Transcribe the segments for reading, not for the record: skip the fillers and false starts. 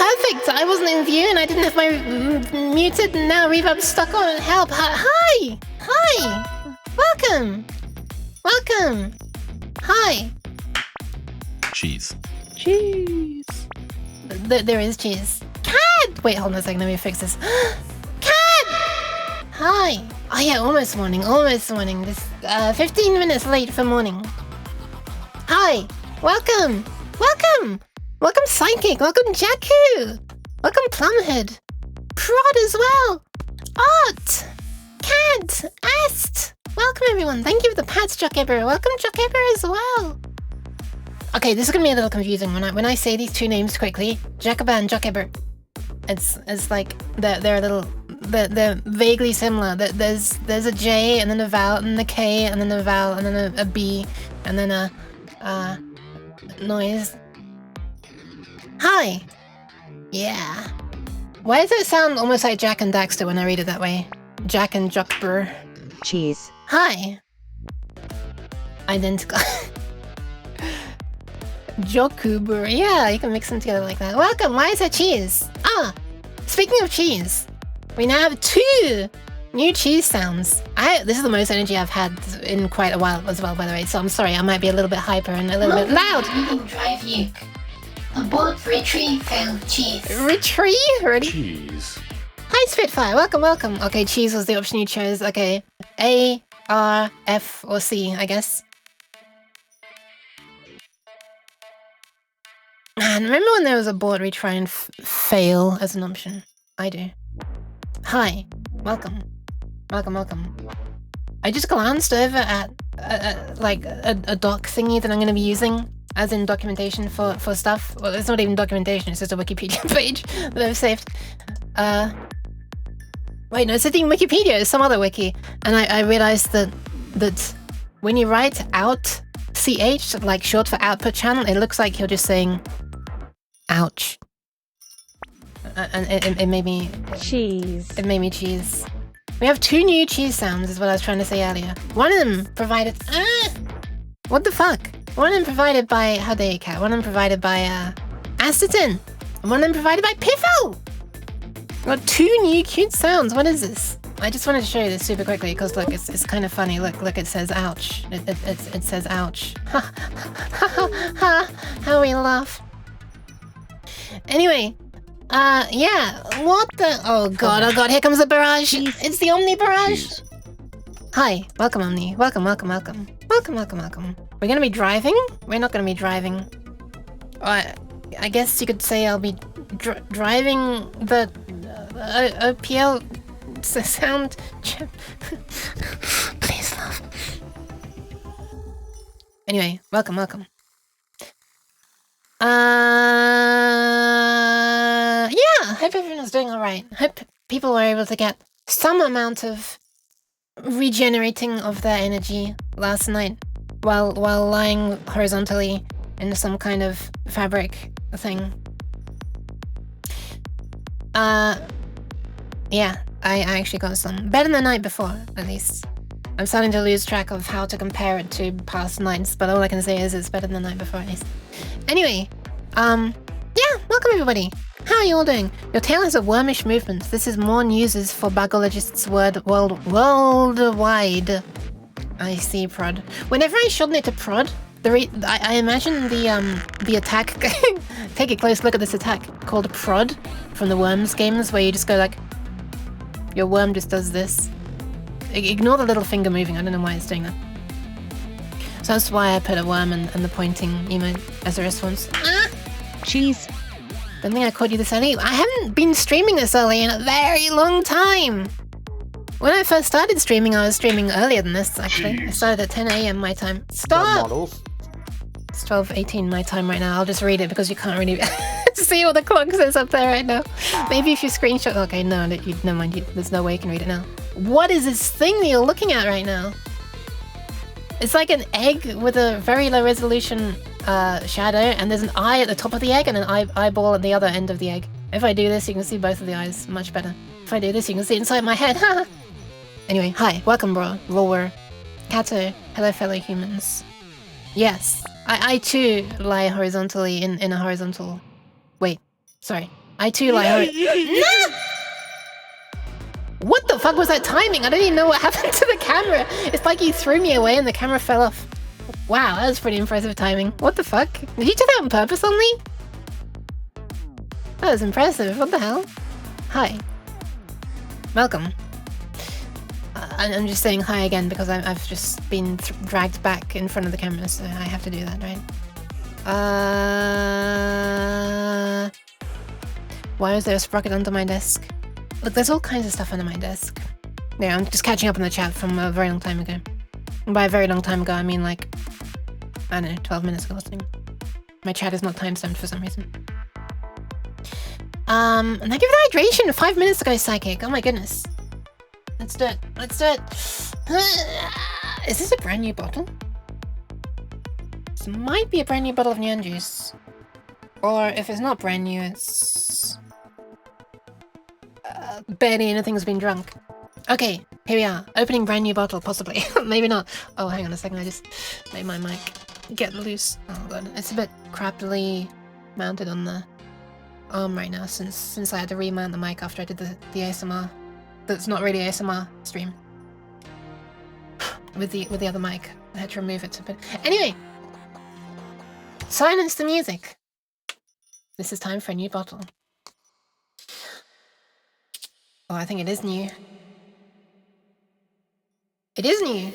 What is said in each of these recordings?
perfect. I wasn't in view and I didn't have my muted and now reverb stuck on. Help. Hi. Hi. Welcome. Welcome. Hi. Cheese. Cheese. There is cheese. Cat! Wait, hold on a second. Let me fix this. Cat! Hi. Oh yeah, almost morning. Almost morning. This 15 minutes late for morning. Hi. Welcome. Welcome. Welcome Psychic. Welcome Jakku. Welcome Plumhead. Prod as well. Art. Cat. Ast. Welcome everyone. Thank you for the pats, Jokeber. Welcome Jokeber as well. Okay, this is gonna be a little confusing when I say these two names quickly. Jakaba and Jokeber. It's like they're a little they're vaguely similar. There's a J and then a vowel and then a K and then a vowel and then a B and then a noise. Hi. Yeah. Why does it sound almost like Jack and Daxter when I read it that way? Jack and Jockber. Cheese. Hi. Identical. Jokuber. Yeah, you can mix them together like that. Welcome. Why is there cheese? Ah, speaking of cheese, we now have 2 new cheese sounds. This is the most energy I've had in quite a while as well, by the way. So I'm sorry, I might be a little bit hyper and a little bit loud. Drive Uke. Abort retrieve failed cheese. Retrieve? Ready? Cheese. Hi, Spitfire. Welcome, welcome. Okay, cheese was the option you chose. Okay. A, R, F, or C, I guess. Man, remember when there was a board retry and fail as an option? I do. Hi. Welcome. Welcome, welcome. I just glanced over at like a doc thingy that I'm going to be using as in documentation for stuff. Well, it's not even documentation, it's just a Wikipedia page that I've saved. Wait, no, it's not even Wikipedia, it's some other wiki. And I realized that when you write out CH, like short for output channel, it looks like you're just saying ouch. And it made me... Cheese. It made me cheese. We have 2 new cheese sounds, is what I was trying to say earlier. One of them provided... what the fuck? One of them provided by... How dare you, Cat? One of them provided by Astatin. And one of them provided by Piffle! Got 2 new cute sounds. What is this? I just wanted to show you this super quickly because look, it's kind of funny. Look, it says ouch. It says ouch. Ha ha ha! How we laugh. Anyway, yeah. What the? Oh god! Here comes the barrage. It's the Omni barrage. Hi, welcome Omni. Welcome. We're gonna be driving. We're not gonna be driving. I guess you could say I'll be driving the OPL sound chip. Please, love. Anyway, welcome. Yeah, hope everyone's doing alright. Hope people were able to get some amount of regenerating of their energy last night while lying horizontally in some kind of fabric thing. Yeah, I actually got some. Better than the night before, at least. I'm starting to lose track of how to compare it to past nights, but all I can say is it's better than the night before, at least. Anyway, yeah, welcome everybody. How are you all doing? Your tail has a wormish movement. This is more news for bugologists worldwide. I see, Prod. Whenever I shorten it to Prod, I imagine the attack. Take a close look at this attack called Prod from the Worms games, where you just go like, your worm just does this. Ignore the little finger moving. I don't know why it's doing that. So that's why I put a worm and the pointing emote as a response. Cheese. Don't think I caught you this early. I haven't been streaming this early in a very long time. When I first started streaming, I was streaming earlier than this, actually. I started at 10 AM my time. Stop! It's 12:18 my time right now. I'll just read it because you can't really see what the clock says up there right now. Maybe if you screenshot... Okay, no, never mind. There's no way you can read it now. What is this thing that you're looking at right now? It's like an egg with a very low resolution shadow, and there's an eye at the top of the egg and an eyeball at the other end of the egg. If I do this, you can see both of the eyes much better. If I do this, you can see inside my head. Anyway, hi, welcome, bro. Roller. Kato, hello, fellow humans. Yes, I too lie horizontally in a horizontal... Wait, sorry. I too like her. No! What the fuck was that timing? I don't even know what happened to the camera. It's like he threw me away and the camera fell off. Wow, that was pretty impressive timing. What the fuck? Did you do that on purpose on me? That was impressive. What the hell? Hi. Welcome. I'm just saying hi again because I've just been dragged back in front of the camera, so I have to do that, right? Why was there a sprocket under my desk? Look, there's all kinds of stuff under my desk. Yeah, I'm just catching up on the chat from a very long time ago. And by a very long time ago, I mean like, I don't know, 12 minutes ago or something. My chat is not timestamped for some reason. And I give it hydration 5 minutes ago, Psychic. Oh my goodness. Let's do it. Let's do it. Is this a brand new bottle? This might be a brand new bottle of Nyan juice. Or if it's not brand new, it's... barely anything's been drunk. Okay, here we are. Opening brand new bottle, possibly. Maybe not. Oh, hang on a second. I just made my mic get loose. Oh god, it's a bit crappily mounted on the arm right now since I had to remount the mic after I did the ASMR. That's not really ASMR stream. with the other mic. I had to remove it a bit. Anyway, silence the music. This is time for a new bottle. Oh, I think it is new. It is new.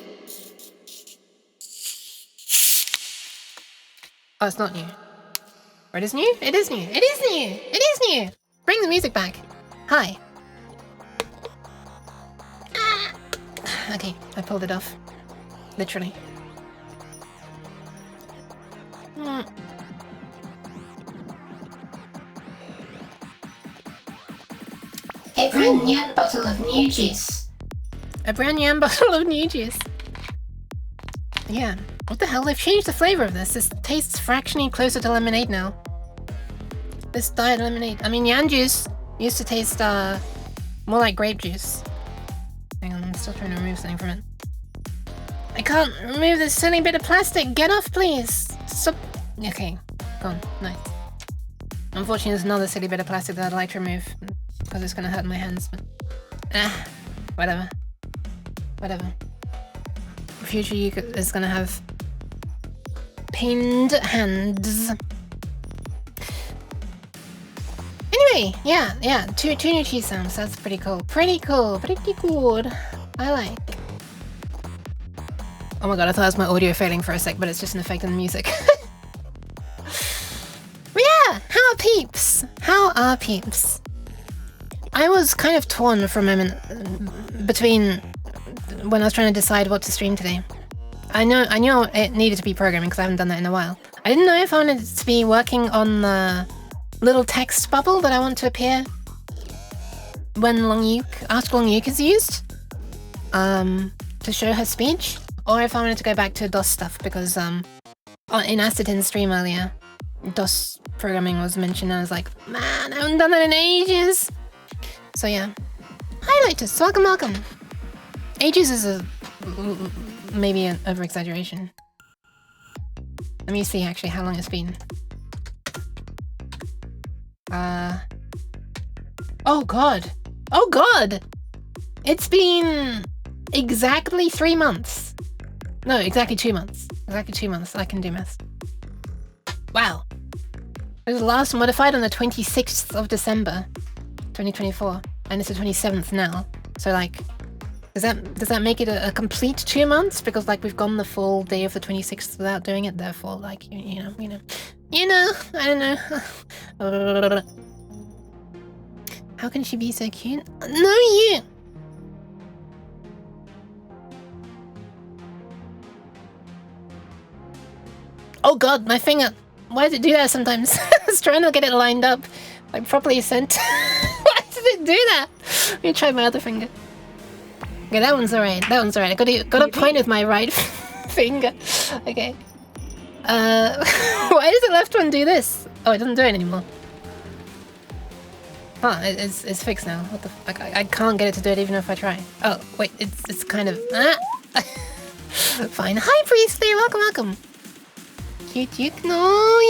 Oh, it's not new. Or it is new? It is new. It is new. It is new. Bring the music back. Hi. Ah. Okay, I pulled it off. Literally. A brand new bottle of new juice. A brand new bottle of new juice. Yeah. What the hell? They've changed the flavor of this. This tastes fractionally closer to lemonade now. This diet lemonade. I mean, Nyan juice used to taste more like grape juice. Hang on, I'm still trying to remove something from it. I can't remove this silly bit of plastic. Get off, please. Stop. Okay, gone. Nice. Unfortunately, there's another silly bit of plastic that I'd like to remove because it's gonna hurt my hands. But whatever. Whatever. The future you is gonna have pained hands. Anyway, yeah, two new cheese sounds. That's pretty cool. Pretty good. I like. Oh my god, I thought it was my audio failing for a sec, but it's just an effect on the music. But yeah, how are peeps? How are peeps? I was kind of torn for a moment between when I was trying to decide what to stream today. I knew it needed to be programming because I haven't done that in a while. I didn't know if I wanted to be working on the little text bubble that I want to appear when after Long Yuk is used to show her speech, or if I wanted to go back to DOS stuff because in Astatin's stream earlier, DOS programming was mentioned and I was like, man, I haven't done that in ages. So yeah. Hi Lotus, welcome. Ages is maybe an over-exaggeration. Let me see actually how long it's been. Oh god! It's been exactly 3 months. No, exactly 2 months. Exactly 2 months. I can do math. Wow. It was last modified on the 26th of December, 2024, and it's the 27th now. So like, does that make it a complete 2 months? Because like we've gone the full day of the 26th without doing it. Therefore, like you know, I don't know. How can she be so cute? No, you. Oh god, my finger. Why does it do that sometimes? I was trying to get it lined up, like properly sent. Why does it do that? Let me try my other finger. Okay, that one's alright. I got a point with my right finger. Okay. Why does the left one do this? Oh, it doesn't do it anymore. Huh, it's fixed now. What the fuck? I can't get it to do it even if I try. Oh, wait, it's kind of... Fine. Hi, Priestley! Welcome. Cute. No,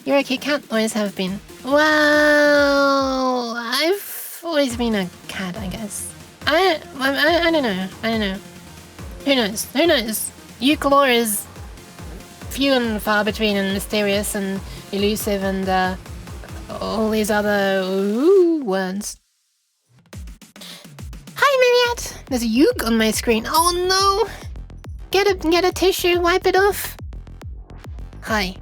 you're a cute cat. Always have been. Well, I've always been a cat, I guess. I don't know. I don't know. Who knows? Who knows? Uke-lore is few and far between and mysterious and elusive and all these other words. Hi, Mariette! There's a uke on my screen. Oh no! Get a tissue, wipe it off. Hi.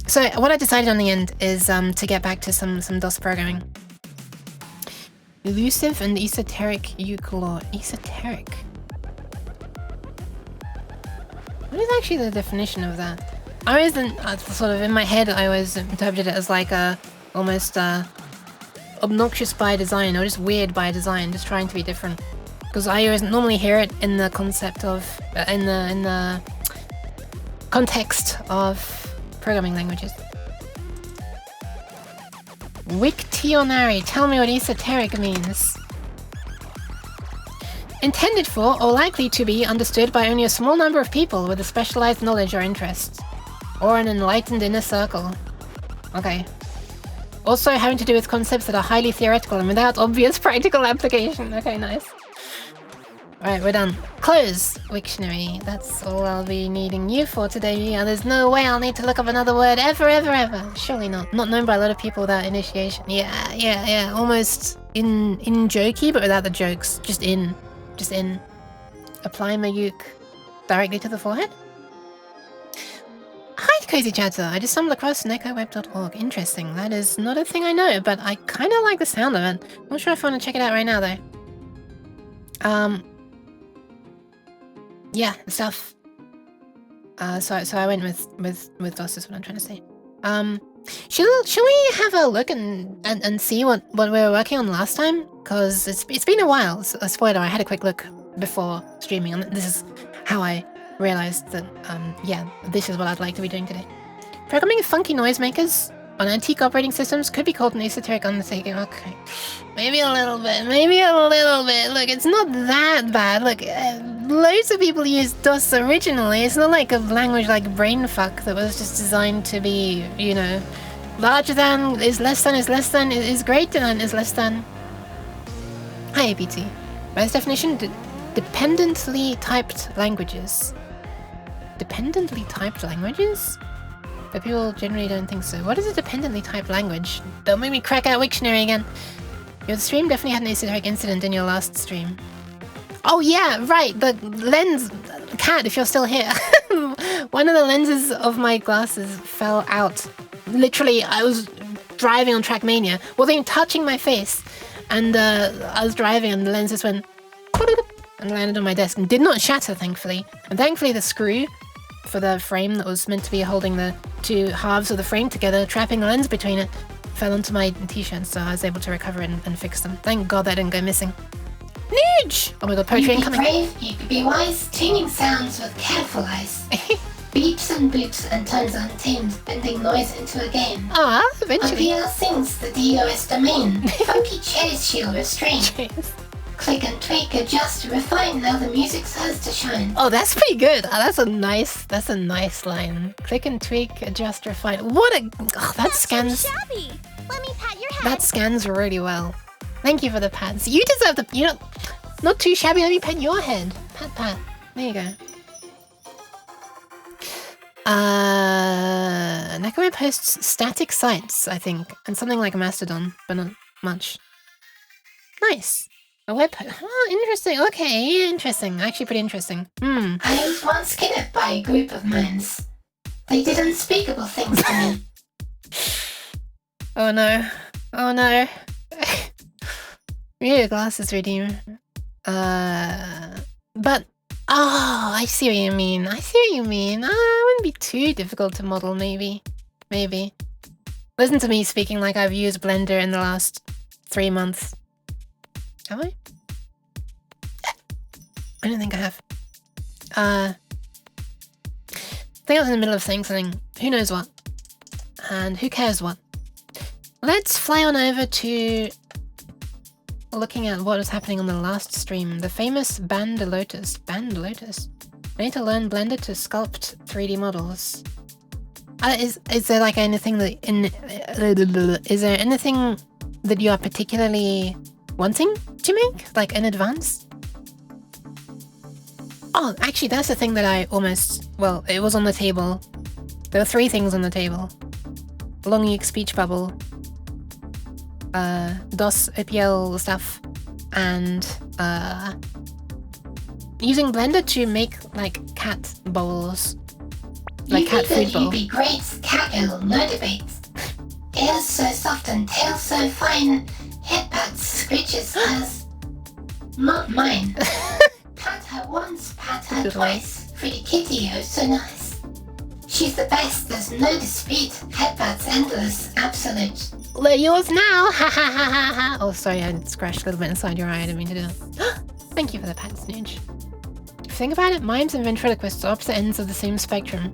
So what I decided on the end is to get back to some DOS programming. Elusive and esoteric uke-lore. Esoteric. What is actually the definition of that? I always sort of in my head I always interpreted it as like a almost obnoxious by design or just weird by design, just trying to be different. Because I always normally hear it in the concept of in the context of programming languages. Wiktionary, tell me what esoteric means. Intended for or likely to be understood by only a small number of people with a specialized knowledge or interest. Or an enlightened inner circle. Okay. Also having to do with concepts that are highly theoretical and without obvious practical application. Okay, nice. Alright, we're done. Close Wiktionary. That's all I'll be needing you for today. Yeah, there's no way I'll need to look up another word ever. Surely not. Not known by a lot of people without initiation. Yeah. Almost in jokey, but without the jokes. Just in. Apply my uke directly to the forehead. Hi, Cozy Chatter. I just stumbled across necoweb.org. Interesting. That is not a thing I know, but I kind of like the sound of it. Not sure if I want to check it out right now, though. Yeah, the stuff. So I went with DOS is what I'm trying to say. Shall we have a look and see what we were working on last time? Cause it's been a while. A spoiler, I had a quick look before streaming, and this is how I realized that yeah, this is what I'd like to be doing today. Programming funky noisemakers on antique operating systems could be called an esoteric undertaking. Okay, maybe a little bit. Look, it's not that bad. Look, loads of people used DOS originally. It's not like a language like brainfuck that was just designed to be, you know, larger than, is less than, is less than, is greater than, is less than. Hi, APT. By this definition, dependently typed languages. Dependently typed languages? But people generally don't think so. What is a dependently typed language? Don't make me crack out Wiktionary again. Your stream definitely had an esoteric incident in your last stream. Oh yeah, right, the lens... Cat, if you're still here. One of the lenses of my glasses fell out. Literally, I was driving on Trackmania, wasn't even touching my face. And I was driving and the lens just went... and landed on my desk and did not shatter, thankfully. And thankfully the screw for the frame that was meant to be holding the two halves of the frame together, trapping the lens between it, fell onto my t-shirt, so I was able to recover it and fix them. Thank God that didn't go missing. Nudge! Oh my God, poetry incoming. You could be brave, you could be wise, tuning sounds with careful eyes. Beeps and boops and tones untamed, bending noise into a game. Ah, eventually. OPL sings the DOS domain. Funky chase she'll restrain. Cheers. Click and tweak, adjust, refine, now the music's hers to shine. Oh, that's pretty good. Oh, that's a nice line. Click and tweak, adjust, refine. What a... Oh, that scans... So shabby. Let me pat your head. That scans really well. Thank you for the pats. You deserve the... You know... Not too shabby, let me pat your head. Pat. There you go. Necroweb hosts static sites, I think. And something like Mastodon, but not much. Nice. A web... Oh, interesting. Okay, interesting. Actually pretty interesting. I was once kidnapped by a group of mines. They did unspeakable things to me. Oh no. Read glasses, Redeemer. But... Oh, I see what you mean. It wouldn't be too difficult to model, maybe. Listen to me speaking like I've used Blender in the last 3 months. Have I? I don't think I have. I think I was in the middle of saying something. Who knows what? And who cares what? Let's fly on over to looking at what was happening on the last stream. The famous Band Lotus. I need to learn Blender to sculpt 3D models. Is there like anything that is there anything that you are particularly wanting to make, like in advance? Oh, actually, that's the thing that I almost, well, it was on the table. There were 3 things on the table. Long Uke speech bubble, DOS OPL stuff, and using Blender to make like cat bowls. Like cat food bowl. You'd be great cat girl, no debate. Ears so soft and tail so fine, head pats screeches as not mine. Pat her once, pat her twice, pretty kitty, oh so nice. She's the best, there's no dispute, headpats endless, absolute. They're yours now, ha ha ha ha ha. Oh sorry, I scratched a little bit inside your eye, I didn't mean to do that. Thank you for the pat snooge. If you think about it, mimes and ventriloquists are opposite ends of the same spectrum.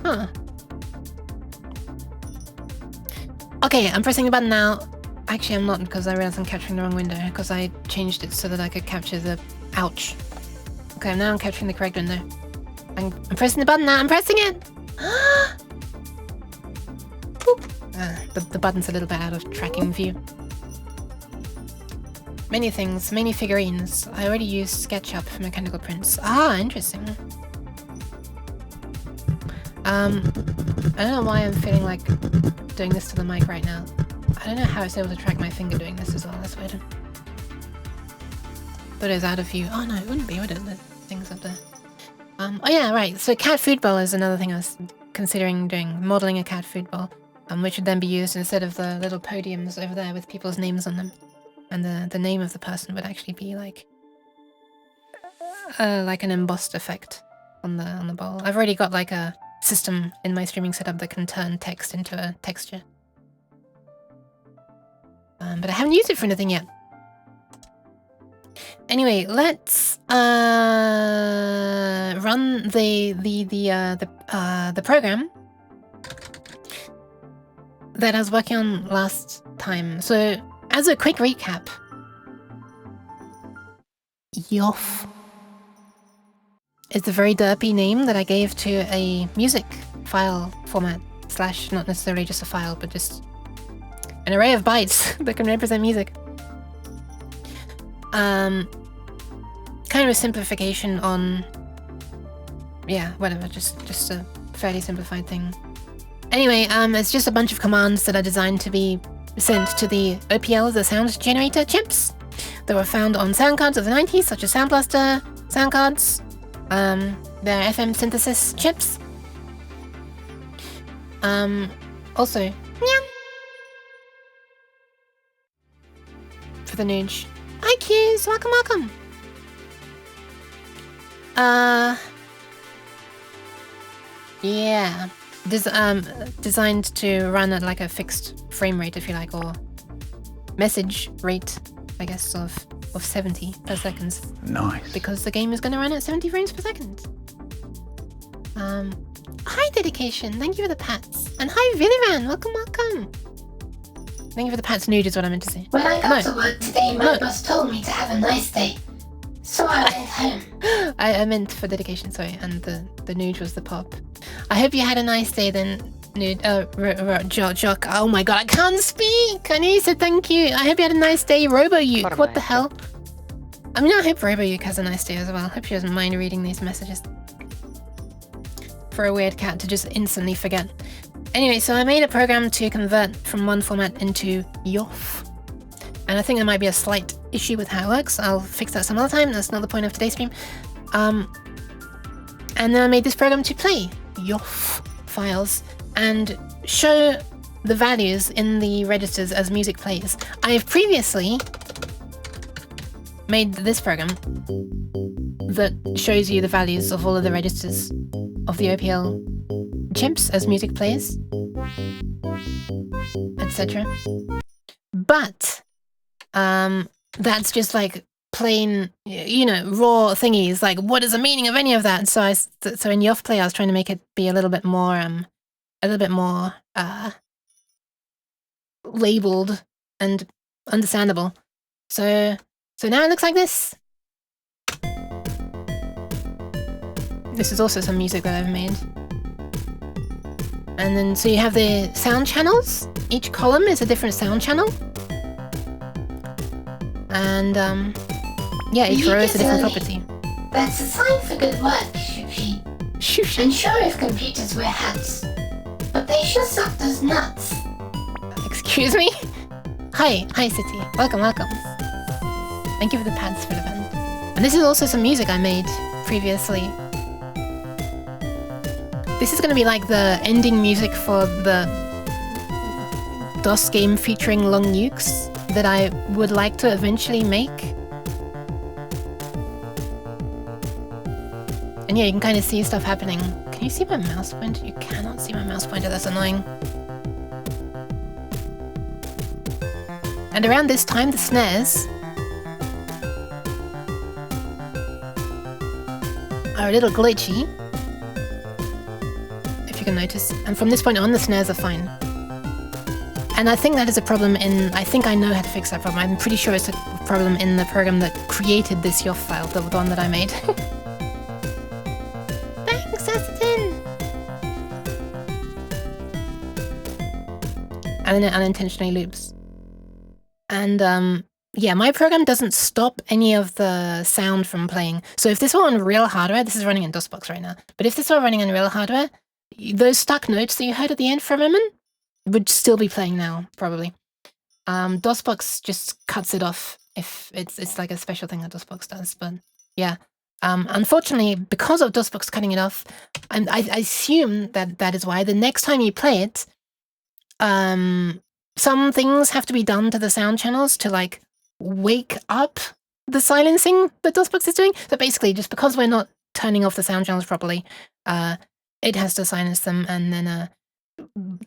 Huh. Okay, I'm pressing the button now. Actually, I'm not, because I realized I'm capturing the wrong window, because I changed it so that I could capture the... Ouch. Okay, now I'm capturing the correct window. I'm pressing the button now, I'm pressing it! Boop. The button's a little bit out of tracking view. Many things, many figurines. I already used SketchUp for mechanical prints. Ah, interesting. I don't know why I'm feeling like doing this to the mic right now. I don't know how it's able to track my finger doing this as well, that's weird. But it's out of view. Oh no, it wouldn't be, would it? The thing's up there. Oh yeah, right. So cat food bowl is another thing I was considering doing. Modeling a cat food bowl. Which would then be used instead of the little podiums over there with people's names on them. And the name of the person would actually be like an embossed effect on the bowl. I've already got like a system in my streaming setup that can turn text into a texture. But I haven't used it for anything yet. Anyway, let's run the program that I was working on last time. So, as a quick recap, Yoff is the very derpy name that I gave to a music file format / not necessarily just a file, but just an array of bytes that can represent music. Kind of a simplification on, yeah, whatever, just a fairly simplified thing. Anyway, it's just a bunch of commands that are designed to be sent to the OPL, the sound generator chips that were found on sound cards of the 90s, such as Sound Blaster sound cards. They're FM synthesis chips. Also, for the nooge. Hi, Q's, welcome. Yeah. Designed to run at like a fixed frame rate, if you like, or message rate, I guess, of 70 per second. Nice. Because the game is going to run at 70 frames per second. Hi, Dedication. Thank you for the pats. And hi, Villivan. Welcome. Thank you for the pats. Nude is what I meant to say. When I got to work today, my boss told me to have a nice day. So I went home. I meant for dedication, sorry, and the nude was the pop. I hope you had a nice day then, nude. Jock. Oh my god, I can't speak! I know you said thank you. I hope you had a nice day, Robo-Uke. What the hell? I mean, I hope Robo-Uke has a nice day as well. I hope she doesn't mind reading these messages. For a weird cat to just instantly forget. Anyway, so I made a program to convert from one format into Yoff. And I think there might be a slight issue with how it works. I'll fix that some other time. That's not the point of today's stream. And then I made this program to play Yoff files and show the values in the registers as music plays. I have previously made this program that shows you the values of all of the registers of the OPL chimps as music plays, etc. But that's just like plain, you know, raw thingies. Like, what is the meaning of any of that? So in Yoff Play, I was trying to make it be a little bit more labeled and understandable. So now it looks like this. This is also some music that I've made. And then, so you have the sound channels. Each column is a different sound channel. And, yeah, each row is a different property. That's a sign for good work, Shushi. Shush. I'm sure if computers wear hats, but they sure suck those nuts. Excuse me? Hi, City. Welcome. Thank you for the pads for the event. And this is also some music I made previously. This is going to be like the ending music for the DOS game featuring long nukes that I would like to eventually make. And yeah, you can kind of see stuff happening. Can you see my mouse pointer? You cannot see my mouse pointer, that's annoying. And around this time, the snares are a little glitchy, if you can notice. And from this point on, the snares are fine. And I think that is a problem in... I think I know how to fix that problem. I'm pretty sure it's a problem in the program that created this Yoff file, the one that I made. Thanks, Aston! And then it unintentionally loops. And, yeah, my program doesn't stop any of the sound from playing. So if this were on real hardware, this is running in DOSBox right now, but if this were running on real hardware, those stuck notes that you heard at the end for a moment would still be playing now, probably. DOSBox just cuts it off if it's like a special thing that DOSBox does, but yeah. Unfortunately, because of DOSBox cutting it off, I assume that is why the next time you play it, some things have to be done to the sound channels to like wake up the silencing that DOSBox is doing. So basically, just because we're not turning off the sound channels properly, it has to silence them, and then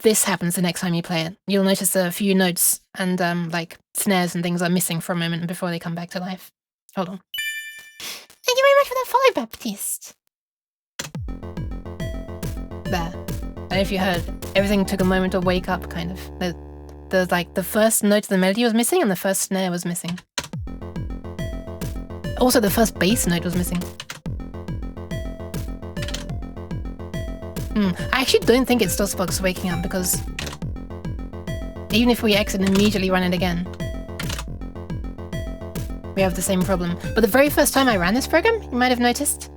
this happens the next time you play it. You'll notice a few notes and like snares and things are missing for a moment before they come back to life. Hold on. Thank you very much for that follow, Baptiste. There. I don't know if you heard. Everything took a moment to wake up, kind of. The like the first note of the melody was missing and the first snare was missing. Also, the first bass note was missing. I actually don't think it's DOSBox waking up, because even if we exit and immediately run it again, we have the same problem. But the very first time I ran this program, you might have noticed,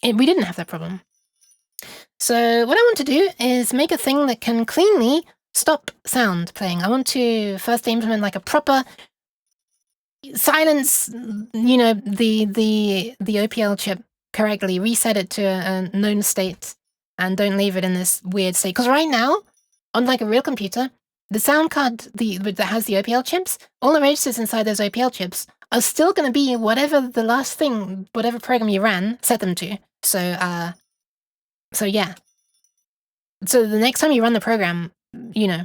we didn't have that problem. So what I want to do is make a thing that can cleanly stop sound playing. I want to first implement like a proper silence, you know, the OPL chip correctly, reset it to a known state, and don't leave it in this weird state. Because right now, on like a real computer, the sound card that has the OPL chips, all the registers inside those OPL chips are still going to be whatever the last thing, whatever program you ran, set them to. So yeah. So the next time you run the program, you know,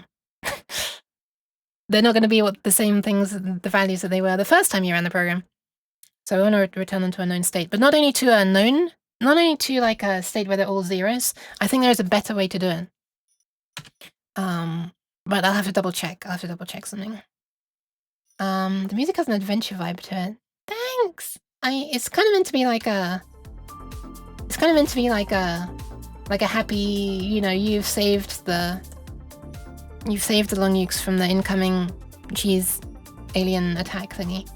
they're not going to be the same things, the values that they were the first time you ran the program. So I want to return them to a known state, but not only to a known, not only to like a state where they're all zeros. I think there's a better way to do it. But I'll have to double check. I'll have to double check something. The music has an adventure vibe to it. Thanks. It's kind of meant to be like a. It's kind of meant to be like a happy, you know, you've saved the long nukes from the incoming cheese alien attack thingy.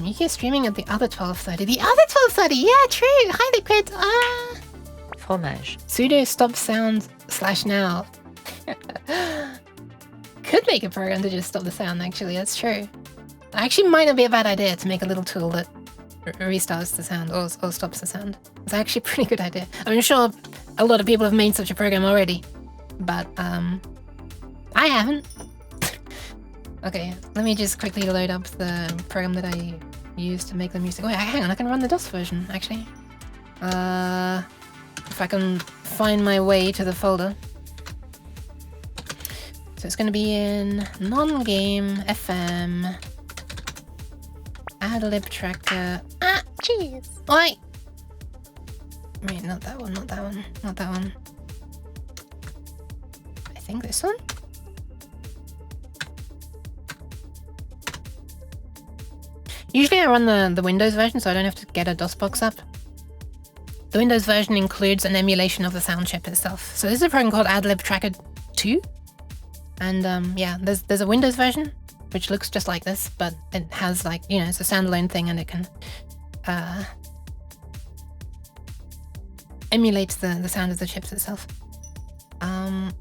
You get streaming at the other 12:30. The other 12:30, yeah, true. Hi, Liquid. Fromage. Sudo stop sound /now. Could make a program to just stop the sound, actually, that's true. Actually might not be a bad idea to make a little tool that restarts the sound or stops the sound. It's actually a pretty good idea. I'm sure a lot of people have made such a program already, but I haven't. Okay, let me just quickly load up the program that I used to make the music. Wait, hang on, I can run the DOS version, actually. If I can find my way to the folder. So it's going to be in non-game FM adlib tracker. Ah, jeez. Oi! Wait, not that one, not that one, not that one. I think this one? Usually I run the Windows version, so I don't have to get a DOS box up. the Windows version includes an emulation of the sound chip itself. So this is a program called AdLib Tracker 2. And yeah, there's a Windows version, which looks just like this, but it has like, you know, it's a standalone thing and it can emulate the sound of the chips itself. But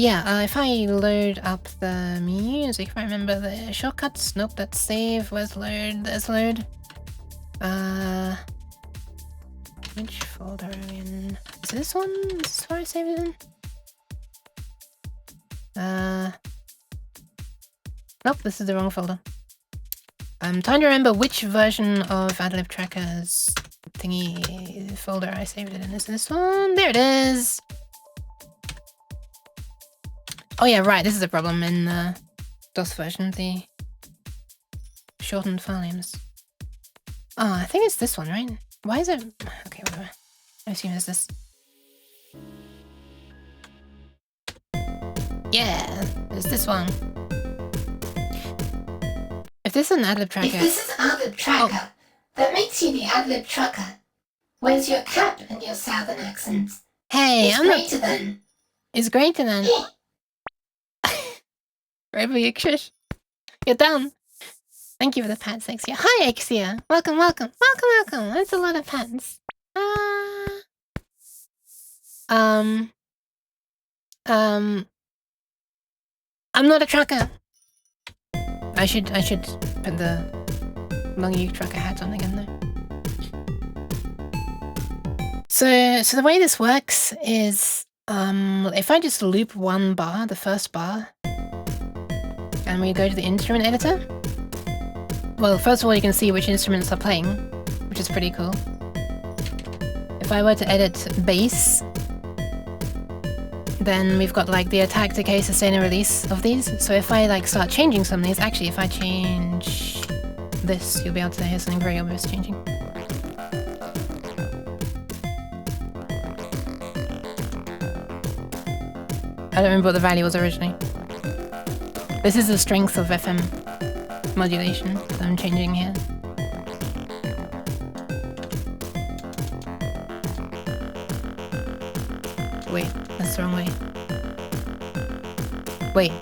yeah, if I load up the music, if I remember the shortcuts, nope, that's save, where's load, there's load. Which folder are we in? Is this one? Is this where I saved it in? Nope, this is the wrong folder. I'm trying to remember which version of AdLib Tracker's thingy folder I saved it in. Is this one? There it is! Oh yeah, right, this is a problem in the DOS version, the shortened file names. Oh, I think it's this one, right? Why is it... Okay, whatever. I assume it's this. Yeah, it's this one. If this is an AdLib Tracker... If this is AdLib Tracker, that makes you the AdLib Trucker. Where's your cat and your southern accent? Hey, It's I'm not... greater than... It's greater than... Right, Shush. You're done. Thank you for the pats, Exia. Hi, Exia. Welcome, welcome. Welcome, welcome. That's a lot of pats. I'm not a trucker. I should put the Longy trucker hat on again though. So the way this works is if I just loop one bar, the first bar, and we go to the instrument editor. Well, first of all, you can see which instruments are playing, which is pretty cool. If I were to edit bass, then we've got like the attack, decay, sustain, and release of these. So if I like start changing some of these, actually if I change this, you'll be able to hear something very obvious changing. I don't remember what the value was originally. This is the strength of FM modulation that I'm changing here. Wait, that's the wrong way. Wait,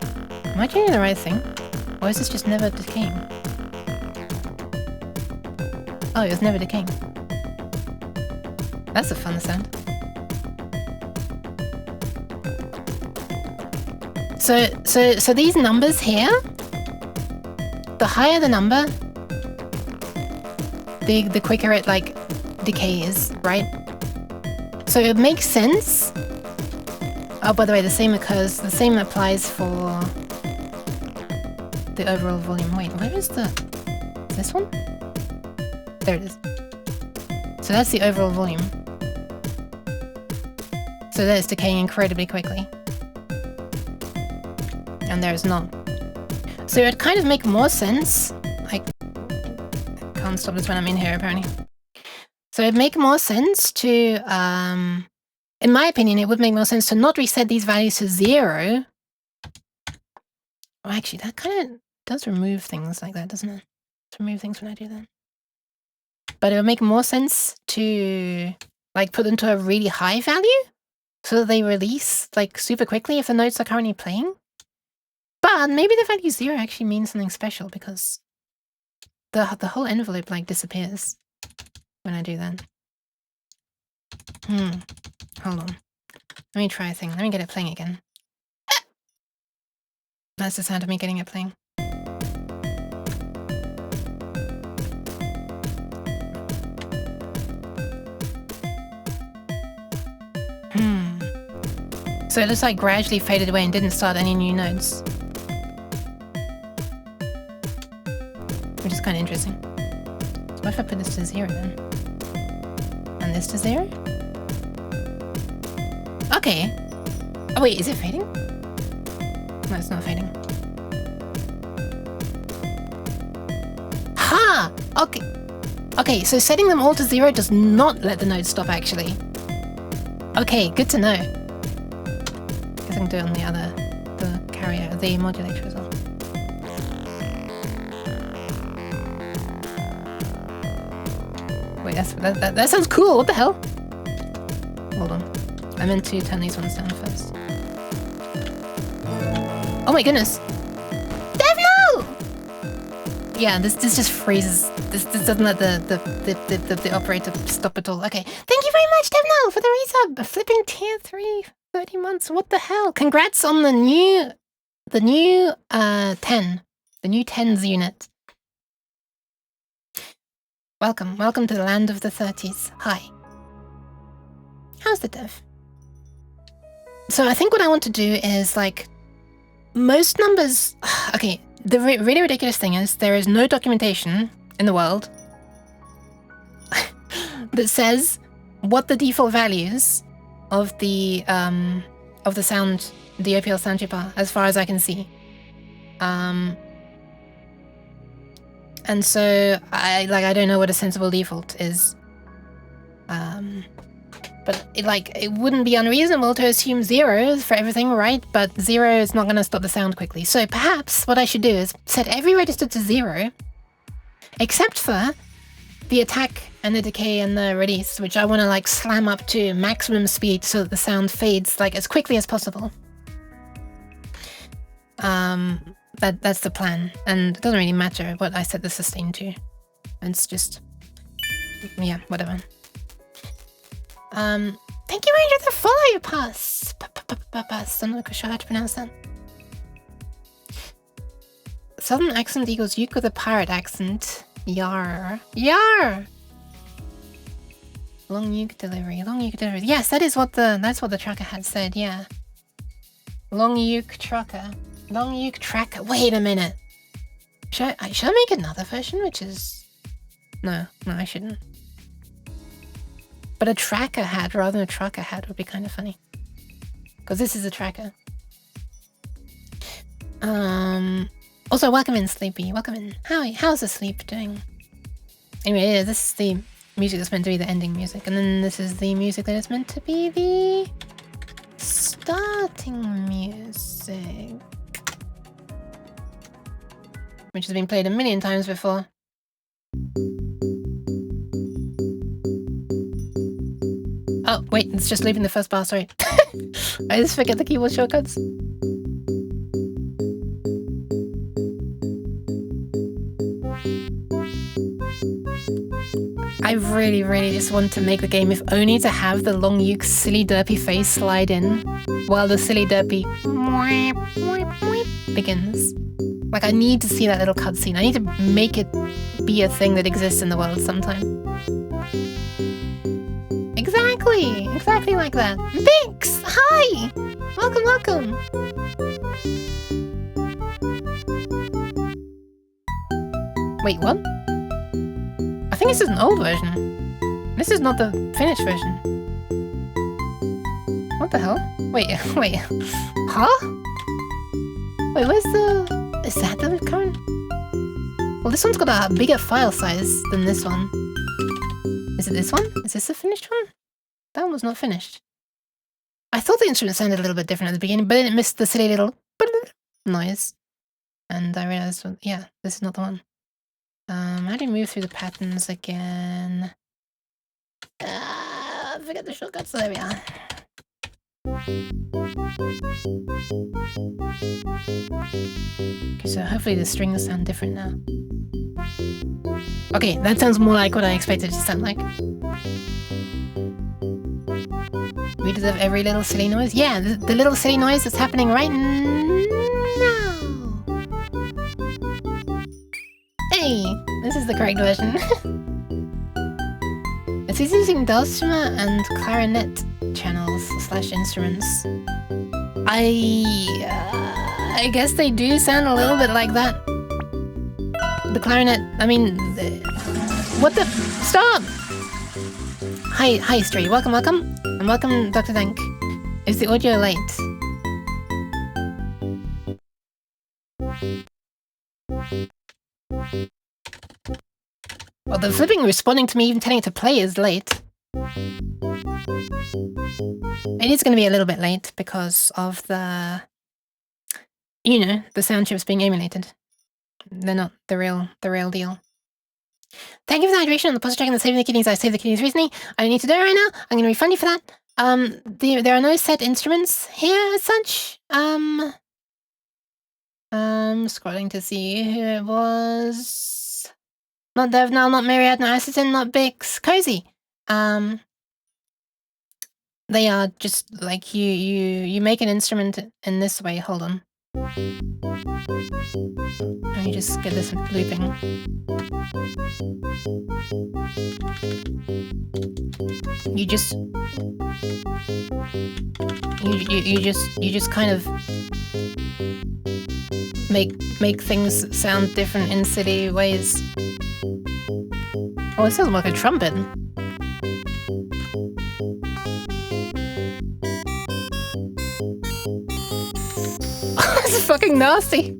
am I changing the right thing? Or is this just never decaying? Oh, it was never decaying. That's a fun sound. So these numbers here, the higher the number, the quicker it like decays, right? So it makes sense. Oh, by the way, the same applies for the overall volume. Wait, where is this one? There it is. So that's the overall volume. So that is decaying incredibly quickly. And there's not. So it would kind of make more sense. I can't stop this when I'm in here, apparently. So it'd make more sense to, in my opinion, it would make more sense to not reset these values to 0. Oh, actually, that kind of does remove things like that, doesn't it? To remove things when I do that. But it would make more sense to like put them to a really high value so that they release like super quickly if the notes are currently playing. But maybe the value 0 actually means something special because the whole envelope like disappears when I do that. Hold on. Let me try a thing. Let me get it playing again. That's the sound of me getting it playing. So it just like gradually faded away and didn't start any new notes. Which is kind of interesting. So what if I put this to 0 then? And this to 0? Okay. Oh wait, is it fading? No, it's not fading. Ha! Okay. Okay, so setting them all to 0 does not let the notes stop actually. Okay, good to know. Guess I can do it on the carrier, the modulator as well. Wait, that sounds cool. What the hell? Hold on. I meant to turn these ones down first. Oh my goodness. Devno! Yeah, this just freezes. This doesn't let the operator stop at all. Okay. Thank you very much, Devno, for the resub. A flipping tier 3, 30 months. What the hell? Congrats on the new 10. The new 10s unit. Welcome to the land of the 30s. Hi. How's the dev? So I think what I want to do is like most numbers. Okay, the really ridiculous thing is there is no documentation in the world that says what the default values of the sound, the OPL sound chip are, as far as I can see. And so I don't know what a sensible default is. But it wouldn't be unreasonable to assume 0 for everything, right? But 0 is not going to stop the sound quickly. So perhaps what I should do is set every register to 0, except for the attack and the decay and the release, which I want to like slam up to maximum speed so that the sound fades like as quickly as possible. That's the plan, and it doesn't really matter what I set the sustain to. It's just, yeah, whatever. Thank you, Ranger, for follow your pass. Pass. I'm not sure how to pronounce that. Southern accent equals Uke with a pirate accent. Yar. Yar! Long Uke delivery. Long Uke delivery. Yes, that's what the tracker had said, yeah. Long Uke tracker. Long Uke tracker. Wait a minute. Should I make another version, which is... No, I shouldn't. But a tracker hat rather than a trucker hat would be kind of funny. Because this is a tracker. Also, welcome in, Sleepy. Welcome in. How's the sleep doing? Anyway, yeah, this is the music that's meant to be the ending music. And then this is the music that is meant to be the starting music. Which has been played a million times before. Oh, wait, it's just leaving the first bar, sorry. I just forget the keyboard shortcuts. I really just want to make the game if only to have the Long Uke silly derpy face slide in while the silly derpy begins. Like, I need to see that little cutscene. I need to make it be a thing that exists in the world sometime. Exactly like that. Binks! Hi! Welcome. Wait, what? I think this is an old version. This is not the finished version. What the hell? Wait. Huh? Wait, where's the... Is that the current? Well, this one's got a bigger file size than this one. Is it this one? Is this the finished one? That one was not finished. I thought the instrument sounded a little bit different at the beginning, but then it missed the silly little noise. And I realized, well, yeah, this is not the one. How do you move through the patterns again? I forget the shortcuts. There we are. Okay, so hopefully the strings sound different now. Okay, that sounds more like what I expected it to sound like. We deserve every little silly noise? Yeah, the little silly noise that's happening right now. Hey, this is the correct version. It's using dulcimer and clarinet channels / instruments. I guess they do sound a little bit like that. The clarinet, I mean... what the... Stop! Hi, Stray. Welcome. And welcome, Dr. Dank. Is the audio late? Well, the flipping responding to me even telling it to play is late. It is going to be a little bit late because of the... You know, the sound chips being emulated. They're not the real deal. Thank you for the hydration on the posture check and the saving the kidneys. I saved the kidneys recently. I don't need to do it right now. I'm going to refund you for that. There are no set instruments here as such. Scrolling to see who it was. Not Dev, no, not Myriad, no Assistant, not Bix. Cozy. They are just like you make an instrument in this way. Hold on. Let me just get this looping. You just kind of make things sound different in silly ways. Oh, it sounds like a trumpet. It's fucking nasty.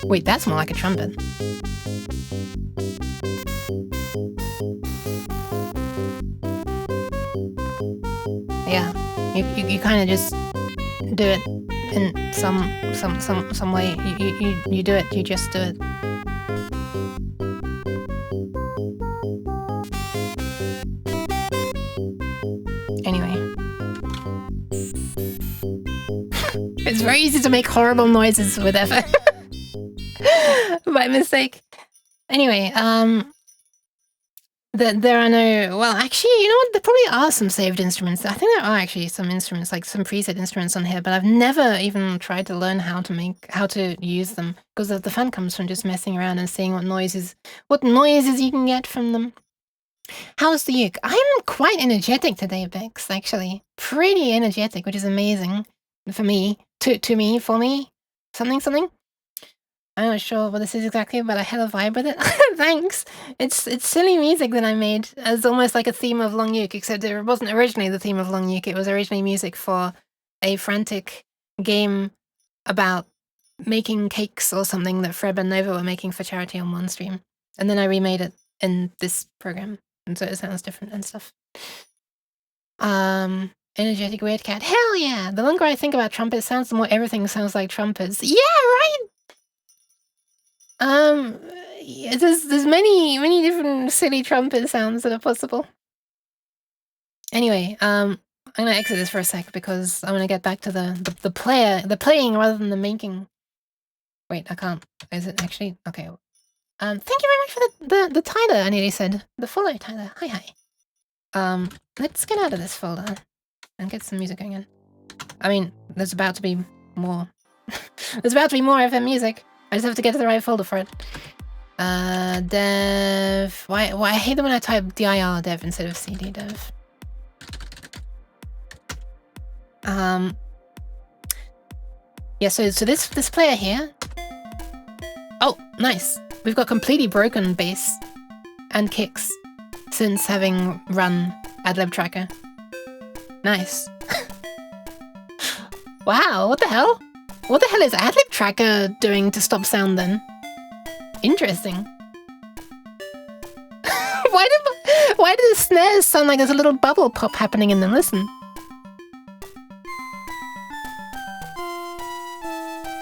Wait, that's more like a trumpet. Yeah, you kind of just do it in some way. You do it. You just do it. Anyway. It's very easy to make horrible noises with effort. By mistake. Anyway, there are no... Well, actually, you know what? There probably are some saved instruments. I think there are actually some instruments, like some preset instruments on here, but I've never even tried to learn how to use them, because the fun comes from just messing around and seeing what noises you can get from them. How's the uke? I'm quite energetic today, Bex, actually. Pretty energetic, which is amazing. For me. For me. Something. I'm not sure what this is exactly, but I had a vibe with it. Thanks! It's silly music that I made as almost like a theme of Long Uke, except it wasn't originally the theme of Long Uke. It was originally music for a frantic game about making cakes or something that Freb and Nova were making for charity on one stream. And then I remade it in this program. And so it sounds different and stuff. Energetic weird cat. Hell yeah! The longer I think about trumpet sounds, the more everything sounds like trumpets. Yeah, right? Yeah, there's many different silly trumpet sounds that are possible. Anyway, I'm gonna exit this for a sec because I want to get back to the playing rather than the making. Wait, I can't. Is it actually? Okay. Thank you very much for the Tyler, I nearly said. The follow, Tyler. Hi. Let's get out of this folder and get some music going in. I mean, there's about to be more. There's about to be more FM music. I just have to get to the right folder for it. Dev. Why I hate it when I type dir dev instead of cd dev. Yeah, so this player here. Oh, nice. We've got completely broken bass and kicks since having run AdLib Tracker. Nice. Wow, what the hell? What the hell is AdLib Tracker doing to stop sound then? Interesting. Why do the snares sound like there's a little bubble pop happening in them? Listen.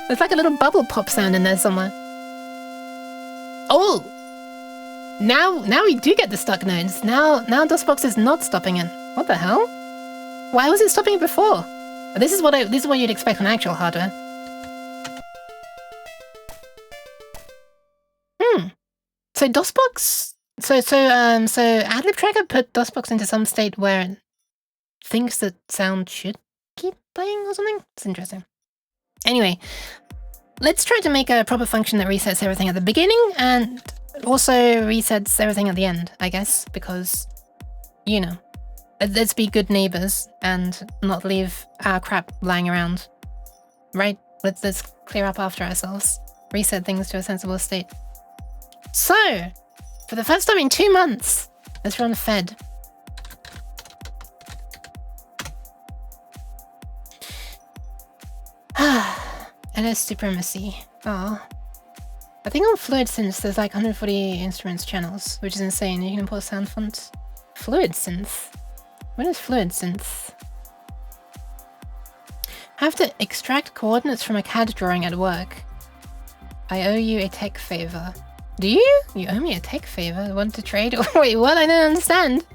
There's like a little bubble pop sound in there somewhere. Oh! Now we do get the stuck nodes. Now DOSBox is not stopping it. What the hell? Why was it stopping it before? This is what you'd expect on actual hardware. So DOSBox, so AdLib Tracker put DOSBox into some state where it thinks that sound should keep playing or something. It's interesting. Anyway, let's try to make a proper function that resets everything at the beginning and also resets everything at the end, I guess, because, you know, let's be good neighbors and not leave our crap lying around, right? Let's clear up after ourselves, reset things to a sensible state. So, for the first time in 2 months, let's run fed. LS Supremacy. Oh. I think on Fluid Synth there's like 140 instruments channels, which is insane. You can import sound fonts. Fluid Synth? What is Fluid Synth? Have to extract coordinates from a CAD drawing at work. I owe you a tech favor. Do you? You owe me a tech favor? Want to trade? Wait, what? I don't understand.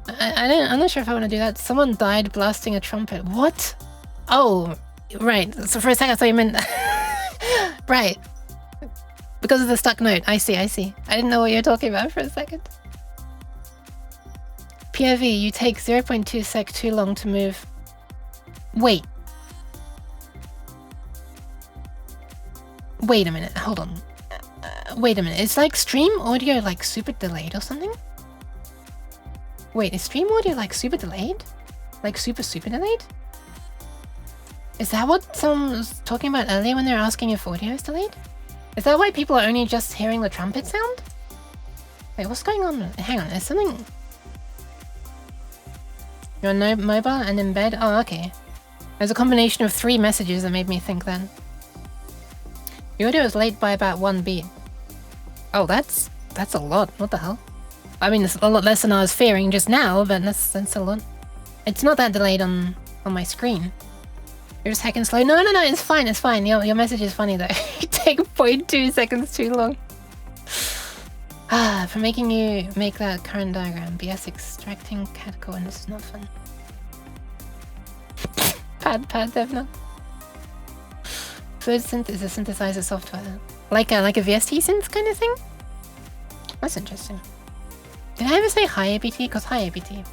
I'm not sure if I want to do that. Someone died blasting a trumpet. What? Oh, right. So for a second I thought you meant... Right. Because of the stuck note. I see. I didn't know what you were talking about for a second. POV, you take 0.2 sec too long to move. Wait. Wait a minute. Hold on. Wait a minute. Is like stream audio like super delayed or something? Wait, is stream audio like super delayed? Like super delayed? Is that what someone was talking about earlier when they were asking if audio is delayed? Is that why people are only just hearing the trumpet sound? Wait, what's going on? Hang on, is something... You're no mobile and in bed? Oh, okay. There's a combination of 3 messages that made me think then. The audio is late by about 1 beat. Oh, that's a lot. What the hell? I mean, it's a lot less than I was fearing just now, but that's a lot. It's not that delayed on my screen. You're just heckin' slow. No, it's fine, it's fine. Your message is funny though. You take 0.2 seconds too long. For making you make that current diagram. BS extracting CAD coordinates is not fun. Pad Devna. Fluid synth is a synthesizer software. Like a VST synth kind of thing? That's interesting. Did I ever say hi ABT? Because hi ABT.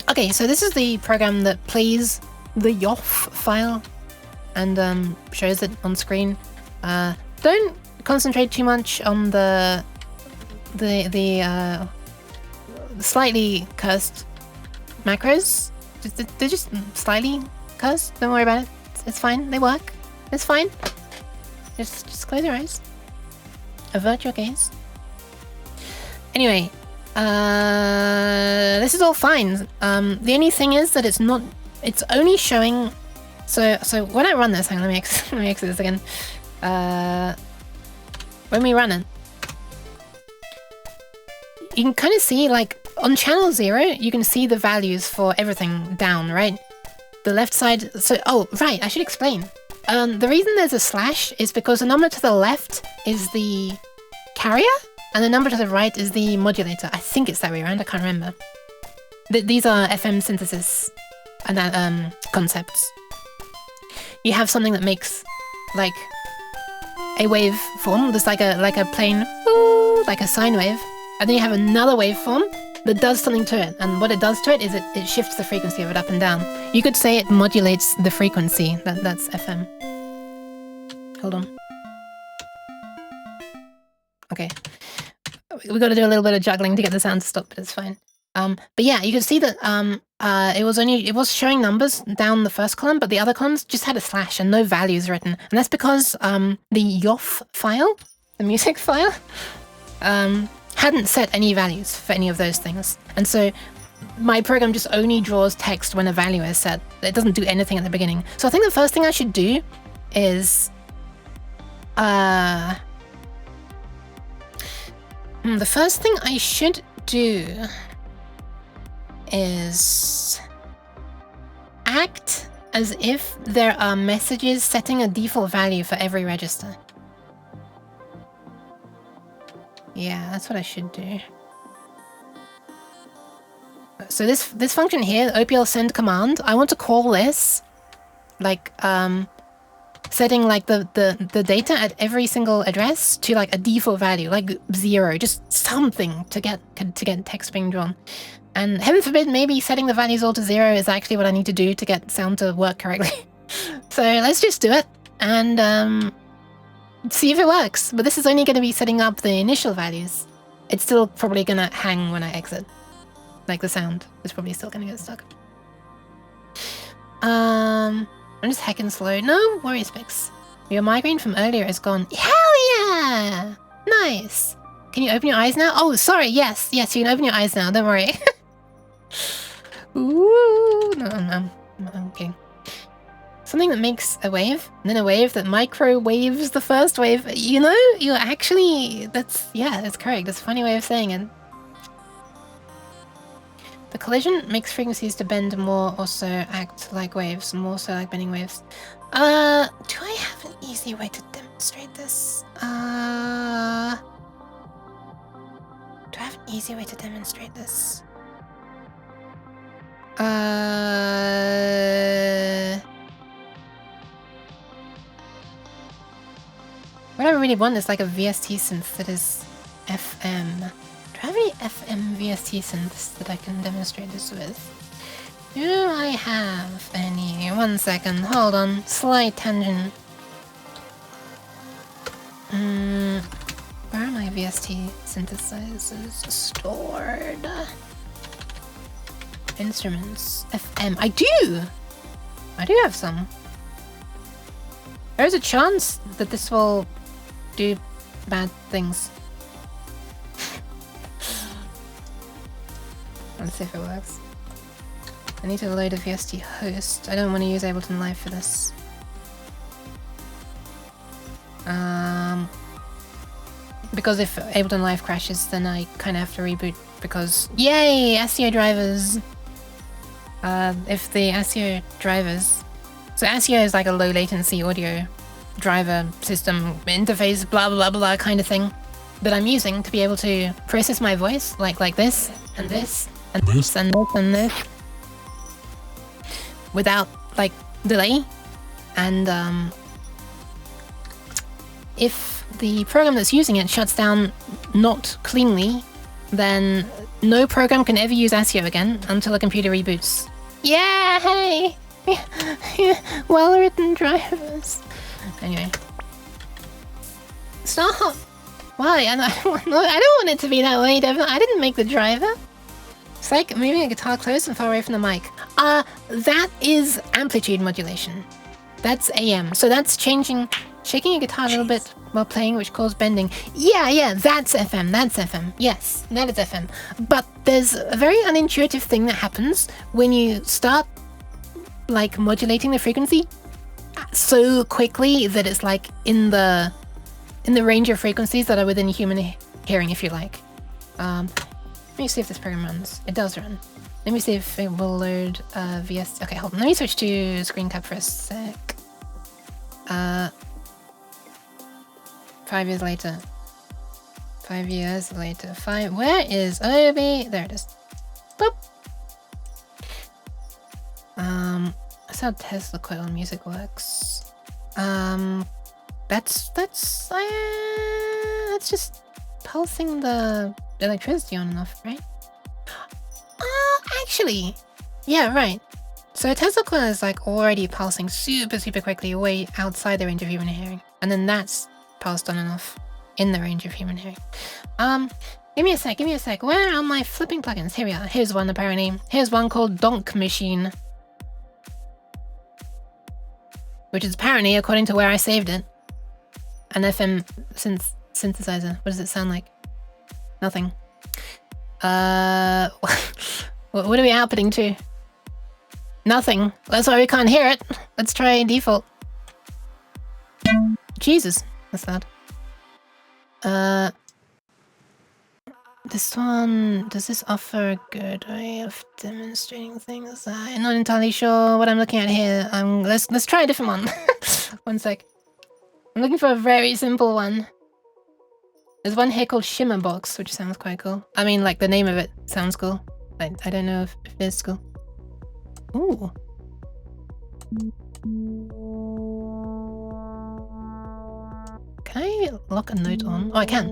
Okay, so this is the program that plays the YOF file and shows it on screen. Don't concentrate too much on the slightly cursed macros. They're just slightly cursed. Don't worry about it. It's fine. They work. It's fine. Just close your eyes. Avert your gaze. Anyway, this is all fine. The only thing is that it's only showing. So when I run this, hang on, let me exit this again. When we run it, you can kind of see, like, on channel 0, you can see the values for everything down, right? The left side, oh, right, I should explain. The reason there's a slash is because the number to the left is the carrier, and the number to the right is the modulator. I think it's that way around, I can't remember. These are FM synthesis and concepts. You have something that makes, like, a wave form. There's like a plain, ooh, like a sine wave, and then you have another waveform that does something to it, and what it does to it is it shifts the frequency of it up and down. You could say it modulates the frequency. That's FM. Hold on. Okay. We got to do a little bit of juggling to get the sound to stop, but it's fine. But yeah, you can see that it was showing numbers down the first column, but the other columns just had a slash and no values written. And that's because the YOF file, the music file, hadn't set any values for any of those things. And so my program just only draws text when a value is set. It doesn't do anything at the beginning. So I think the first thing I should do is the first thing I should do is act as if there are messages setting a default value for every register. Yeah, that's what I should do. So this function here, the OPL send command, I want to call this like setting like the data at every single address to like a default value, like 0, just something to get text being drawn. And heaven forbid, maybe setting the values all to 0 is actually what I need to do to get sound to work correctly. So let's just do it and see if it works. But this is only going to be setting up the initial values. It's still probably going to hang when I exit. Like the sound is probably still going to get stuck. I'm just heckin' slow. No worries, Mix. Your migraine from earlier is gone. Hell yeah! Nice. Can you open your eyes now? Oh, sorry. Yes, you can open your eyes now. Don't worry. Ooh, no, I'm kidding. Something that makes a wave, and then a wave that microwaves the first wave. You know, you actually, that's correct. That's a funny way of saying it. The collision makes frequencies to bend more, also act like waves, more so like bending waves. Do I have an easy way to demonstrate this? Do I have an easy way to demonstrate this? What I really want is like a VST synth that is FM. Do I have any FM VST synths that I can demonstrate this with? Do I have any? 1 second, hold on. Slight tangent. Where are my VST synthesizers stored? Instruments. FM. I do! I do have some. There's a chance that this will do bad things. Let's see if it works. I need to load a VST host. I don't want to use Ableton Live for this. Because if Ableton Live crashes, then I kind of have to reboot because... Yay! ASIO drivers! If the ASIO drivers... So ASIO is like a low latency audio driver system interface, blah blah blah kind of thing that I'm using to be able to process my voice like this and this and this and this and this without like delay. And if the program that's using it shuts down not cleanly, then no program can ever use ASIO again until a computer reboots. Yeah, hey! Well-written drivers. Anyway. Stop! Why? I don't want it to be that way, Devin. I didn't make the driver. It's like moving a guitar close and far away from the mic. That is amplitude modulation. That's AM. So that's shaking a guitar a little bit while playing, which causes bending. Yeah, that's FM. That's FM. Yes, that is FM. But there's a very unintuitive thing that happens when you start like modulating the frequency so quickly that it's like in the range of frequencies that are within human hearing, if you like. Let me see if this program runs. It does run. Let me see if it will load VS. Okay, hold on. Let me switch to screen cap for a sec. 5 years later. 5 years later. Where is Obi? There it is. Boop. That's how Tesla coil music works. That's just pulsing the electricity on and off, right? Actually, yeah, right. So a Tesla coil is like already pulsing super quickly way outside the range of human hearing, and then that's pulsed on and off in the range of human hearing. Give me a sec. Where are my flipping plugins? Here we are. Here's one apparently. Here's one called Donk Machine, which is apparently, according to where I saved it, an FM synthesizer. What does it sound like? Nothing. What are we outputting to? Nothing. That's why we can't hear it. Let's try default. Jesus, that's loud. This one, does this offer a good way of demonstrating things? I'm not entirely sure what I'm looking at here. Let's try a different one. 1 sec. I'm looking for a very simple one. There's one here called Shimmer Box, which sounds quite cool. I mean, like the name of it sounds cool. I don't know if it is cool. Ooh. Can I lock a note on? Oh, I can.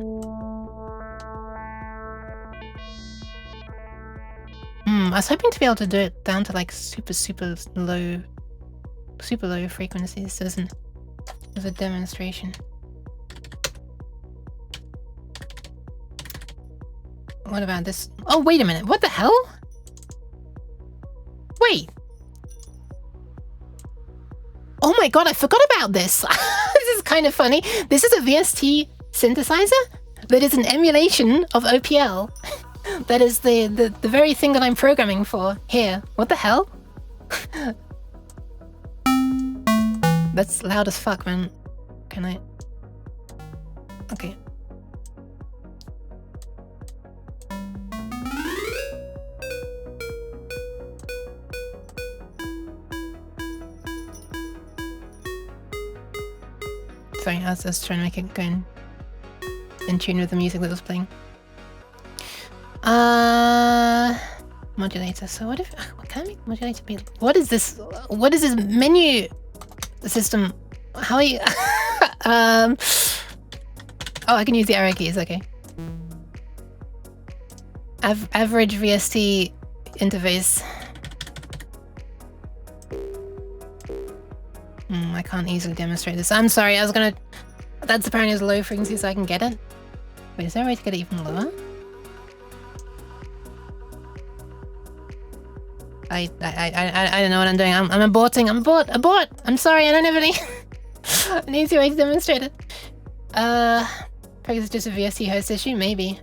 I was hoping to be able to do it down to like super low frequencies as a demonstration. What about this? Oh, wait a minute. What the hell? Wait. Oh my god, I forgot about this. This is kind of funny. This is a VST synthesizer that is an emulation of OPL. That is the very thing that I'm programming for here. What the hell? That's loud as fuck, man. Can I? Okay. Sorry, I was just trying to make it go in tune with the music that was playing. Modulator. So what if... Can I make modulator be... What is this? What is this menu system? How are you... Oh, I can use the arrow keys. Okay. Average VST interface. I can't easily demonstrate this. I'm sorry, I was gonna... That's apparently as low frequency as I can get it. Wait, is there a way to get it even lower? I don't know what I'm doing. I'm aborting. Abort! I'm sorry, I don't have any... an easy way to demonstrate it. Probably it's just a VST host issue, maybe.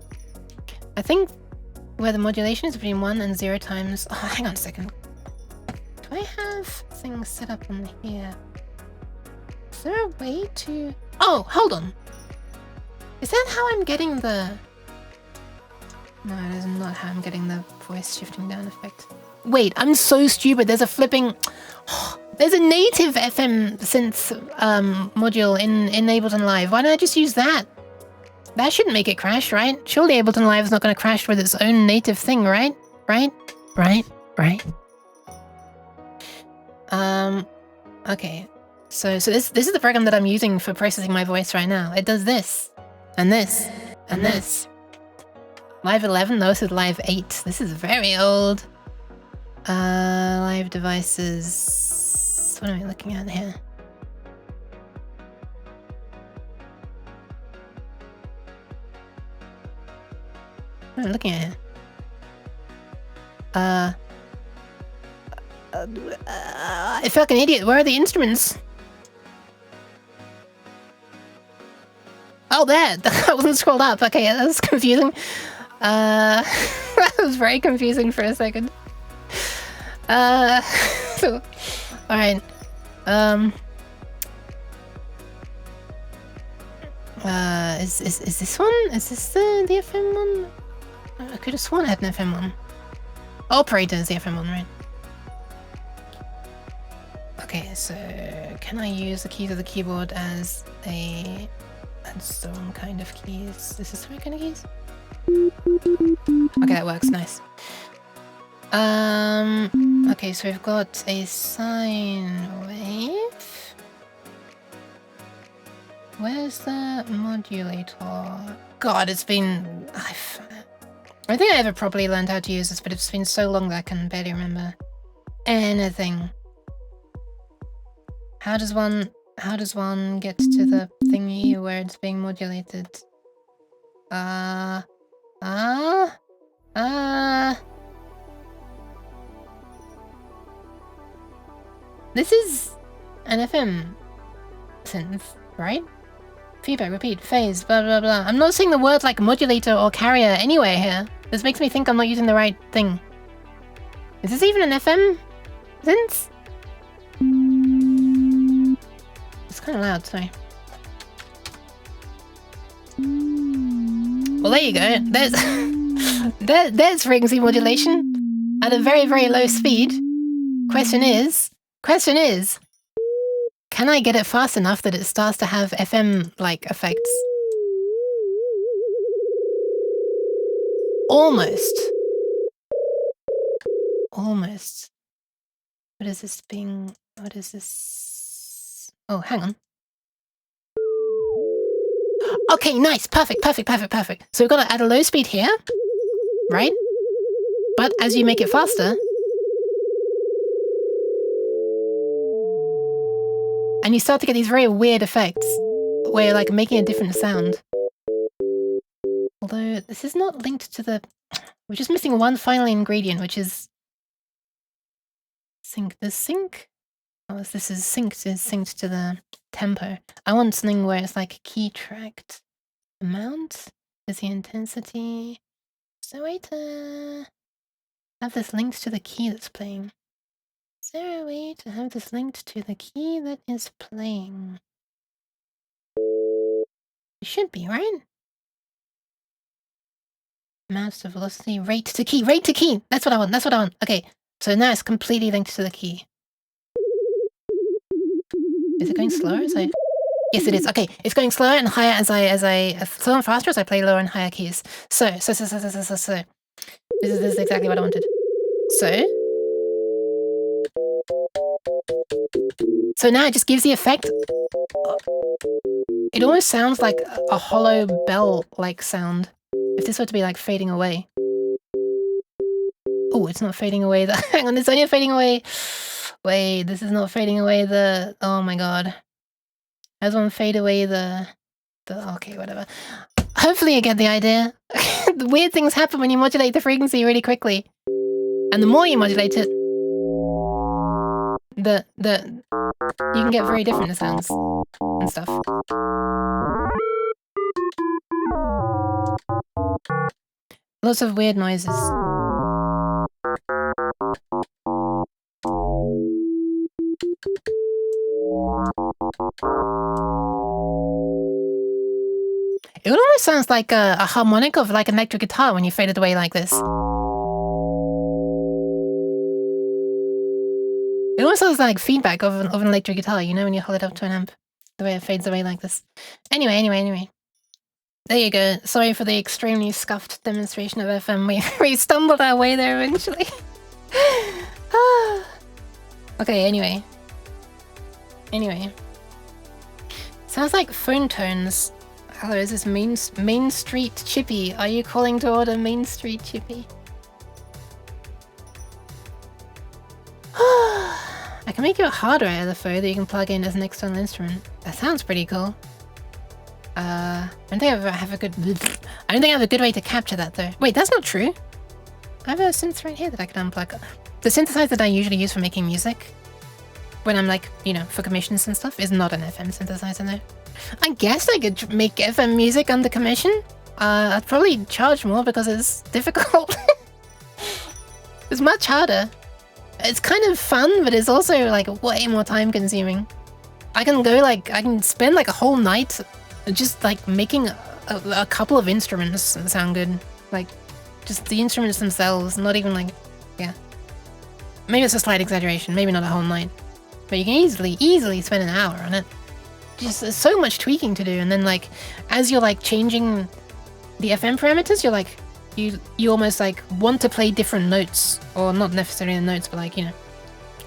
I think where the modulation is between 1 and 0 times... Oh, hang on a second. Do I have things set up on here? Is there a way to... Oh, hold on. Is that how I'm getting the... No, it is not how I'm getting the voice shifting down effect. Wait, I'm so stupid. There's a flipping... There's a native FM synth module in Ableton Live. Why don't I just use that? That shouldn't make it crash, right? Surely Ableton Live is not going to crash with its own native thing, right? Right? Okay. So this is the program that I'm using for processing my voice right now. It does this, and this, and this. Live 11? No, this is Live 8. This is very old. Live devices. What am I looking at here? What am I looking at here? I feel like an idiot. Where are the instruments? Oh, there! That wasn't scrolled up. Okay, that was confusing. That was very confusing for a second. So, alright. Is this one? Is this the FM one? I could have sworn I had an FM one. Operator is the FM one, right? Okay, so can I use the keys of the keyboard as a... That's the wrong kind of keys. This is the right kind of keys? Okay, that works, nice. Okay, so we've got a sine wave. Where's the modulator? God, it's been... I don't think I ever properly learned how to use this, but it's been so long that I can barely remember anything. How does one get to the thingy where it's being modulated? This is an FM synth, right? Feedback, repeat, phase, blah blah blah. I'm not saying the word like modulator or carrier anywhere here. This makes me think I'm not using the right thing. Is this even an FM synth? It's kind of loud, sorry. Well, there you go. There's frequency modulation at a very, very low speed. Question is, can I get it fast enough that it starts to have FM-like effects? Almost. What is this being... What is this... Oh, hang on. Okay, nice. Perfect. So we've got to add a low speed here, right? But as you make it faster... And you start to get these very weird effects where you're like making a different sound. Although this is not linked to the... We're just missing one final ingredient, which is... Sync. The sync? Oh, this is synced to the tempo. I want something where it's like key tracked. Amount is the intensity. So wait to have this linked to the key that's playing. Is there a way to have this linked to the key that is playing? It should be, right? Amounts to velocity, rate to key. That's what I want. Okay, so now it's completely linked to the key. Is it going slower? Yes, it is. Okay, it's going slower and higher as slower and faster as I play lower and higher keys. So. This is exactly what I wanted. So now it just gives the effect. It almost sounds like a hollow bell-like sound. If this were to be like fading away. Oh, it's not fading away. Hang on, it's only fading away. Wait, this is not fading away the. Oh my god. As one fade away the. Okay, whatever. Hopefully you get the idea. The weird things happen when you modulate the frequency really quickly. And the more you modulate it, you can get very different sounds and stuff. Lots of weird noises. It almost sounds like a harmonic of like an electric guitar when you fade it away like this. It almost sounds like feedback of an electric guitar, you know, when you hold it up to an amp. The way it fades away like this. Anyway. There you go. Sorry for the extremely scuffed demonstration of FM. We stumbled our way there eventually. Okay, anyway. Sounds like phone tones. Hello, is this Main Street Chippy? Are you calling to order Main Street Chippy? I can make you a hardware LFO that you can plug in as an external instrument. That sounds pretty cool. I don't think I have a good way to capture that though. Wait, that's not true. I have a synth right here that I can unplug. The synthesizer that I usually use for making music, when I'm like, you know, for commissions and stuff, is not an FM synthesizer though. I guess I could make FM music under commission. I'd probably charge more because it's difficult. It's much harder. It's kind of fun, but it's also like way more time consuming. I can spend like a whole night just like making a couple of instruments that sound good. Like just the instruments themselves, not even like, yeah. Maybe it's a slight exaggeration, maybe not a whole night. But you can easily spend an hour on it. Just there's so much tweaking to do, and then like as you're like changing the FM parameters, you're like you almost like want to play different notes, or not necessarily the notes, but like, you know,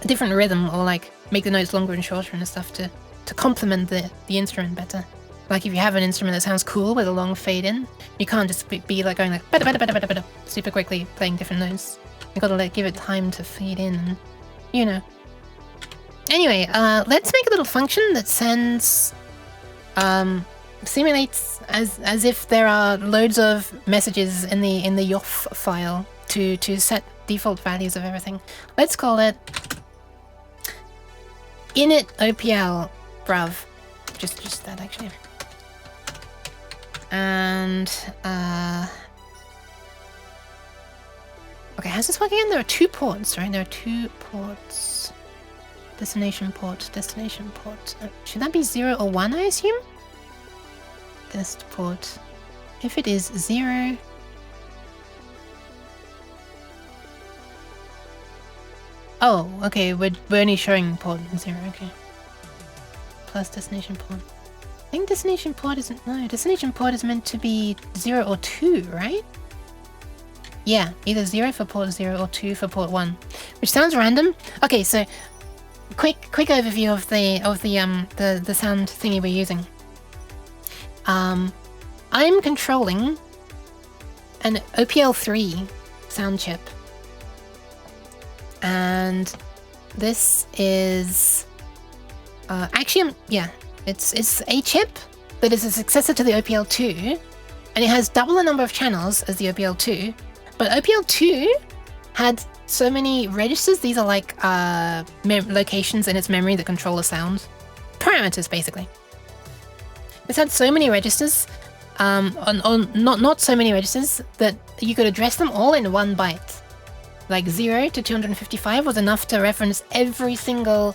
a different rhythm, or like make the notes longer and shorter and stuff to complement the instrument better. Like if you have an instrument that sounds cool with a long fade in, you can't just be like going like bada, super quickly playing different notes. You gotta like give it time to feed in, and, you know. Anyway, let's make a little function that sends, simulates as if there are loads of messages in the yoff file to set default values of everything. Let's call it init OPL bruv. Just that actually. And okay, how's this working again? There are 2 ports, right? There are 2 ports. Destination port. Should that be 0 or 1, I assume? Dest port. If it is 0... Oh, okay, we're only showing port 0, okay. Plus destination port. I think destination port isn't... No, destination port is meant to be 0 or 2, right? Yeah, either 0 for port 0 or 2 for port 1. Which sounds random. Okay, so... Quick overview of the sound thingy we're using. I'm controlling an OPL 3 sound chip, and this is it's a chip that is a successor to the OPL 2, and it has double the number of channels as the OPL 2, but OPL 2 had so many registers. These are like locations in its memory that control the sound. Parameters, basically. It's had so many registers, not so many registers, that you could address them all in 1 byte. Like 0 to 255 was enough to reference every single...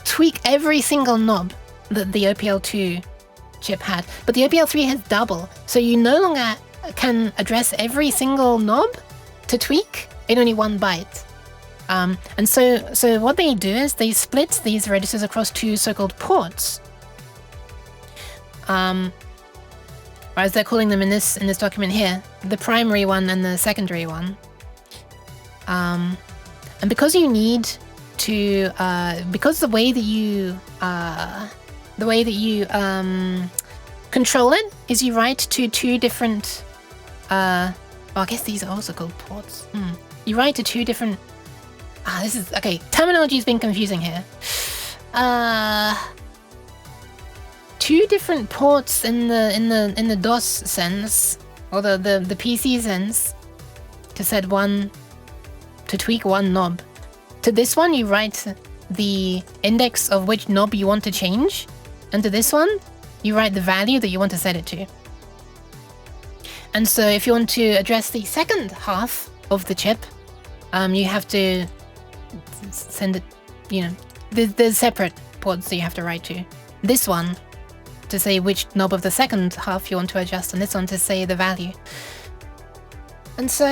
tweak every single knob that the OPL2 chip had. But the OPL3 has double, so you no longer can address every single knob to tweak in only 1 byte. And so what they do is they split these registers across 2 so-called ports. or as they're calling them in this document here, the primary one and the secondary one. And because you need to, because the way that you control it is you write to two different, I guess these are also called ports. You write to two different, this is, okay, terminology's been confusing here. Two different ports in the DOS sense, or the PC sense, to set one, to tweak one knob. To this one, you write the index of which knob you want to change, and to this one, you write the value that you want to set it to. And so if you want to address the second half of the chip, you have to send it, you know, there's separate ports that you have to write to. This one to say which knob of the second half you want to adjust, and this one to say the value. And so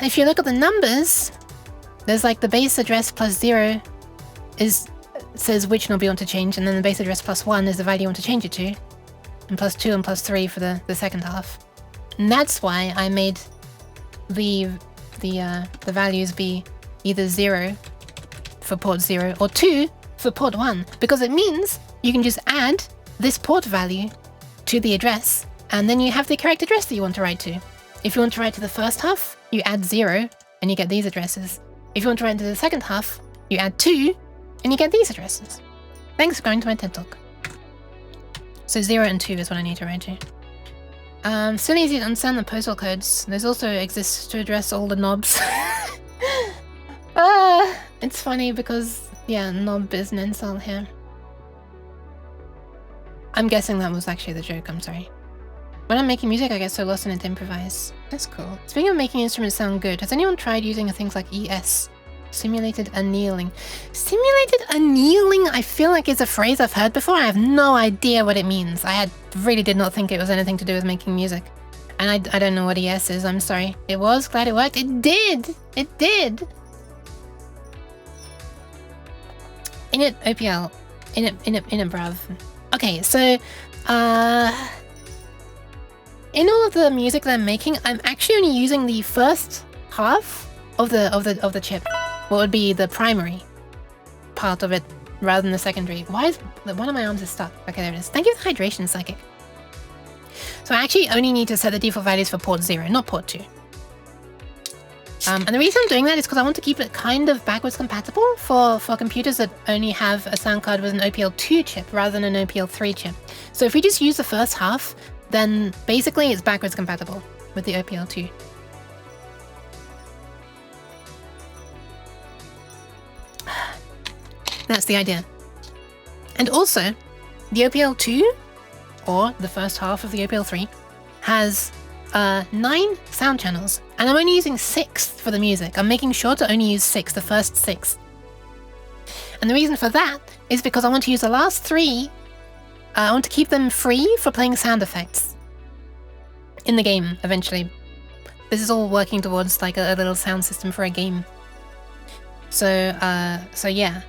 if you look at the numbers, there's like the base address plus 0 says which knob you want to change, and then the base address plus 1 is the value you want to change it to, and plus 2 and plus 3 for the second half. And that's why I made the values be either 0 for port 0 or 2 for port 1, because it means you can just add this port value to the address, and then you have the correct address that you want to write to. If you want to write to the first half, you add 0 and you get these addresses. If you want to write to the second half, you add 2 and you get these addresses. Thanks for going to my TED Talk. So 0 and 2 is what I need to write to. Still easy to understand the postal codes. There's also exists to address all the knobs. It's funny because, yeah, knob is an insult here. I'm guessing that was actually the joke, I'm sorry. When I'm making music, I get so lost in it to improvise. That's cool. Speaking of making instruments sound good, has anyone tried using things like ES? Simulated annealing. Simulated annealing, I feel like is a phrase I've heard before. I have no idea what it means. I really did not think it was anything to do with making music. And I don't know what ES is, I'm sorry. It was, glad it worked. It did! It did! Init OPL. Init bruv. Okay, so, in all of the music that I'm making, I'm actually only using the first half of the chip. What would be the primary part of it, rather than the secondary. Why is one of my arms is stuck? Okay, there it is. Thank you for the hydration, Psychic. So I actually only need to set the default values for port 0, not port 2. And the reason I'm doing that is because I want to keep it kind of backwards compatible for computers that only have a sound card with an OPL 2 chip rather than an OPL 3 chip. So if we just use the first half, then basically it's backwards compatible with the OPL 2. That's the idea. And also, the OPL 2, or the first half of the OPL 3, has 9 sound channels, and I'm only using 6 for the music. I'm making sure to only use 6, the first 6. And the reason for that is because I want to use the last 3, I want to keep them free for playing sound effects in the game, eventually. This is all working towards like a little sound system for a game. So yeah.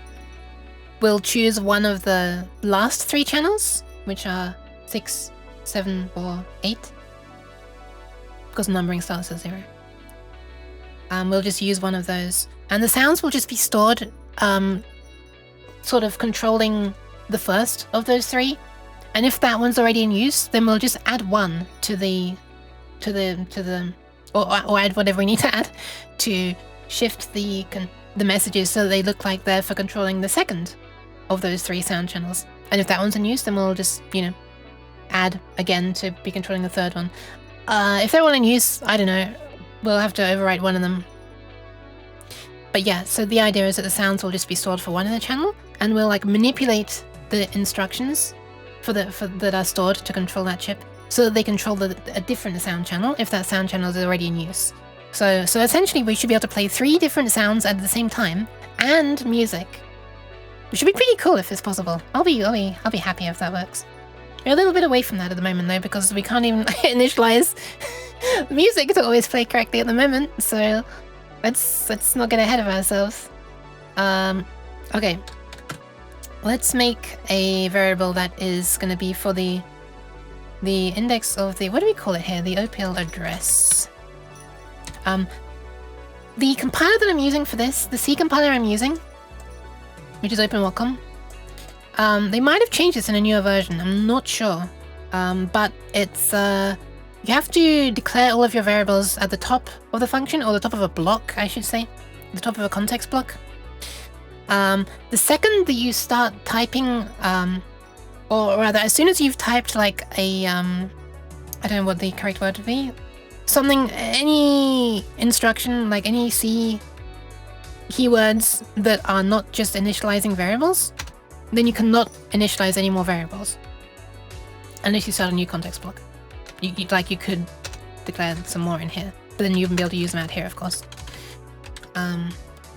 We'll choose one of the last 3 channels, which are 6, 7, or 8. Because numbering starts at 0. We'll just use one of those. And the sounds will just be stored, sort of controlling the first of those 3. And if that one's already in use, then we'll just add 1 or add whatever we need to add to shift the messages so that they look like they're for controlling the second of those 3 sound channels. And if that one's in use, then we'll just, you know, add again to be controlling the third one. If they're all in use, I don't know, we'll have to overwrite one of them. But yeah, so the idea is that the sounds will just be stored for one in the channel, and we'll like manipulate the instructions that are stored to control that chip, so that they control a different sound channel if that sound channel is already in use. So essentially we should be able to play 3 different sounds at the same time, and music. Which should be pretty cool if it's possible. I'll be happy if that works. We're a little bit away from that at the moment though, because we can't even initialize music to always play correctly at the moment, so let's not get ahead of ourselves. Okay. Let's make a variable that is going to be for the the index of the, what do we call it here? The OPL address. The compiler that I'm using for this, the C compiler I'm using, which is OpenWelcome, they might have changed this in a newer version. I'm not sure. But it's, you have to declare all of your variables at the top of the function, or the top of a block, I should say. The top of a context block. The second that you start typing, or rather, as soon as you've typed like a, I don't know what the correct word would be, something, any instruction, like any C keywords that are not just initializing variables, then you cannot initialize any more variables unless you start a new context block. You could declare some more in here, but then you wouldn't be able to use them out here, of course.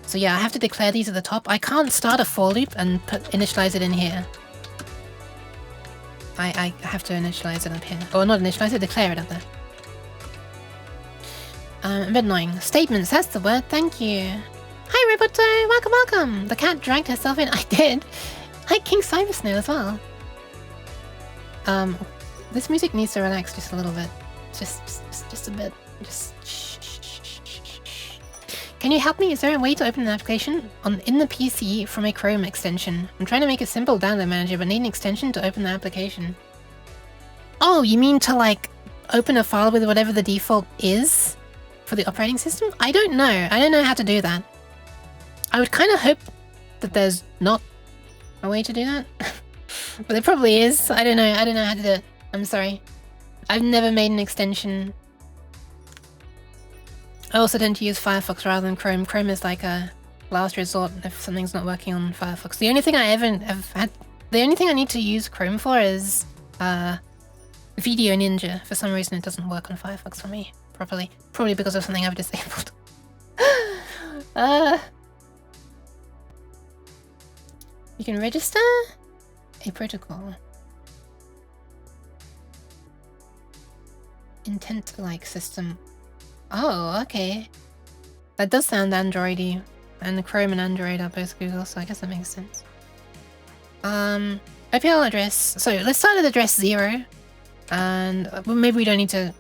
So yeah, I have to declare these at the top. I can't start a for loop and initialize it in here. I have to initialize it up here. Or not initialize it, declare it up there. A bit annoying. Statements, that's the word, thank you. Hi Roboto, welcome, welcome. The cat dragged herself in, I did. Hi King Cybersnow as well. This music needs to relax just a little bit. Just a bit. Can you help me? Is there a way to open an application in the PC from a Chrome extension? I'm trying to make a simple download manager, but need an extension to open the application. Oh, you mean to like open a file with whatever the default is for the operating system? I don't know. I don't know how to do that. I would kind of hope that there's not a way to do that. But there probably is. I don't know. I don't know how to do it. I'm sorry. I've never made an extension. I also tend to use Firefox rather than Chrome. Chrome is like a last resort if something's not working on Firefox. The only thing I ever have had, the only thing I need to use Chrome for is Video Ninja. For some reason, it doesn't work on Firefox for me properly. Probably because of something I've disabled. You can register a protocol. Intent-like system. Oh, okay. That does sound Android-y. And the Chrome and Android are both Google, so I guess that makes sense. OPL address. So let's start at address 0. And well, maybe we don't need to...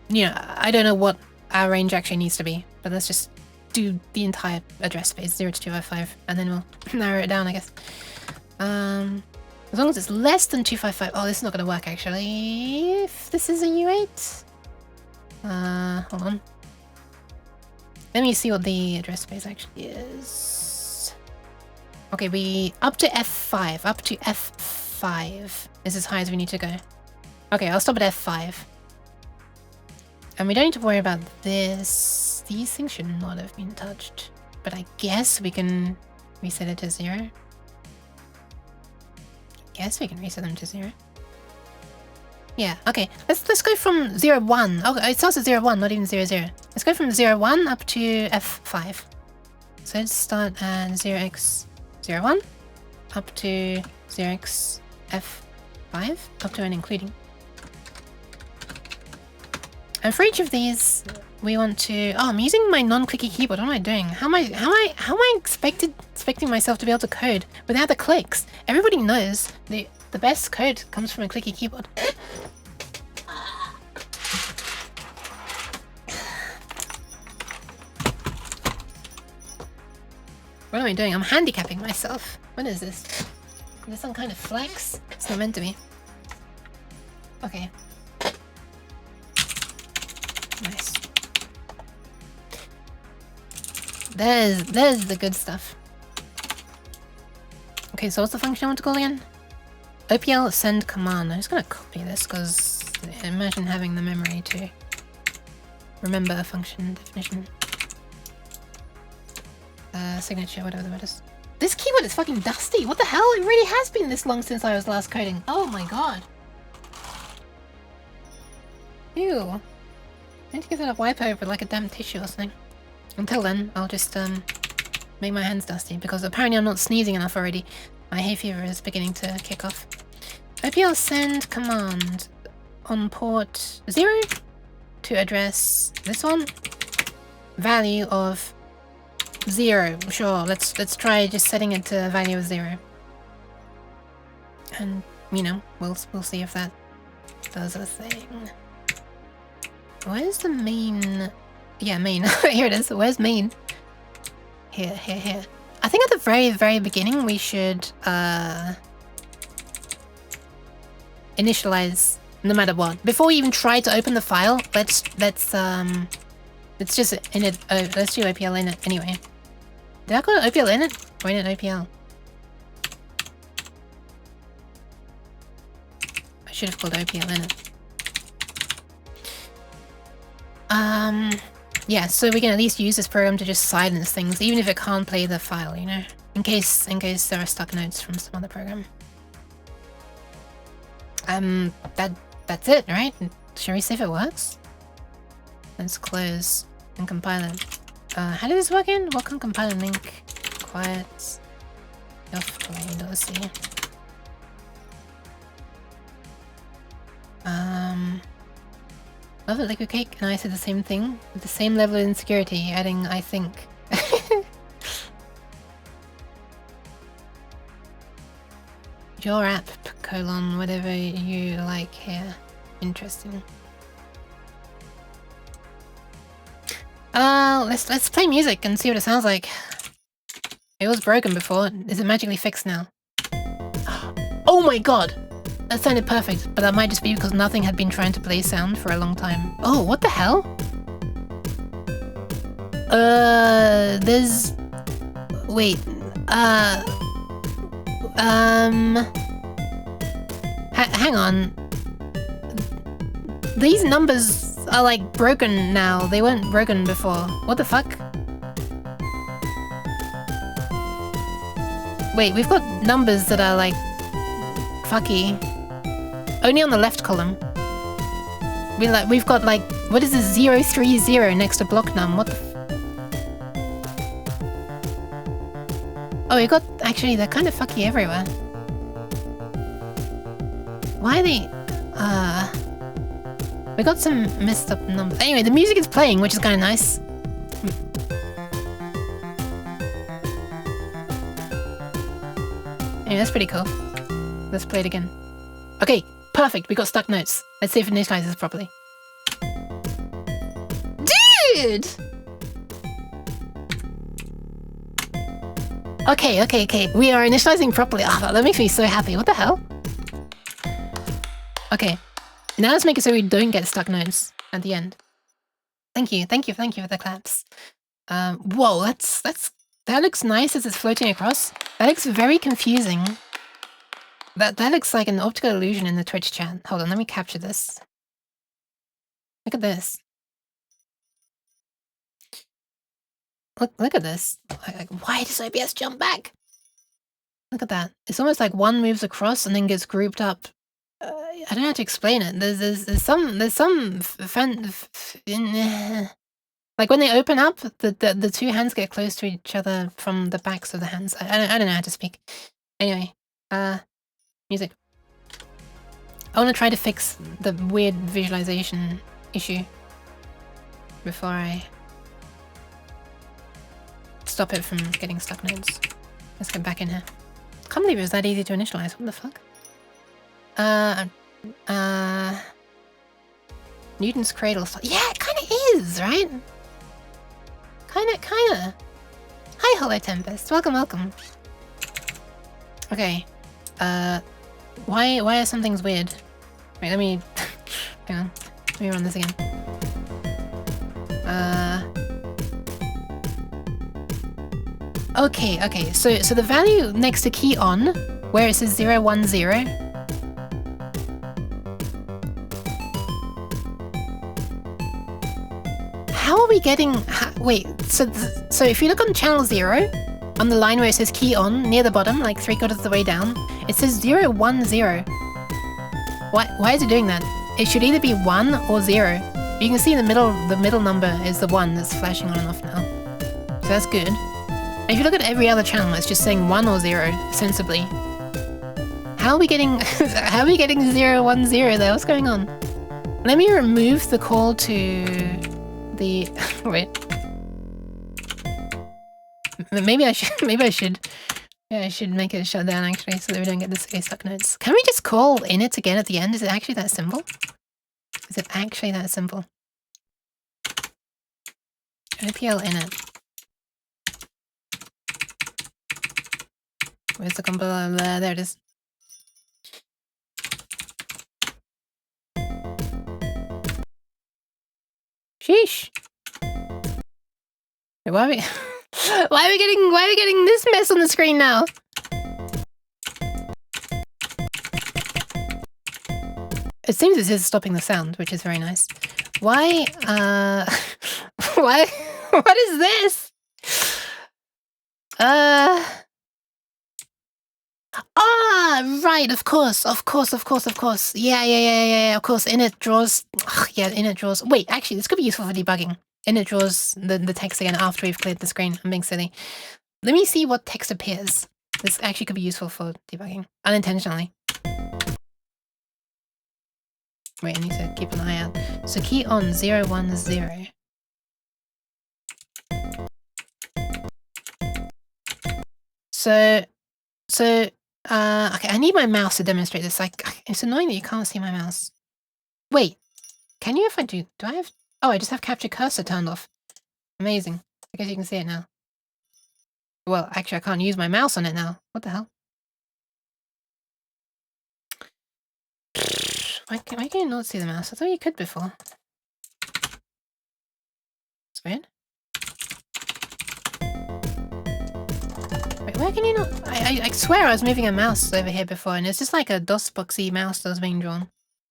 You know, I don't know what our range actually needs to be. But let's just do the entire address space, 0 to 255. And then we'll narrow it down, I guess. As long as it's less than 255... Oh, this is not going to work, actually. If this is a U8... hold on. Let me see what the address space actually is. Okay, we... Up to F5. Up to F5 is as high as we need to go. Okay, I'll stop at F5. And we don't need to worry about this. These things should not have been touched. But I guess we can reset it to 0. Guess we can reset them to 0. Yeah, okay. Let's go from 0, 1. Oh, it starts at 0, 1, not even 0, 0. Let's go from 0, 1 up to F5. So let's start at 0x 0, 1 up to 0x F5 up to and including. And for each of these, we want to... Oh, I'm using my non-clicky keyboard. What am I doing? How am I expecting myself to be able to code without the clicks? Everybody knows the best code comes from a clicky keyboard. What am I doing? I'm handicapping myself. What is this? Is this some kind of flex? It's not meant to be. Okay. Nice. There's the good stuff. Okay, so what's the function I want to call again? OPL send command. I'm just gonna copy this because imagine having the memory to remember a function definition. Signature, whatever the word is. This keyboard is fucking dusty. What the hell? It really has been this long since I was last coding. Oh my god. Ew. I need to give that a wipe over like a damp tissue or something. Until then, I'll just make my hands dusty because apparently I'm not sneezing enough already. My hay fever is beginning to kick off. OPL send command on port 0 to address this one. Value of 0. Sure, let's try just setting it to a value of 0. And, you know, we'll see if that does a thing. Where's the main? Yeah, main. Here it is. Where's main? Here. I think at the very, very beginning we should initialize no matter what. Before we even try to open the file, let's just init. Let's do OPL init anyway. Did I call it OPL init or init OPL? I should have called OPL init. Yeah, so we can at least use this program to just silence things, even if it can't play the file, you know, in case there are stuck notes from some other program. That's it, right? Shall we see if it works? Let's close and compile it. How did this work in? Welcome compile and link. Quiet. Let's see. Love it, liquid cake, and I said the same thing with the same level of insecurity, adding I think. Your app, colon, whatever you like here. Interesting. Let's play music and see what it sounds like. It was broken before. Is it magically fixed now? Oh my god! That sounded perfect, but that might just be because nothing had been trying to play sound for a long time. Oh, what the hell? There's... Wait, hang on. These numbers are like broken now. They weren't broken before. What the fuck? Wait, we've got numbers that are like... fucky. Only on the left column. We've got like, what is this 030 next to block num? What the oh, we got, actually they're kind of fucky everywhere. Why are they, we got some messed up numbers. Anyway, the music is playing, which is kind of nice. Yeah, that's pretty cool. Let's play it again. Okay, perfect. We got stuck notes. Let's see if it initializes properly. Dude! Okay. We are initializing properly. Oh, that makes me so happy. What the hell? Okay. Now let's make it so we don't get stuck notes at the end. Thank you for the claps. Whoa, that looks nice as it's floating across. That looks very confusing. That looks like an optical illusion in the Twitch chat. Hold on, let me capture this. Look at this. Look at this. Like, why does OBS jump back? Look at that. It's almost like one moves across and then gets grouped up. I don't know how to explain it. There's some like when they open up, the two hands get close to each other from the backs of the hands. I don't know how to speak. Anyway, music. I want to try to fix the weird visualization issue before I stop it from getting stuck nodes. Let's get back in here. Can't believe it was that easy to initialize. What the fuck? Newton's cradle. Yeah, it kind of is, right? Kinda. Hi, Hollow Tempest. Welcome. Okay. Why are some things weird? Wait, let me... hang on. Let me run this again. Okay. So the value next to key on, where it says 010, how are we getting... wait, so if you look on channel 0, on the line where it says key on, near the bottom, like 3/4 of the way down, it says 010. Why is it doing that? It should either be 1 or 0. You can see in the middle number is the 1 that's flashing on and off now. So that's good. And if you look at every other channel, it's just saying 1 or 0, sensibly. How are we getting 010 there? What's going on? Let me remove the call to the... wait. Maybe I should Yeah, I should make it shut down actually so that we don't get the silly suck notes. Can we just call init again at the end? Is it actually that simple? Is it actually that simple? OPL init. Where's the compiler? There it is. Sheesh. Wait, why are we why are we getting this mess on the screen now? It seems as if it's stopping the sound, which is very nice. Why why what is this? Right, of course. Yeah, of course. Init draws. Ugh, yeah, init draws. Wait, actually, this could be useful for debugging. Init draws the text again after we've cleared the screen. I'm being silly. Let me see what text appears. This actually could be useful for debugging. Unintentionally. Wait, I need to keep an eye out. So key on 010. Okay, I need my mouse to demonstrate this. Like, it's annoying that you can't see my mouse. Wait, can you if I do? Do I have? Oh, I just have capture cursor turned off. Amazing. I guess you can see it now. Well, actually, I can't use my mouse on it now. What the hell? Why can you not see the mouse? I thought you could before. It's weird. Wait, why can you not? I swear I was moving a mouse over here before, and it's just like a DOS boxy mouse that was being drawn.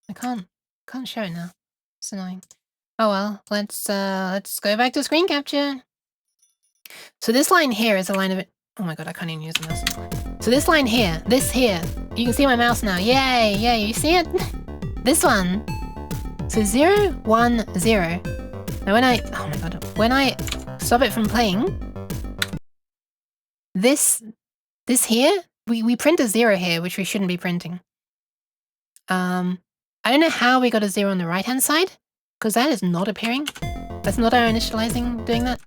I can't show it now. It's annoying. Oh well, let's go back to screen capture. So this line here is a line of it. Oh my god, I can't even use the mouse. So this line here, this here, you can see my mouse now. Yay, you see it? This one. So 010. Now when I stop it from playing, this here, we print a 0 here, which we shouldn't be printing. I don't know how we got a 0 on the right hand side, because that is not appearing. That's not our initializing doing that.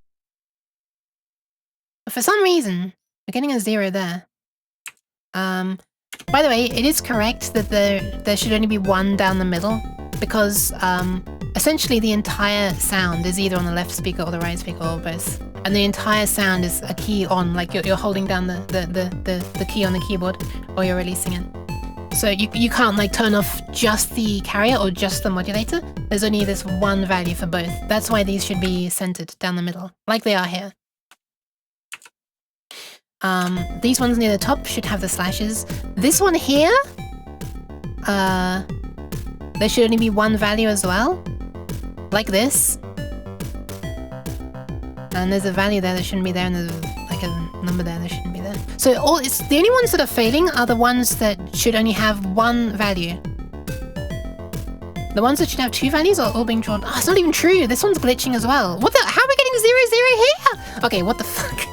But for some reason, we're getting a 0 there. By the way, it is correct that there should only be one down the middle, because essentially the entire sound is either on the left speaker or the right speaker or both. And the entire sound is a key on, like you're holding down the key on the keyboard, or you're releasing it. So you can't like turn off just the carrier or just the modulator. There's only this one value for both. That's why these should be centered down the middle, like they are here. These ones near the top should have the slashes. This one here, there should only be one value as well, like this. And there's a value there that shouldn't be there, and there's like a number there that shouldn't be there. So it's the only ones that are failing are the ones that should only have one value. The ones that should have two values are all being drawn. Oh, it's not even true. This one's glitching as well. What the? How are we getting 0, 0 here? Okay, what the fuck?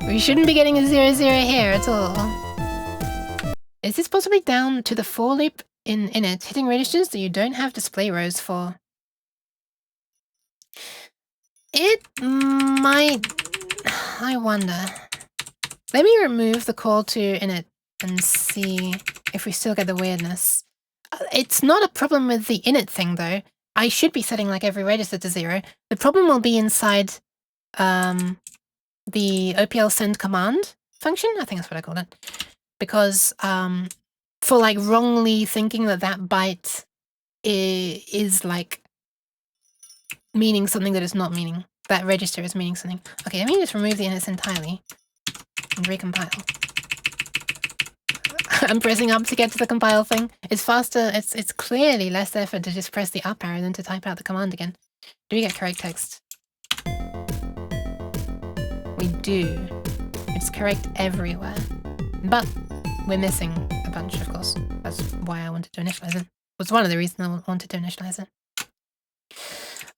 We shouldn't be getting a 0, 0 here at all. Is this possibly down to the for loop in it, hitting registers that you don't have display rows for? It might... I wonder. Let me remove the call to init and see if we still get the weirdness. It's not a problem with the init thing though. I should be setting like every register to 0. The problem will be inside the OPL send command function. I think that's what I called it. Because for like wrongly thinking that byte is like meaning something that it's not meaning. That register is meaning something. Okay, let me just remove the inits entirely and recompile. I'm pressing up to get to the compile thing. It's faster. It's clearly less effort to just press the up arrow than to type out the command again. Do we get correct text? We do. It's correct everywhere. But we're missing a bunch, of course. That's why I wanted to initialize it. Was one of the reasons I wanted to initialize it.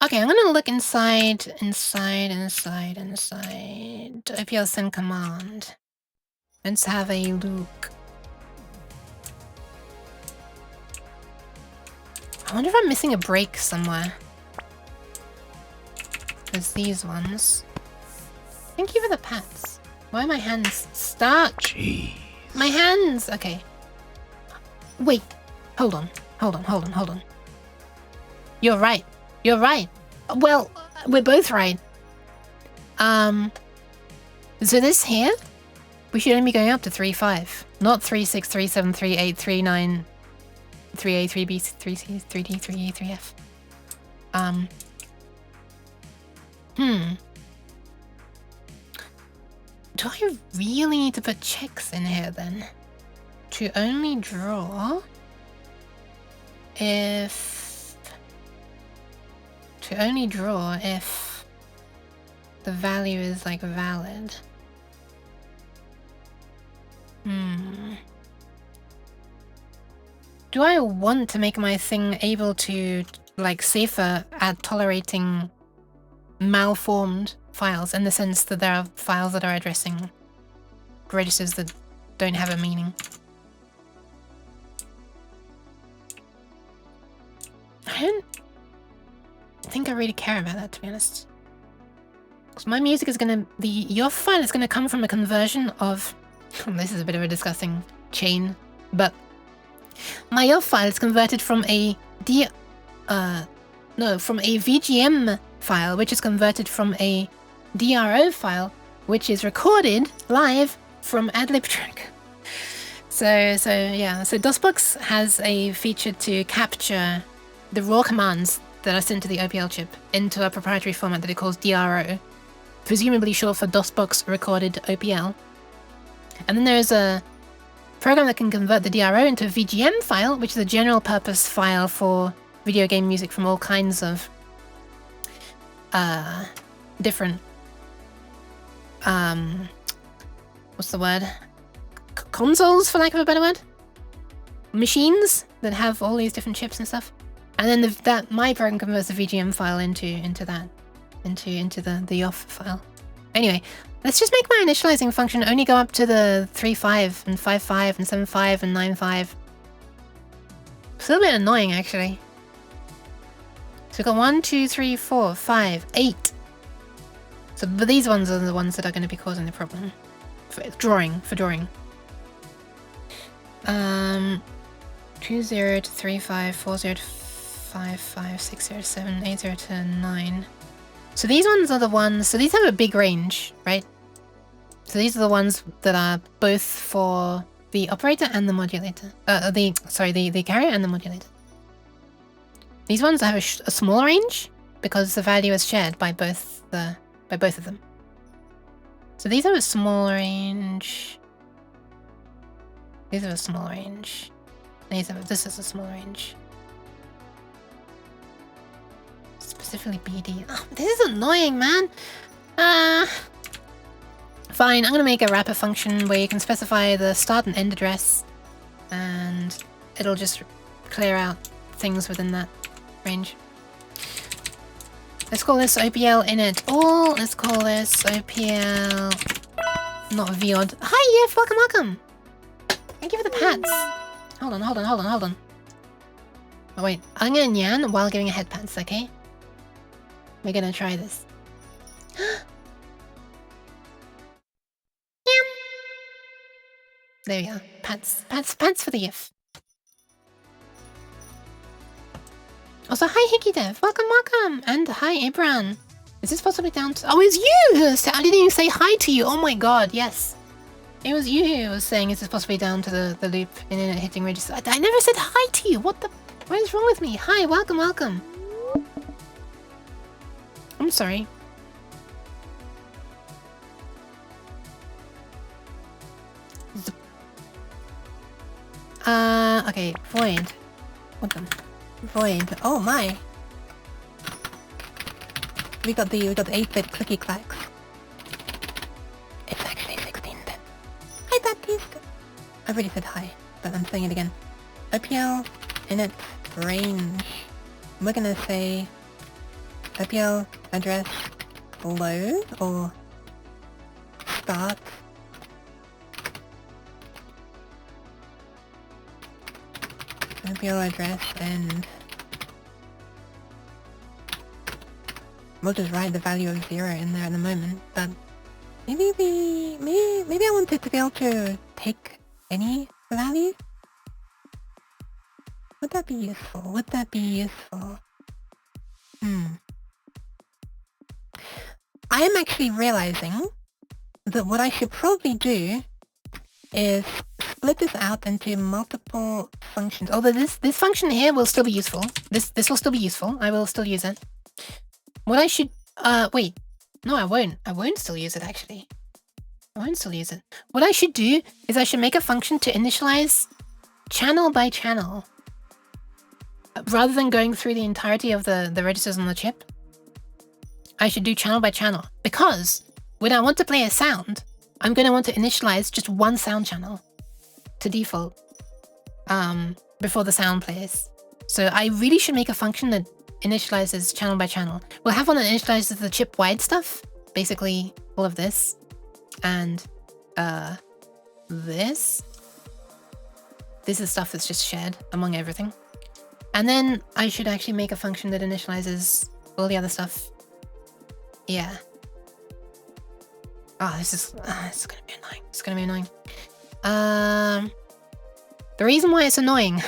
Okay, I'm gonna look inside OPL send command. Let's have a look. I wonder if I'm missing a break somewhere. There's these ones. Thank you for the pats. Why are my hands stuck? Jeez. My hands! Okay. Wait. Hold on. You're right. You're right. Well, we're both right. So this here, we should only be going up to 3-5. Not 3-6, 3-7, 3-8, 3-9, 3A, 3B, 3C, 3D, 3E, 3F. Do I really need to put checks in here then? To only draw if... To only draw if the value is like valid. Do I want to make my thing able to like safer at tolerating malformed files in the sense that there are files that are addressing registers that don't have a meaning? I don't think I really care about that, to be honest. Because my music is gonna... The YOF file is gonna come from a conversion of... This is a bit of a disgusting chain, but... My YOF file is converted from a from a VGM file, which is converted from a DRO file, which is recorded live from AdLib track. So yeah, so DOSBox has a feature to capture the raw commands that are sent to the OPL chip into a proprietary format that it calls DRO, presumably short for DOSBox Recorded OPL. And then there's a program that can convert the DRO into a VGM file, which is a general purpose file for video game music from all kinds of different what's the word? Consoles, for lack of a better word? Machines that have all these different chips and stuff. And then my program converts the VGM file into the YOF file. Anyway, let's just make my initializing function only go up to the 3.5 and 5.5 and 7.5 and 9.5. It's a little bit annoying, actually. So we've got 1, 2, 3, 4, 5, 8. So, but these ones are the ones that are going to be causing the problem. For drawing. 20 to 35, 40 to 55, 60 to 7, 80 to 9. So these ones are the ones, so these have a big range, right? So these are the ones that are both for the operator and the modulator. The carrier and the modulator. These ones have a small range because the value is shared by both of them. So these have a small range. These have a small range. This is a small range. Specifically BD. Oh, this is annoying, man. Fine, I'm gonna make a wrapper function where you can specify the start and end address, and it'll just clear out things within that range. Let's call this OPL init all. Let's call this OPL not VOD. Hi, Yef, welcome. Thank you for the pats. Hold on. Oh wait, I'm gonna nyan while giving a head pats, okay? We're gonna try this. There we go. Pants for the GIF. Also, hi Hickey Dev, welcome, and hi Ibran. Is this possibly down to? Oh, it's you! I didn't even say hi to you. Oh my god, yes. It was you who was saying, is this possibly down to the loop in it hitting register? I never said hi to you. What is wrong with me? Hi, welcome. I'm sorry. Okay, void. Welcome. Void. Oh my. We got the 8-bit clicky clacks. It's actually 16-bit. Hi, Baptiste. I already said hi, but I'm saying it again. OPL init range. We're gonna say OPL address load or start. OPL address and we'll just write the value of 0 in there at the moment, but maybe I want it to be able to take any value. Would that be useful? Would that be useful? I am actually realizing that what I should probably do is split this out into multiple functions. Although this function here will still be useful. This will still be useful. I will still use it. What I should wait. No, I won't. I won't still use it actually. I won't still use it. What I should do is I should make a function to initialize channel by channel. Rather than going through the entirety of the registers on the chip, I should do channel by channel. Because when I want to play a sound, I'm going to want to initialize just one sound channel to default before the sound plays. So I really should make a function that initializes channel by channel. We'll have one that initializes the chip-wide stuff, basically all of this, and this. This is stuff that's just shared among everything. And then I should actually make a function that initializes all the other stuff. Yeah. Oh, this is gonna be annoying. It's gonna be annoying. The reason why it's annoying.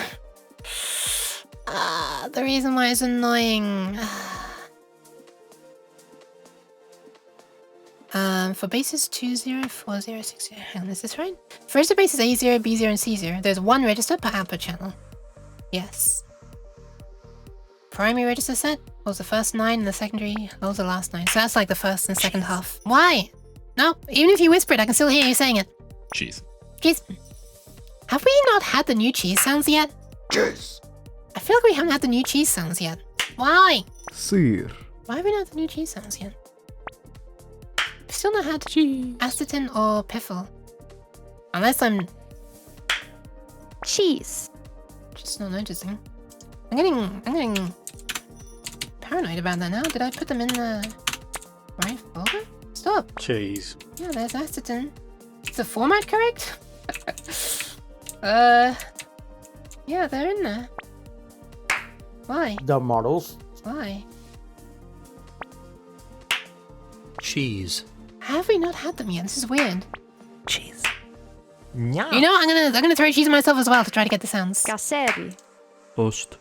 The reason why it's annoying. For bases 20, 40, 60. Hang on, is this right? First the base is A0, B0, and C0. There's one register per output channel. Yes. Primary register set was the first 9 and the secondary was the last 9. So that's like the first and second half. Why? No, even if you whisper it, I can still hear you saying it. Cheese. Cheese. Have we not had the new cheese sounds yet? Cheese. I feel like we haven't had the new cheese sounds yet. Why? Sir. Why have we not had the new cheese sounds yet? We've still not had Astatin or Piffle. Unless I'm Cheese. just not noticing. I'm getting paranoid about that now. Did I put them in the right folder? Stop. Cheese. Yeah, there's Astatin. Is the format correct? Yeah, they're in there. Why? The models. Why? Cheese. Have we not had them yet? This is weird. Cheese. Yeah. You know, I'm gonna throw cheese myself as well to try to get the sounds. Casseri. Ost.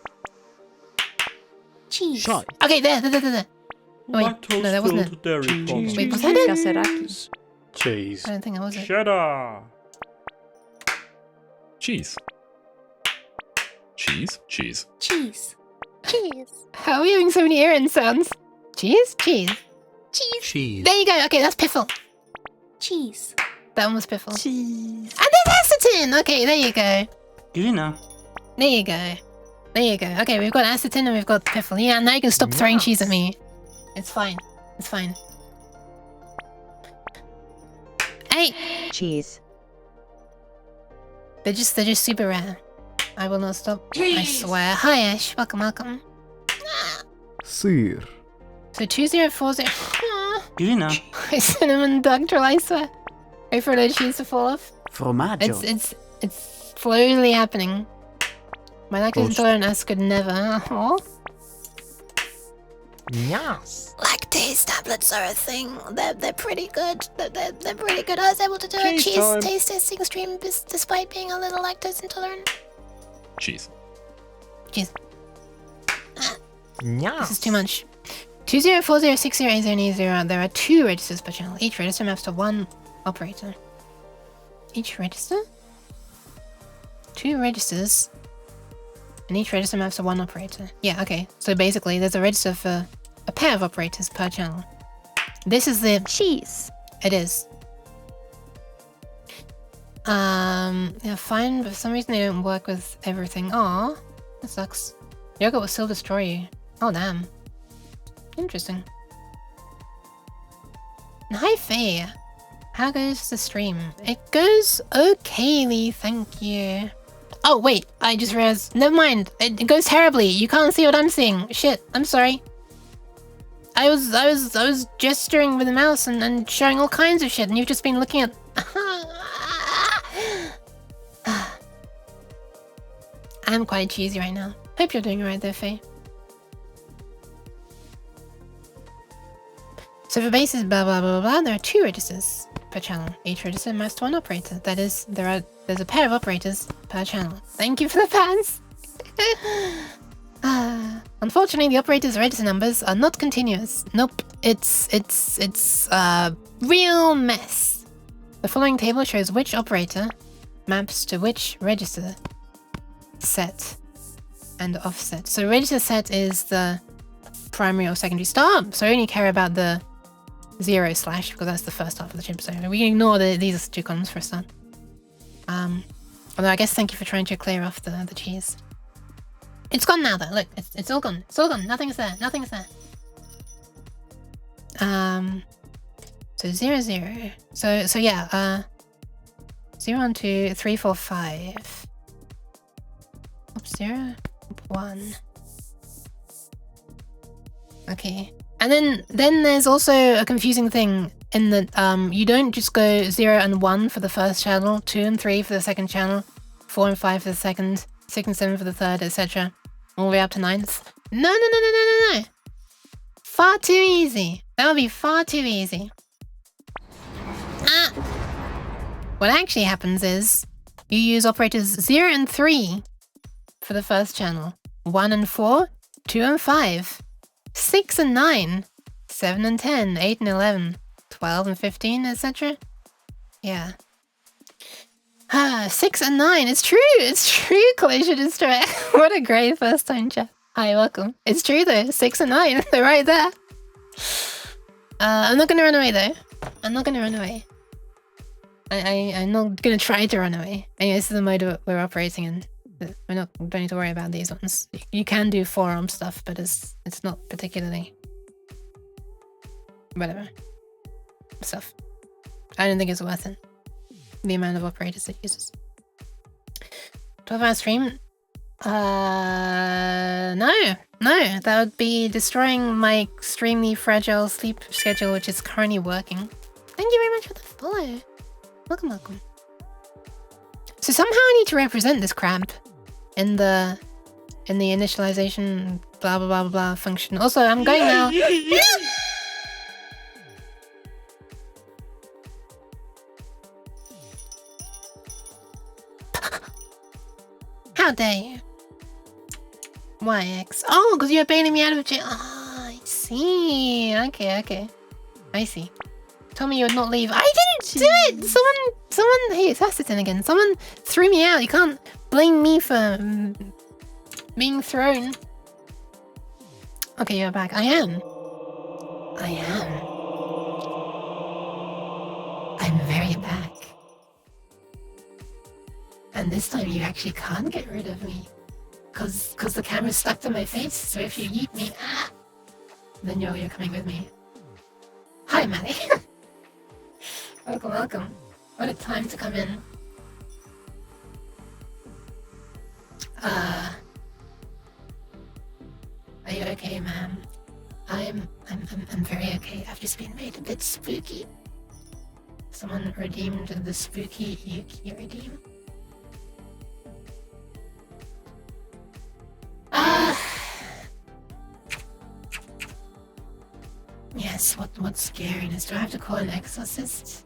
Cheese. Shite. Okay, there. Wait, no, that wasn't it. dairy products. Wait, was that it? Caseraki. Cheese. I don't think that was it. Cheddar. Cheese. Cheese. Cheese. Cheese. Cheese. How are we having so many errand sounds? Cheese? Cheese. Cheese. Cheese. There you go. Okay, that's Piffle. Cheese. That one was Piffle. Cheese. And there's Astatin! Okay, there you go. Gina. There you go. There you go. Okay, we've got Astatin and we've got Piffle. Yeah, now you can stop throwing cheese at me. It's fine. It's fine. Hey! Cheese. They're just super rare. I will not stop. I swear. Hi Ash. Welcome. Sir. So 2040. Gina. Cinnamon duck troll, I swear. Wait for the cheese to fall off. Formaggio. It's slowly happening. My lactose Post. intolerant ass could never. Oh. Yes. Lactase tablets are a thing. They're pretty good. They're pretty good. I was able to do a Cheese cheese time. taste testing stream despite being a little lactose intolerant. Cheese. Jeez, Yes. this is too much. 20406080 and E0. There are 2 registers per channel. Each register maps to 1 operator. Each register? 2 registers. And each register maps to 1 operator. Yeah, okay. So basically, there's a register for a pair of operators per channel. This is the... Cheese. It is. Yeah, fine, but for some reason they don't work with everything. Aw, that sucks. Yoga will still destroy you. Oh, damn. Interesting. And hi, Faye. How goes the stream? It goes okayly, thank you. Oh, wait, I just realized. Never mind. It goes terribly. You can't see what I'm seeing. Shit, I'm sorry. I was gesturing with the mouse and showing all kinds of shit, and you've just been looking at. I'm quite cheesy right now. Hope you're doing alright there, Faye. So for bases, blah blah blah blah, there are 2 registers per channel. Each register maps to 1 operator. That is, there's a pair of operators per channel. Thank you for the pants. Unfortunately, the operator's register numbers are not continuous. Nope, it's real mess. The following table shows which operator maps to which register set and offset. So register set is the primary or secondary start, so I only care about the 0 slash because that's the first half of the chip, so we can ignore these 2 columns for a start. Although I guess thank you for trying to clear off the cheese. It's gone now though, look, it's all gone. It's all gone, nothing's there, nothing's there. So 0, 0. So yeah, 0, 1, 2, 3, 4, 5. Oops, 0, 1. Okay. And then there's also a confusing thing in that you don't just go 0 and 1 for the first channel, 2 and 3 for the second channel, 4 and 5 for the second, 6 and 7 for the third, etc. All the way up to 9th. No. Far too easy. That would be far too easy. What actually happens is you use operators 0 and 3 for the first channel, 1 and 4, 2 and 5, 6 and 9, 7 and 10, 8 and 11, 12 and 15, etc. Yeah. 6 and 9, it's true, Collision Destroyer. What a great first time chat. Hi, welcome. It's true though, 6 and 9, they're right there. I'm not gonna run away though. I'm not gonna run away. I'm not gonna try to run away. Anyway, this is the mode we're operating in. Don't need to worry about these ones. You can do forearm stuff, but it's not particularly whatever stuff. I don't think it's worth it. The amount of operators it uses. 12-hour stream? No, that would be destroying my extremely fragile sleep schedule, which is currently working. Thank you very much for the follow. Welcome. So somehow I need to represent this crab in the initialization blah blah blah blah function. Also, I'm going now. How dare you? YX. Oh, because you're bailing me out of jail. Ah, I see. Okay. I see. Told me you would not leave. I didn't do it! Someone, hey, it's Assatin again. Someone threw me out. You can't blame me for being thrown. Okay, you're back. I am. I'm very back. And this time you actually can't get rid of me. Cause the camera's stuck to my face, so if you yeet me, then you're coming with me. Hi, Maddie. Welcome. What a time to come in. Are you okay, ma'am? I'm very okay. I've just been made a bit spooky. Someone redeemed the spooky Yuki redeem. Yes, what's scariness? Do I have to call an exorcist?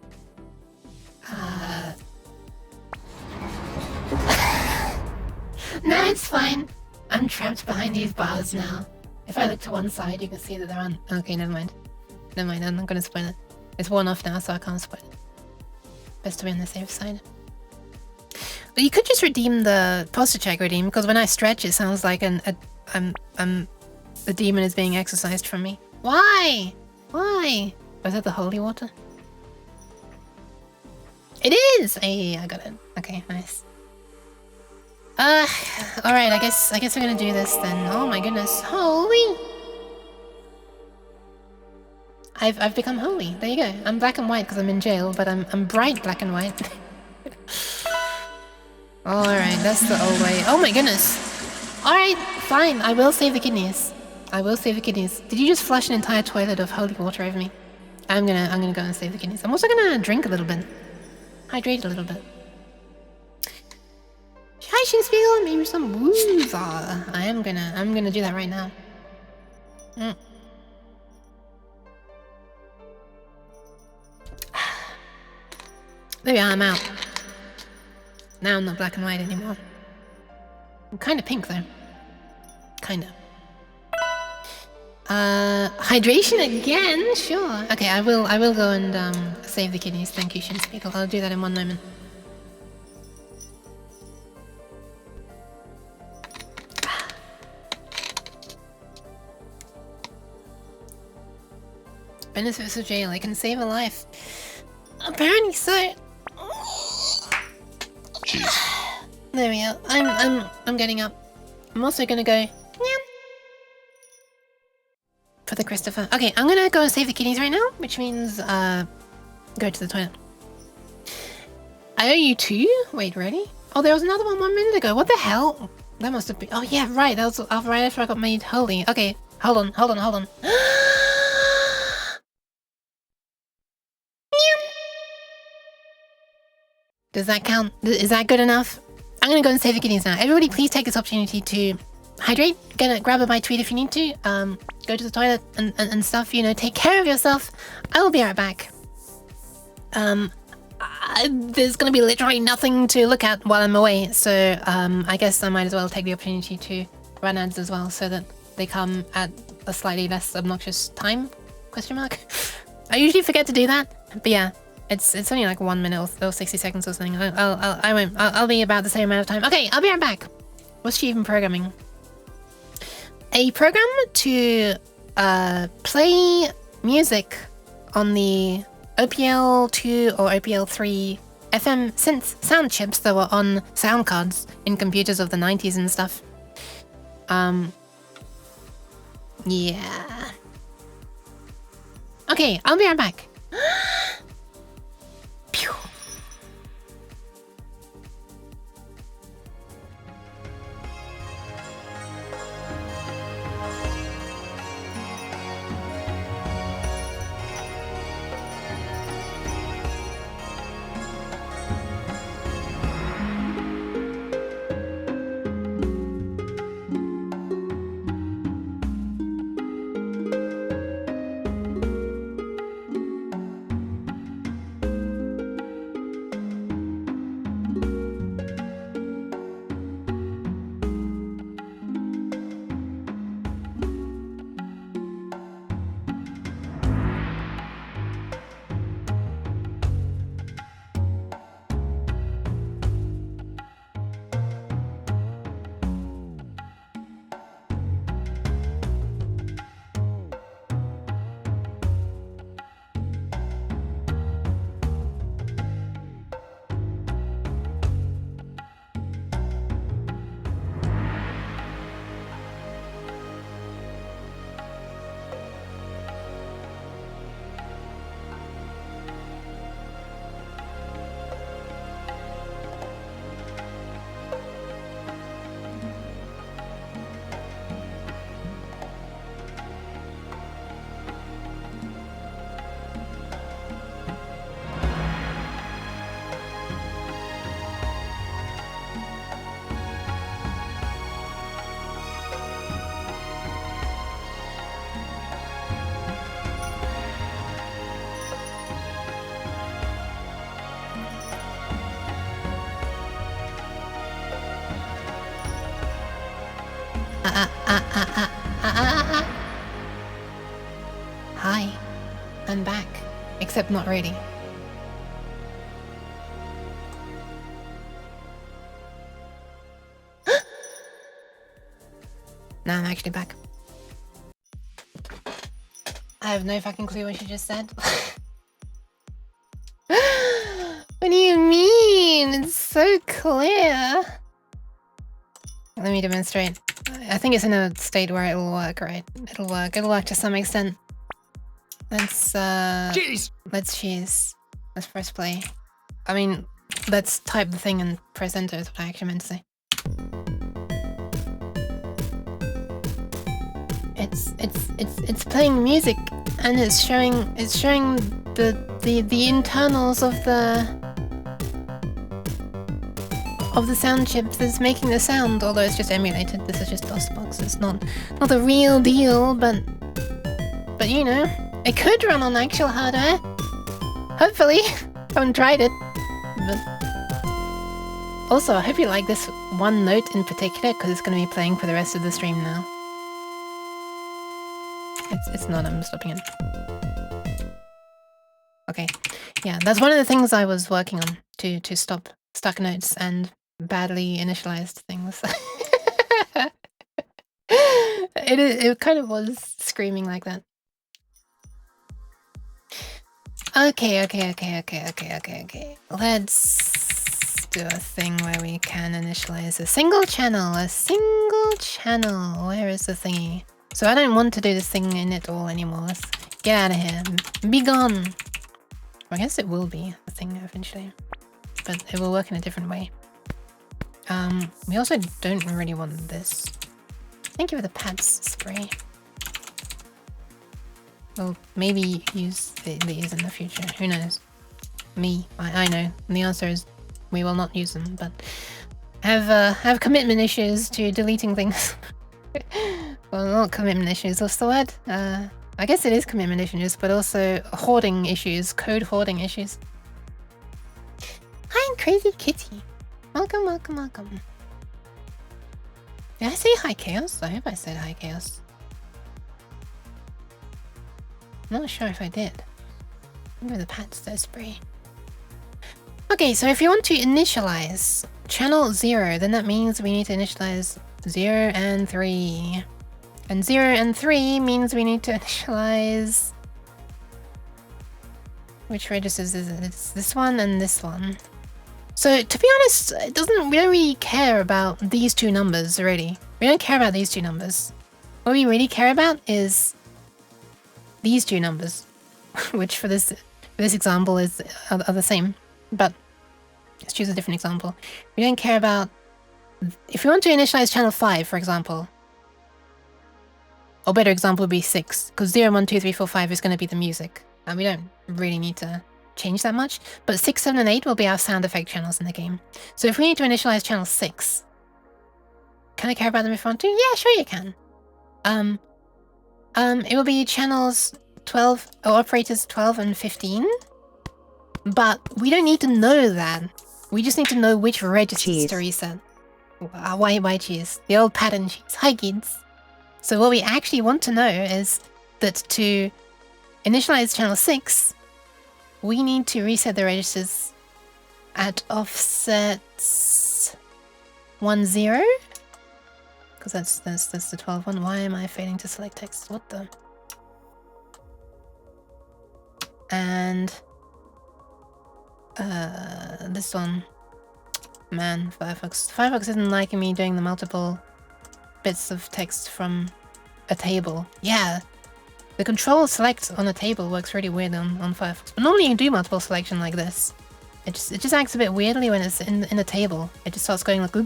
No, it's fine. I'm trapped behind these bars now. If I look to one side, you can see that they're on. Okay, never mind. I'm not gonna spoil it. It's worn off now, so I can't spoil it. Best to be on the safe side. But you could just redeem the posture check redeem, because when I stretch, it sounds like the demon is being exorcised from me. Why? Was that the holy water? It is! Hey, I got it. Okay, nice. Alright, I guess we're gonna do this then. Oh my goodness. Holy! I've become holy. There you go. I'm black and white because I'm in jail, but I'm bright black and white. Alright, that's the old way. Oh my goodness. Alright, fine. I will save the kidneys. Did you just flush an entire toilet of holy water over me? I'm gonna go and save the kidneys. I'm also gonna drink a little bit. Hydrate a little bit. Hi, Shinspiegel, maybe some woos. I'm gonna do that right now. Maybe I'm out. Now I'm not black and white anymore. I'm kind of pink though. Kind of. Hydration again? Sure. Okay, I will go and save the kidneys. Thank you, Shinspeakle. I'll do that in one moment. Benefits of jail. I can save a life. Apparently so. Jeez. There we go. I'm getting up. I'm also gonna go for the Christopher. Okay, I'm gonna go and save the kidneys right now, which means go to the toilet. I owe you 2? Wait, ready? Oh, there was another one 1 minute ago. What the hell? That must have been. Oh yeah, right. That was right after I got made holy. Okay, hold on. Does that count? Is that good enough? I'm gonna go and save the kidneys now. Everybody, please take this opportunity to hydrate. Grab a bite to eat if you need to. Go to the toilet and stuff. You know, take care of yourself. I will be right back. There's gonna be literally nothing to look at while I'm away, so I guess I might as well take the opportunity to run ads as well, so that they come at a slightly less obnoxious time? Question mark. I usually forget to do that, but yeah. It's only like 1 minute or 60 seconds or something. I'll be about the same amount of time. Okay, I'll be right back. What's she even programming? A program to play music on the OPL 2 or OPL 3 FM synth sound chips that were on sound cards in computers of the 90s and stuff. Yeah. Okay, I'll be right back. Pew. Hi, I'm back, except not really. Now I'm actually back. I have no fucking clue what she just said. What do you mean? It's so clear. Let me demonstrate. I think it's in a state where it'll work, right? It'll work to some extent. Let's Jeez. let's choose. Let's press play. I mean, let's type the thing and press enter is what I actually meant to say. It's playing music and it's showing the internals of the sound chip that's making the sound, although it's just emulated. This is just DOSBox. It's not the real deal, but you know, it could run on actual hardware. Hopefully. Haven't tried it. but... Also, I hope you like this one note in particular, because it's going to be playing for the rest of the stream now. It's not, I'm stopping it. Okay, yeah, that's one of the things I was working on, to stop stuck notes and badly initialized things. It kind of was screaming like that. Okay. Let's do a thing where we can initialize a single channel. Where is the thingy? So I don't want to do this thing in it all anymore. Let's get out of here. Be gone. I guess it will be a thing eventually, but it will work in a different way. We also don't really want this. Thank you for the pads spray. We'll maybe use these in the future. Who knows? I know. And the answer is we will not use them, but have commitment issues to deleting things. Well, not commitment issues. What's the word? I guess it is commitment issues, but also hoarding issues, code hoarding issues. Hi, Crazy Kitty. Welcome. Did I say hi, Chaos? I hope I said hi, Chaos. I'm not sure if I did. Maybe the pat's so spray. Okay, so if you want to initialize channel 0, then that means we need to initialize 0 and 3. And 0 and 3 means we need to initialize... Which registers is it? It's this one and this one. So, to be honest, we don't really care about these two numbers, really. We don't care about these two numbers. What we really care about is these two numbers, which for this example are the same. But let's choose a different example. We don't care about... If we want to initialize channel 5, for example, or better example would be 6, because 0, 1, 2, 3, 4, 5 is going to be the music, and we don't really need to change that much. But 6, 7, and 8 will be our sound effect channels in the game. So if we need to initialize channel 6, can I care about them if I want to? Yeah, sure you can. It will be channels 12, or operators 12 and 15. But we don't need to know that. We just need to know which registers to reset. Why cheese? The old pattern cheese. Hi kids. So what we actually want to know is that to initialize channel 6, we need to reset the registers at offsets 1, 0. Because that's the 12 one. Why am I failing to select text? What the? And this one. Man, Firefox. Firefox isn't liking me doing the multiple bits of text from a table. Yeah, the control select on a table works really weird on Firefox. But normally you do multiple selection like this. It just acts a bit weirdly when it's in a table. It just starts going like...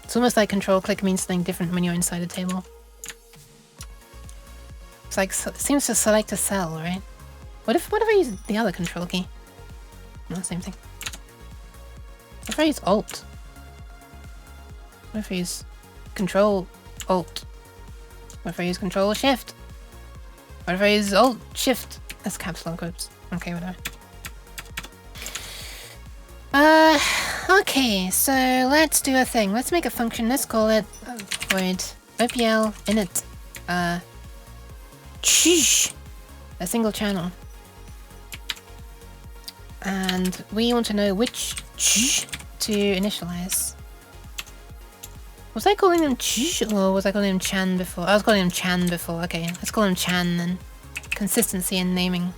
It's almost like control click means something different when you're inside a table. It's like, it seems to select a cell, right? What if I use the other control key? No, same thing. What if I use Alt? What if I use Control Alt? What if I use Control Shift? What if I use Alt Shift? That's caps lock quotes. Okay, whatever. Okay, so let's do a thing. Let's make a function. Let's call it void OPL init a single channel. And we want to know which to initialize. Was I calling him or was I calling him Chan before? I was calling him Chan before. Okay, let's call him Chan then. Consistency in naming.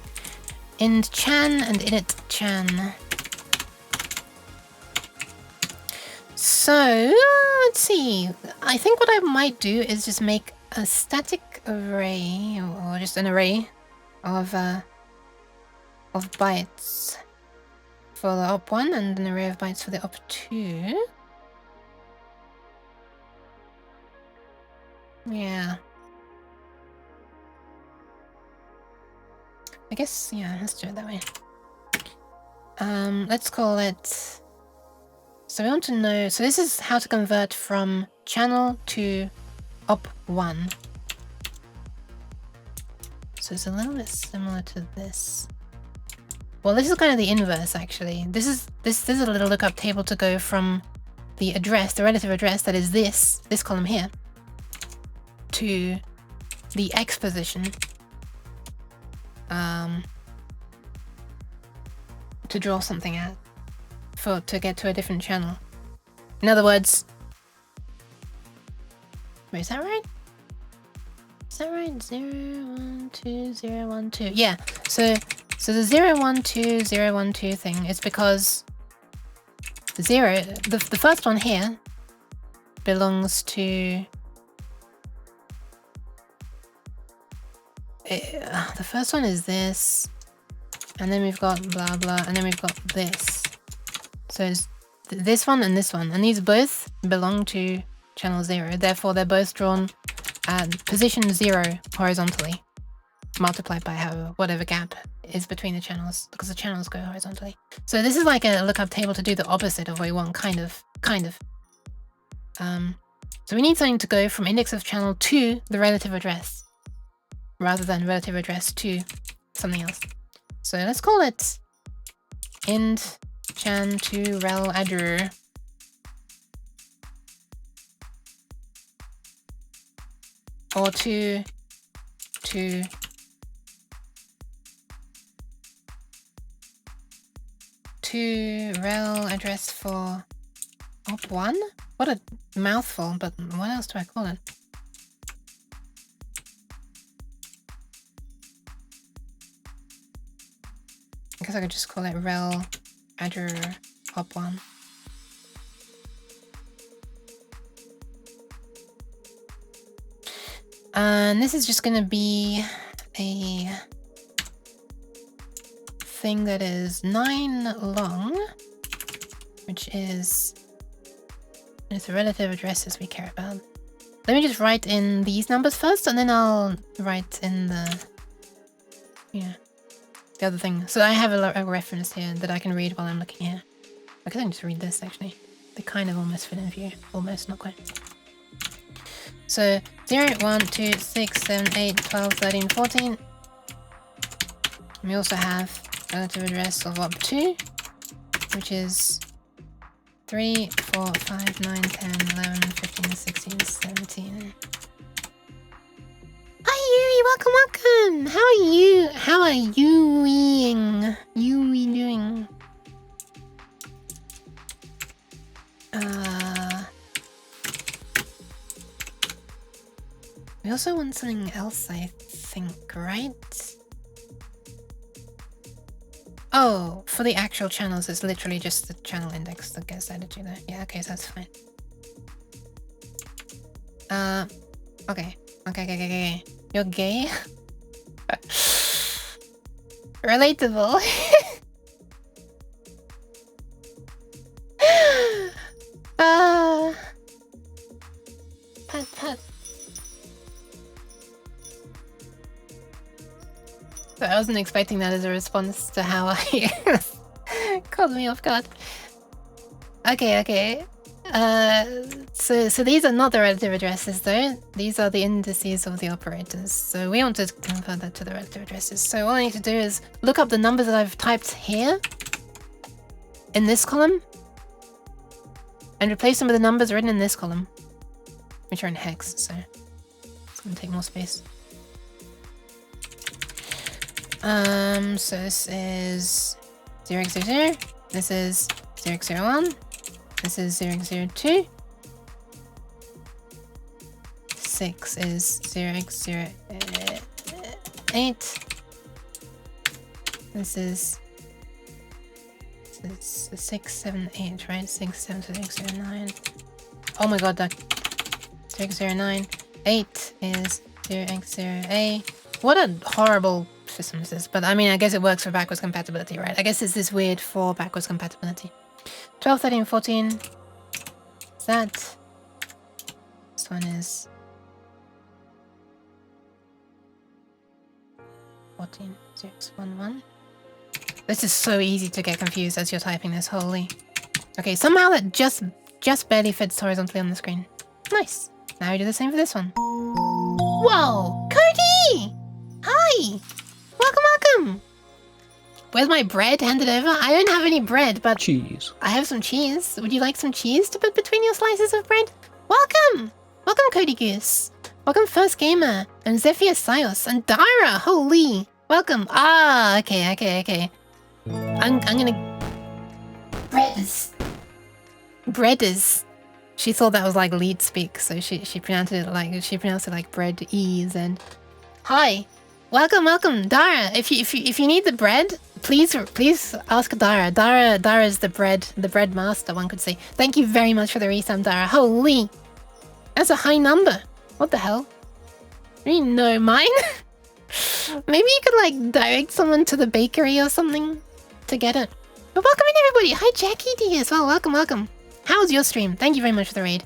Int Chan and init Chan. So, let's see. I think what I might do is just make a static array, or just an array of bytes for the op1 and an array of bytes for the op2. Yeah. I guess, yeah, let's do it that way. Let's call it... So we want to know... So this is how to convert from channel to op1. So it's a little bit similar to this. Well, this is kind of the inverse, actually. This is a little lookup table to go from the address, the relative address that is this column here, to the X position. To draw something out to get to a different channel. In other words, wait, is that right? Is that right? 0, 1, 2, 0, 1, 2. Yeah. So the 0, 1, 2, 0, 1, 2 thing is because the 0, the first one here belongs to the first one is this, and then we've got blah blah, and then we've got this. So it's this one, and these both belong to channel 0. Therefore, they're both drawn at position 0 horizontally, multiplied by whatever gap is between the channels, because the channels go horizontally. So this is like a lookup table to do the opposite of what we want, kind of. So we need something to go from index of channel to the relative address, rather than relative address to something else. So let's call it int chan to rel addr. Or to rel address for op1? What a mouthful, but what else do I call it? I guess I could just call it rel addr op1. And this is just going to be a thing that is 9 long, which is the relative addresses we care about. Let me just write in these numbers first, and then I'll write in the other thing. So I have a reference here that I can read while I'm looking here. I can just read this, actually. They kind of almost fit in view. Almost, not quite. So 0, 1, 2, 6, 7, 8, 12, 13, 14. We also have relative address of op2, which is 3, 4, 5, 9, 10, 11, 15, 16, 17. Hi Yui, welcome! How are you? How are you doing? We also want something else, I think, right? Oh, for the actual channels, it's literally just the channel index that gets added to there. Yeah, okay, so that's fine. Okay. You're gay? Relatable. Pat. So I wasn't expecting that as a response to how I caught me off guard. Okay. So these are not the relative addresses though. These are the indices of the operators. So we want to convert that to the relative addresses. So all I need to do is look up the numbers that I've typed here in this column and replace them with the numbers written in this column, which are in hex. So it's gonna take more space. So this is 0x00, this is 0x01, this is 0x02, 6 is 0x08, this is 6, 7, 8, right? 6, 7, 6, 09. Oh my god, that 0x09, 8 is 0x0a. What a horrible system this is, but I mean, I guess it works for backwards compatibility, right? I guess it's this weird for backwards compatibility. 12, 13, 14. Is that? This one is 14, 6, 1, 1. This is so easy to get confused as you're typing this, holy. Okay, somehow that just barely fits horizontally on the screen. Nice. Now we do the same for this one. Whoa, Cody! Hi! Welcome! Where's my bread handed over? I don't have any bread, but Cheese. I have some cheese. Would you like some cheese to put between your slices of bread? Welcome! Welcome, Cody Goose. Welcome, First Gamer, and Zephyr Sios, and Dara. Holy! Welcome. Ah, okay. I'm gonna... Breaders. She thought that was like lead speak, so she pronounced it like bread ease. And hi, welcome, Dara. If you need the bread, please ask Dara. Dara is the bread master, one could say. Thank you very much for the resum, Dara. Holy, that's a high number. What the hell? You know mine. Maybe you could like direct someone to the bakery or something to get it. But welcome in, everybody. Hi, Jackie D as well. Welcome. How's your stream? Thank you very much for the raid.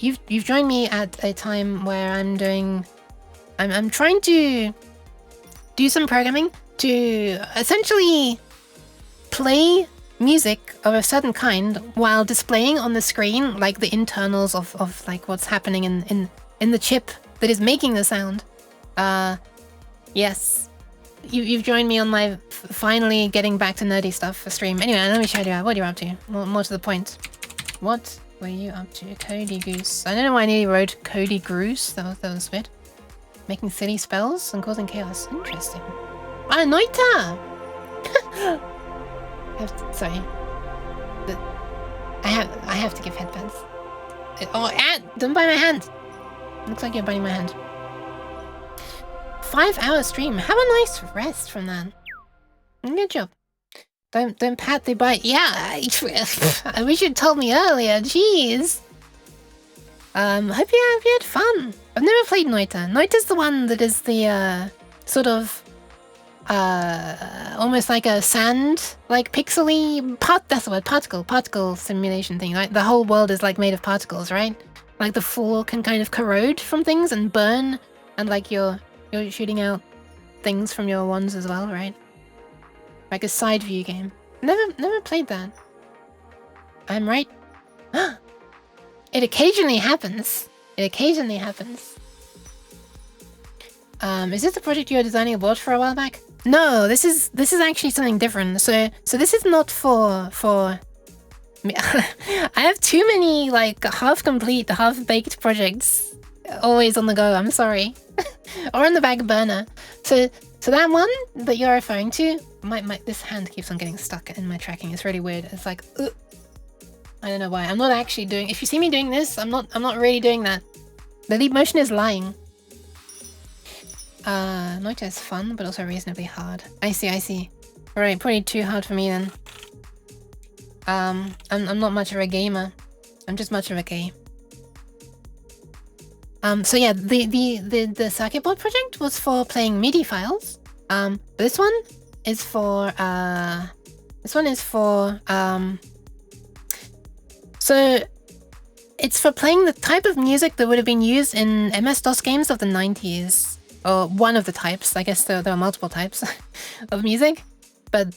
You've joined me at a time where I'm trying to do some programming to essentially play music of a certain kind while displaying on the screen like the internals of like what's happening in the chip that is making the sound. Yes. You've joined me on my finally getting back to nerdy stuff for stream. Anyway, let me show you what you're up to. More to the point. What were you up to? Cody Goose. I don't know why I nearly wrote Cody Goose. That was weird. Making silly spells and causing chaos. Interesting. Ah, Noita! Sorry. I have to give headbands. Oh, don't bite my hand! Looks like you're biting my hand. 5-hour stream. Have a nice rest from that. Good job. Don't pat the bite. Yeah, I wish you'd told me earlier. Jeez. Hope you had fun. I've never played Noita. Noita's the one that is the sort of almost like a sand, like pixely that's the word, particle simulation thing. Like the whole world is like made of particles, right? Like the floor can kind of corrode from things and burn, and like you're shooting out things from your wands as well, right? Like a side view game. Never played that. I'm right. It occasionally happens. Is this the project you were designing a board for a while back? No, this is actually something different. So this is not for me. I have too many like half-complete, half-baked projects always on the go. I'm sorry. Or on the back burner. So that one that you're referring to, this hand keeps on getting stuck in my tracking. It's really weird. It's like, I don't know why. I'm not actually doing. If you see me doing this, I'm not really doing that. The leap motion is lying. Noita is fun, but also reasonably hard. I see. Alright, probably too hard for me then. I'm not much of a gamer. I'm just much of a gay. So yeah, the circuit board project was for playing MIDI files. This one is for so it's for playing the type of music that would have been used in MS-DOS games of the 90s. Or one of the types. I guess there are multiple types of music. But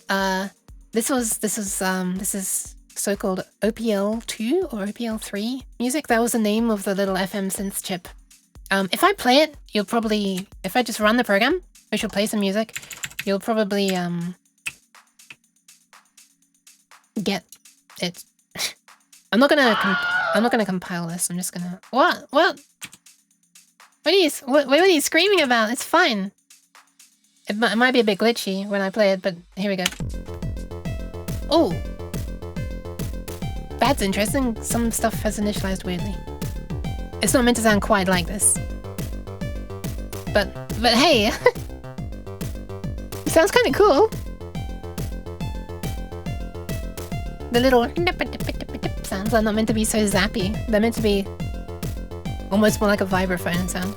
this is so-called OPL 2 or OPL 3 music. That was the name of the little FM synth chip. If I play it, you'll probably, if I just run the program, which will play some music, you'll probably get it. I'm not gonna compile this. I'm just gonna what? What are you screaming about? It's fine. It might be a bit glitchy when I play it, but here we go. Oh, that's interesting. Some stuff has initialized weirdly. It's not meant to sound quite like this. But hey, it sounds kind of cool. The little sounds are not meant to be so zappy. They're meant to be almost more like a vibraphone sound.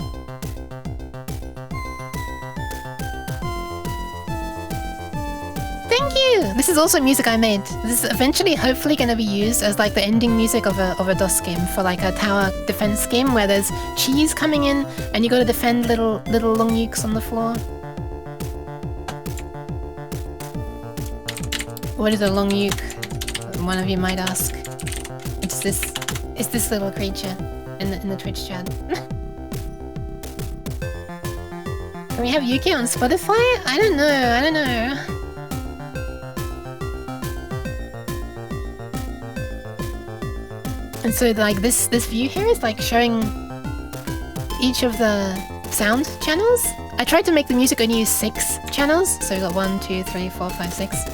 Thank you! This is also music I made. This is eventually hopefully going to be used as like the ending music of a DOS game for like a tower defense game where there's cheese coming in and you got to defend little long nukes on the floor. What is a long nuke? One of you might ask. It's this little creature in the Twitch chat. Can we have Yuki on Spotify? I don't know. And so like this view here is like showing each of the sound channels. I tried to make the music only use 6 channels, so we got 1, 2, 3, 4, 5, 6.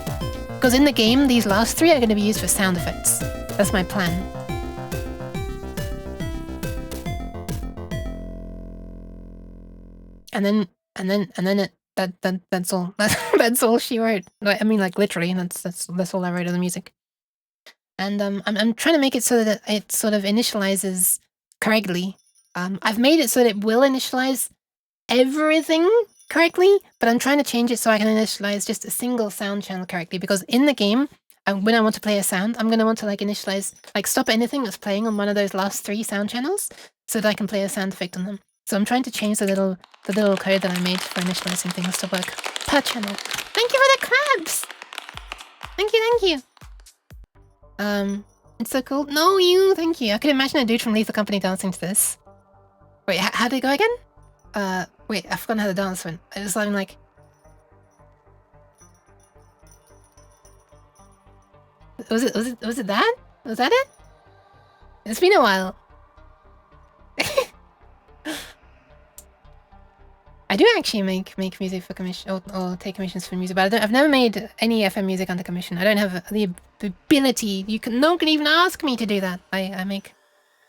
Because in the game, these last 3 are going to be used for sound effects. That's my plan. And then that's all. That's all she wrote. I mean, like literally, that's all I wrote of the music. And I'm trying to make it so that it sort of initializes correctly. I've made it so that it will initialize everything correctly, but I'm trying to change it so I can initialize just a single sound channel correctly, because in the game, when I want to play a sound, I'm going to want to like initialize, like stop anything that's playing on one of those last 3 sound channels so that I can play a sound effect on them. So I'm trying to change the little code that I made for initializing things to work per channel. Thank you for the crabs! Thank you. It's so cool. No, thank you. I could imagine a dude from Leave the Company dancing to this. Wait, how did it go again? Wait, I forgot how the dance went. I was like... Was it that? Was that it? It's been a while. I do actually make music for commission or take commissions for music, but I've never made any FM music under commission. I don't have the ability. No one can even ask me to do that. I make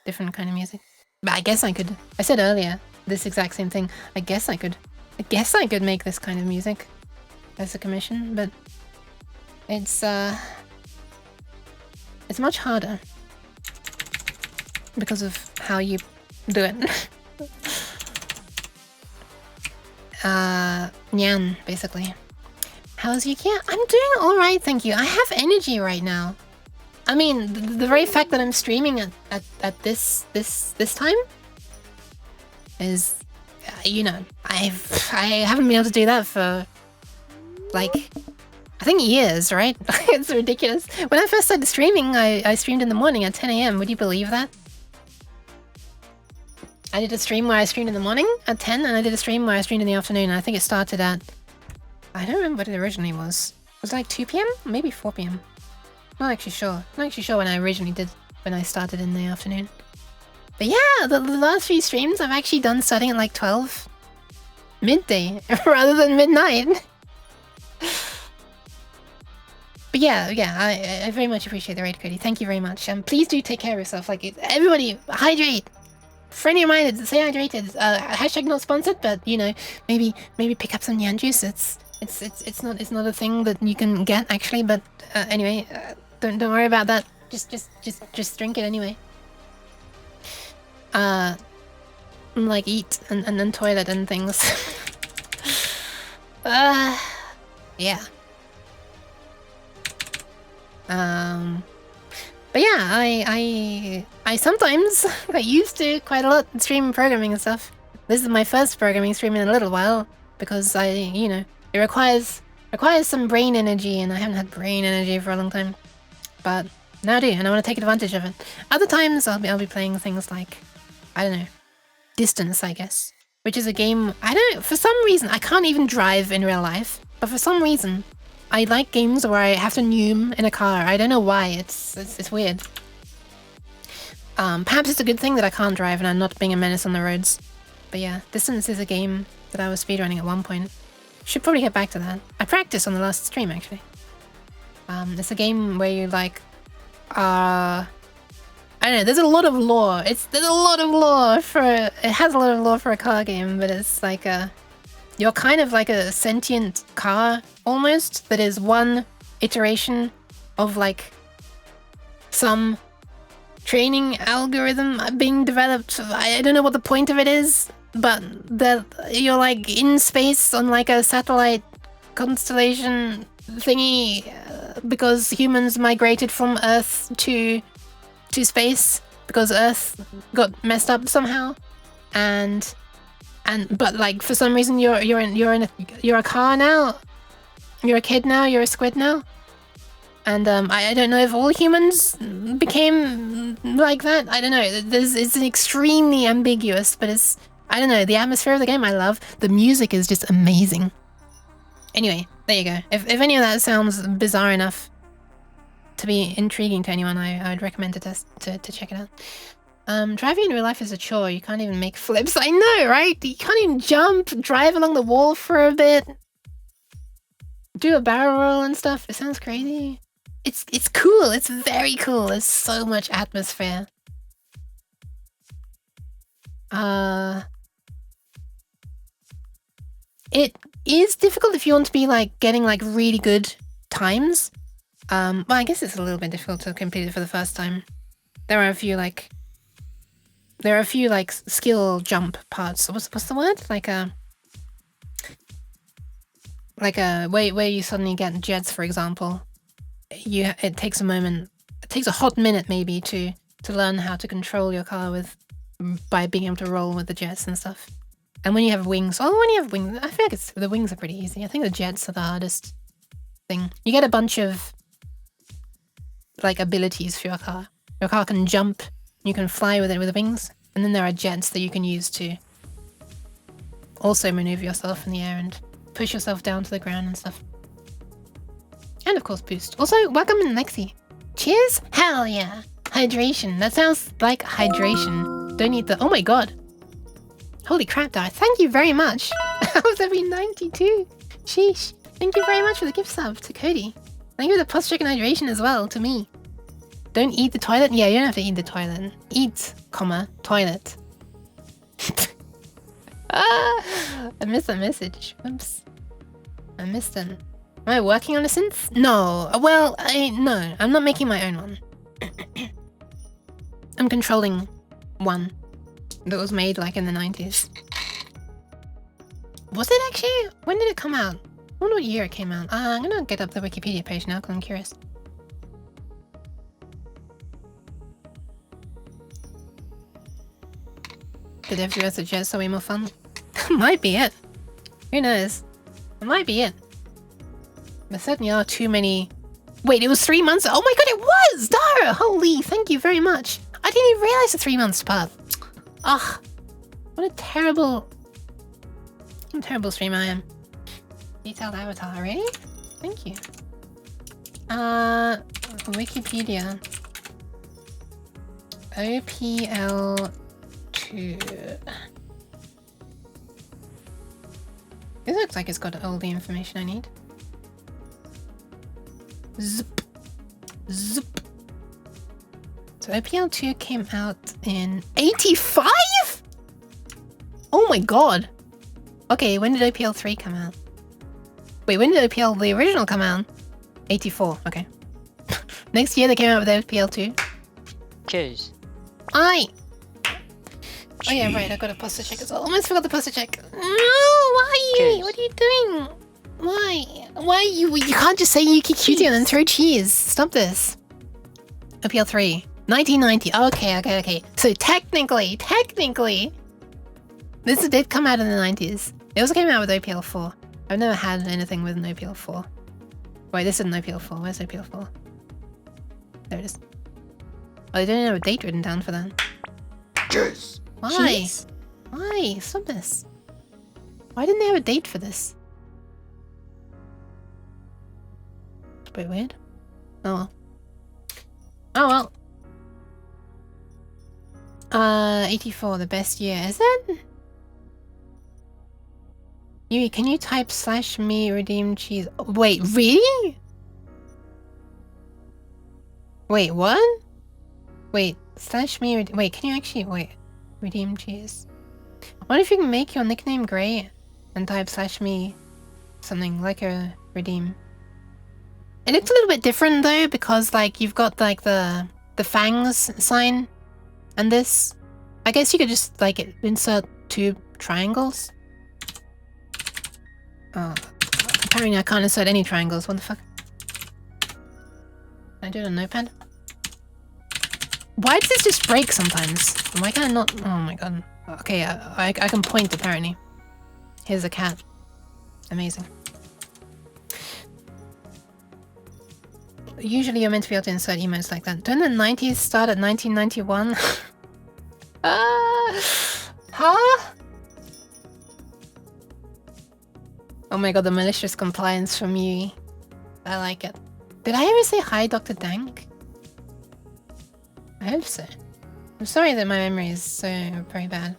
different kind of music. But I guess I could. I said earlier this exact same thing. I guess I could make this kind of music as a commission, but it's much harder because of how you do it. Nyan, basically. How's you? Yeah, I'm doing alright, thank you. I have energy right now. I mean, the very fact that I'm streaming at this time is, you know, I haven't been able to do that for, like, I think years, right? It's ridiculous. When I first started streaming, I streamed in the morning at 10 AM. Would you believe that? I did a stream where I streamed in the morning at 10, and I did a stream where I streamed in the afternoon. I think it started at... I don't remember what it originally was. Was it like 2 PM? Maybe 4 PM. Not actually sure. Not actually sure when I originally did, when I started in the afternoon. But yeah, the last few streams I've actually done starting at like 12 midday rather than midnight. But yeah, I very much appreciate the raid, Cody. Thank you very much. Please do take care of yourself. Like, everybody, hydrate. Friend of mine, stay hydrated. Hashtag not sponsored, but you know, maybe pick up some Nyan juice. It's not a thing that you can get actually, but anyway, don't worry about that. Just drink it anyway. Like eat and then toilet and things. Yeah. But yeah, I sometimes, I used to quite a lot stream programming and stuff. This is my first programming stream in a little while, because you know, it requires some brain energy, and I haven't had brain energy for a long time. But now I do, and I want to take advantage of it. Other times I'll be playing things like, I don't know, Distance, I guess. Which is a game, I don't know, for some reason, I can't even drive in real life, but for some reason, I like games where I have to noom in a car. I don't know why. It's weird. Perhaps it's a good thing that I can't drive and I'm not being a menace on the roads. But yeah, Distance is a game that I was speedrunning at one point. Should probably get back to that. I practiced on the last stream, actually. It's a game where you like... I don't know, there's a lot of lore. There's a lot of lore for... It has a lot of lore for a car game, but it's like a... You're kind of like a sentient car, almost, that is one iteration of like some training algorithm being developed. I don't know what the point of it is, but that you're like in space on like a satellite constellation thingy because humans migrated from Earth to space because Earth got messed up somehow, but like for some reason you're a car now, you're a kid now, you're a squid now, and I don't know if all humans became like that. I don't know. It's extremely ambiguous, but it's, I don't know, the atmosphere of the game I love. The music is just amazing. Anyway, there you go. If any of that sounds bizarre enough, to be intriguing to anyone, I would recommend to check it out. Driving in real life is a chore. You can't even make flips. I know, right? You can't even jump, drive along the wall for a bit, do a barrel roll and stuff. It sounds crazy. It's cool. It's very cool. There's so much atmosphere. It is difficult if you want to be like getting like really good times. Well, I guess it's a little bit difficult to complete it for the first time. There are a few like skill jump parts. What's the word? Like a where you suddenly get jets, for example. It takes a moment. It takes a hot minute maybe to learn how to control your car by being able to roll with the jets and stuff. And when you have wings, I feel like the wings are pretty easy. I think the jets are the hardest thing. You get a bunch of like abilities for your car. Your car can jump, you can fly with it with wings, and then there are jets that you can use to also maneuver yourself in the air and push yourself down to the ground and stuff. And of course boost. Also, welcome in Lexi. Cheers? Hell yeah. Hydration. That sounds like hydration. Don't need the... Oh my god. Holy crap, Dar. Thank you very much. I was every 92. Sheesh. Thank you very much for the gift sub to Cody. Thank you for the plus chicken hydration as well to me. Don't eat the toilet? Yeah, you don't have to eat the toilet. Eat, comma, toilet. I missed that message. Oops. I missed it. Am I working on a synth? No. Well, no. I'm not making my own one. I'm controlling one that was made like in the 90s. Was it actually? When did it come out? I wonder what year it came out. I'm gonna get up the Wikipedia page now because I'm curious. Did FGS suggest so way more fun? Might be it. Who knows? It might be it. There certainly are too many... Wait, it was 3 months? Oh my god, it was! Dara! Holy, thank you very much. I didn't even realize the 3 months path. Ugh. What a terrible streamer I am. Detailed avatar already? Thank you. Wikipedia. OPL 2. This looks like it's got all the information I need. Zip. Zip. So OPL 2 came out in 85? Oh my god. Okay, when did OPL 3 come out? Wait, when did OPL the original come out? 84, okay. Next year they came out with OPL 2. Cheers. Aye. Oh yeah, right, I got a pasta check as well. Almost forgot the pasta check. No, why? Cheers. What are you doing? Why? Why you can't just say Yuki Cutie and then throw cheese. Stop this. OPL 3. 1990. Okay. So technically, this did come out in the 90s. It also came out with OPL 4. I've never had anything with an OPL 4. Wait, this is an OPL 4. Where's OPL 4? There it is. Oh, they didn't have a date written down for that. Cheers. Why? Jeez. Why? Stop this. Why didn't they have a date for this? It's a bit weird. Oh well. Oh well. 84, the best year, is it? Yui, can you type /me redeem cheese? Wait, really? Wait, what? Wait, /me wait, can you actually wait? Redeem cheese. I wonder if you can make your nickname grey and type /me something like a redeem. It looks a little bit different though because like you've got like the fangs sign and this. I guess you could just like insert 2 triangles. Oh, apparently I can't insert any triangles. What the fuck? Can I do it on Notepad? Why does this just break sometimes? Why can I not? Oh my god. Okay, I can point apparently. Here's a cat. Amazing. Usually you're meant to be able to insert emotes like that. Don't the 90s start at 1991? Huh? Oh my god, the malicious compliance from Yui. I like it. Did I ever say hi, Dr. Dank? I hope so. I'm sorry that my memory is so very bad.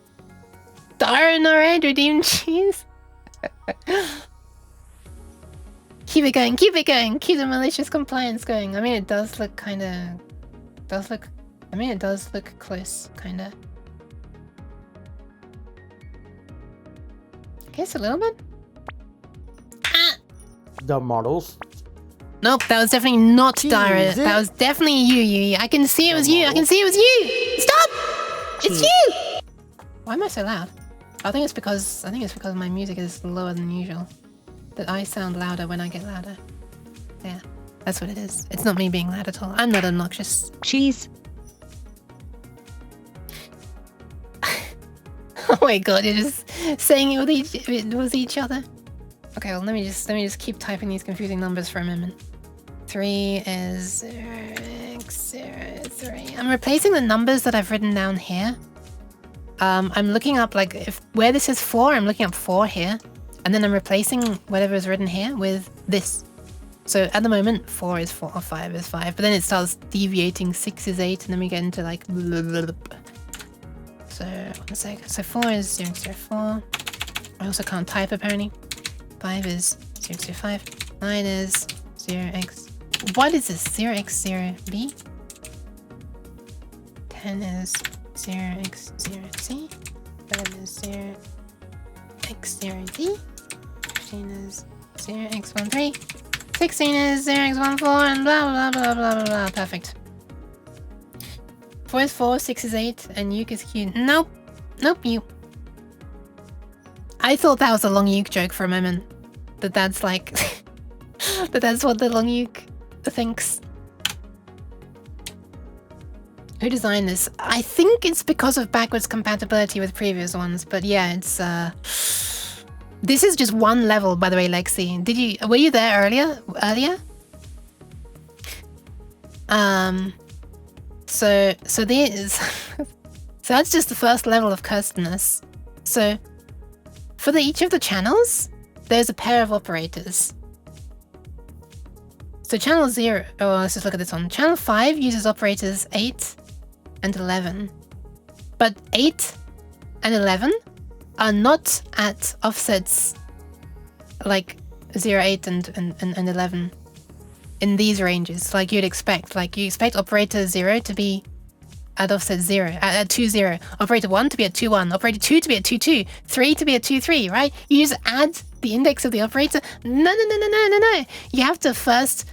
Darn, alright, redeemed cheese. Keep it going, keep it going. Keep the malicious compliance going. I mean, it does look kind of... it does look close, kind of. I guess a little bit? Ah! The models. Nope, that was definitely not Dara. Jesus. That was definitely you. I can see it was you. I can see it was you. Stop! It's you! Why am I so loud? I think it's because my music is lower than usual. That I sound louder when I get louder. Yeah, that's what it is. It's not me being loud at all. I'm not obnoxious. Cheese. Oh my god, you're just saying it with each other. Okay, well let me just keep typing these confusing numbers for a moment. 3 is 0x03. I'm replacing the numbers that I've written down here. I'm looking up like where this is 4, I'm looking up 4 here. And then I'm replacing whatever is written here with this. So at the moment 4 is 4 or 5 is 5. But then it starts deviating, 6 is 8, and then we get into like So 1 sec. So 4 is 0x04. I also can't type apparently. 5 is 0x05. 9 is 0x. What is this? 0x0b? 10 is 0x0c. 11 is 0x0d. 15 is 0x13. 16 is 0x14 and blah blah blah blah blah blah. Perfect. 4 is 4, 6 is 8, and uke is q. Nope. Nope, you. I thought that was a long uke joke for a moment. That's like... that's what the long uke thinks. Who designed this? I think it's because of backwards compatibility with previous ones, but yeah, it's this is just one level, by the way, Lexi. Were you there earlier? So there's so that's just the first level of cursedness. So for each of the channels, there's a pair of operators. So channel 0, let's just look at this one. Channel 5 uses operators 8 and 11. But 8 and 11 are not at offsets like 0, 8 and 11 in these ranges, like you'd expect. Like you expect operator 0 to be at offset 0, at 2, 0. Operator 1 to be at 2, 1. Operator 2 to be at 2, 2. 3 to be at 2, 3, right? You just add the index of the operator. No. You have to first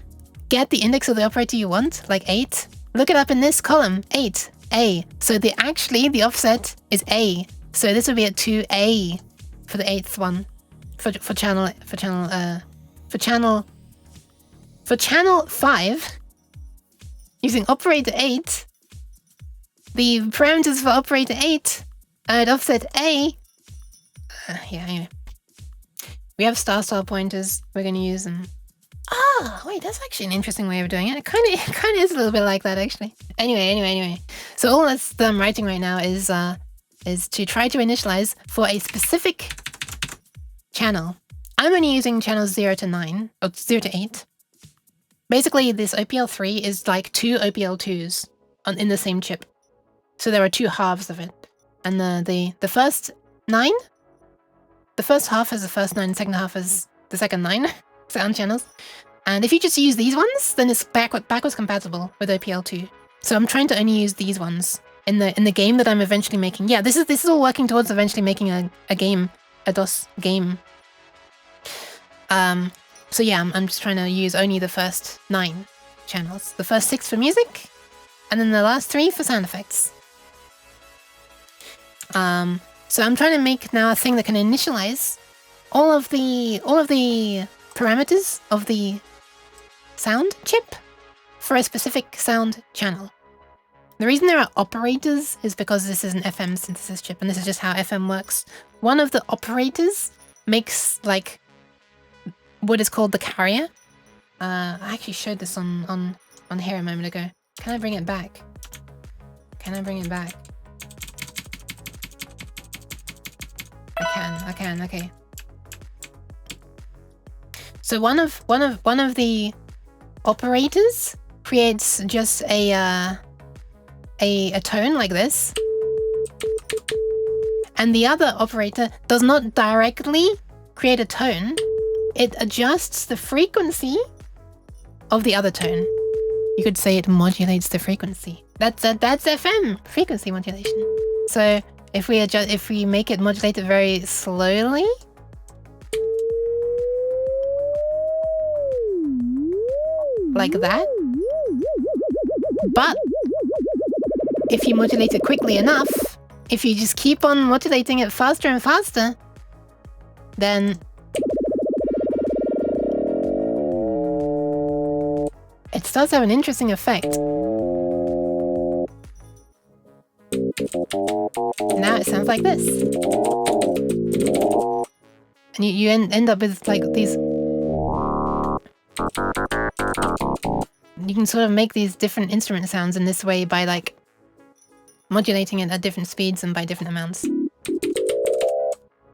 get the index of the operator you want, like 8. Look it up in this column, 8, A. So the offset is A. So this would be at 2A for the 8th one. For channel 5, using operator 8, the parameters for operator 8 are at offset A. Anyway. We have star pointers. We're going to use them. Ah, wait, that's actually an interesting way of doing it. It kind of is a little bit like that, actually. Anyway. So all that I'm writing right now is to try to initialize for a specific channel. I'm only using channels 0 to 9, or 0 to 8. Basically, this OPL 3 is like 2 OPL 2s in the same chip. So there are 2 halves of it. And the first 9, the first half has the first 9, the second half has the second 9 sound channels. And if you just use these ones, then it's backwards compatible with OPL 2. So I'm trying to only use these ones in the game that I'm eventually making. Yeah, this is all working towards eventually making a game, a DOS game. So yeah, I'm just trying to use only the first 9 channels. The first 6 for music, and then the last 3 for sound effects. So I'm trying to make now a thing that can initialize all of the parameters of the sound chip for a specific sound channel. The reason there are operators is because this is an FM synthesis chip, and this is just how FM works. One of the operators makes like what is called the carrier. I actually showed this on here a moment ago. Can I bring it back? I can, okay. So one of the operators creates just a tone like this, and the other operator does not directly create a tone. It adjusts the frequency of the other tone. You could say it modulates the frequency. That's FM, frequency modulation. So if we make it modulate it very slowly, like that. But if you modulate it quickly enough, if you just keep on modulating it faster and faster, then it starts to have an interesting effect. Now it sounds like this. And you end up with like these... You can sort of make these different instrument sounds in this way by like modulating it at different speeds and by different amounts.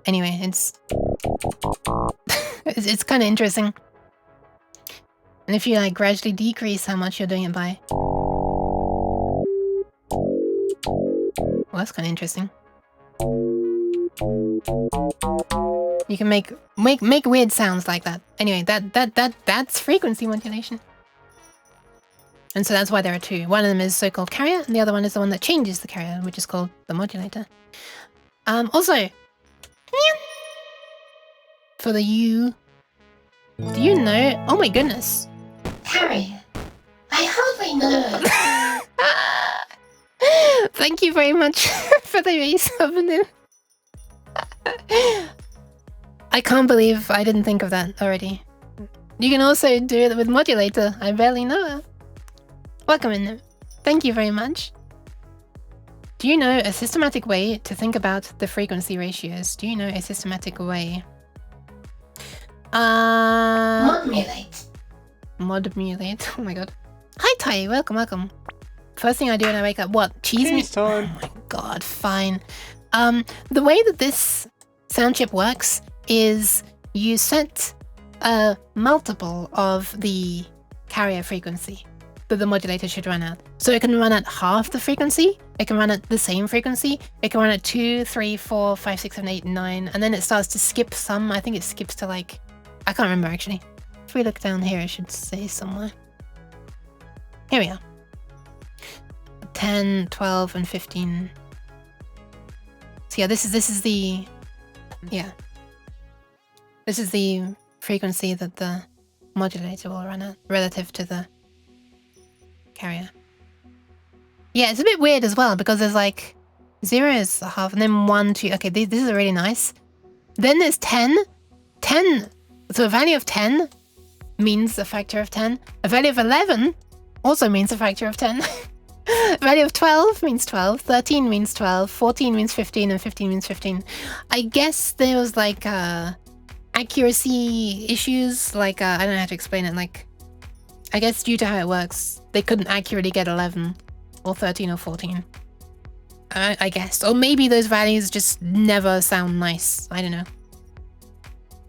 Anyway, it's it's kind of interesting. And if you like gradually decrease how much you're doing it by, well, that's kind of interesting. You can make weird sounds like that. Anyway, that's frequency modulation. And so that's why there are two. One of them is so-called carrier, and the other one is the one that changes the carrier, which is called the modulator. Also, for the U, do you know? Oh my goodness. Carrier. I hardly know. Thank you very much for the resub. I can't believe I didn't think of that already. You can also do it with modulator. I barely know it. Welcome in. Thank you very much. Do you know a systematic way to think about the frequency ratios? Do you know a systematic way? Modulate. Modulate. Oh my god. Hi Tai, welcome. First thing I do when I wake up, what? Cheese time. Oh my god, fine. The way that this sound chip works is you set a multiple of the carrier frequency that the modulator should run at. So it can run at half the frequency, it can run at the same frequency, it can run at 2, 3, 4, 5, 6, 7, 8, 9, and then it starts to skip some. I think it skips to like, I can't remember actually. If we look down here, it should say somewhere. Here we are. 10, 12, and 15. So yeah, this is the frequency that the modulator will run at relative to the carrier. Yeah, it's a bit weird as well because there's like 0 is half and then 1, 2. Okay, this is really nice. Then there's 10. 10. So a value of 10 means a factor of 10. A value of 11 also means a factor of 10. A value of 12 means 12. 13 means 12. 14 means 15 and 15 means 15. I guess there was like accuracy issues. Like I don't know how to explain it. Like I guess due to how it works, they couldn't accurately get 11 or 13 or 14. I guess. Or maybe those values just never sound nice. I don't know.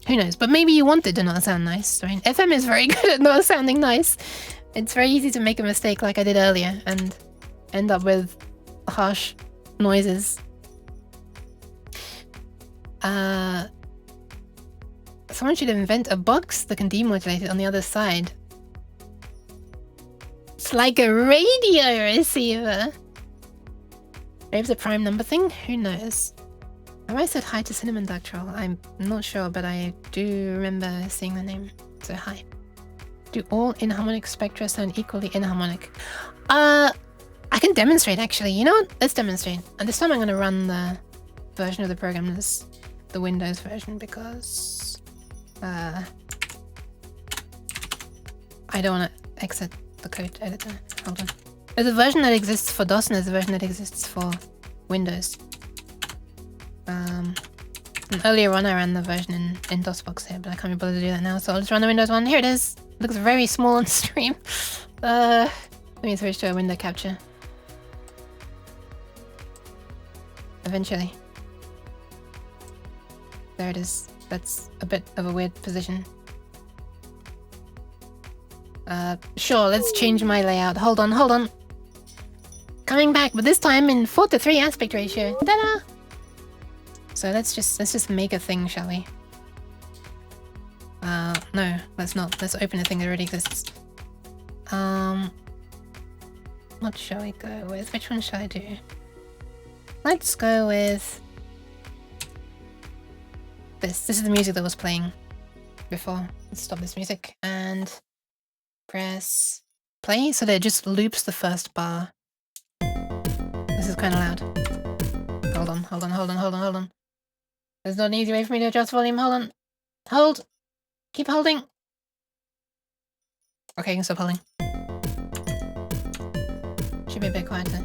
Who knows? But maybe you want it to not sound nice, right? FM is very good at not sounding nice. It's very easy to make a mistake like I did earlier and end up with harsh noises. Someone should invent a box that can demodulate it on the other side. It's like a radio receiver. Maybe it's a prime number thing? Who knows? Have I said hi to Cinnamon Duck Troll? I'm not sure, but I do remember seeing the name. So hi. Do all inharmonic spectra sound equally inharmonic? I can demonstrate actually. You know what? Let's demonstrate. And this time I'm going to run the version of the program that's the Windows version because I don't want to exit the code editor. Hold on. There's a version that exists for DOS and there's a version that exists for Windows. And earlier on I ran the version in DOSBox here, but I can't be bothered to do that now, so I'll just run the Windows one. Here it is. It looks very small on stream. Let me switch to a window capture. Eventually. There it is. That's a bit of a weird position. Sure, let's change my layout. Hold on. Coming back, but this time in 4:3 aspect ratio. Ta-da! So let's just make a thing, shall we? No, let's not. Let's open a thing that already exists. What shall we go with? Which one shall I do? Let's go with this. This is the music that was playing before. Let's stop this music and press play so that it just loops the first bar. This is kind of loud. Hold on. There's not an easy way for me to adjust volume. Hold on. Hold. Keep holding. Okay, you can stop holding. Should be a bit quieter.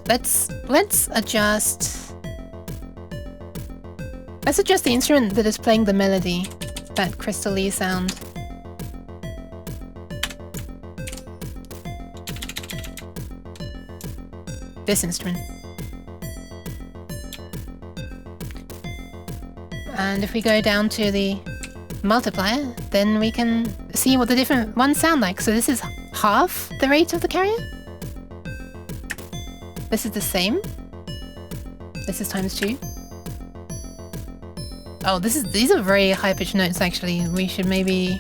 Let's adjust. Let's adjust the instrument that is playing the melody. That crystal-y sound. This instrument. And if we go down to the multiplier, then we can see what the different ones sound like. So this is half the rate of the carrier. This is the same. This is times 2. Oh, these are very high-pitched notes actually. We should maybe...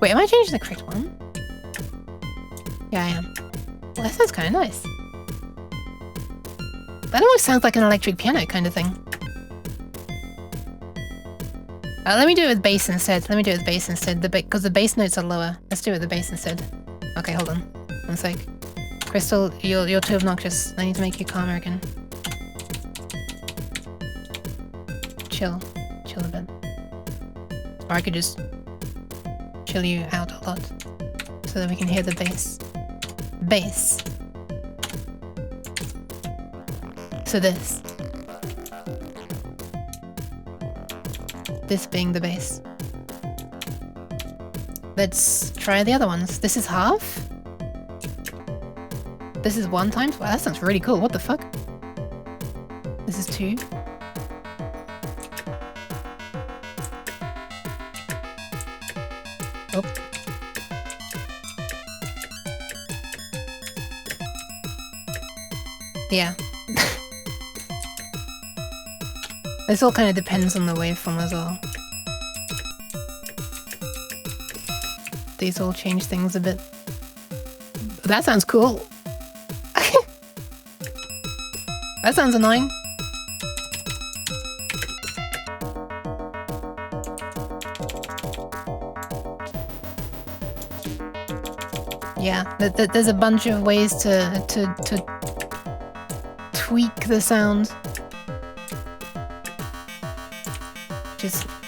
Wait, am I changing the correct one? Yeah, I am. Well, that sounds kind of nice. That almost sounds like an electric piano kind of thing. Let me do it with bass instead. Because the bass notes are lower. Let's do it with the bass instead. Okay, hold on. 1 sec. Crystal, you're too obnoxious. I need to make you calmer again. Chill a bit. Or I could just chill you out a lot so that we can hear the bass. Bass. So this. This being the bass. Let's try the other ones. This is half. This is 1 times. Wow, that sounds really cool. What the fuck? This is 2. Oh. Yeah. This all kind of depends on the waveform as well. These all change things a bit. That sounds cool. That sounds annoying. Yeah, there's a bunch of ways to tweak the sound.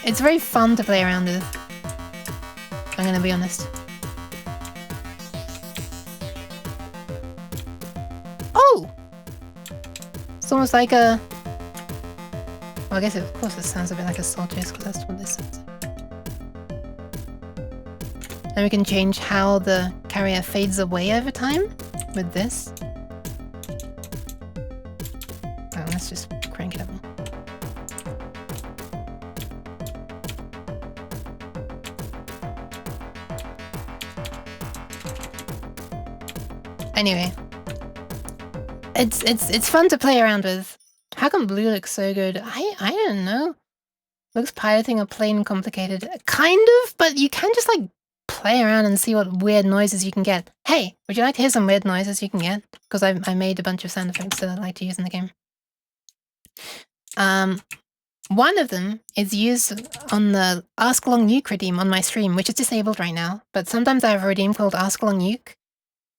It's very fun to play around with. I'm gonna be honest. Oh! It's almost like a... Well, I guess of course it sounds a bit like a soul chase because that's what this sounds like. And we can change how the carrier fades away over time with this. Oh, let's just crank it up. Anyway, it's fun to play around with. How come blue looks so good? I don't know. Looks piloting a plane complicated. Kind of, but you can just like play around and see what weird noises you can get. Hey, would you like to hear some weird noises you can get? Because I made a bunch of sound effects that I like to use in the game. One of them is used on the Ask Along Nuke redeem on my stream, which is disabled right now. But sometimes I have a redeem called Ask Along Nuke.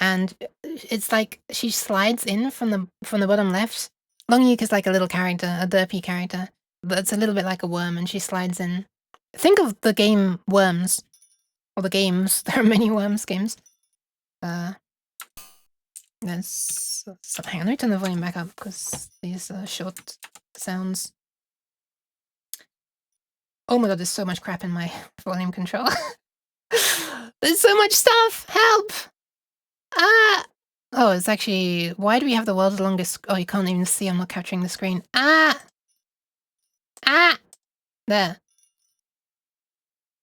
And it's like she slides in from the bottom left. Long Nuke is like a little character, a derpy character, but it's a little bit like a worm, and she slides in. Think of the game Worms, or the games. There are many Worms games. Let's hang on. Let me turn the volume back up because these are short sounds. Oh my god, there's so much crap in my volume control. There's so much stuff. Help! Ah! Oh, it's actually... Why do we have the world's longest... Oh, you can't even see. I'm not capturing the screen. Ah! Ah! There.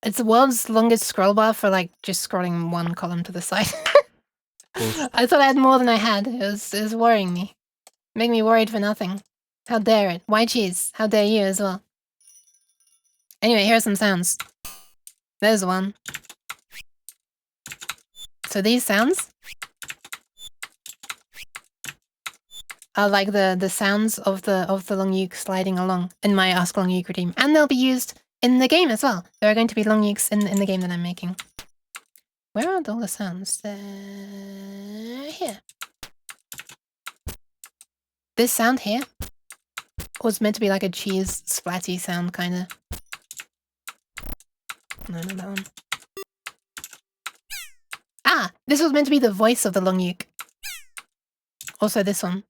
It's the world's longest scroll bar for like just scrolling one column to the side. I thought I had more than I had. It was worrying me. Make me worried for nothing. How dare it? Why cheese? How dare you as well? Anyway, here are some sounds. There's one. So these sounds are like the sounds of the long uke sliding along in my Ask Long Uke redeem, and they'll be used in the game as well. There are going to be long ukes in the game that I'm making. Where are all the sounds? They're here. This sound here was meant to be like a cheese splatty sound, kind of. No, not that one. Ah! This was meant to be the voice of the long uke. Also this one.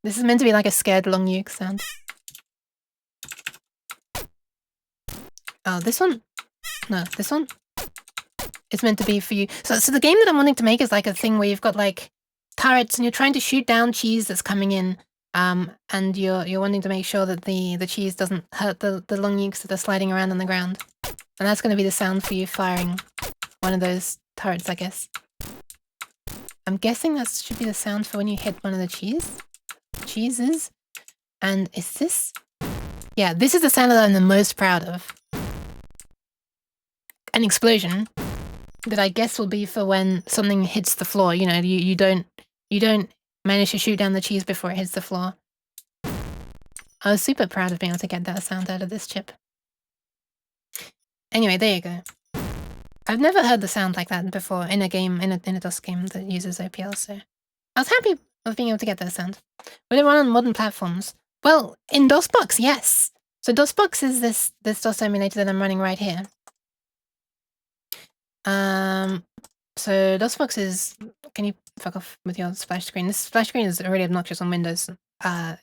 This is meant to be like a scared long uke sound. Oh, this one? No, this one? It's meant to be for you. So the game that I'm wanting to make is like a thing where you've got like turrets and you're trying to shoot down cheese that's coming in. And you're wanting to make sure that the cheese doesn't hurt the long ukes that are sliding around on the ground. And that's going to be the sound for you firing one of those turrets, I guess. I'm guessing that should be the sound for when you hit one of the cheeses. And is this? Yeah, this is the sound that I'm the most proud of. An explosion that I guess will be for when something hits the floor. You know, you don't manage to shoot down the cheese before it hits the floor. I was super proud of being able to get that sound out of this chip. Anyway, there you go. I've never heard the sound like that before in a game, in a DOS game that uses OPL, so I was happy of being able to get that sound. Will it run on modern platforms? Well, in DOSBox, yes. So DOSBox is this DOS emulator that I'm running right here. So DOSBox is... Can you fuck off with your splash screen? This splash screen is really obnoxious on Windows.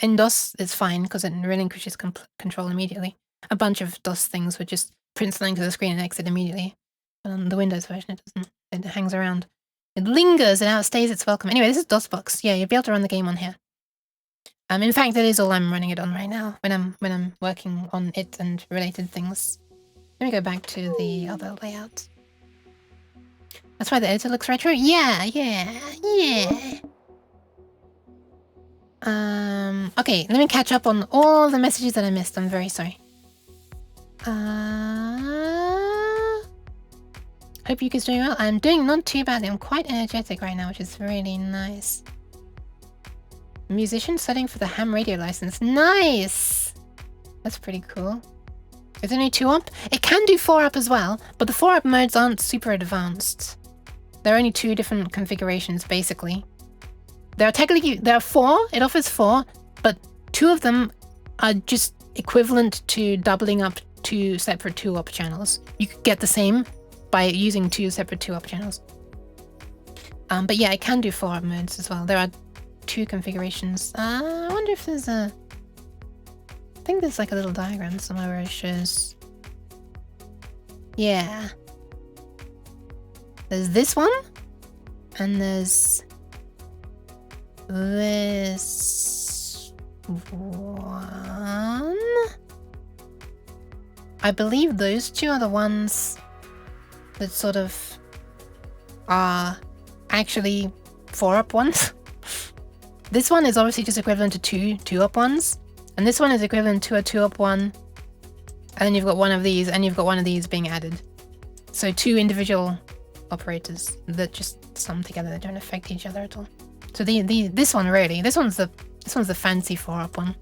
In DOS, it's fine because it relinquishes control immediately. A bunch of DOS things would just print something to the screen and exit immediately. But on the Windows version, it doesn't. It hangs around. It lingers and outstays its welcome. Anyway, this is DOSBox. Yeah, you'll be able to run the game on here. In fact, that is all I'm running it on right now when I'm working on it and related things. Let me go back to the other layout. That's why the editor looks retro? Yeah. Okay, let me catch up on all the messages that I missed. I'm very sorry. Hope you guys are doing well. I'm doing not too badly. I'm quite energetic right now, which is really nice. Musician studying for the ham radio license. Nice! That's pretty cool. It's only 2-up? It can do 4-up as well, but the 4-up modes aren't super advanced. There are only 2 different configurations, basically. There are 4, it offers 4, but 2 of them are just equivalent to doubling up 2 separate 2-up channels. You could get the same by using 2 separate 2-up channels. But yeah, it can do 4-up modes as well. There are 2 configurations. I wonder if there's a... I think there's like a little diagram somewhere where it shows... Yeah. There's this one, and there's this one. I believe those 2 are the ones that sort of are actually 4-up ones. This one is obviously just equivalent to 2 2-up ones, and this one is equivalent to a 2-up one, and then you've got one of these, and you've got one of these being added. So 2 individual operators that just sum together, that don't affect each other at all. So this one really, this one's the fancy 4-up one.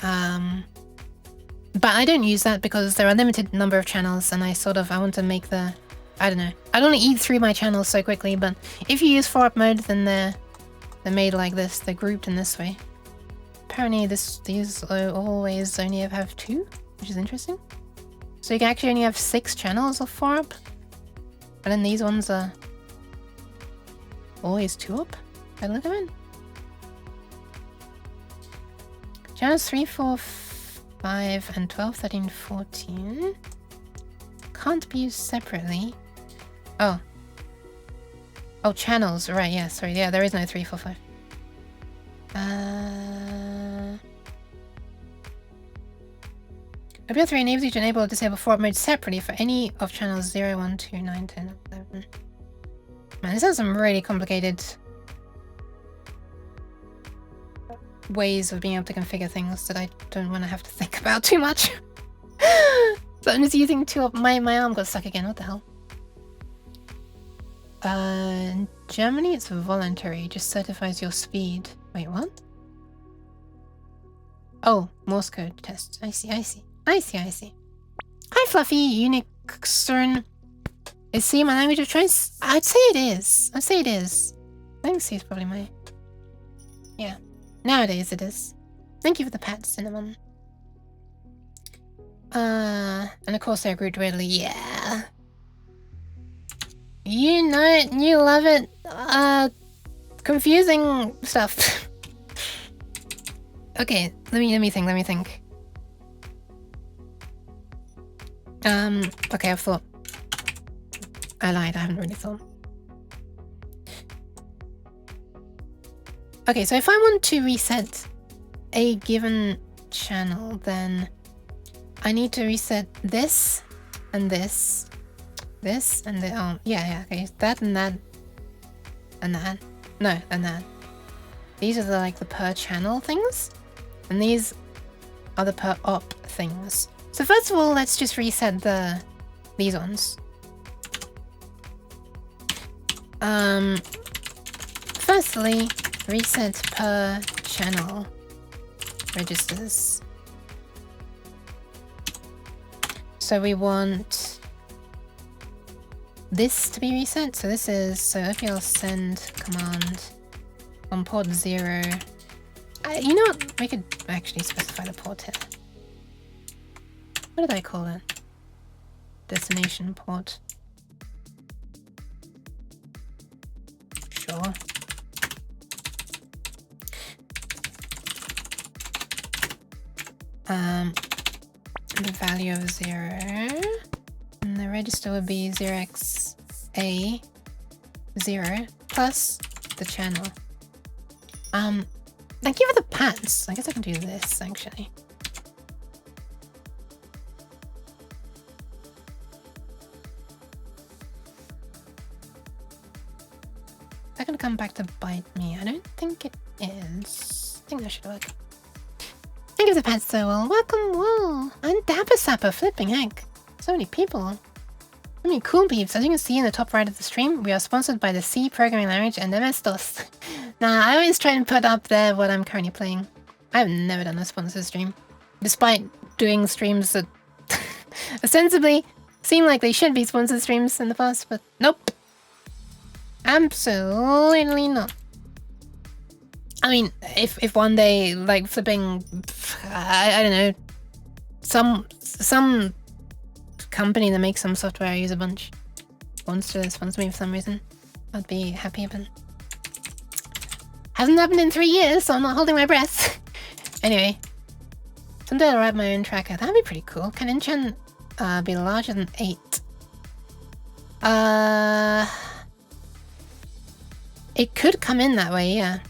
But I don't use that because there are a limited number of channels, and I want to make the, I don't know. I don't want to eat through my channels so quickly, but if you use 4-up mode, then they're made like this. They're grouped in this way. Apparently these always only have 2, which is interesting. So you can actually only have 6 channels of 4-up, but then these ones are always 2-up. I look at it. Channels 3, 4, 5, and 12, 13, 14 can't be used separately. Oh, channels, right, yeah, sorry, yeah, there is no 3, 4, 5. OPL 3 enables you to enable or disable forward mode separately for any of channels 0, 1, 2, 9, 10, 11. Man, this has some really complicated ways of being able to configure things that I don't want to have to think about too much. So I'm just using two of my arm got stuck again. What the hell? In Germany, it's voluntary. Just certifies your speed. Wait, what? Oh, Morse code test. I see. Hi, Fluffy, Unixern. Is C my language of choice? I'd say it is. I think C is probably my... Yeah. Nowadays it is. Thank you for the pat, Cinnamon. And of course I agreed readily. Yeah. You know it, you love it. Confusing stuff. Okay, let me think. Okay, I've thought. I lied, I haven't really thought. Okay, so if I want to reset a given channel, then I need to reset this and this. This and the okay, that and that and that. No, and that. These are like the per channel things, and these are the per op things. So first of all, let's just reset these ones. Firstly, reset per channel registers. So we want this to be reset. So this is, so OPL send command on port 0. You know what? We could actually specify the port here. What did I call it? Destination port. Sure. The value of 0. And the register would be 0xa0 plus the channel. Thank you for the pants. I guess I can do this actually. Is that gonna come back to bite me? I don't think it is. I think that should work. Thank you for the pants so well. Welcome, whoa. And Dapper Sapper, flipping heck. So many people. So many cool peeps. As you can see in the top right of the stream, we are sponsored by the C programming language and MS-DOS. Nah, I always try and put up there what I'm currently playing. I've never done a sponsored stream. Despite doing streams that ostensibly seem like they should be sponsored streams in the past, but nope. Absolutely not. I mean, if one day, like flipping, I don't know, some company that makes some software I use a bunch wants to sponsor me for some reason, I'd be happy, but hasn't happened in 3 years, so I'm not holding my breath. Anyway, someday I'll write my own tracker. That'd be pretty cool. Can enchant be larger than 8? It could come in that way, yeah.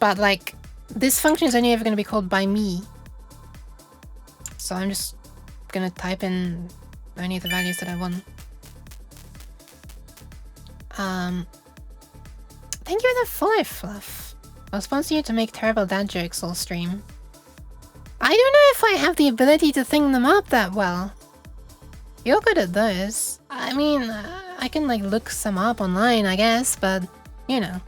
But like, this function is only ever going to be called by me. So I'm just going to type in only the values that I want. Thank you for the follow, Fluff. I'll sponsor you to make terrible dad jokes all stream. I don't know if I have the ability to think them up that well. You're good at those. I mean, I can like look some up online, I guess, but you know.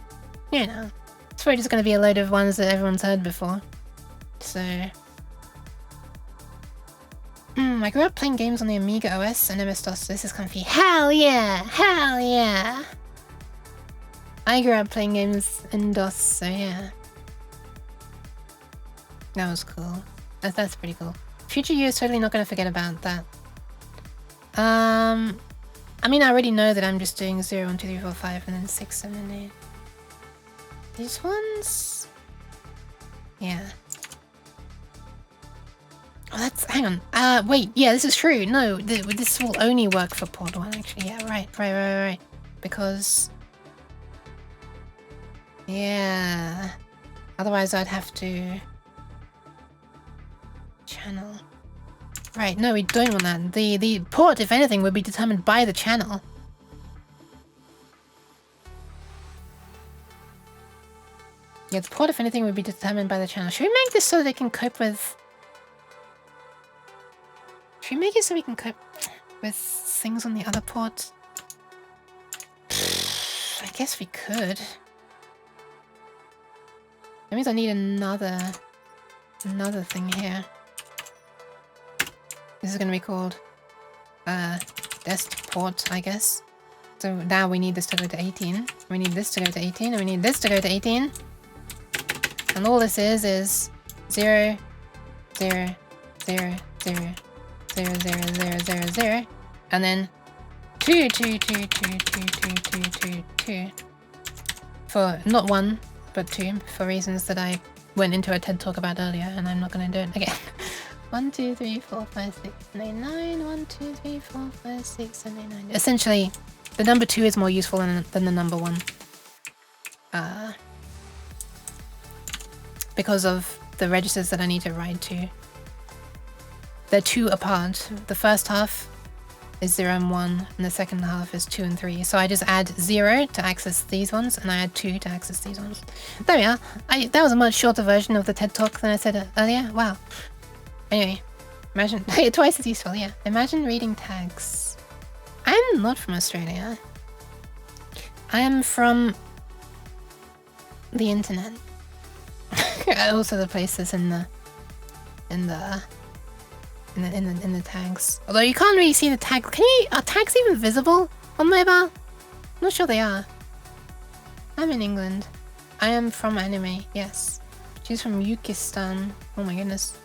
It's probably just gonna be a load of ones that everyone's heard before. So... I grew up playing games on the Amiga OS and MS-DOS, so this is comfy. Hell yeah! Hell yeah! I grew up playing games in DOS, so yeah. That was cool. That's pretty cool. Future you is totally not gonna forget about that. I mean, I already know that I'm just doing 0, 1, 2, 3, 4, 5, and then 6, 7, and 8. These ones? Yeah. Oh, that's... hang on. Wait, yeah, this is true. No, this will only work for port 1, actually. Yeah, right. Because... yeah. Otherwise, I'd have to... channel. Right, no, we don't want that. The port, if anything, would be determined by the channel. Yeah, the port, if anything, would be determined by the channel. Should we make this so they can cope with... Should we make it so we can cope with things on the other port? I guess we could. That means I need another thing here. This is gonna be called desk port, I guess. So now we need this to go to 18. We need this to go to 18, and we need this to go to 18. And all this is 0, 0, 0, 0, 0, 0, 0, 0, 0, and then 2, 2, 2, 2, 2, 2, 2, 2, 2. For not 1, but 2, for reasons that I went into a TED talk about earlier, and I'm not going to do it again. 1, 2, 3, 4, 5, 6, 7, 8, 9. 1, 2, 3, 4, 5, 6, 7, 8, 9. Essentially, the number 2 is more useful than the number 1. Because of the registers that I need to write to. They're 2 apart. The first half is 0 and 1, and the second half is 2 and 3. So I just add 0 to access these ones, and I add 2 to access these ones. There we are. That was a much shorter version of the TED talk than I said earlier. Wow. Anyway, imagine twice as useful. Yeah, imagine reading tags. I'm not from Australia. I am from the internet. Also the places in the tags. Although you can't really see the tag. Are tags even visible on mobile? I'm not sure they are. I'm in England. I am from anime, yes. She's from Yukistan. Oh my goodness.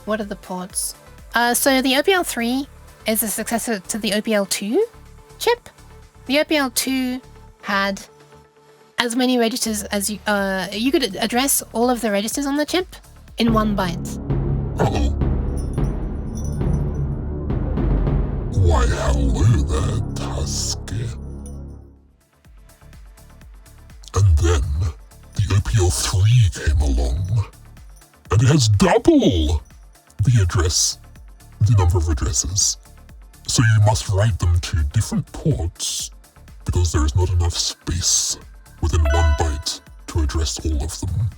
What are the ports? So the OPL 3 is a successor to the OPL 2 chip. The OPL 2 had as many registers as you could address all of the registers on the chip in 1 byte. Hello. Why, hello there, Tusky. And then the OPL 3 came along, and it has double the number of addresses. So you must write them to different ports because there is not enough space within 1 byte to address all of them.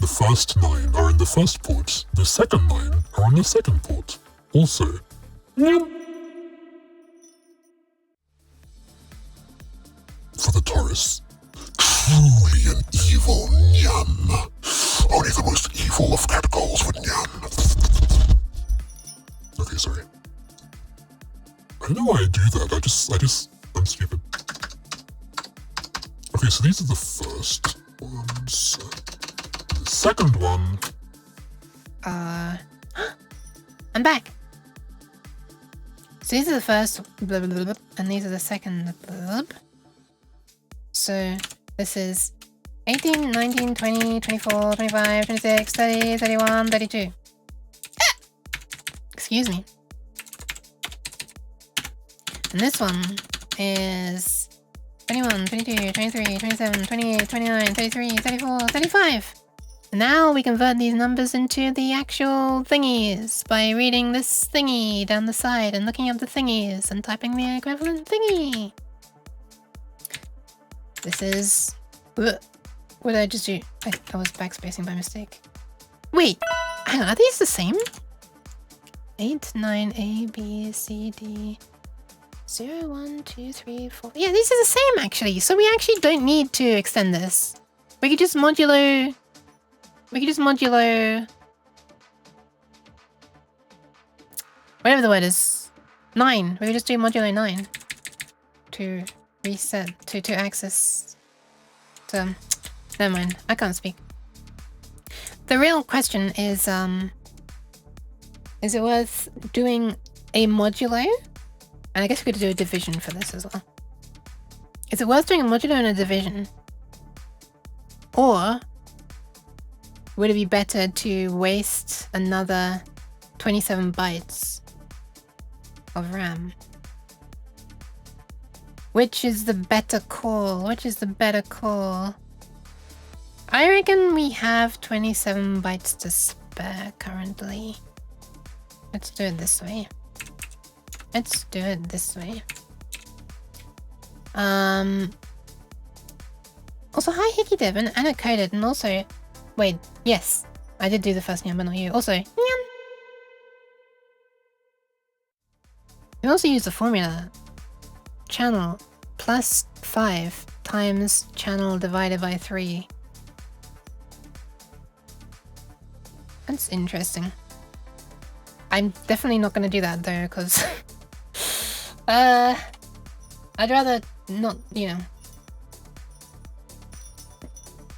The first 9 are in the first port, the second 9 are on the second port. Also, for the Taurus, truly an evil Nyan. Only the most evil of catcalls would Nyan. Okay, sorry. I know why I do that, I'm stupid. Okay, so these are the first ones. The second one... I'm back! So these are the first blah, blah, blah, blah, and these are the second blah, blah. So this is 18, 19, 20, 24, 25, 26, 30, 31, 32. Excuse me. And this one is 21, 22, 23, 27, 28, 29, 33, 34, 35. Now we convert these numbers into the actual thingies by reading this thingy down the side and looking up the thingies and typing the equivalent thingy. This is... What did I just do? I was backspacing by mistake. Wait, hang on, are these the same? 8, 9, A, B, C, D... 0, 1, 2, 3, 4... Yeah, these are the same actually, so we actually don't need to extend this. We could just modulo... whatever the word is. 9. We could just do modulo 9. To reset, to access... To... Never mind, I can't speak. The real question is it worth doing a modulo? And I guess we could do a division for this as well. Is it worth doing a modulo and a division? Or would it be better to waste another 27 bytes of RAM? Which is the better call? Which is the better call? I reckon we have 27 bytes to spare currently. Let's do it this way. Let's do it this way. Also, hi Hickey Devon, Anna coded, and also... Wait, yes. I did do the first nyan, but not you. Also, nyan! You can also use the formula. Channel plus 5 times channel divided by 3. That's interesting. I'm definitely not going to do that though, because... I'd rather not, you know...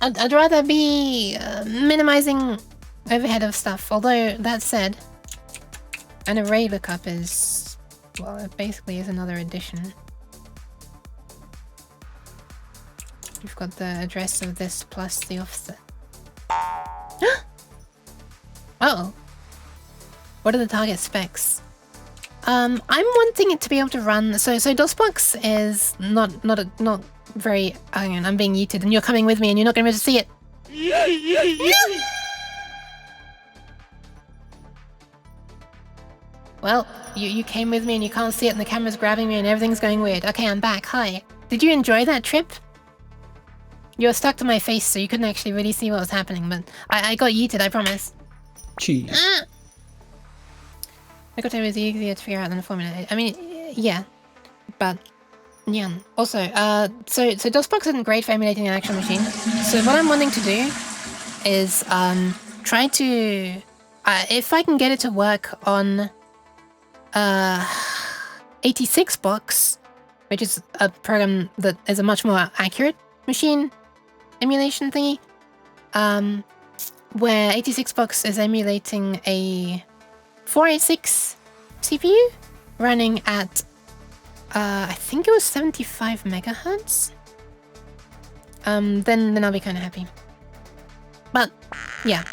I'd rather be minimizing overhead of stuff. Although, that said, an array lookup is... Well, it basically is another addition. You've got the address of this plus the offset. Uh-oh. What are the target specs? I'm wanting it to be able to run... So DOSBox is not very... Hang on, I'm being yeeted and you're coming with me and you're not going to be able to see it. Well, you came with me and you can't see it and the camera's grabbing me and everything's going weird. Okay, I'm back. Hi. Did you enjoy that trip? You were stuck to my face so you couldn't actually really see what was happening, but I got yeeted, I promise. Cheese. Ah! I got it was easier to figure out than the formula. I mean, yeah. But, yeah. Also, so DOSBox isn't great for emulating an actual machine. So what I'm wanting to do is try to... if I can get it to work on 86box, which is a program that is a much more accurate machine emulation thingy, where 86box is emulating a 486 CPU running at I think it was 75 megahertz. Then I'll be kind of happy. But yeah.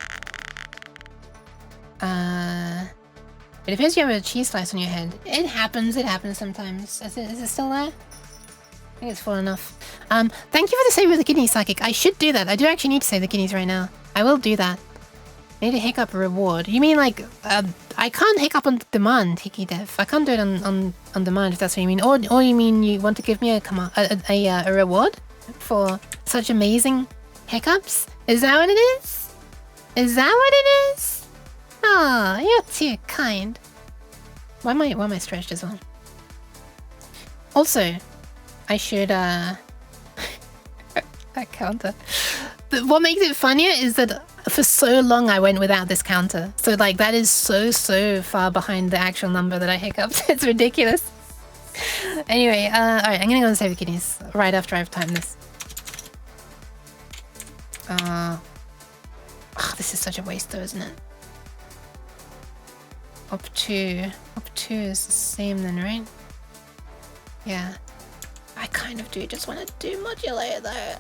It appears you have a cheese slice on your head. It happens sometimes. Is it still there? I think it's full enough. Thank you for the save with the kidney, Psychic. I should do that. I do actually need to save the kidneys right now. I will do that. I need a hiccup reward. You mean like, I can't hiccup on demand, Hickey Dev. I can't do it on demand if that's what you mean. Or you mean you want to give me a reward for such amazing hiccups? Is that what it is? Is that what it is? Oh, you're too kind. Why am I stretched as well? Also, I should that counter. What makes it funnier is that for so long I went without this counter. So like that is so far behind the actual number that I hiccuped. It's ridiculous. Anyway, alright, I'm gonna go and save the kidneys right after I've timed this. This is such a waste though, isn't it? Up 2 is the same then, right? Yeah. I kind of do just want to do modulator though.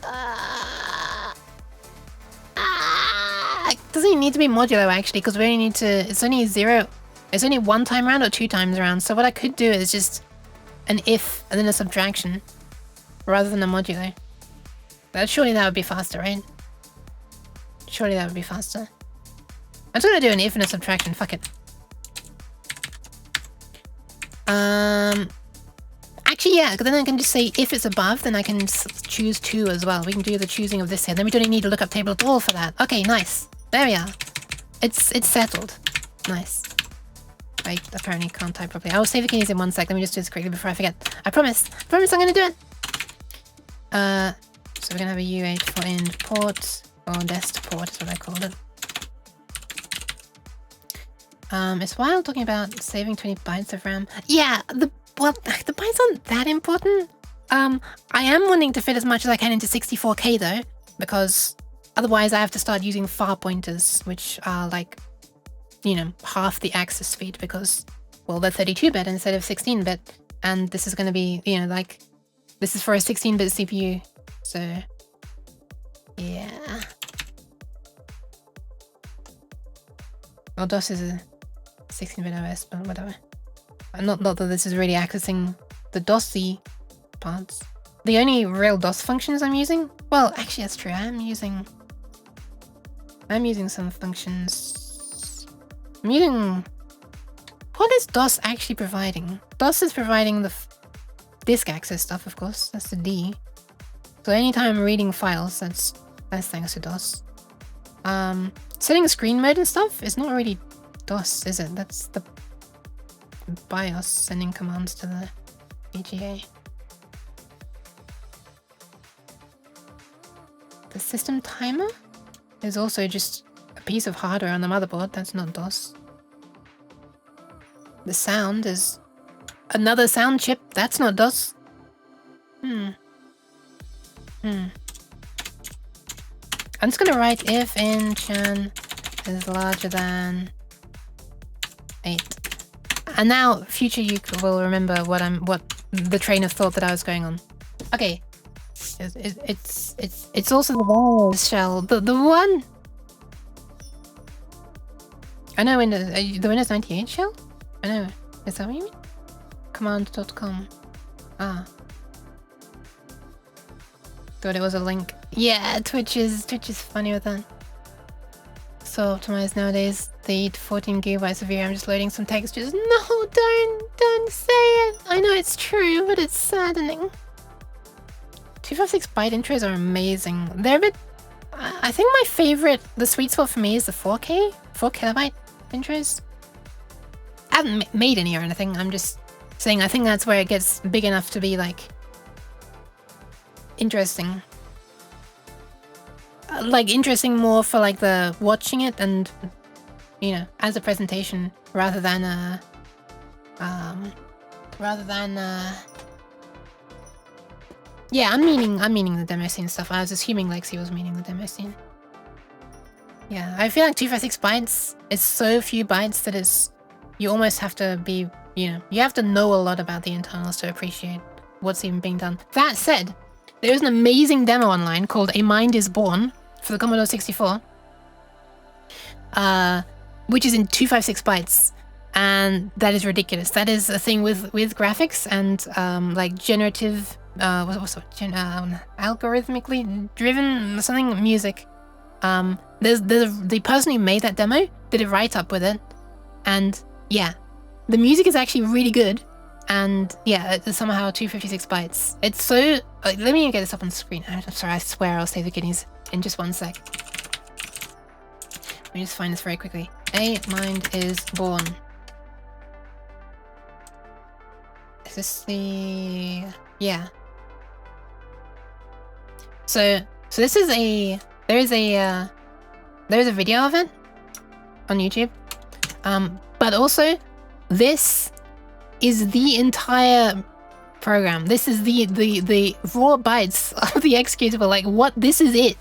It doesn't even need to be modulo actually, because we only need to, it's only one time round or 2 times around. So what I could do is just an if and then a subtraction rather than a modulo. But surely that would be faster, right? Surely that would be faster. I'm just gonna do an if and a subtraction, fuck it. Actually, yeah, because then I can just say if it's above, then I can choose 2 as well. We can do the choosing of this here. Then we don't even need a lookup table at all for that. Okay, nice. There we are. It's settled. Nice. I apparently can't type properly. I will save the keys in 1 sec. Let me just do this quickly before I forget. I promise. I promise I'm gonna do it. So we're gonna have a U8 for end port, or dest port is what I called it. It's wild talking about saving 20 bytes of RAM. Yeah, the bytes aren't that important. I am wanting to fit as much as I can into 64K though, because otherwise I have to start using far pointers, which are like, you know, half the access speed because, well, they're 32-bit instead of 16-bit, and this is going to be, you know, like, this is for a 16-bit CPU, so, yeah. Well, DOS is a 16-bit OS, but whatever. Not that this is really accessing the DOS-y parts. The only real DOS functions I'm using... Well, actually that's true. I am using I'm using some functions. I'm using... What is DOS actually providing? DOS is providing the disk access stuff, of course. That's the D. So anytime I'm reading files, that's thanks to DOS. Setting screen mode and stuff is not really DOS, is it? That's the BIOS sending commands to the VGA. The system timer is also just a piece of hardware on the motherboard. That's not DOS. The sound is another sound chip. That's not DOS. I'm just gonna write if in chan is larger than 8. And now future you will remember what the train of thought that I was going on. Okay. It's also the wireless shell. The one I know the Windows 98 shell? I know. Is that what you mean? Command.com. Ah. Thought it was a link. Yeah, Twitch is funny with that. So optimized nowadays. They eat 14 gigabytes of VRAM. I'm just loading some textures. No, don't say it. I know it's true, but it's saddening. 256 byte intros are amazing. They're a bit... I think my favorite, the sweet spot for me is the 4 kilobyte intros. I haven't made any or anything. I'm just saying I think that's where it gets big enough to be like interesting. Like interesting more for like the watching it and you know as a presentation rather than yeah, I'm meaning the demo scene stuff. I was assuming Lexi was meaning the demo scene. Yeah, I feel like 256 bytes is so few bytes that it's you almost have to be, you know, you have to know a lot about the internals to appreciate what's even being done. That said, there is an amazing demo online called A Mind is Born for the Commodore 64, which is in 256 bytes, and that is ridiculous. That is a thing with graphics and like generative, algorithmically driven something music. There's the person who made that demo did a write-up with it, and yeah, the music is actually really good, and yeah, it's somehow 256 bytes. It's so... let me get this up on screen. I'm sorry, I swear I'll save the kidneys in just 1 sec. Let me just find this very quickly. A Mind is Born. Is this the... yeah. So this is a... there is a video of it on YouTube. But also, this is the entire program. This is the raw bytes of the executable. Like, what? This is it.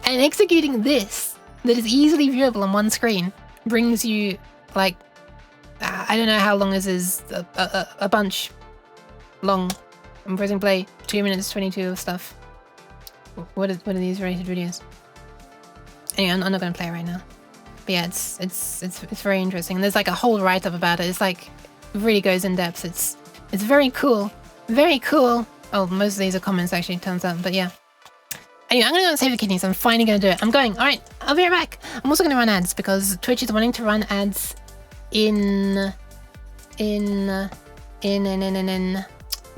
And executing this, that is easily viewable on one screen, brings you, like, I don't know how long this is, a bunch long. I'm pressing play, 2 minutes 22 of stuff. What are these rated videos? Anyway, I'm not gonna play it right now. But yeah, it's very interesting. And there's like a whole write-up about it. It's like, it really goes in depth. It's very cool. Very cool. Oh, most of these are comments actually, it turns out, but yeah. Anyway, I'm gonna go and save the kidneys. I'm finally gonna do it. I'm going. Alright, I'll be right back. I'm also gonna run ads because Twitch is wanting to run ads in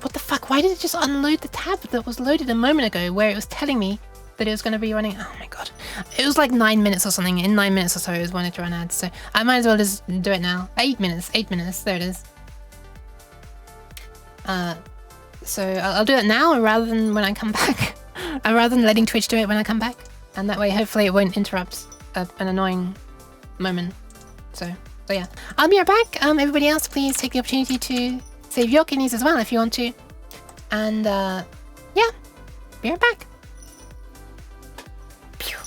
what the fuck? Why did it just unload the tab that was loaded a moment ago where it was telling me that it was going to be running? Oh my god. It was like 9 minutes or something. In 9 minutes or so it was wanting to run ads. So I might as well just do it now. 8 minutes. There it is. So I'll do it now rather than when I come back. Rather than letting Twitch do it when I come back. And that way hopefully it won't interrupt an annoying moment. So yeah. I'll be right back. Everybody else, please take the opportunity to save your kidneys as well if you want to. And yeah, be right back. Pew.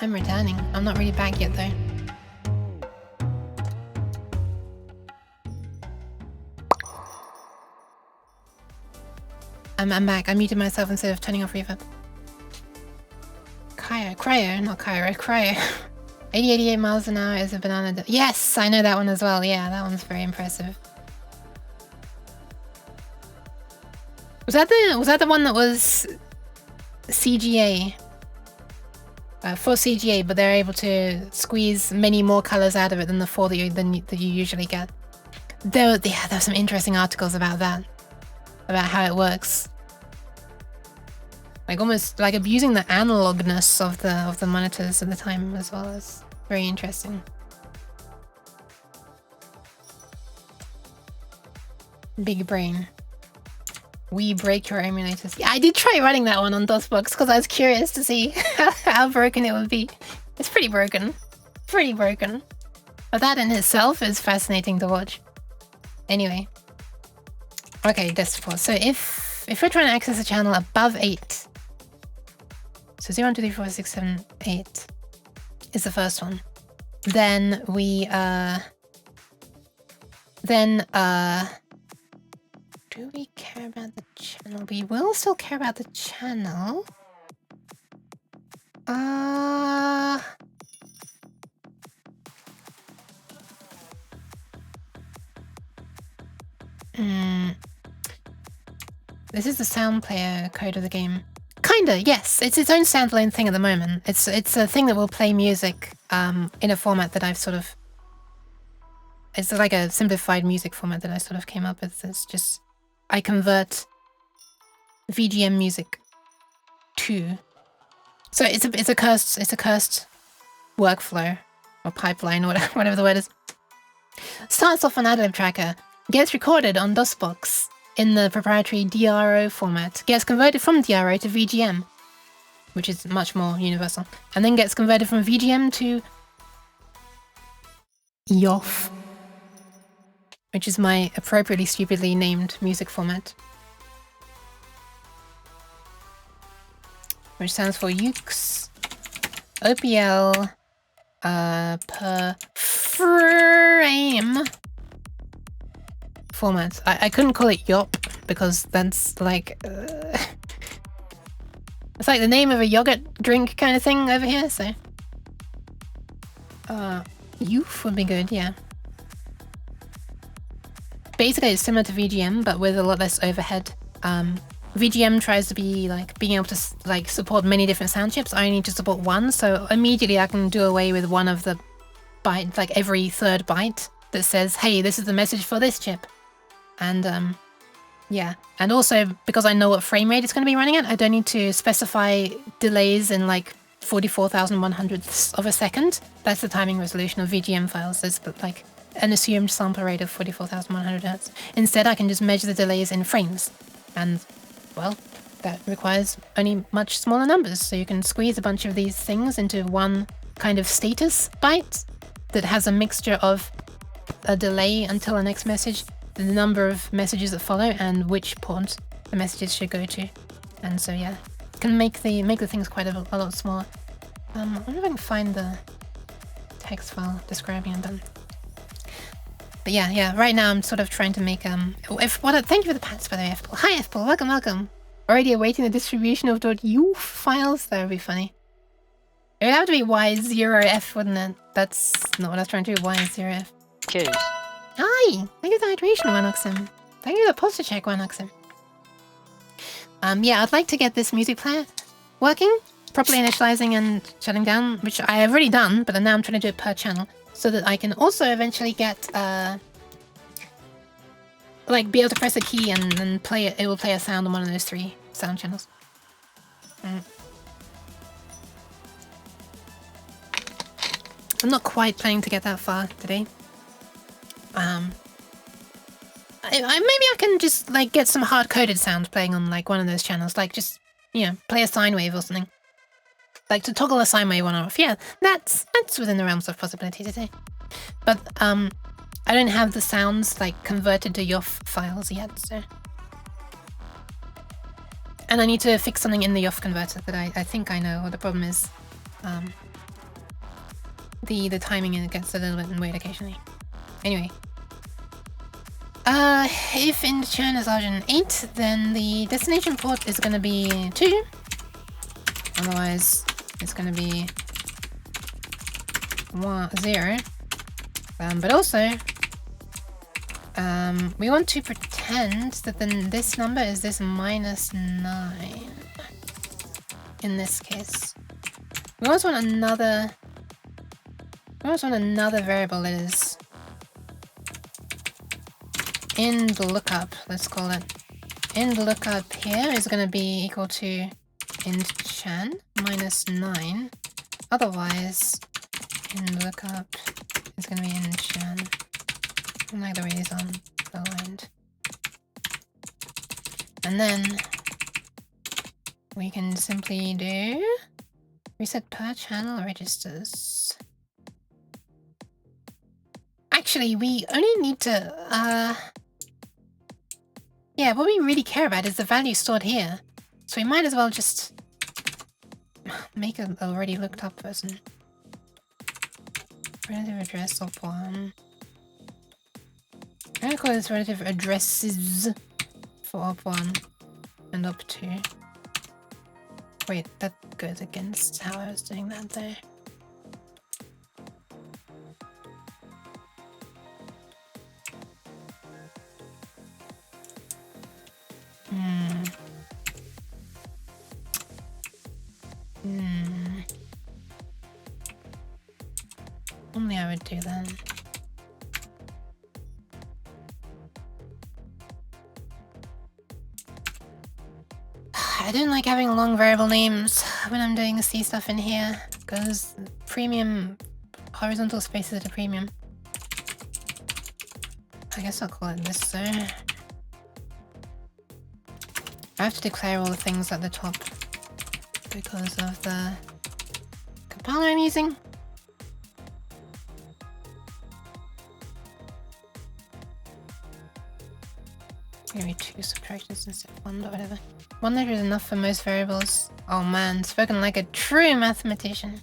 I'm returning. I'm not really back yet though. I'm back. I muted myself instead of turning off reverb. Cryo, not Cairo, Cryo. 88 miles an hour is a banana. Yes, I know that one as well. Yeah, that one's very impressive. Was that the one that was CGA? For CGA, but they're able to squeeze many more colors out of it than the 4 that you usually get. There were some interesting articles about that, about how it works. Like almost like abusing the analogness of the monitors at the time as well. As very interesting. Big brain. We break your emulators. Yeah, I did try running that one on DOSBox because I was curious to see how broken it would be. It's pretty broken. Pretty broken. But that in itself is fascinating to watch. Anyway. Okay, desk 4. So if we're trying to access a channel above 8. So 0, 1, 2, 3, 4, 5, 6, 7, 8 is the first one. Then we do we care about the channel? We will still care about the channel. This is the sound player code of the game. Kinda, yes. It's its own standalone thing at the moment. It's a thing that will play music in a format that I've sort of... It's like a simplified music format that I sort of came up with. It's just... I convert VGM music to... So it's a cursed workflow or pipeline or whatever the word is. Starts off on Adlib Tracker, gets recorded on DOSBox in the proprietary DRO format, gets converted from DRO to VGM, which is much more universal, and then gets converted from VGM to YOF, which is my appropriately stupidly named music format, which stands for UX OPL per frame format. I couldn't call it YOP because that's like it's like the name of a yogurt drink kind of thing over here, so YOF would be good, yeah. Basically it's similar to VGM but with a lot less overhead. VGM tries to be like being able to like support many different sound chips. I need to support one, so immediately I can do away with one of the bytes, like every third byte that says, hey, this is the message for this chip. And yeah, and also because I know what frame rate it's going to be running at, I don't need to specify delays in like 44,100ths of a second. That's the timing resolution of VGM files. There's like an assumed sample rate of 44,100 Hz. Instead, I can just measure the delays in frames. And, well, that requires only much smaller numbers. So you can squeeze a bunch of these things into one kind of status byte that has a mixture of a delay until the next message, the number of messages that follow, and which port the messages should go to. And so, yeah, it can make the things quite a lot smaller. I wonder if I can find the text file describing it then. But yeah, right now I'm sort of trying to make thank you for the pats, by the way, FPL. Hi FPL, welcome. Already awaiting the distribution of .uf files. That would be funny. It would have to be Y0F, wouldn't it? That's not what I was trying to do. Y0F. Cheers. Hi! Thank you for the hydration, Wanoxim. Thank you for the posture check, Wanoxim. Yeah, I'd like to get this music player working, properly initializing and shutting down, which I have already done, but now I'm trying to do it per channel, so that I can also eventually get, like, be able to press a key and then play it. It will play a sound on one of those 3 sound channels. I'm not quite planning to get that far today. Maybe I can just like get some hard-coded sounds playing on like one of those channels, like just, you know, play a sine wave or something. Like to toggle a sine wave on or off. Yeah, that's within the realms of possibility today. But I don't have the sounds like converted to YOF files yet, so. And I need to fix something in the YOF converter that I think I know what the problem is. the timing gets a little bit weird occasionally. Anyway. If int chan is larger than 8, then the destination port is gonna be 2. Otherwise, it's gonna be 0. But also, we want to pretend that then this number is this -9. In this case. We also want another variable that is in the lookup, let's call it. In the lookup here is going to be equal to int chan -9. Otherwise, in the lookup is going to be int chan. I don't like the way these are aligned. And then we can simply do reset per channel registers. Actually, we only need to, yeah, what we really care about is the value stored here. So we might as well just make an already looked up person. Relative address op1. I'm gonna call this relative addresses for op1 and op2. Wait, that goes against how I was doing that though. Only I would do that. I don't like having long variable names when I'm doing C stuff in here, because premium horizontal space is at a premium. I guess I'll call it this though. I have to declare all the things at the top because of the compiler I'm using. Maybe 2 subtractions instead of 1 or whatever. 1 letter is enough for most variables. Oh man, spoken like a true mathematician.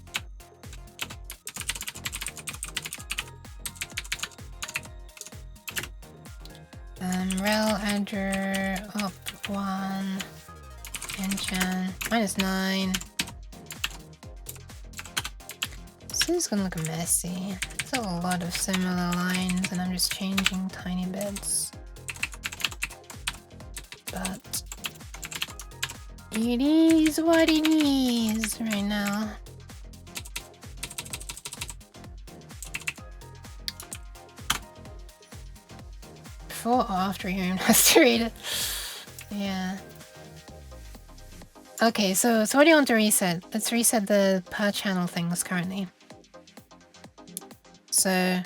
Rel adder op1 enchan -9. This is gonna look messy. There's a lot of similar lines and I'm just changing tiny bits. But it is what it is right now. Before or after you even has to read it. Yeah. Okay, so what do you want to reset? Let's reset the per channel things currently. So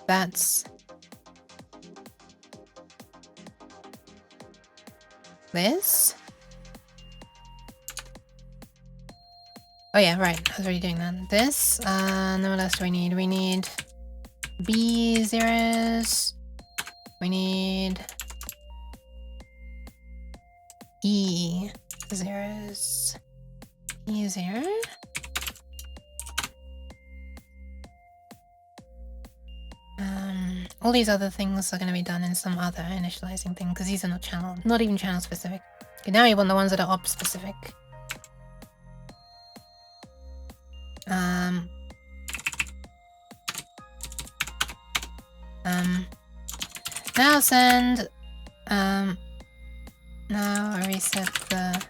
that's this. Oh yeah, right. I was already doing that. This. And then what else do we need? We need B zeros. We need E zeros. E zero. All these other things are going to be done in some other initializing thing because these are not even channel specific. Okay, now you want the ones that are op specific. Now send, now I reset the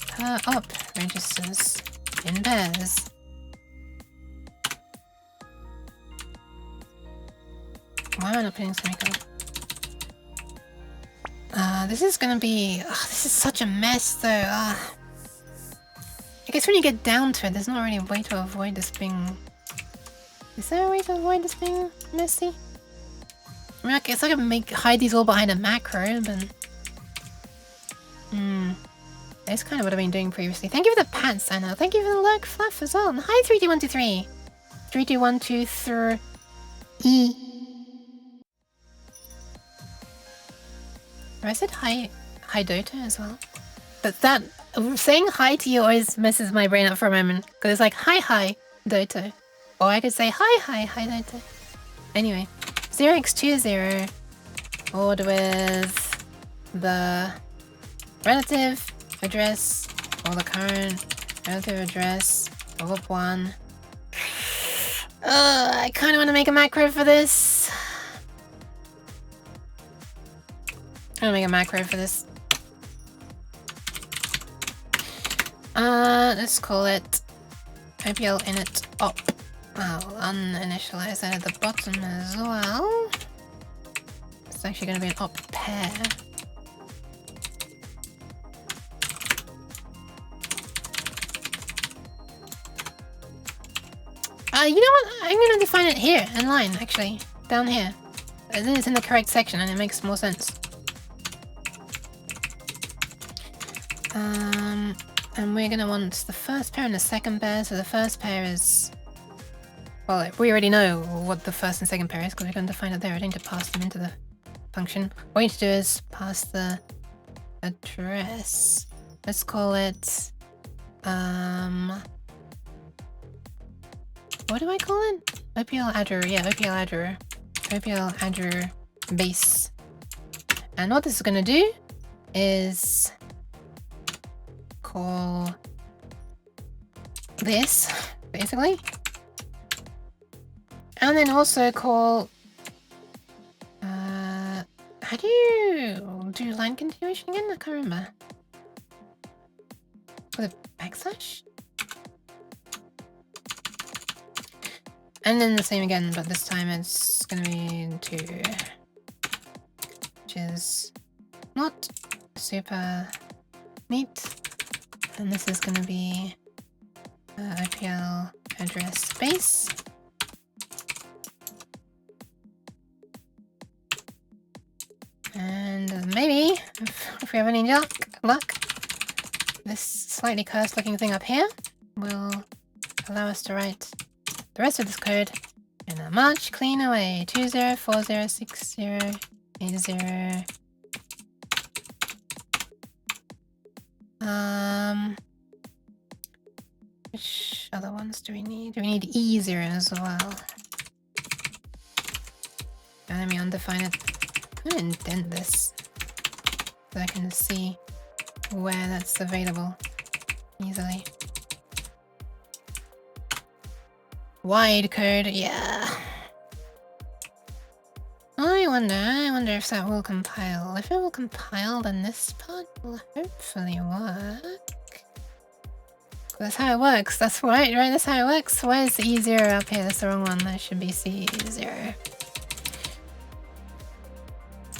per op registers in pairs. Why am I not putting semicolon? This is gonna be, this is such a mess though. I guess when you get down to it, there's not really a way to avoid this being... Is there a way to avoid this being messy? I mean, I guess I can hide these all behind a macro, but... That's kind of what I've been doing previously. Thank you for the pants, Anna. Thank you for the lurk fluff as well. And hi, 32123. 32123. I said hi Dota as well. But that saying hi to you always messes my brain up for a moment. Because it's like, hi, Doto. Or I could say, hi, Doto. Anyway, 0x20 ordered with the relative address or the current relative address of op1. I kind of want to make a macro for this. Let's call it OPL init op. I'll uninitialize that at the bottom as well. It's actually going to be an op pair. You know what? I'm going to define it here in line, actually. Down here. Then it's in the correct section and it makes more sense. And we're going to want the first pair and the second pair. So the first pair is... Well, we already know what the first and second pair is because we're going to define it there. I need to pass them into the function. What we need to do is pass the address. Let's call it... What do I call it? OPL addr, yeah, OPL addr. OPL addr base. And what this is gonna do is call this, basically. And then also call how do you do line continuation again? I can't remember. With a backslash? And then the same again, but this time it's gonna be 2, which is not super neat. And this is gonna be OPL address space. And maybe, if we have any luck, this slightly cursed looking thing up here will allow us to write the rest of this code in a much cleaner way. 20406080. Which other ones do we need? Do we need E0 as well? Let me undefine it. I'm gonna indent this so I can see where that's available easily. Wide code, yeah. I wonder if that will compile. If it will compile, then this part will hopefully work. That's how it works. That's right? That's how it works. Why is E0 up here? That's the wrong one. That should be C0.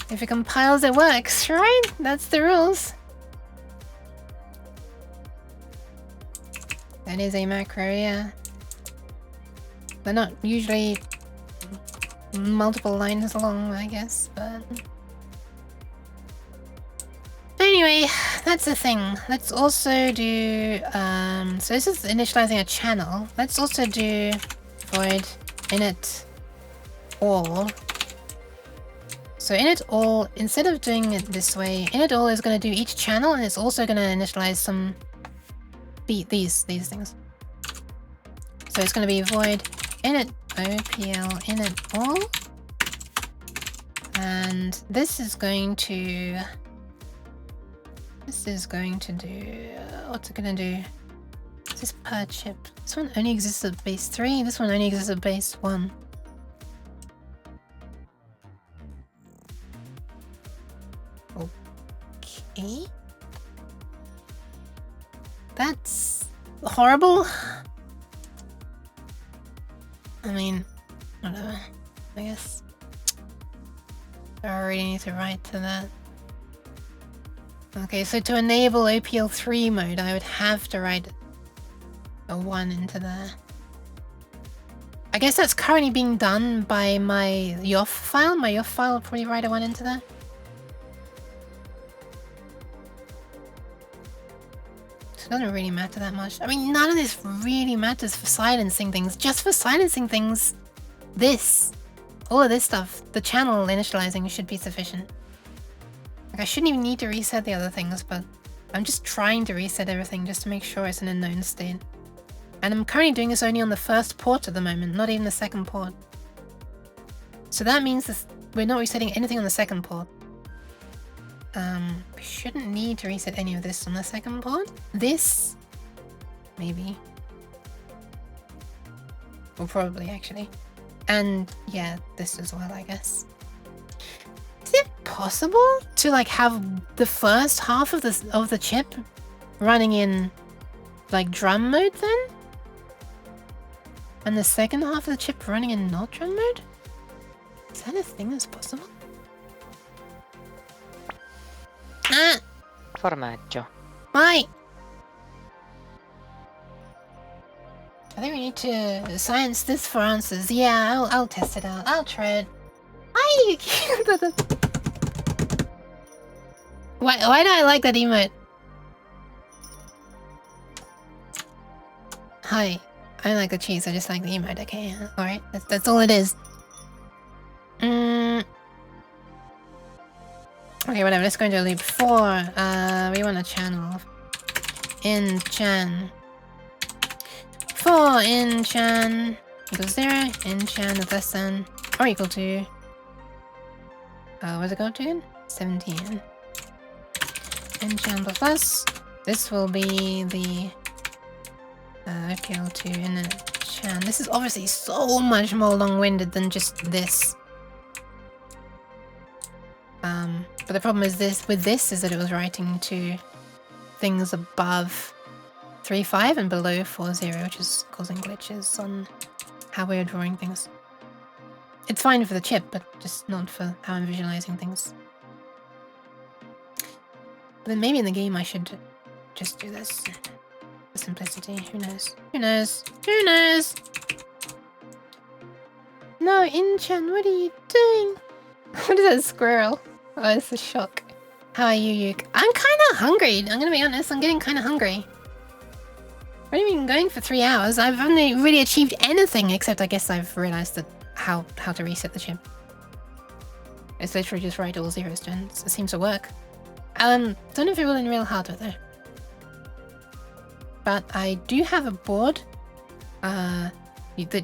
If it compiles, it works, right? That's the rules. That is a macro, yeah. They're not usually multiple lines long, I guess, but... Anyway, that's the thing. Let's also do... so this is initializing a channel. Let's also do void init all. So init all, instead of doing it this way, init all is going to do each channel, and it's also going to initialize some... these things. So it's going to be void init OPL init all, and this is going to do, what's it going to do? This is per chip. This one only exists at base 3, this one only exists at base 1. Okay. That's horrible. I mean, whatever, I guess. I already need to write to that. Okay, so to enable OPL 3 mode, I would have to write a 1 into there. I guess that's currently being done by my yoff file. My yoff file will probably write a 1 into there. So it doesn't really matter that much. I mean, none of this really matters for silencing things. Just for silencing things, all of this stuff, the channel initializing should be sufficient. Like, I shouldn't even need to reset the other things, but I'm just trying to reset everything just to make sure it's in a known state. And I'm currently doing this only on the first port at the moment, not even the second port. So that means this, we're not resetting anything on the second port. We shouldn't need to reset any of this on the second port. This, maybe. Well, probably actually. And yeah, this as well, I guess. Is it possible to like have the first half of the chip running in like drum mode then? And the second half of the chip running in not drum mode? Is that a thing that's possible? Ah! Formaggio. Why? I think we need to science this for answers. Yeah, I'll test it out. I'll try it. Why do I like that emote? Hi. I don't like the cheese, I just like the emote. Okay, alright. That's all it is. Okay, whatever, let's go into loop 4. We want a channel. In chan. 4 in chan equals 0. In chan is less than or equal to. What's it go to again? 17. In chan plus. This will be the OPL2 in a chan. This is obviously so much more long-winded than just this. But the problem is with this is that it was writing to things above 3.5 and below 4.0, which is causing glitches on how we're drawing things. It's fine for the chip, but just not for how I'm visualizing things. But then maybe in the game I should just do this. For simplicity, who knows? Who knows? Who knows? No, Inchan, what are you doing? What is that squirrel? Oh, it's a shock. How are you, Yuk? I'm kind of hungry. I'm gonna be honest, I'm getting kind of hungry. I've only been going for 3 hours. I've only really achieved anything, except I guess I've realized that how to reset the chip. It's literally just write all zeros to ends. It seems to work. Don't know if it will in real hardware though. But I do have a board that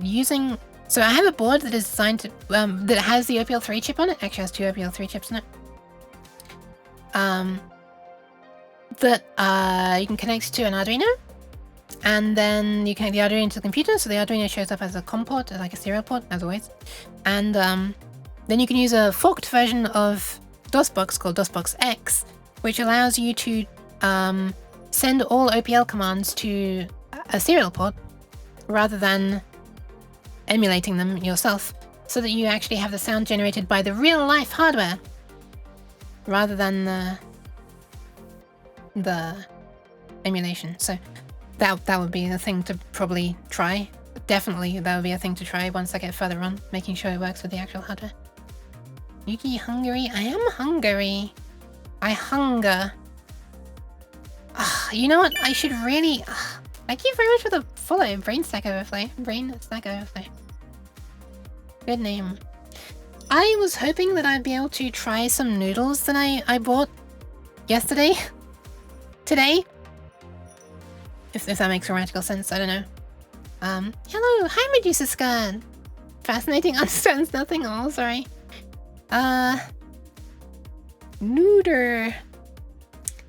using. So I have a board that is designed to that has the OPL3 chip on it. Actually, has 2 OPL3 chips on it. That you can connect to an Arduino, and then you connect the Arduino to the computer. So the Arduino shows up as a COM port, like a serial port, as always. And then you can use a forked version of DOSBox called DOSBox X, which allows you to send all OPL commands to a serial port rather than emulating them yourself, so that you actually have the sound generated by the real-life hardware rather than the emulation. So that would be a thing to probably try. Definitely that would be a thing to try once I get further on, making sure it works with the actual hardware. Yuki, hungry? I am hungry. I hunger. You know what? I should really... Thank you very much for the follow, Brain Stack Overflow. Brain Stack Overflow. Good name. I was hoping that I'd be able to try some noodles that I bought yesterday. Today. If that makes grammatical sense, I don't know. Hello, hi Medusa Skirt. Fascinating understands nothing. Oh, sorry. Nooder.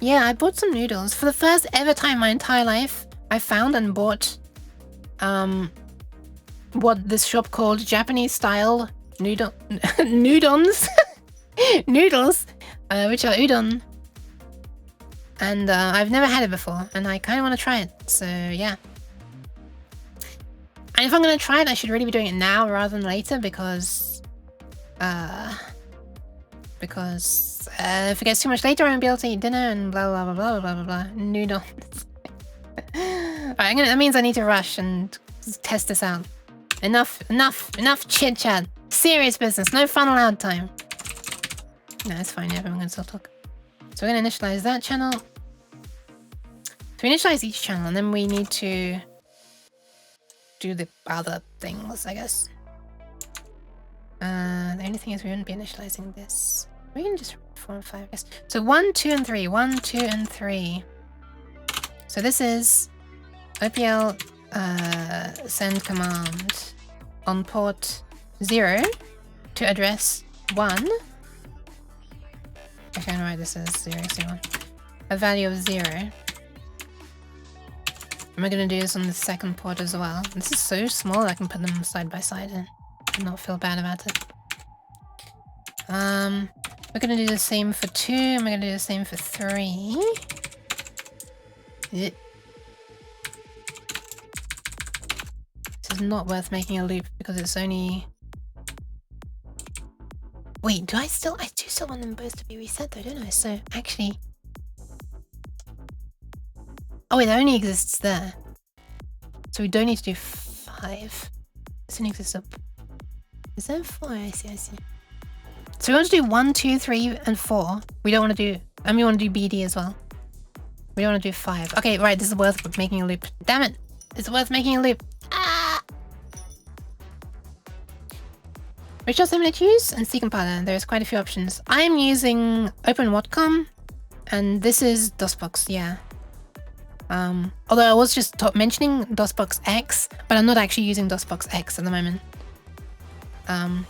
Yeah, I bought some noodles. For the first ever time in my entire life, I found and bought what this shop called Japanese style noodles, noodles, which are udon. And I've never had it before, and I kind of want to try it. So yeah. And if I'm going to try it, I should really be doing it now rather than later, because if it gets too much later, I won't be able to eat dinner and blah blah blah blah blah blah blah. Noodles. Alright, that means I need to rush and test this out. Enough chit chat. Serious business. No fun allowed time. No, it's fine. Everyone can still talk. So we're gonna initialize that channel. So we initialize each channel, and then we need to do the other things, I guess. The only thing is we wouldn't be initializing this. We can just 4 and 5, yes. So 1, 2, and 3. 1, 2, and 3. So this is OPL send command on port 0 to address 1. I can write this as 0, 0. A value of 0. Am I going to do this on the second port as well? This is so small I can put them side by side and not feel bad about it. We're going to do the same for 2, and we're going to do the same for 3. This is not worth making a loop because it's only... Wait, do I do still want them both to be reset though, don't I? So, actually... Oh wait, that only exists there. So we don't need to do 5. This only exists up... Is there 4? I see, I see. So we want to do 1, 2, 3, and 4. We don't want to do... And we want to do BD as well. We don't want to do 5. Okay, right, this is worth making a loop. Damn it! It's worth making a loop. Ah! Which system to choose? And C compiler. There's quite a few options. I'm using OpenWhatCom, and this is DOSBox, yeah. Although I was just mentioning DOSBox X, but I'm not actually using DOSBox X at the moment.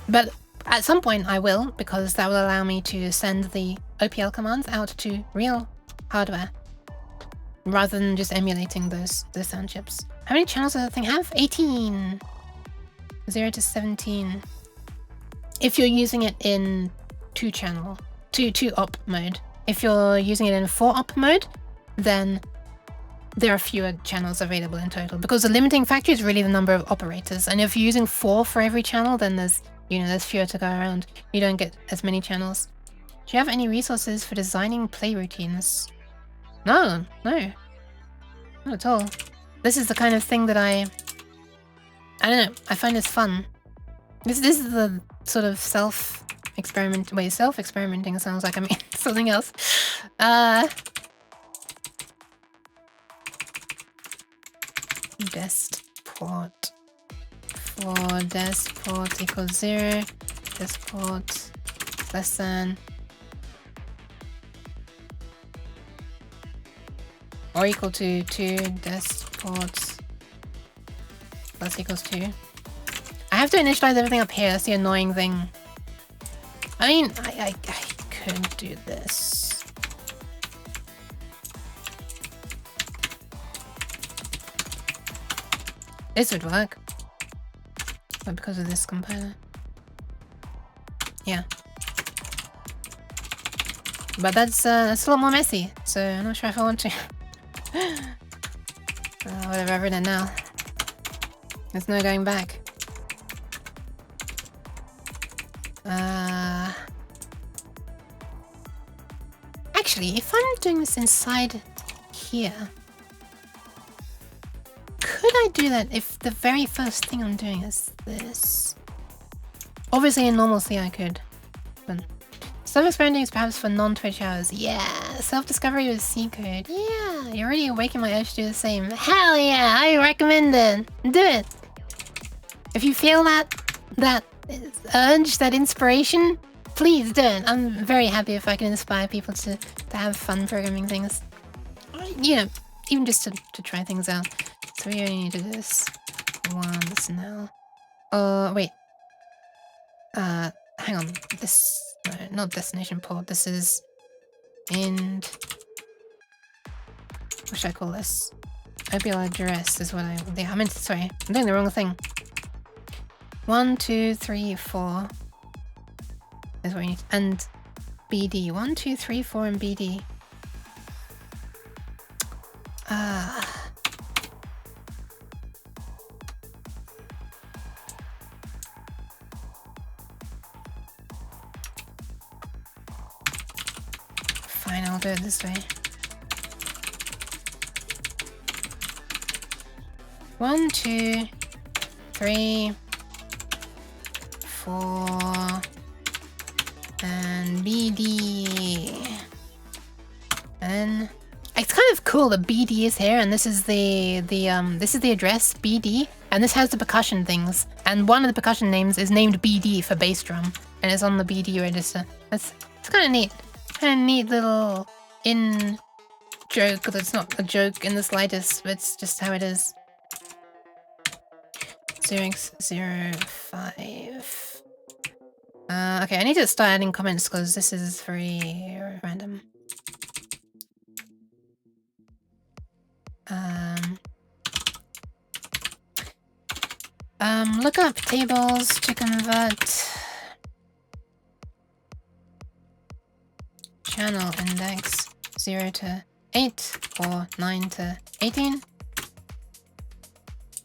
But at some point I will, because that will allow me to send the OPL commands out to real hardware, rather than just emulating those sound chips. How many channels does that thing have? 18! 0 to 17. If you're using it in 2-op mode. If you're using it in 4-op mode, then there are fewer channels available in total, because the limiting factor is really the number of operators. And if you're using 4 for every channel, then there's fewer to go around. You don't get as many channels. Do you have any resources for designing play routines? No, not at all. This is the kind of thing that I don't know, I find this fun. This is the sort of self-experimenting sounds like I mean something else. Dest port for dest port equals 0, dest port less than or equal to 2, dest port plus equals 2. I have to initialize everything up here, that's the annoying thing. I mean, I could do this. This would work. But because of this compiler. Yeah. But that's a lot more messy, so I'm not sure if I want to. Whatever, I've written it now. There's no going back. Actually, if I'm doing this inside here, could I do that if the very first thing I'm doing is this? Obviously in normal C I could. But self-experimenting is perhaps for non-Twitch hours. Yeah, self-discovery with C code. Yeah, you're already awakening my urge to do the same. Hell yeah, I recommend it. Do it. If you feel that urge, that inspiration, please do it. I'm very happy if I can inspire people to have fun programming things. You know, even just to try things out. So we only need to do this once now. Wait. Hang on. This, no, not destination port. This is what should I call this? OPL address is what I meant to, sorry. I'm doing the wrong thing. 1, 2, 3, 4 is what we need. And BD. 1, 2, 3, 4 and BD. Fine, I'll do it this way. 1, 2, 3, 4, and BD. And it's kind of cool that BD is here, and this is the address BD, and this has the percussion things, and one of the percussion names is named BD for bass drum. and it's on the BD register. It's kind of neat. Kind of neat little in joke that's not a joke in the slightest, but it's just how it is. 0x05. Okay, I need to start adding comments because this is very random. Look up tables to convert channel index 0 to 8 or 9 to 18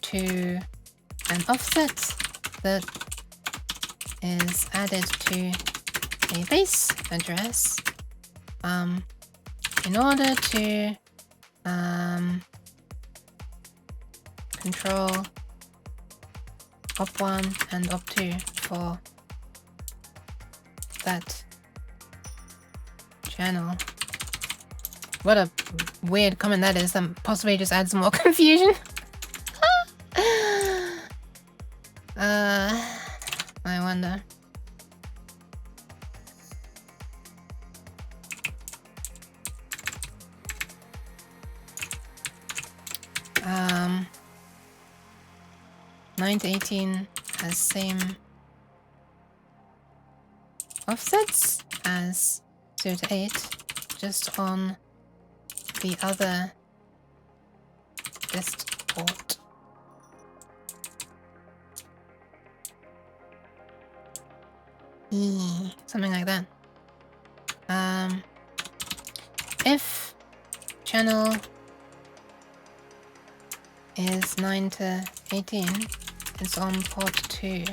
to an offset that is added to a base address in order to control op1 and op2 for that channel. What a weird comment that is. That possibly just adds more confusion. I wonder. Um, 9 to 18 has same offsets as 0 to 8, just on the other dist port. Something like that. If channel is 9 to 18, it's on port 2.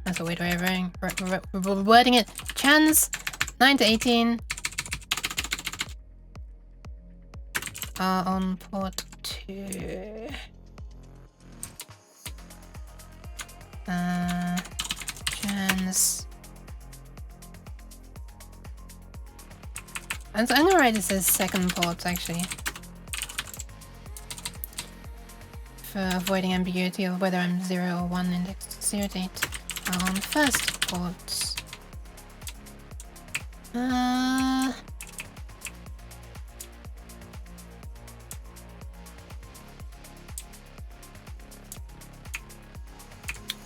That's a weird way of wording it. Chans 9 to 18 are on port 2. Chans. I'm gonna write this as second port actually, for avoiding ambiguity of whether I'm 0 or 1 indexed. 0 to 8 are on first ports.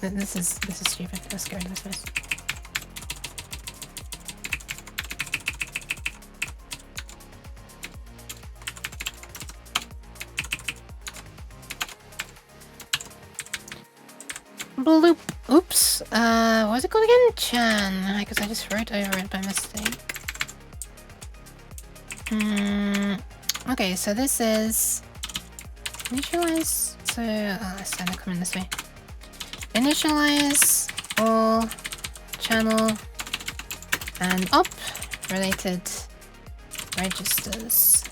This is stupid. Let's go this first. Bloop. Oops. What's it called again? Chan. Because I just wrote over it by mistake. Okay, so this is initialize. So let's send a comment this way. Initialize all channel and op related registers,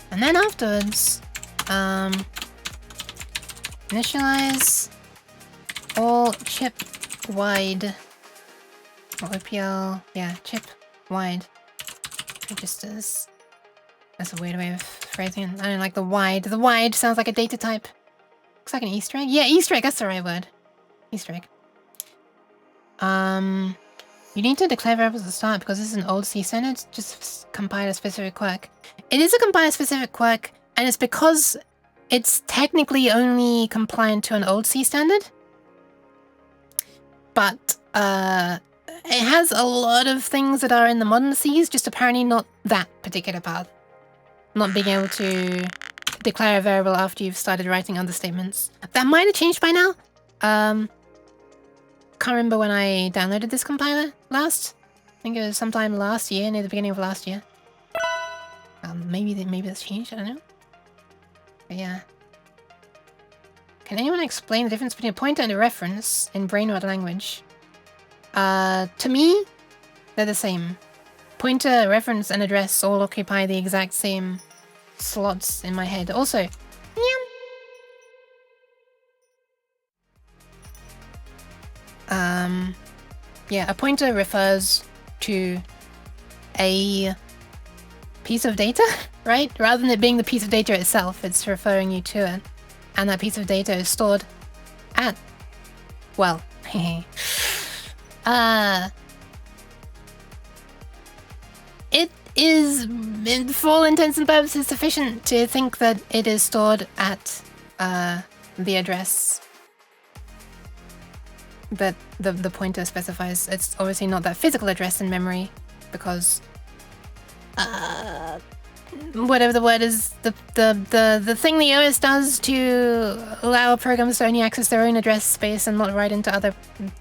and then afterwards, initialize all chip wide or OPL, yeah, chip wide registers. That's a weird way of phrasing it. I don't like the wide. The wide sounds like a data type. Looks like an Easter egg. Yeah, Easter egg. That's the right word. Easter egg. You need to declare variables at the start because this is an old C standard. Just compile a specific quirk. It is a compile specific quirk, and it's because it's technically only compliant to an old C standard. But it has a lot of things that are in the modern Cs, just apparently not that particular part. Not being able to declare a variable after you've started writing other statements. That might have changed by now. Can't remember when I downloaded this compiler last. I think it was sometime last year, near the beginning of last year. Maybe that's changed, I don't know. But yeah. Can anyone explain the difference between a pointer and a reference in brainrot language? To me, they're the same. Pointer, reference, and address all occupy the exact same slots in my head. Also, yeah, a pointer refers to a piece of data, right? Rather than it being the piece of data itself, it's referring you to it. And that piece of data is stored at, well, It is, for all intents and purposes, sufficient to think that it is stored at the address that the pointer specifies. It's obviously not that physical address in memory, because whatever the word is, the thing the OS does to allow programs to only access their own address space and not write into other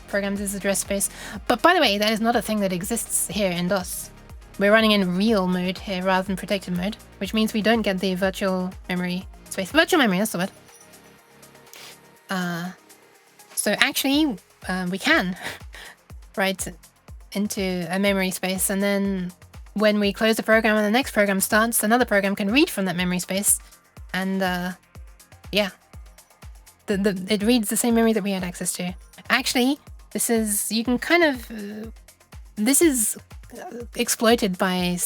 programs' address space. But by the way, that is not a thing that exists here in DOS. We're running in real mode here rather than protected mode, which means we don't get the virtual memory space. Virtual memory, that's the word. So actually, we can write into a memory space, and then when we close the program and the next program starts, another program can read from that memory space, and yeah, it reads the same memory that we had access to. Actually, this is exploited by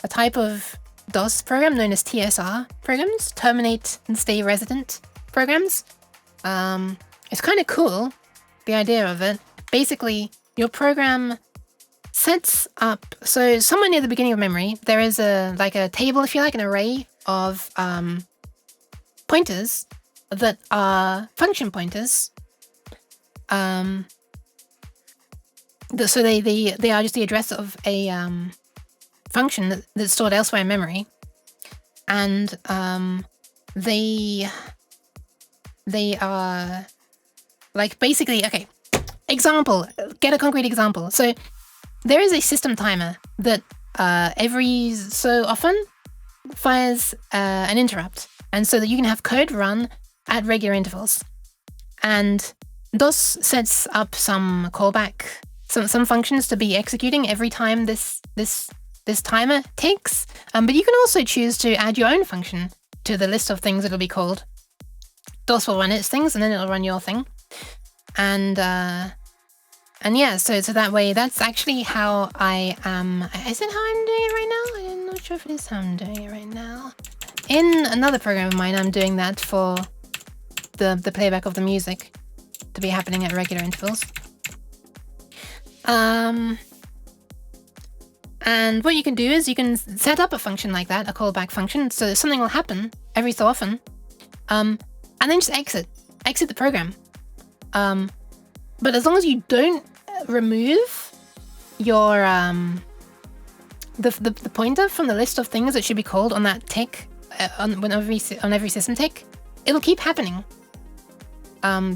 a type of DOS program known as TSR programs, terminate and stay resident programs. It's kind of cool, the idea of it. Basically, your program sets up, so somewhere near the beginning of memory, there is a table, if you like, an array of pointers that are function pointers. So they are just the address of a function that's stored elsewhere in memory, and they are like basically, okay, example, get a concrete example. So there is a system timer that every so often fires an interrupt, and so that you can have code run at regular intervals. And DOS sets up some callback, some functions to be executing every time this timer ticks. But you can also choose to add your own function to the list of things it'll be called. DOS will run its things, and then it'll run your thing. And yeah, so that way, that's actually how I am. Is it how I'm doing it right now? I'm not sure if it is how I'm doing it right now. In another program of mine, I'm doing that for the playback of the music to be happening at regular intervals. And what you can do is you can set up a function like that, a callback function, so something will happen every so often, and then just exit the program. But as long as you don't remove your the pointer from the list of things that should be called on that tick, on every system tick, it'll keep happening.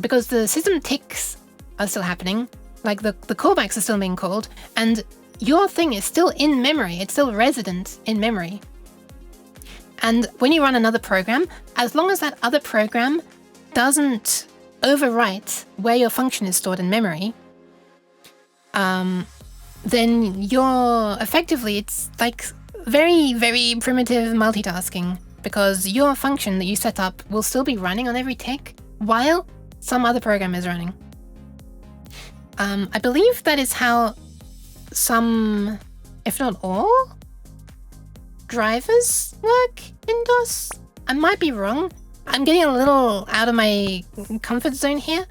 Because the system ticks are still happening, like the callbacks are still being called, and your thing is still in memory. It's still resident in memory. And when you run another program, as long as that other program doesn't overwrite where your function is stored in memory, then you're effectively, it's like very, very primitive multitasking, because your function that you set up will still be running on every tick while some other program is running. I believe that is how some, if not all, drivers work in DOS. I might be wrong. I'm getting a little out of my comfort zone here.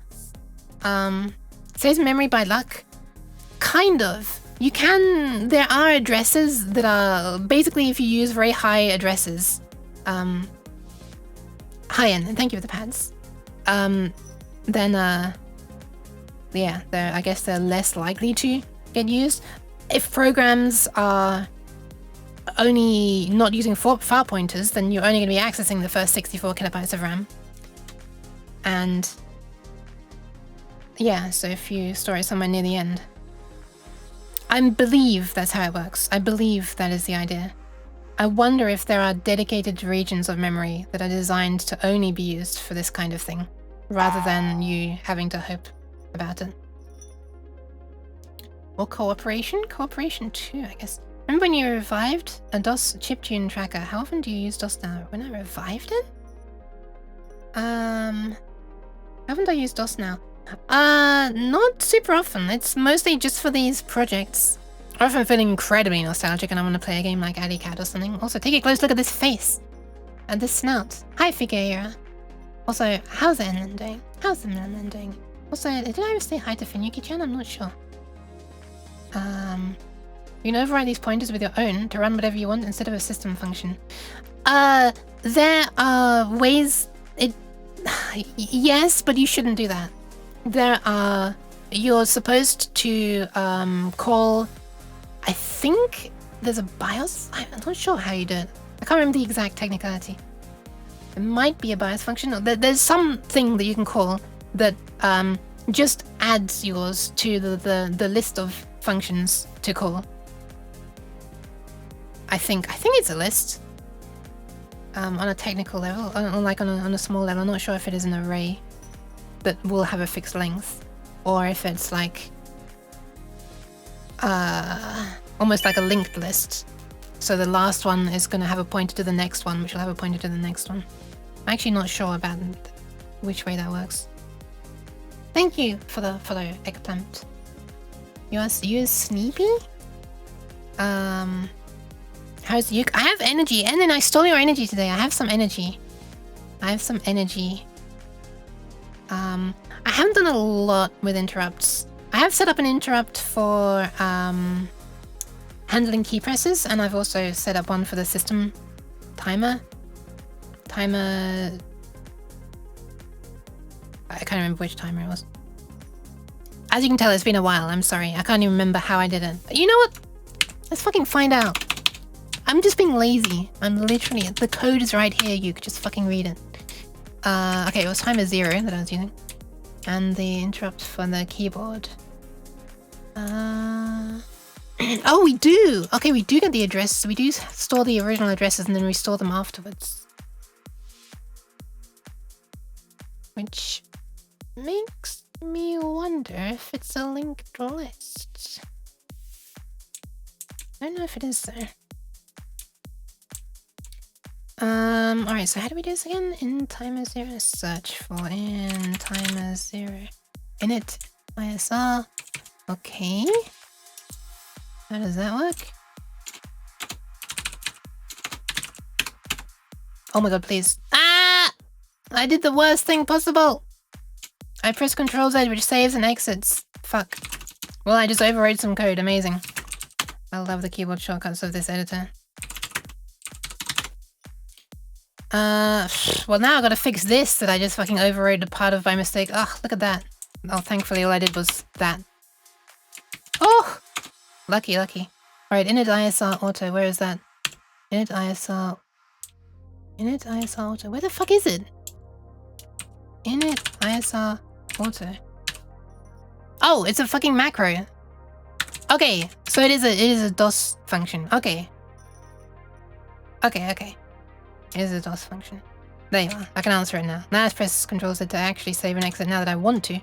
It says memory by luck. Kind of. You can, there are addresses that are, basically if you use very high addresses, high end, and thank you for the pads, then yeah, I guess they're less likely to get used. If programs are only not using file pointers, then you're only going to be accessing the first 64 kilobytes of RAM. And yeah, so if you store it somewhere near the end. I believe that's how it works. I believe that is the idea. I wonder if there are dedicated regions of memory that are designed to only be used for this kind of thing, rather than you having to hope about it. Or cooperation? Cooperation 2, I guess. Remember when you revived a DOS chiptune tracker? How often do you use DOS now? When I revived it? Haven't I used DOS now? Not super often. It's mostly just for these projects. Or if I'm feeling incredibly nostalgic and I want to play a game like Alley Cat or something. Also, take a close look at this face. And this snout. Hi, Figueira. Also, how's Enlin doing? How's the Enlin doing? Also, did I ever say hi to Finuki-chan? I'm not sure. You can override these pointers with your own to run whatever you want instead of a system function. There are ways... Yes, but you shouldn't do that. There are... You're supposed to call... I think there's a BIOS? I'm not sure how you do it. I can't remember the exact technicality. It might be a BIOS function. Or there's something that you can call that just adds yours to the list of functions to call. I think it's a list. On a technical level, like on a small level. I'm not sure if it is an array that will have a fixed length, or if it's like almost like a linked list. So the last one is going to have a pointer to the next one, which will have a pointer to the next one. I'm actually not sure about which way that works. Thank you for the eggplant. You're sleepy? How's you? I have energy, and then I stole your energy today. I have some energy. I haven't done a lot with interrupts. I have set up an interrupt for handling key presses, and I've also set up one for the system timer. I can't remember which timer it was. As you can tell, it's been a while. I'm sorry. I can't even remember how I did it. You know what? Let's fucking find out. I'm just being lazy. I'm literally... The code is right here. You could just fucking read it. Okay, it was timer 0 that I was using. And the interrupt for the keyboard. Oh, we do! Okay, we do get the address. We do store the original addresses and then restore them afterwards. Which makes me wonder if it's a linked list. I don't know if it is though. Alright, so how do we do this again? In timer 0, search for in timer 0. Init ISR. Okay. How does that work? Oh my god, please. Ah! I did the worst thing possible! I pressed Ctrl Z, which saves and exits. Fuck. Well, I just overrode some code. Amazing. I love the keyboard shortcuts of this editor. Well, now I've got to fix this that I just fucking overrode a part of by mistake. Oh, look at that. Oh, thankfully all I did was that. Oh! Lucky. Alright, init ISR auto. Where is that? Init ISR auto. Where the fuck is it? Init ISR auto. Oh, it's a fucking macro. Okay, so it is a DOS function. Okay. It is a DOS function. There you are. I can answer it now. Now let's press Ctrl Z to actually save and exit now that I want to.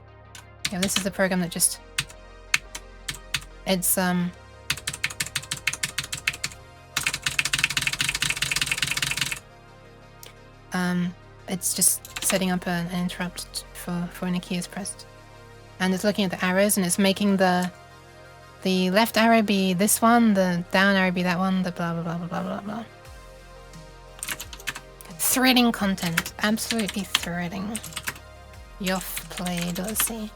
Yeah, this is the program that just... It's just setting up an interrupt for when a key is pressed. And it's looking at the arrows and it's making the left arrow be this one, the down arrow be that one, the blah blah blah blah blah blah blah. Threading content. Absolutely threading. Yoffplay.c.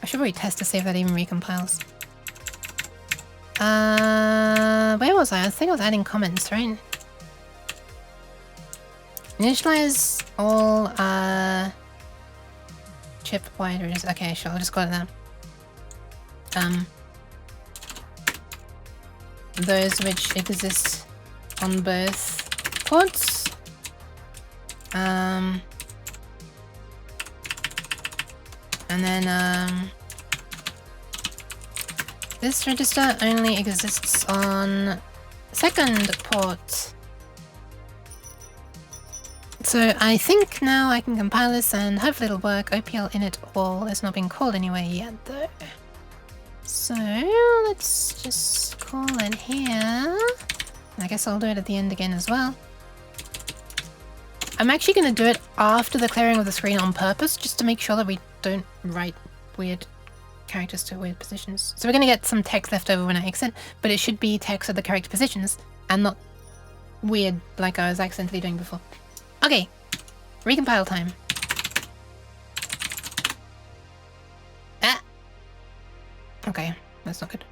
I should probably test to see if that even recompiles. Where was I? I think I was adding comments, right? Initialize all chip widers. Okay, sure, I'll just call it that. Those which exist on both ports. And then this register only exists on second port. So I think now I can compile this and hopefully it'll work. OPL init all is not being called anywhere yet though. So let's just call it here. I guess I'll do it at the end again as well. I'm actually going to do it after the clearing of the screen on purpose, just to make sure that we don't write weird characters to weird positions. So we're going to get some text left over when I exit, but it should be text at the correct positions and not weird like I was accidentally doing before. Okay, recompile time. Ah. Okay, That's not good.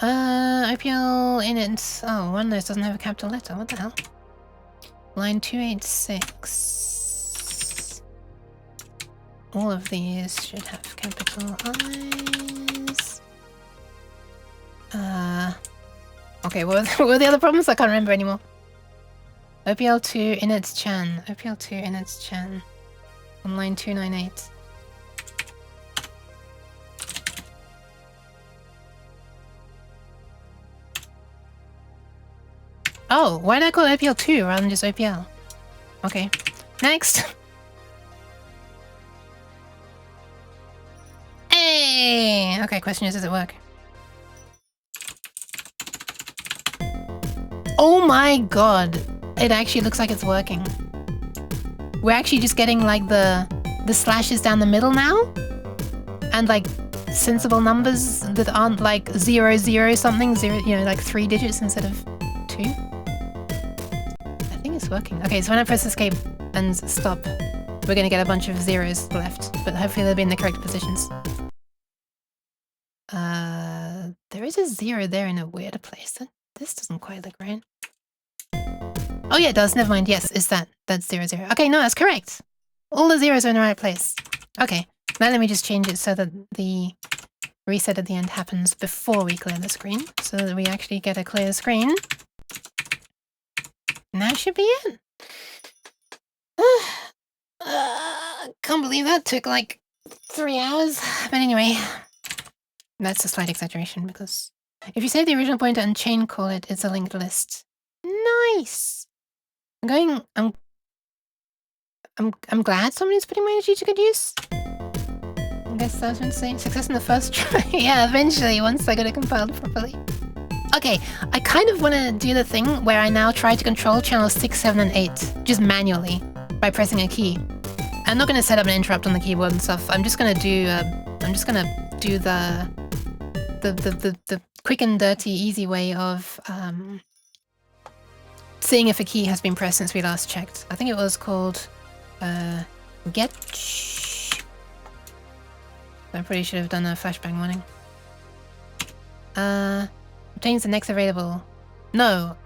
OPL init. Oh, one of those doesn't have a capital letter. What the hell? Line 286. All of these should have capital I's. Okay, what were the other problems? I can't remember anymore. OPL2 inits chan. OPL2 inits chan. On line 298. Oh, why did I call it OPL2 rather than just OPL? Okay, next. Hey! Okay, question is, does it work? Oh my god! It actually looks like it's working. We're actually just getting like the slashes down the middle now? And like sensible numbers that aren't like 0, 0 something, 0, you know, like 3 digits instead of 2? I think it's working. Okay, so when I press escape and stop, we're gonna get a bunch of zeros left, but hopefully they'll be in the correct positions. There is a 0 there in a weird place. This doesn't quite look right. Oh yeah, it does. Never mind. Yes, it's that. That's 0, 0. Okay, no, that's correct. All the zeros are in the right place. Okay, now let me just change it so that the reset at the end happens before we clear the screen, so that we actually get a clear screen. And that should be it. Can't believe that took like 3 hours. But anyway, that's a slight exaggeration because if you save the original pointer and chain call it, it's a linked list. Nice. I'm glad somebody's putting my energy to good use. I guess I was going to say success in the first try. Yeah, eventually, once I got it compiled properly. Okay, I kind of want to do the thing where I now try to control channels 6, 7, and 8, just manually, by pressing a key. I'm not going to set up an interrupt on the keyboard and stuff. I'm just going to do, the quick and dirty, easy way of, seeing if a key has been pressed since we last checked. I think it was called, get. I probably should have done a flashbang warning. Obtains the next available. No.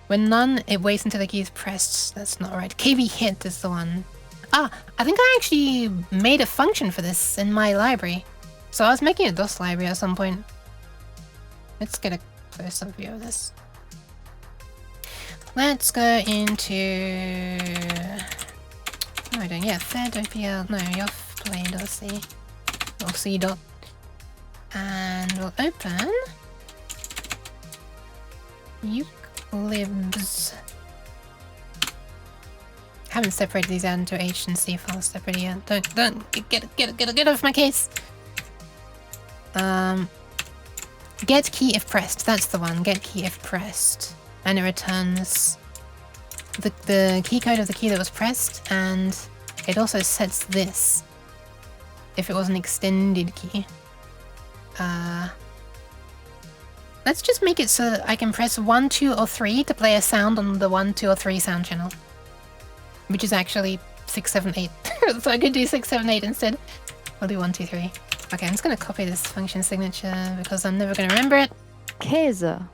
When none, it waits until the key is pressed. That's not right. KB hit is the one. Ah, I think I actually made a function for this in my library. So I was making a DOS library at some point. Let's get a close-up view of this. Let's go into... What am I doing? Yeah, fed OPL. No, yoff play.c. Or c dot. And we'll open uclibs. Haven't separated these out into H and C files separately yet. Don't get off my case. Get key if pressed. That's the one. Get key if pressed, and it returns the key code of the key that was pressed, and it also sets this if it was an extended key. Let's just make it so that I can press 1, 2, or 3 to play a sound on the 1, 2, or 3 sound channel, which is actually 6, 7, 8. So I could do 6, 7, 8 instead. I'll do 1, 2, 3. Okay, I'm just gonna copy this function signature because I'm never gonna remember it. Käse.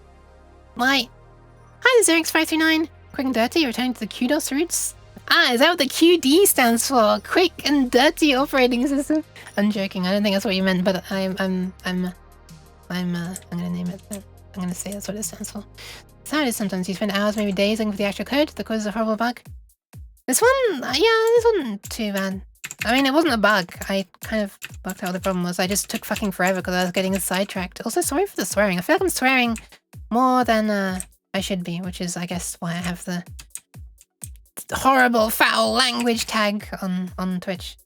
Why? Hi, this is X539. Quick and dirty, returning to the QDOS roots. Ah, is that what the QD stands for? Quick and dirty operating system. I'm joking. I don't think that's what you meant, but I'm gonna name it. I'm gonna say that's what it stands for. That's how it is sometimes. You spend hours, maybe days, looking for the actual code that causes a horrible bug. This one, yeah, this wasn't too bad. I mean, it wasn't a bug. I kind of worked out what the problem was. I just took fucking forever because I was getting sidetracked. Also, sorry for the swearing. I feel like I'm swearing more than I should be, which is, I guess, why I have the horrible foul language tag on Twitch.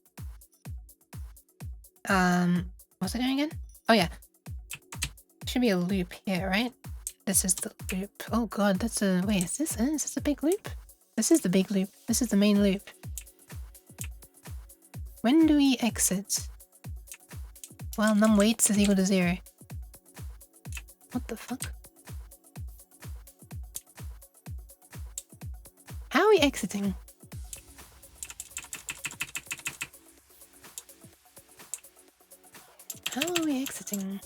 What's I doing again? Oh yeah. Should be a loop here, right? This is the loop. Oh god, that's a... Wait, is this a big loop? This is the big loop. This is the main loop. When do we exit? Well, num waits is equal to 0. What the fuck? How are we exiting? exiting.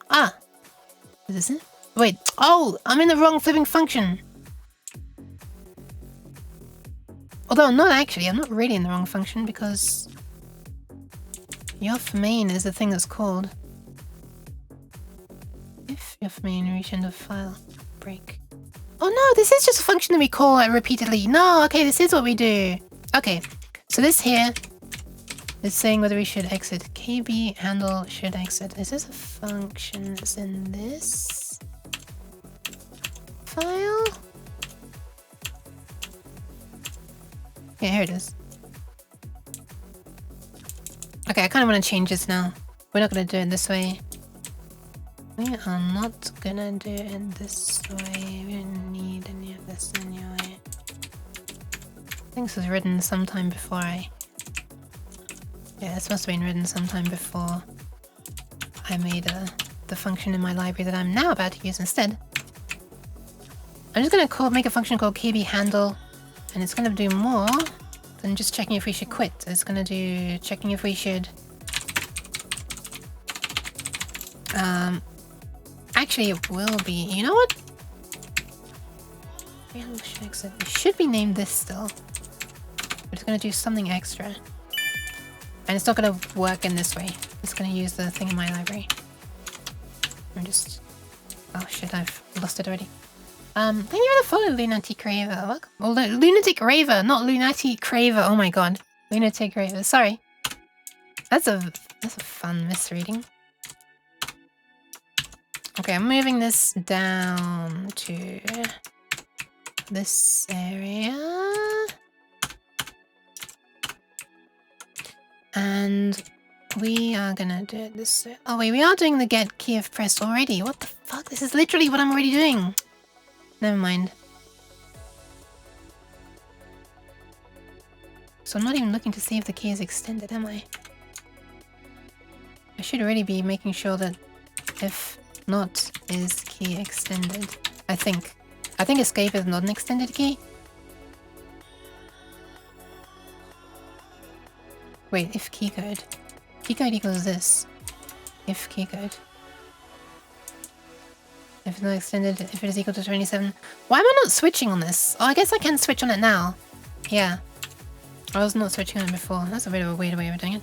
Ah! Is this it? Wait, oh! I'm in the wrong flipping function! Although, not actually, I'm not really in the wrong function because... Yoff main is the thing that's called. If yoff main reach end of file. Break. Oh no, this is just a function that we call repeatedly. No, okay, this is what we do. Okay, so this here is saying whether we should exit. KB handle should exit. Is this a function that's in this file? Yeah, here it is. Okay, I kind of want to change this now. We're not going to do it this way. We are not gonna do it this way. We don't need any of this anyway. I think this was written sometime before I... Yeah, this must have been written sometime before I made the function in my library that I'm now about to use instead. I'm just gonna make a function called KB handle, and it's gonna do more than just checking if we should quit. It's gonna do checking if we should... Actually, it will be. You know what? It should be named this still. But it's going to do something extra. And it's not going to work in this way. It's going to use the thing in my library. I'm just... Oh shit, I've lost it already. Thank you for the follow, Lunatic Raver. Welcome. Oh, Lunatic Raver, not Lunatic Craver. Oh my god. Lunatic Raver. Sorry. That's a fun misreading. Okay, I'm moving this down to this area. And we are gonna do it this way. Oh wait, we are doing the get key if pressed already. What the fuck? This is literally what I'm already doing. Never mind. So I'm not even looking to see if the key is extended, am I? I should already be making sure that if not is key extended. I think escape is not an extended key. Wait, if keycode. Keycode equals this. If keycode. If it's not extended, if it is equal to 27. Why am I not switching on this? Oh, I guess I can switch on it now. Yeah. I was not switching on it before. That's a bit of a weird way of doing it.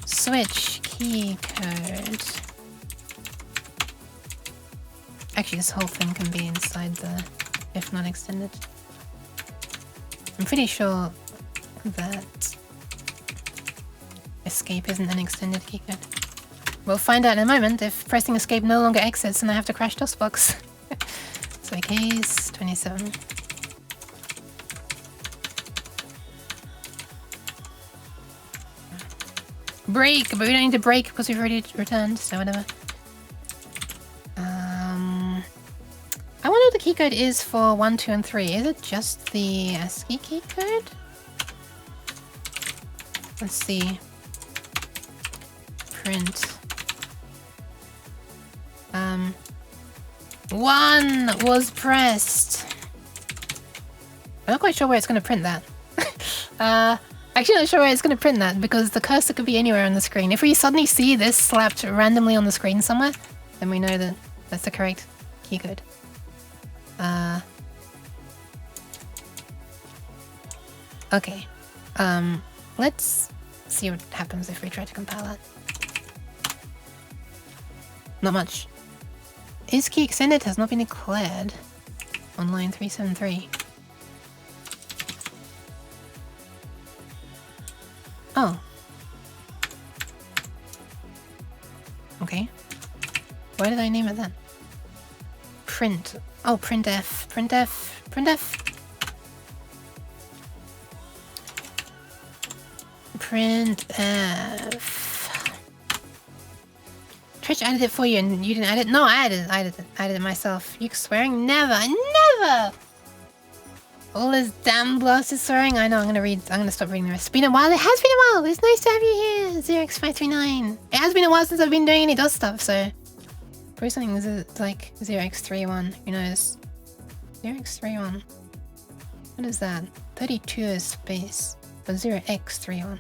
Switch keycode. Actually, this whole thing can be inside the if not extended. I'm pretty sure that escape isn't an extended keycode. We'll find out in a moment if pressing escape no longer exits and I have to crash DOSBox. So case 27. Break, but we don't need to break because we've already returned, so whatever. I wonder what the keycode is for 1, 2, and 3. Is it just the ASCII keycode? Let's see. Print. 1 was pressed. I'm not quite sure where it's going to print that. Actually not sure where it's going to print that because the cursor could be anywhere on the screen. If we suddenly see this slapped randomly on the screen somewhere, then we know that that's the correct keycode. Okay. Let's see what happens if we try to compile that. Not much. Is key extended has not been declared on line 373. Oh. Okay. Why did I name it then? Print. Oh, printf. Printf. Printf. Printf. Trish added it for you and you didn't add it? No, I added it myself. You swearing? Never. Never! All this damn blasted swearing. I know, I'm gonna stop reading the rest. It's been a while. It has been a while. It's nice to have you here. 0x539. It has been a while since I've been doing any DOS stuff, so probably something is like 0x31. Who knows? 0x31. What is that? 32 is space. but 0x31.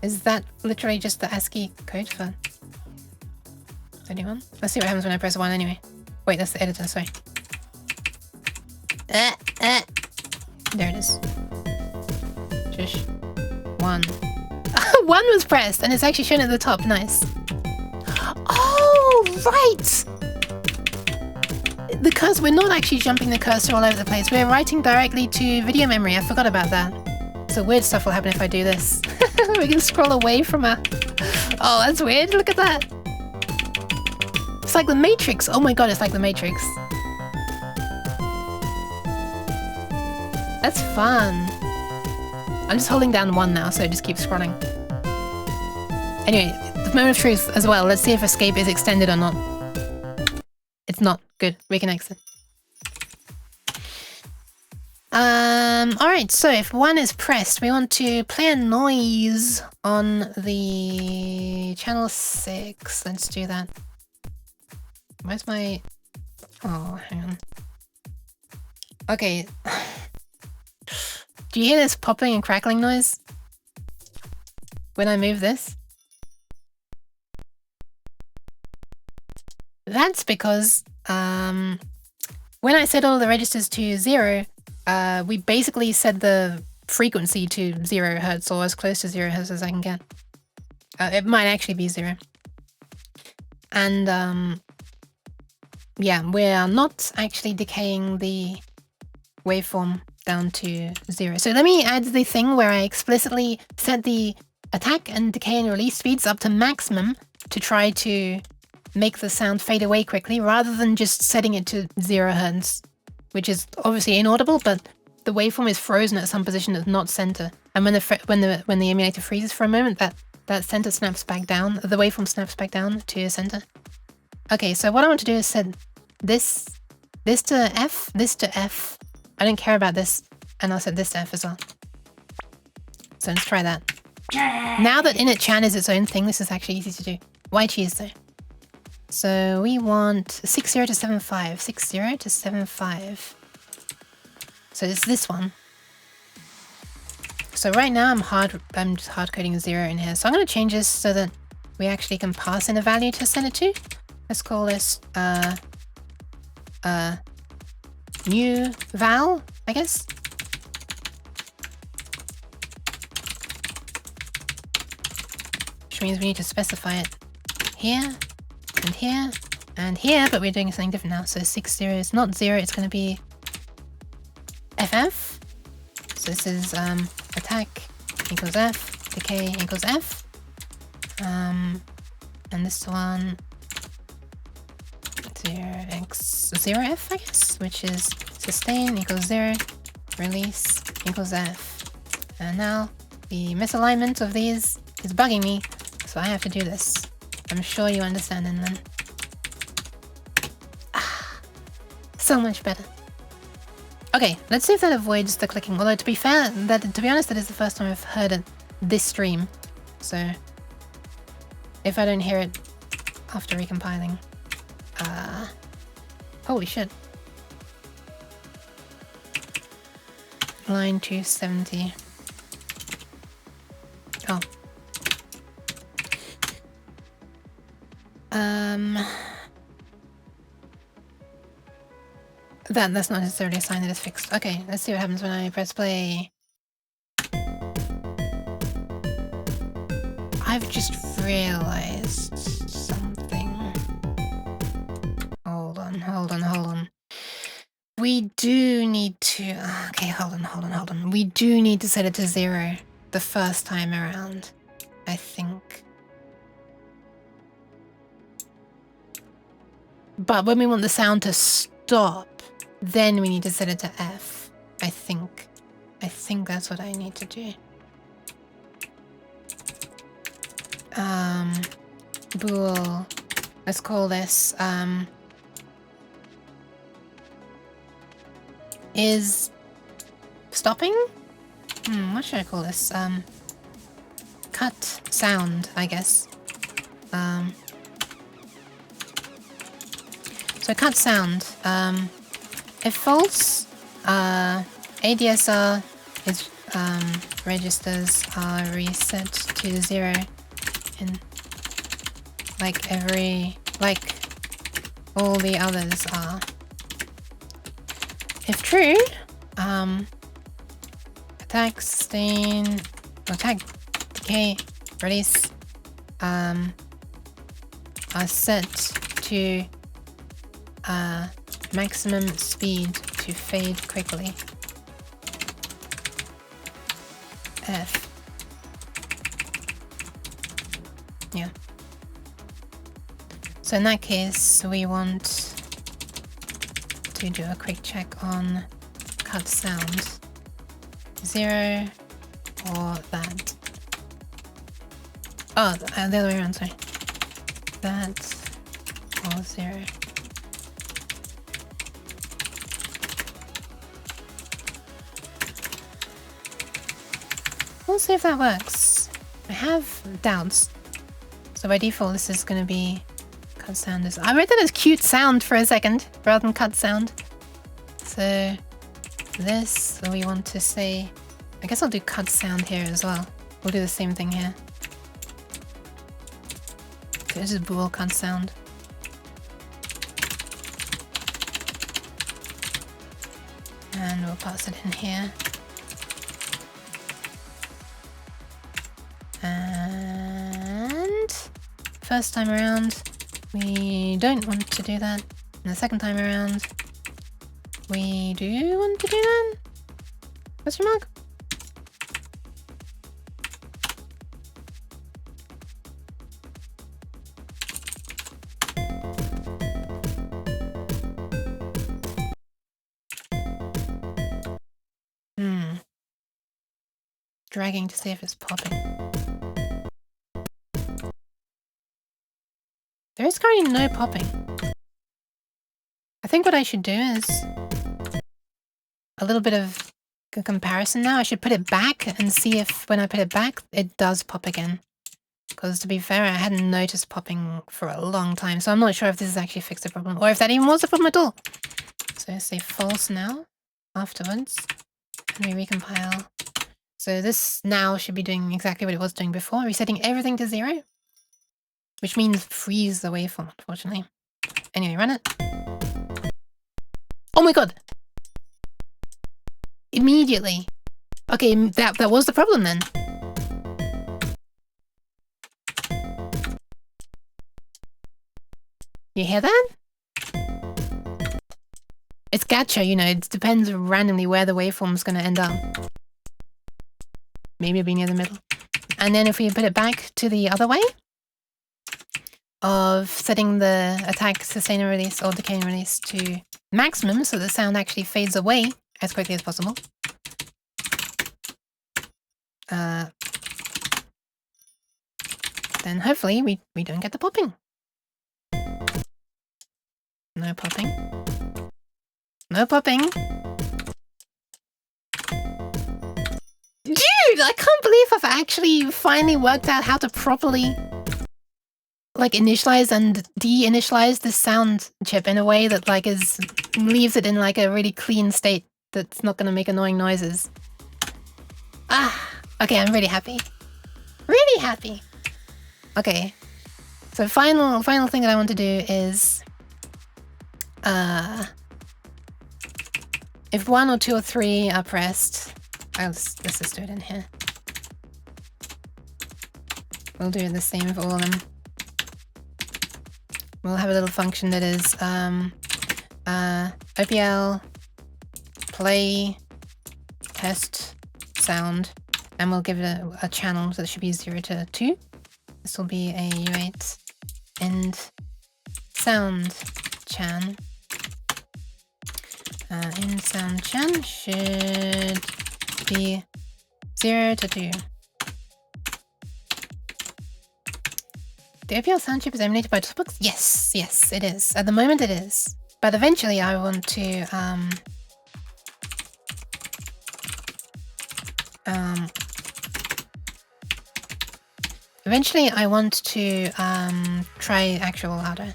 Is that literally just the ASCII code for 31? Let's see what happens when I press 1 anyway. Wait, that's the editor, sorry. There it is. Shush. 1. 1 was pressed, and it's actually shown at the top. Nice. Oh, right! The cursor, we're not actually jumping the cursor all over the place. We're writing directly to video memory. I forgot about that. So weird stuff will happen if I do this. We can scroll away from our... Oh, that's weird. Look at that. It's like the Matrix. Oh my god, it's like the Matrix. That's fun. I'm just holding down 1 now, so I just keep scrolling. Anyway, the moment of truth as well. Let's see if escape is extended or not. It's not. Good. We can exit. Alright, so if 1 is pressed, we want to play a noise on the channel 6. Let's do that. Where's my... Oh, hang on. Okay. Do you hear this popping and crackling noise? When I move this? That's because when I set all the registers to 0, we basically set the frequency to 0 Hertz, or as close to 0 Hertz as I can get. It might actually be 0. And yeah, we are not actually decaying the waveform down to 0. So let me add the thing where I explicitly set the attack and decay and release speeds up to maximum to try to make the sound fade away quickly, rather than just setting it to 0 Hertz, which is obviously inaudible, but the waveform is frozen at some position that's not center. And when the emulator freezes for a moment, that center snaps back down. The waveform snaps back down to center. Okay, so what I want to do is set this to F, this to F. I don't care about this, and I'll set this to F as well. So let's try that. Now that init-chan is its own thing, this is actually easy to do. Why cheese though? So we want 60 to 75, 60 to 75. So it's this one. So right now I'm just hard coding 0 in here. So I'm going to change this so that we actually can pass in a value to set it to. Let's call this new val, I guess. Which means we need to specify it here. And here, and here, but we're doing something different now. So 60 is not 0, it's going to be FF. So this is attack equals F, decay equals F. And this one 0x0F, I guess, which is sustain equals 0, release equals F. And now the misalignment of these is bugging me, so I have to do this. I'm sure you understand it then. So much better. Okay, let's see if that avoids the clicking. Although to be fair, to be honest, that is the first time I've heard it this stream. So if I don't hear it after recompiling, holy shit. Line 270. Oh. That's not necessarily a sign that it's fixed. Okay, let's see what happens when I press play. I've just realized something. Hold on. We do need to... Okay, hold on. We do need to set it to 0 the first time around, I think. But when we want the sound to stop, then we need to set it to F, I think. I think that's what I need to do. Bool. Let's call this, is stopping? What should I call this? Cut sound, I guess. So cut sound. If false, ADSR is registers are reset to 0 in like all the others are. If true, attack, sustain, attack, decay, release are set to maximum speed to fade quickly. F. Yeah. So in that case, we want to do a quick check on cut sound. 0 or that. Oh, the other way around, sorry. That or 0. We'll see if that works. I have doubts. So by default, this is going to be cut sound. I read that as cute sound for a second, rather than cut sound. So this, we want to say... I guess I'll do cut sound here as well. We'll do the same thing here. So this is bool cut sound. And we'll pass it in here. And first time around, we don't want to do that. And the second time around, we do want to do that? Question mark? Dragging to see if it's popping. There is currently no popping. I think what I should do is a little bit of a comparison now. I should put it back and see if when I put it back, it does pop again. Because to be fair, I hadn't noticed popping for a long time, so I'm not sure if this has actually fixed the problem or if that even was a problem at all. So say false now, afterwards, and we recompile. So this now should be doing exactly what it was doing before, resetting everything to 0. Which means freeze the waveform, unfortunately. Anyway, run it. Oh my god! Immediately. Okay, that was the problem then. You hear that? It's gacha, you know, it depends randomly where the waveform's gonna end up. Maybe it'll be near the middle. And then if we put it back to the other way of setting the attack, sustain and release or decay and release to maximum so the sound actually fades away as quickly as possible. Then hopefully we don't get the popping. No popping. No popping. Dude, I can't believe I've actually finally worked out how to properly like initialize and de-initialize the sound chip in a way that like leaves it in like a really clean state that's not gonna make annoying noises. Okay, I'm really happy. Really happy. Okay. So final thing that I want to do is if 1 or 2 or 3 are pressed, let's just do it in here. We'll do the same for all of them. We'll have a little function that is OPL play test sound, and we'll give it a channel, so it should be 0 to 2. This will be a U8 end sound chan. In sound chan should be 0 to 2. The OPL sound chip is emulated by Toolbox? Yes, yes, it is. At the moment it is. But eventually I want to try actual hardware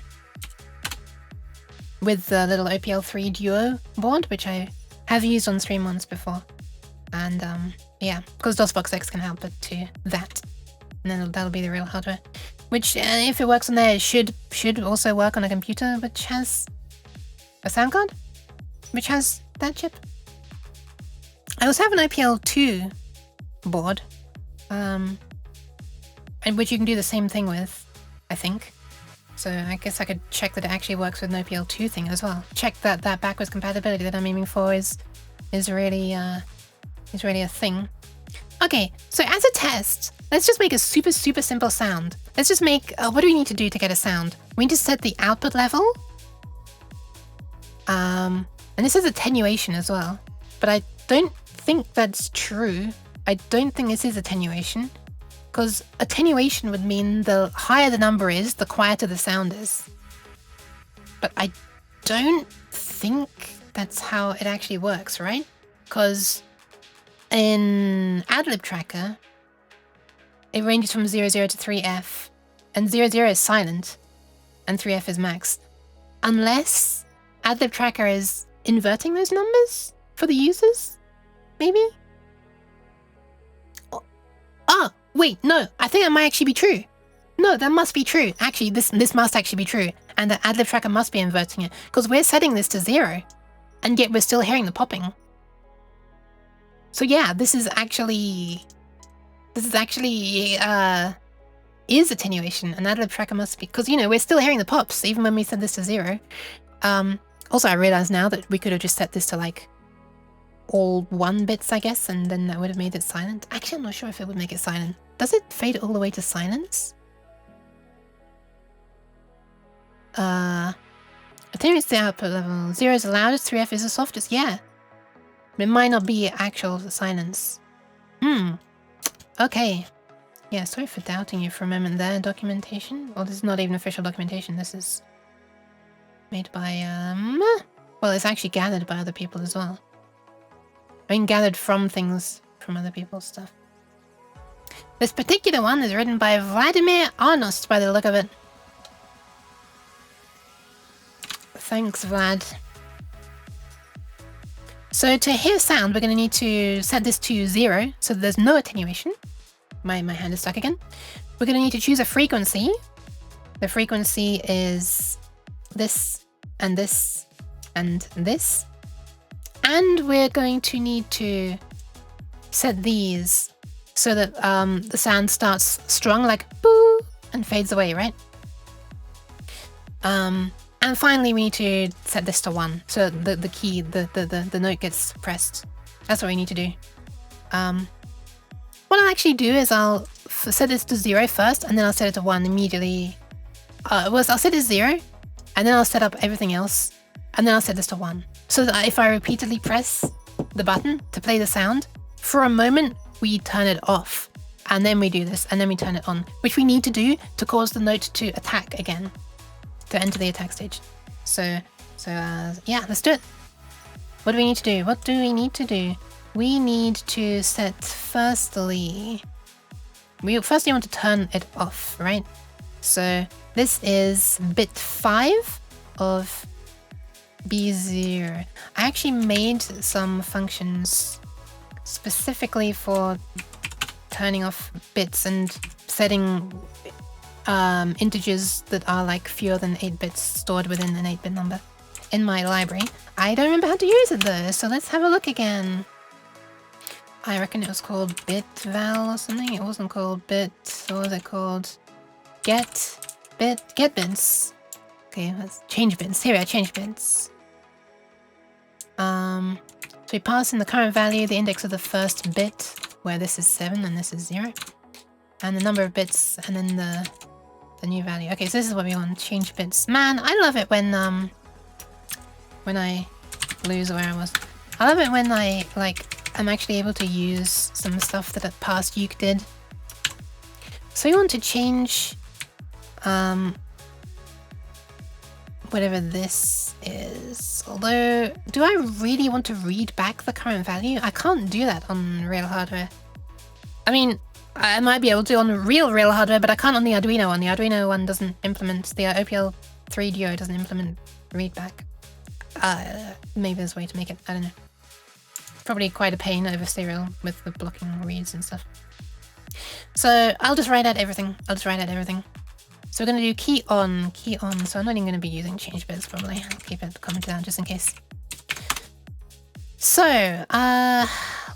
with the little OPL 3 Duo board, which I have used on stream once before. And yeah, because DOSBox X can help it to that. And then that'll be the real hardware. Which, if it works on there, should also work on a computer which has a sound card, which has that chip. I also have an OPL 2 board, and which you can do the same thing with, I think. So I guess I could check that it actually works with an OPL 2 thing as well. Check that backwards compatibility that I'm aiming for is really a thing. Okay, so as a test, let's just make a super simple sound. Let's just make, what do we need to do to get a sound? We need to set the output level. And this is attenuation as well, but I don't think that's true. I don't think this is attenuation, because attenuation would mean the higher the number is, the quieter the sound is. But I don't think that's how it actually works, right? Because in AdLib Tracker, it ranges from 00 to 3F, and 00 is silent, and 3F is max. Unless AdLib Tracker is inverting those numbers for the users, maybe? Oh, wait, no, I think that might actually be true. No, that must be true. Actually, this must actually be true, and the AdLib Tracker must be inverting it, because we're setting this to 0, and yet we're still hearing the popping. So yeah, this is actually is attenuation, and AdLib Tracker must be, because, you know, we're still hearing the pops even when we set this to 0. Also, I realize now that we could have just set this to like all 1 bits, I guess, and then that would have made it silent. Actually, I'm not sure if it would make it silent. Does it fade all the way to silence? Attenuates the output level. 0 is the loudest, 3F is the softest. Yeah. It might not be actual silence. Okay. Yeah, sorry for doubting you for a moment there, documentation. Well, this is not even official documentation. This is made by, well, it's actually gathered by other people as well. I mean, gathered from things from other people's stuff. This particular one is written by Vladimir Arnost, by the look of it. Thanks, Vlad. So to hear sound, we're going to need to set this to 0, so that there's no attenuation. My hand is stuck again. We're going to need to choose a frequency. The frequency is this, and this, and this. And we're going to need to set these so that the sound starts strong, like boo, and fades away, right? And finally, we need to set this to 1, so the key, the note gets pressed. That's what we need to do. What I'll actually do is I'll set this to 0 first, and then I'll set it to 1 immediately. I'll set it to 0, and then I'll set up everything else, and then I'll set this to 1. So that if I repeatedly press the button to play the sound, for a moment, we turn it off. And then we do this, and then we turn it on, which we need to do to cause the note to attack again, to enter the attack stage. So yeah, let's do it. What do we need to do? What do we need to do? We need to set, firstly, we want to turn it off, right? So this is bit 5 of B0. I actually made some functions specifically for turning off bits and setting integers that are like fewer than 8 bits stored within an 8-bit number in my library. I don't remember how to use it though, so let's have a look again. I reckon it was called bitval or something. It wasn't called bit. What was it called? Get bits. Okay, let's change bits. Here we are, change bits. So we pass in the current value, the index of the first bit, where this is 7 and this is 0, and the number of bits, and then the new value. Okay, so this is what we want, change bits. Man, I love it when I lose where I was. I love it when I'm actually able to use some stuff that a past uke did. So we want to change whatever this is. Although, do I really want to read back the current value? I can't do that on real hardware. I mean, I might be able to on real hardware, but I can't on the Arduino one. The Arduino one doesn't implement, the OPL 3 Duo doesn't implement read back. Maybe there's a way to make it, I don't know. probably quite a pain over stereo with the blocking reads and stuff. So I'll just write out everything. So we're gonna do key on. So I'm not even gonna be using change bits probably. I'll keep it commented down just in case. So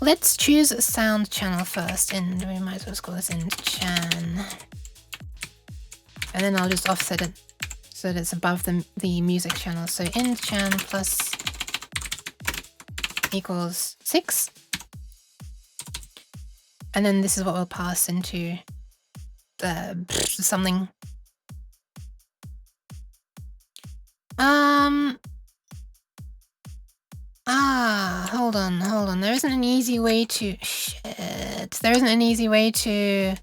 let's choose a sound channel first, and we might as well just call this in chan. And then I'll just offset it so that it's above the music channel. So int chan plus equals 6. And then this is what we'll pass into something. Hold on. There isn't an easy way to... Shit. There isn't an easy way to...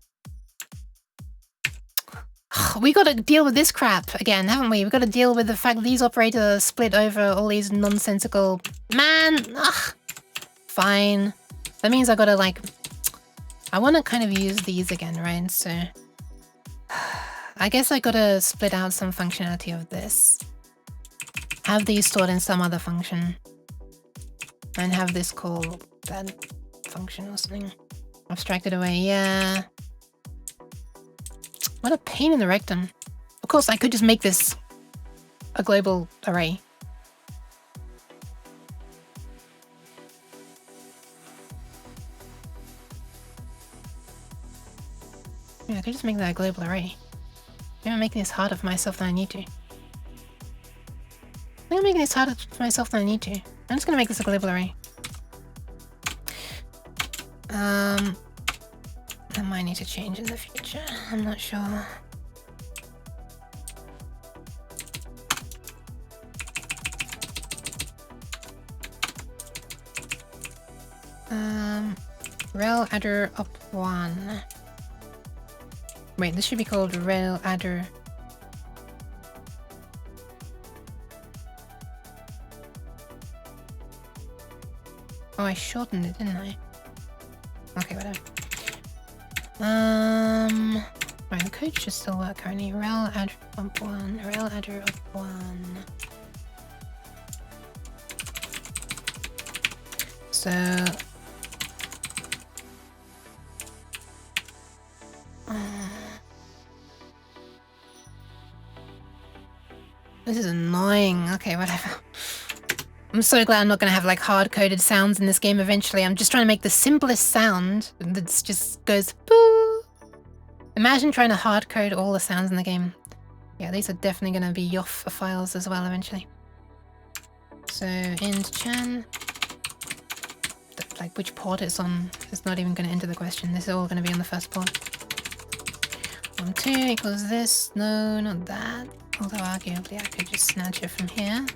We gotta deal with this crap again, haven't we? We gotta deal with the fact that these operators are split over all these nonsensical... Man! Ugh. Fine. That means I gotta, like... I want to kind of use these again, right? So... I guess I gotta split out some functionality of this. Have these stored in some other function. And have this call that function or something. Abstract it away, yeah. What a pain in the rectum. Of course, I could just make this a global array. Yeah, I could just make that a global array. Maybe I'm making this harder for myself than I need to. I think I'm making this harder for myself than I need to. I'm just gonna make this a global array. That might need to change in the future. I'm not sure. Rel adder up 1. Wait, this should be called rel adder. Oh, I shortened it, didn't I? Okay, whatever. Right, the code should still work currently. Rel adder up 1. Rel adder up 1. So this is annoying. Okay, whatever. I'm so glad I'm not gonna have like hard-coded sounds in this game eventually. I'm just trying to make the simplest sound that just goes boo. Imagine trying to hard-code all the sounds in the game. Yeah, these are definitely gonna be yoff files as well eventually. So int chan, like which port it's on is not even gonna enter the question. This is all gonna be on the first port. 1.2 equals this. No, not that. Although arguably I could just snatch it from here.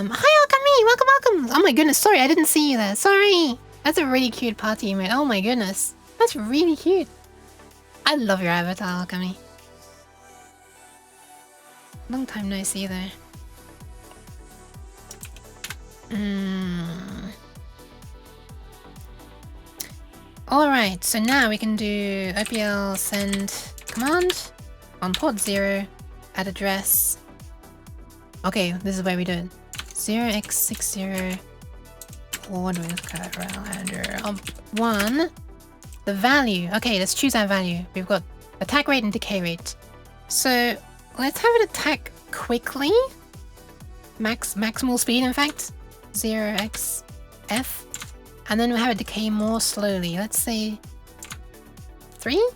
Hi Alchemy! Welcome! Oh my goodness, sorry, I didn't see you there. Sorry! That's a really cute party emote. Oh my goodness. That's really cute. I love your avatar, Alchemy. Long time no see though. Alright, so now we can do OPL send command on port 0 at address. Okay, this is where we do it. 0x60 port with rel adder up 1. The value. Okay, let's choose our value. We've got attack rate and decay rate. So let's have it attack quickly. Maximal speed, in fact. 0xf. And then we'll have it decay more slowly. Let's say 3?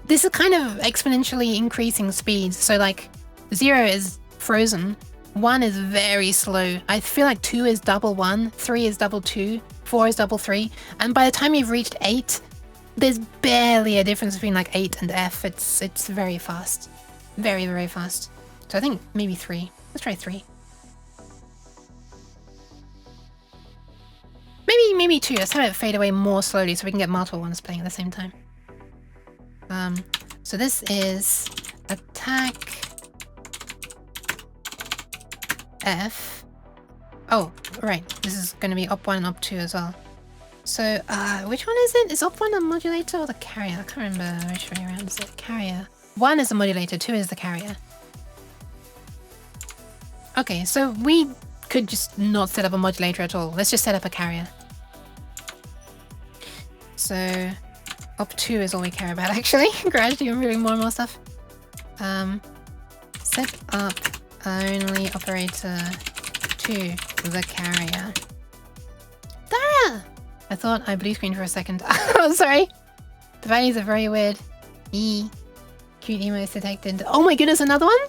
This is kind of exponentially increasing speeds. So like 0 is frozen. 1 is very slow. I feel like 2 is double 1. 3 is double 2. 4 is double 3. And by the time you've reached 8, there's barely a difference between like 8 and F. It's very fast. Very, very fast. So I think maybe 3. Let's try 3. Maybe 2. Let's have it fade away more slowly so we can get multiple ones playing at the same time. So this is attack F. Oh, right. This is going to be up 1 and up 2 as well. So, which one is it? Is up 1 a modulator or the carrier? I can't remember which way around is it. Carrier. 1 is the modulator, 2 is the carrier. Okay, so we could just not set up a modulator at all. Let's just set up a carrier. So op2 is all we care about actually. Gradually removing more and more stuff. Set up only operator to the carrier. Dara! I thought I blue screened for a second. I'm sorry. The values are very weird. Cute emos detected. Oh my goodness, another one?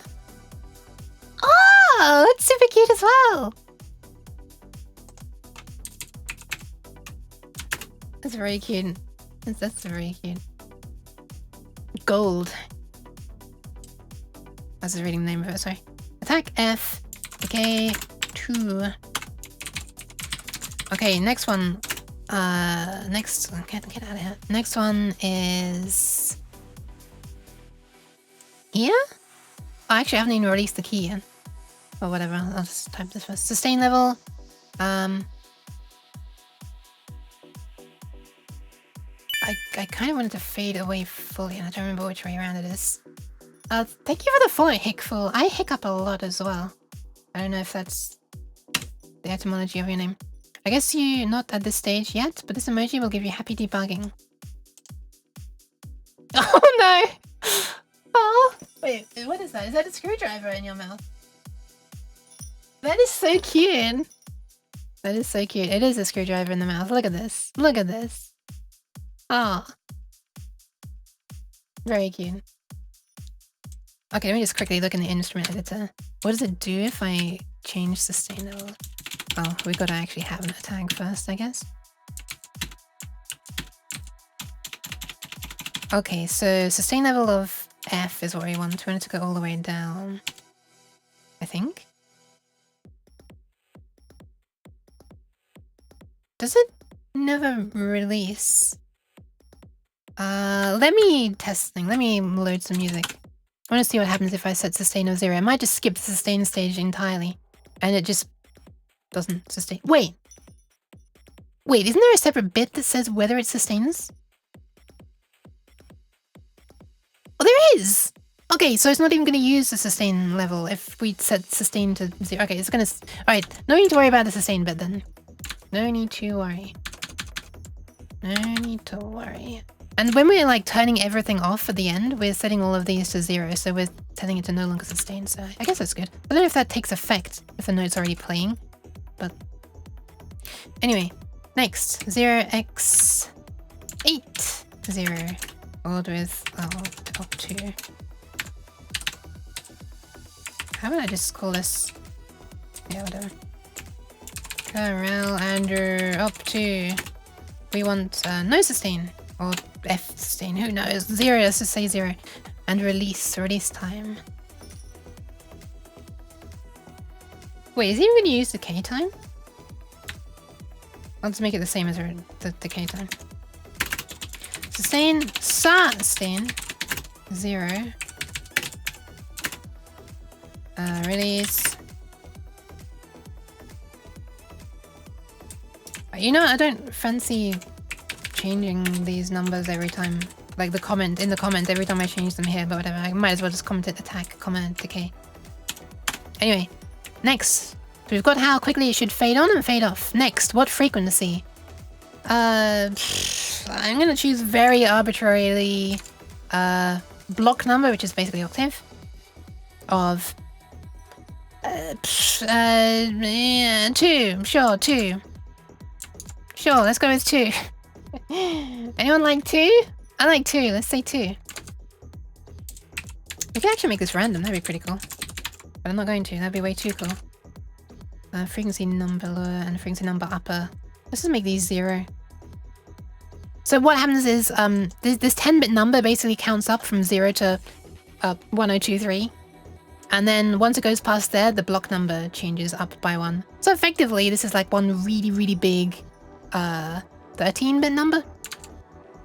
Oh, it's super cute as well. That's very cute. That's very cute. Gold. I was reading the name of it, sorry. Attack F. Decay 2. Okay, next one. Next, get out of here. Next one is here? Oh, actually, I haven't even released the key yet. Or whatever. I'll just type this first. Sustain level. I kind of wanted to fade away fully, and I don't remember which way around it is. Thank you for the follow, Hickful. I hiccup a lot as well. I don't know if that's the etymology of your name. I guess you're not at this stage yet, but this emoji will give you happy debugging. Oh no! Oh! Wait, what is that? Is that a screwdriver in your mouth? That is so cute! That is so cute. It is a screwdriver in the mouth. Look at this. Look at this. Ah. Very cute. Okay, let me just quickly look in the instrument editor. What does it do if I change sustain level? Oh, we gotta actually have an attack first, I guess. Okay, so sustain level of F is what we want. We want it to go all the way down, I think. Does it never release? Let me test thing. Let me load some music. I want to see what happens if I set sustain of 0. I might just skip the sustain stage entirely, and it just doesn't sustain. Wait, isn't there a separate bit that says whether it sustains? Oh, there is! Okay, so it's not even going to use the sustain level if we set sustain to 0. Okay, it's going to... Alright, no need to worry about the sustain bit then. No need to worry. No need to worry. And when we're like turning everything off at the end, we're setting all of these to 0, so we're telling it to no longer sustain, so I guess that's good. I don't know if that takes effect if the note's already playing, but... Anyway, next, 0x8, 0, old with up to. How would I just call this? Yeah, whatever. Corral under up to. We want no sustain, or F sustain, who knows? 0, let's just say 0. And release time. Wait, is he even going to use decay time? I'll just make it the same as the decay time. Sustain, sustain, 0. Release. You know, I don't fancy changing these numbers every time. Like in the comment every time I change them here, but whatever. I might as well just comment it attack, comment decay. Anyway, next. So we've got how quickly it should fade on and fade off. Next, what frequency? I'm gonna choose very arbitrarily block number, which is basically octave, of 2. Sure, 2. Sure, let's go with 2. Anyone like 2? I like 2. Let's say 2. We could actually make this random. That'd be pretty cool. But I'm not going to. That'd be way too cool. Frequency number lower and frequency number upper. Let's just make these 0. So what happens is this 10-bit number basically counts up from 0 to 1023. And then once it goes past there, the block number changes up by 1. So effectively, this is like one really, really big 13-bit number,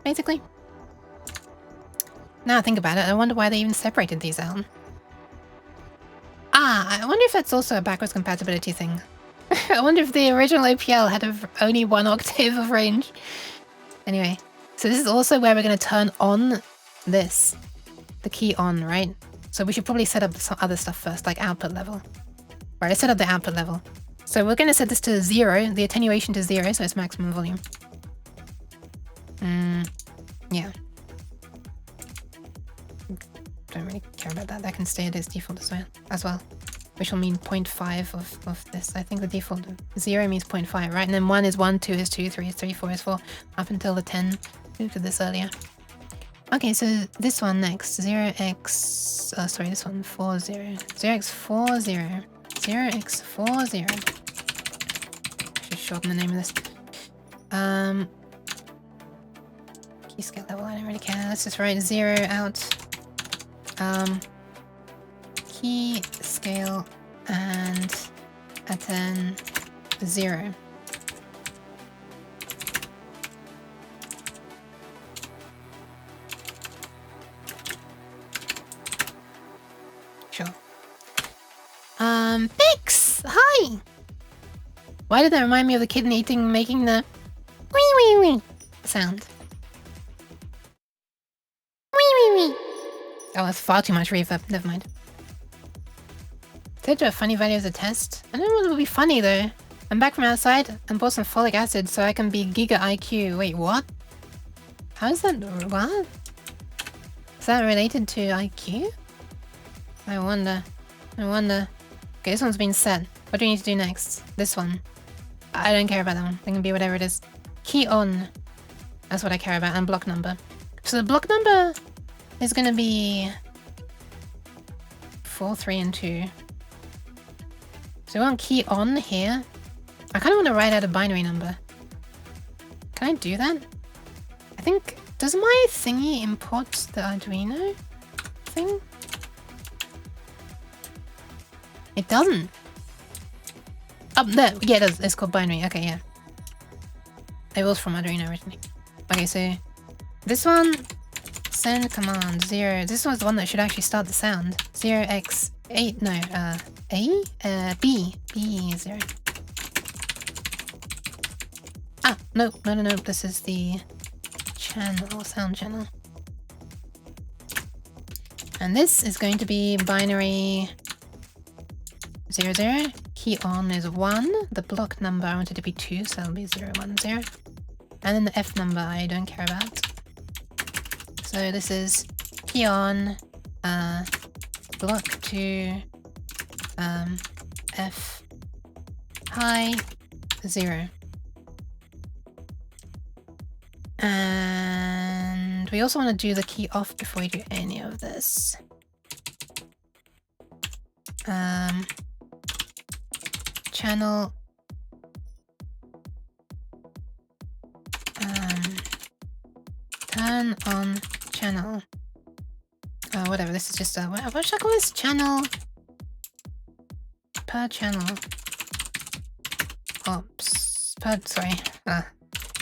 basically. Now I think about it, I wonder why they even separated these out. I wonder if that's also a backwards compatibility thing. I wonder if the original OPL had only 1 octave of range. Anyway, so this is also where we're going to turn on this the key on, right? So we should probably set up some other stuff first, like output level. Right, let's set up the output level. So we're going to set this to 0, the attenuation to 0, so it's maximum volume. Yeah. Don't really care about that. That can stay at its default as well. Which will mean 0.5 of this. I think the default 0 means 0.5, right? And then 1 is 1, 2 is 2, 3 is 3, 4 is 4, up until the 10. We looked at this earlier. Okay, so this one next. 0x... Oh, sorry, this one. 40. 0x40. 0x40. I should shorten the name of this. Key scale level, I don't really care. Let's just write 0 out. Key scale and atten 0. Sure. Bix! Hi! Why did that remind me of the kid making the wee wee wee sound? Wee wee wee. Oh, that's far too much reverb. Never mind. Did a funny value as a test? I don't know what would be funny though. I'm back from outside and bought some folic acid so I can be Giga IQ. Wait, what? How is that? What? Is that related to IQ? I wonder. Okay, this one's been set. What do we need to do next? This one. I don't care about that one. It can be whatever it is. Key on. That's what I care about. And block number. So the block number is going to be 4, 3, and 2. So we want key on here. I kind of want to write out a binary number. Can I do that? I think... Does my thingy import the Arduino thing? It doesn't. Up there. Yeah, it does. It's called binary. Okay, yeah. It was from Arduino originally. Okay, so this one, send command 0. This one's the one that should actually start the sound. 0x8. No, A? B. B0. Ah, no. This is the channel, sound channel. And this is going to be binary 0, 0. Key on is 1. The block number I want it to be 2, so it'll be 0, 1, 0. And then the F number I don't care about. So this is key on, block 2, F high 0. And we also want to do the key off before we do any of this. Channel turn on channel. Whatever, this is just a what should I call this? Channel per channel. Ops sorry.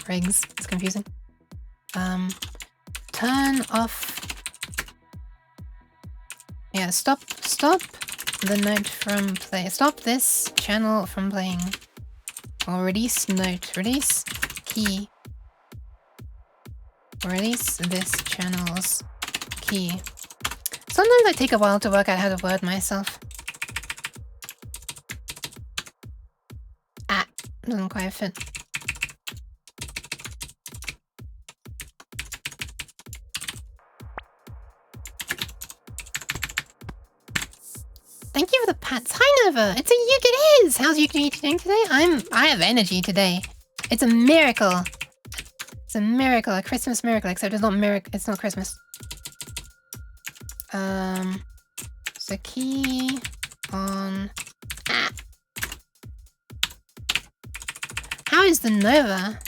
Rigs. It's confusing. Turn off. Yeah, stop the note from play. Stop this channel from playing. Or release note. Release key. Release this channel's key. Sometimes I take a while to work out how to word myself. Ah, doesn't quite fit. Thank you for the pats. Hi Nova! It's a Yuke, it is! How's Yuke doing today? I have energy today. It's a miracle. It's a miracle, a Christmas miracle, except it's not Christmas. So key on... Ah. How is the Nova?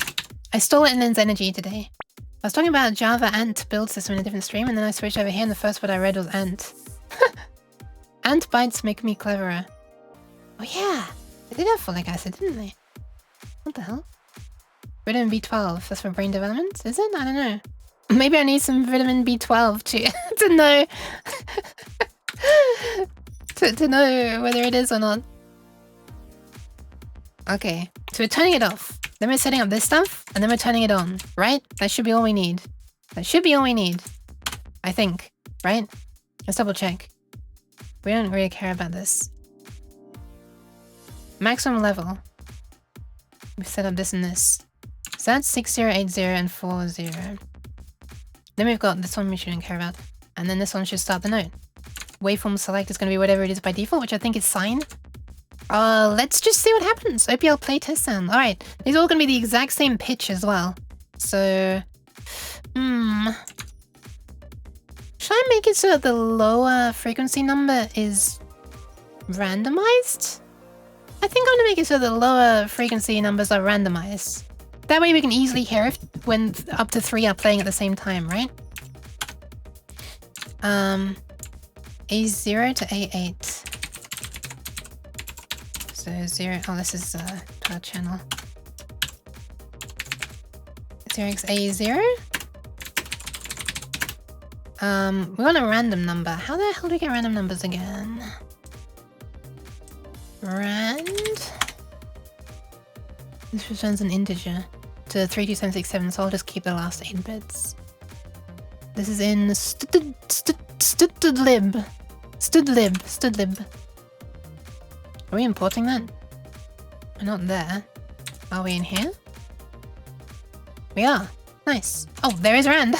I stole it in Len's energy today. I was talking about Java Ant build system in a different stream, and then I switched over here, and the first word I read was Ant. Ant bites make me cleverer. Oh yeah, they did have folic acid, didn't they? What the hell? Vitamin B12, that's for brain development, is it? I don't know. Maybe I need some vitamin B12 to know to know whether it is or not. Okay, so we're turning it off. Then we're setting up this stuff, and then we're turning it on, right? That should be all we need. That should be all we need. I think, right? Let's double check. We don't really care about this. Maximum level. We set up this and this. So that's 6080 and 40. Then we've got this one we shouldn't care about. And then this one should start the note. Waveform select is going to be whatever it is by default, which I think is sine. Let's just see what happens. OPL play test sound. Alright. These are all going to be the exact same pitch as well. So... Should I make it so that the lower frequency number is randomized? I think I'm going to make it so the lower frequency numbers are randomized. That way we can easily hear it when up to 3 are playing at the same time, right? A0 to A8. So 0... Oh, this is per channel. 0x A0. We want a random number. How the hell do we get random numbers again? Rand... This returns an integer to 32767, so I'll just keep the last 8 bits. This is in stdlib. Stdlib. Are we importing that? We're not there. Are we in here? We are. Nice. Oh, there is Rand.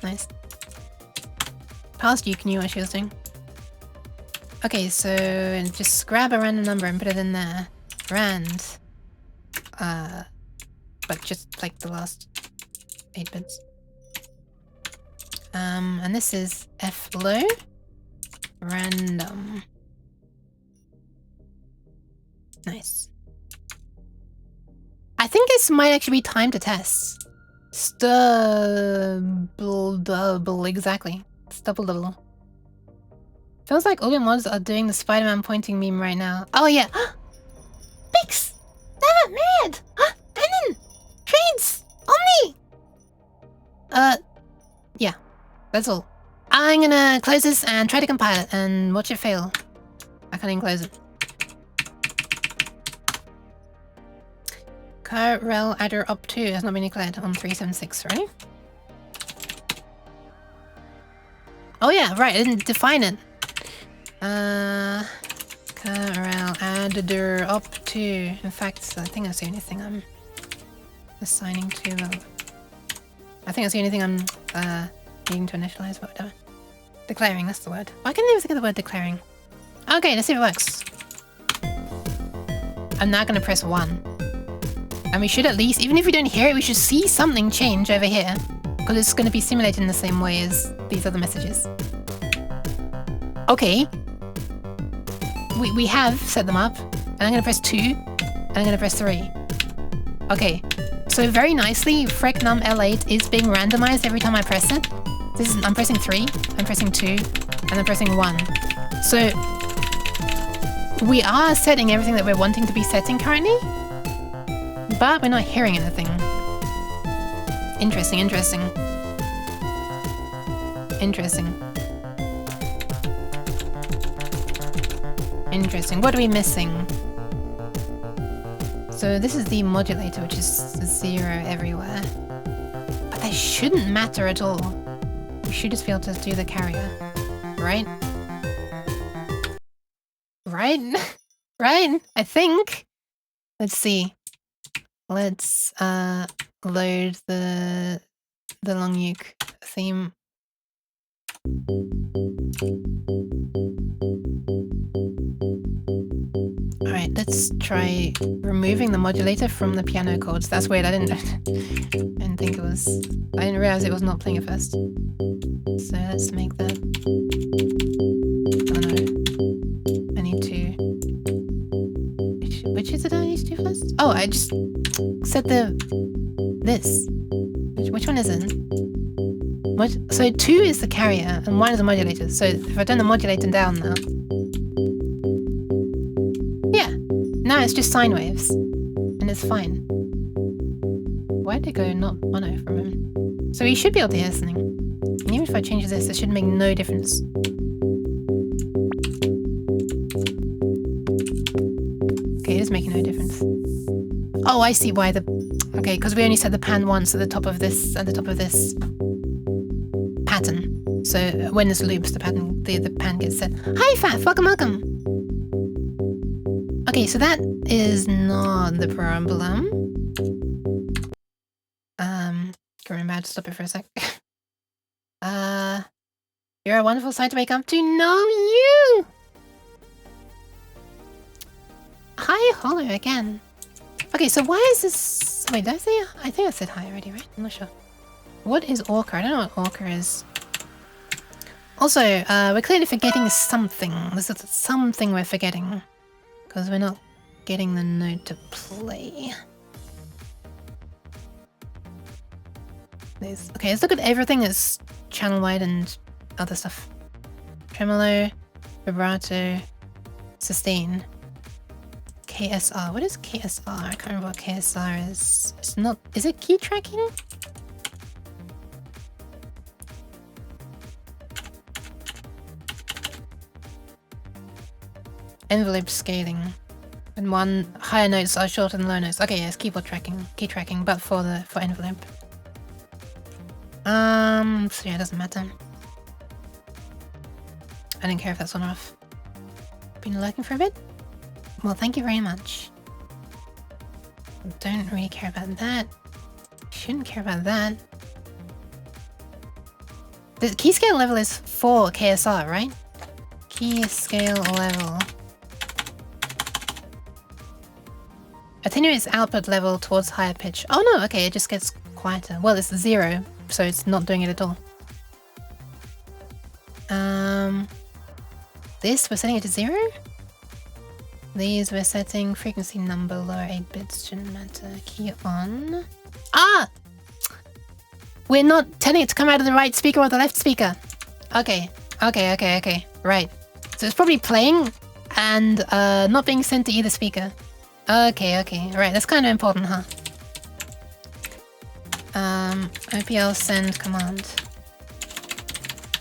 Nice. Past you knew what she was doing. Okay, so just grab a random number and put it in there. Rand. But just like the last 8 bits. And this is flow random. Nice. I think this might actually be time to test. Stubble, exactly. Stubble. Feels like all your mods are doing the Spider-Man pointing meme right now. Oh yeah. Bix! Never mad! Benin! Trades! Omni! Yeah. That's all. I'm gonna close this and try to compile it and watch it fail. I can't even close it. Car-rel adder up 2 has not been declared on 376, right? Oh yeah, right, I didn't define it. Car-rel adder up 2. In fact, I think that's the only thing I'm assigning to the... I think that's the only thing I'm needing to initialize, but whatever. Declaring, that's the word. Why can't I never think of the word declaring? Okay, let's see if it works. I'm now gonna press 1. And we should at least, even if we don't hear it, we should see something change over here. Because it's going to be simulated in the same way as these other messages. Okay. We have set them up. And I'm going to press 2. And I'm going to press 3. Okay. So very nicely, frecnum L8 is being randomized every time I press it. I'm pressing 3. I'm pressing 2. And I'm pressing 1. So we are setting everything that we're wanting to be setting currently. But we're not hearing anything. Interesting. What are we missing? So this is the modulator, which is 0 everywhere. But that shouldn't matter at all. We should just be able to do the carrier. Right? Right? I think. Let's see. Let's load the long uke theme. Alright, let's try removing the modulator from the piano chords. That's weird, I didn't think it was... I didn't realize it was not playing at first. So let's make that... Oh no. I need to... Which is it I need to do first? Oh, I just set this. Which one is it? What? So 2 is the carrier and 1 is the modulator. So if I turn the modulator down now. Yeah. Now it's just sine waves. And it's fine. Why did it go not mono from him? So he should be able to hear something. And even if I change this, it should make no difference. Okay, it is making no difference. Oh, I see why the... Okay, because we only set the pan once at the top of this pattern. So when this loops, the pan gets set. Hi, Faf. Welcome, welcome. Okay, so that is not the problem. Remember how to stop it for a sec. You're a wonderful sight to wake up to. No, you. Hi, Hollow again. Okay, so why is this? Wait, did I say? I think I said hi already, right? I'm not sure. What is Orca? I don't know what Orca is. Also, we're clearly forgetting something. There's something we're forgetting. Because we're not getting the note to play. Okay, let's look at everything that's channel-wide and other stuff. Tremolo, vibrato, sustain. KSR. What is KSR? I can't remember what KSR is. It's not... Is it key tracking? Envelope scaling. And one higher notes are shorter than low notes. Okay, yes, keyboard tracking, key tracking, but for envelope. So yeah, it doesn't matter. I don't care if that's on or off. Been lurking for a bit? Well, thank you very much. Don't really care about that. Shouldn't care about that. The key scale level is 4 KSR, right? Key scale level. Attenuates output level towards higher pitch. Oh no, okay, it just gets quieter. Well, it's 0, so it's not doing it at all. This, we're setting it to 0? These, we're setting frequency number, lower 8 bits, shouldn't matter. Key on. Ah! We're not telling it to come out of the right speaker or the left speaker. Okay, okay. Right. So it's probably playing and not being sent to either speaker. Okay. Right, that's kind of important, huh? OPL send command.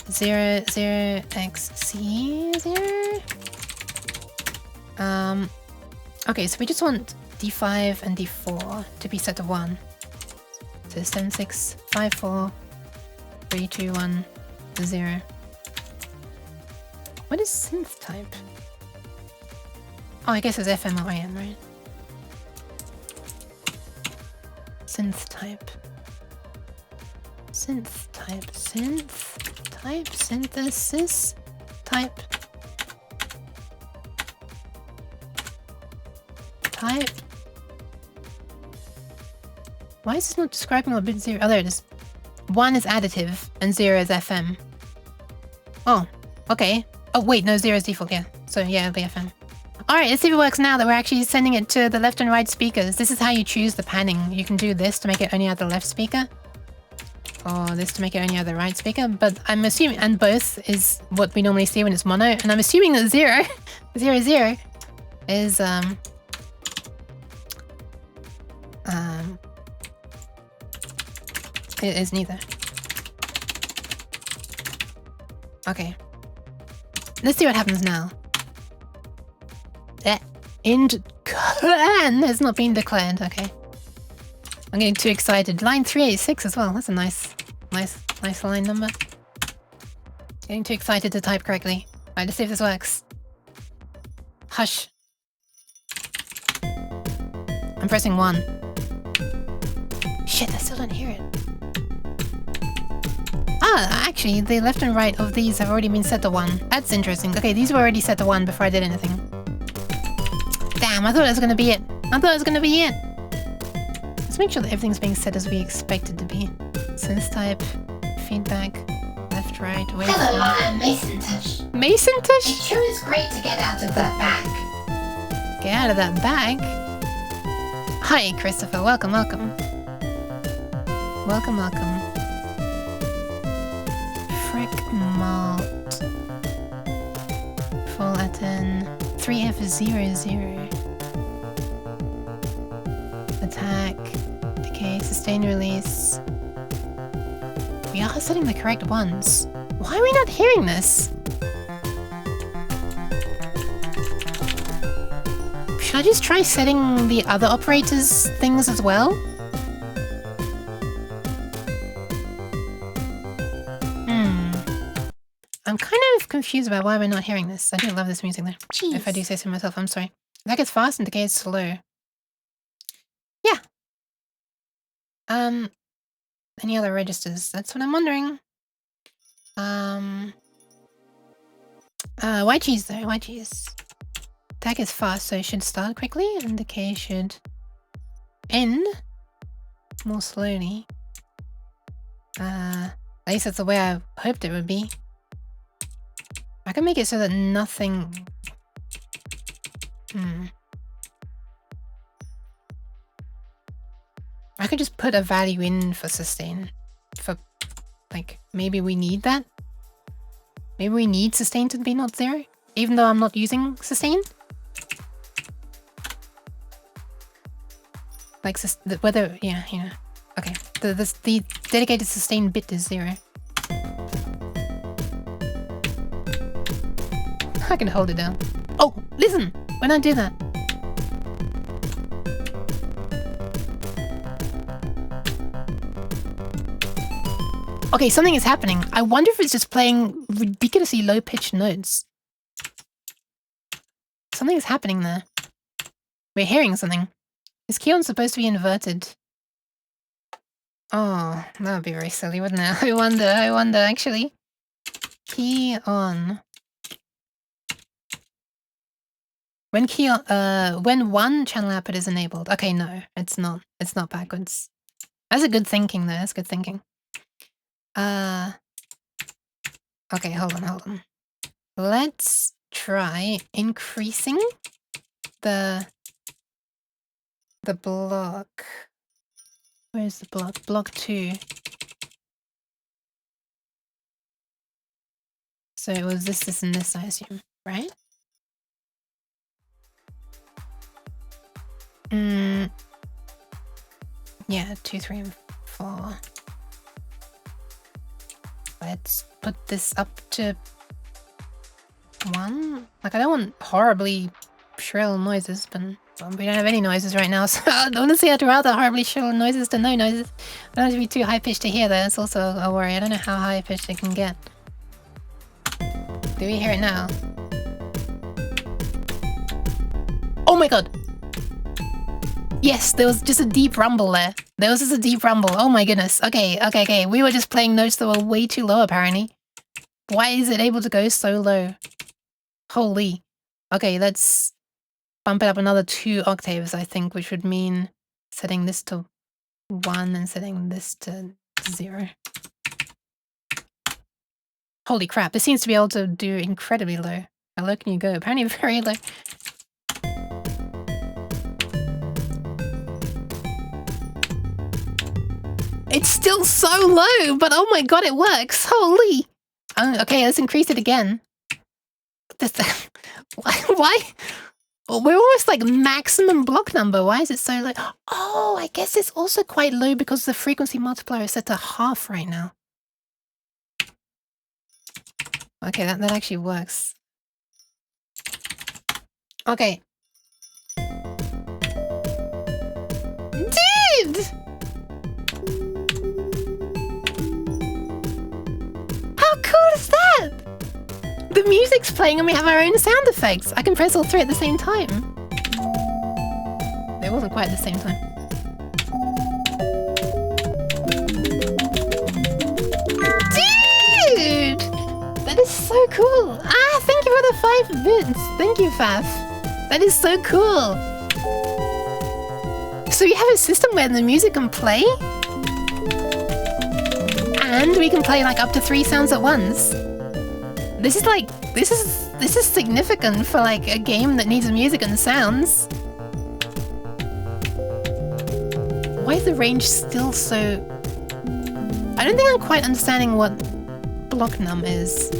00xc0. Okay, so we just want D5 and D4 to be set to 1. So 7654 321 0. What is synth type? Oh, I guess it's FM or IM, right? Synth type. Synth type. Synth type. Synthesis type. Type. Why is this not describing what bit 0? Oh, there it is. 1 is additive and 0 is FM. Oh, okay. Oh, wait, no, 0 is default, yeah. So, yeah, it'll be FM. Alright, let's see if it works now that we're actually sending it to the left and right speakers. This is how you choose the panning. You can do this to make it only out the left speaker. Or this to make it only out the right speaker. But I'm assuming, and both is what we normally see when it's mono. And I'm assuming that 0 is, it is neither. Okay. Let's see what happens now. End clan has not been declared. Okay. I'm getting too excited. Line 386 as well. That's a nice line number. Getting too excited to type correctly. Alright, let's see if this works. Hush. I'm pressing 1. Shit, I still don't hear it. Ah, actually, the left and right of these have already been set to 1. That's interesting. Okay, these were already set to 1 before I did anything. Damn, I thought it was gonna be it. Let's make sure that everything's being set as we expect it to be. Synth type, feedback, left, right, wave. Hello, I'm Mason Tush. Mason Tush? It sure is great to get out of that bag. Get out of that bag? Hi, Christopher. Welcome. Welcome. Frick malt. Full Aten. 3F00. Attack. Okay, sustain release. We are setting the correct ones. Why are we not hearing this? Should I just try setting the other operators' things as well? I'm kind of confused about why we're not hearing this. I do love this music though. Cheese. If I do say so myself, I'm sorry. That gets fast and decays slow. Yeah. Any other registers? That's what I'm wondering. White cheese though, white cheese. Attack is fast, so it should start quickly, and decay should end more slowly. At least that's the way I hoped it would be. I can make it so that nothing... I could just put a value in for sustain. For, like, maybe we need that? Maybe we need sustain to be not 0? Even though I'm not using sustain? Like, whether... Yeah, you know. Okay. The dedicated sustain bit is 0. I can hold it down. Oh, listen! When I do that. Okay, something is happening. I wonder if it's just playing ridiculously low-pitched notes. Something is happening there. We're hearing something. Is key on supposed to be inverted? Oh, that would be very silly, wouldn't it? I wonder, actually. Key on. When one channel output is enabled. Okay, no, it's not. It's not backwards. That's a good thinking, though. That's good thinking. Okay, hold on. Let's try increasing the block. Where's the block? Block 2. So it was this, and this, I assume, right? Yeah, 2, 3, and 4. Let's put this up to 1. Like, I don't want horribly shrill noises, but we don't have any noises right now, so honestly I'd rather horribly shrill noises to no noises. I don't have to be too high-pitched to hear that. That's also a worry. I don't know how high-pitched it can get. Do we hear it now? Oh my god! Yes, there was just a deep rumble there. There was just a deep rumble. Oh my goodness. Okay. We were just playing notes that were way too low, apparently. Why is it able to go so low? Holy. Okay, let's bump it up another 2 octaves, I think, which would mean setting this to 1 and setting this to 0. Holy crap, this seems to be able to do incredibly low. How low can you go? Apparently very low. It's still so low, but oh my god, it works. Holy. Okay, let's increase it again. Why? We're almost like maximum block number. Why is it so low? Oh, I guess it's also quite low because the frequency multiplier is set to half right now. Okay, that actually works. Okay. Dude! How cool is that? The music's playing and we have our own sound effects. I can press all 3 at the same time. It wasn't quite at the same time. Dude! That is so cool. Ah, thank you for the 5 bits. Thank you, Faf. That is so cool. So you have a system where the music can play? And we can play like up to 3 sounds at once. This is like, this is significant for like a game that needs music and sounds. Why is the range still so... I don't think I'm quite understanding what block num is.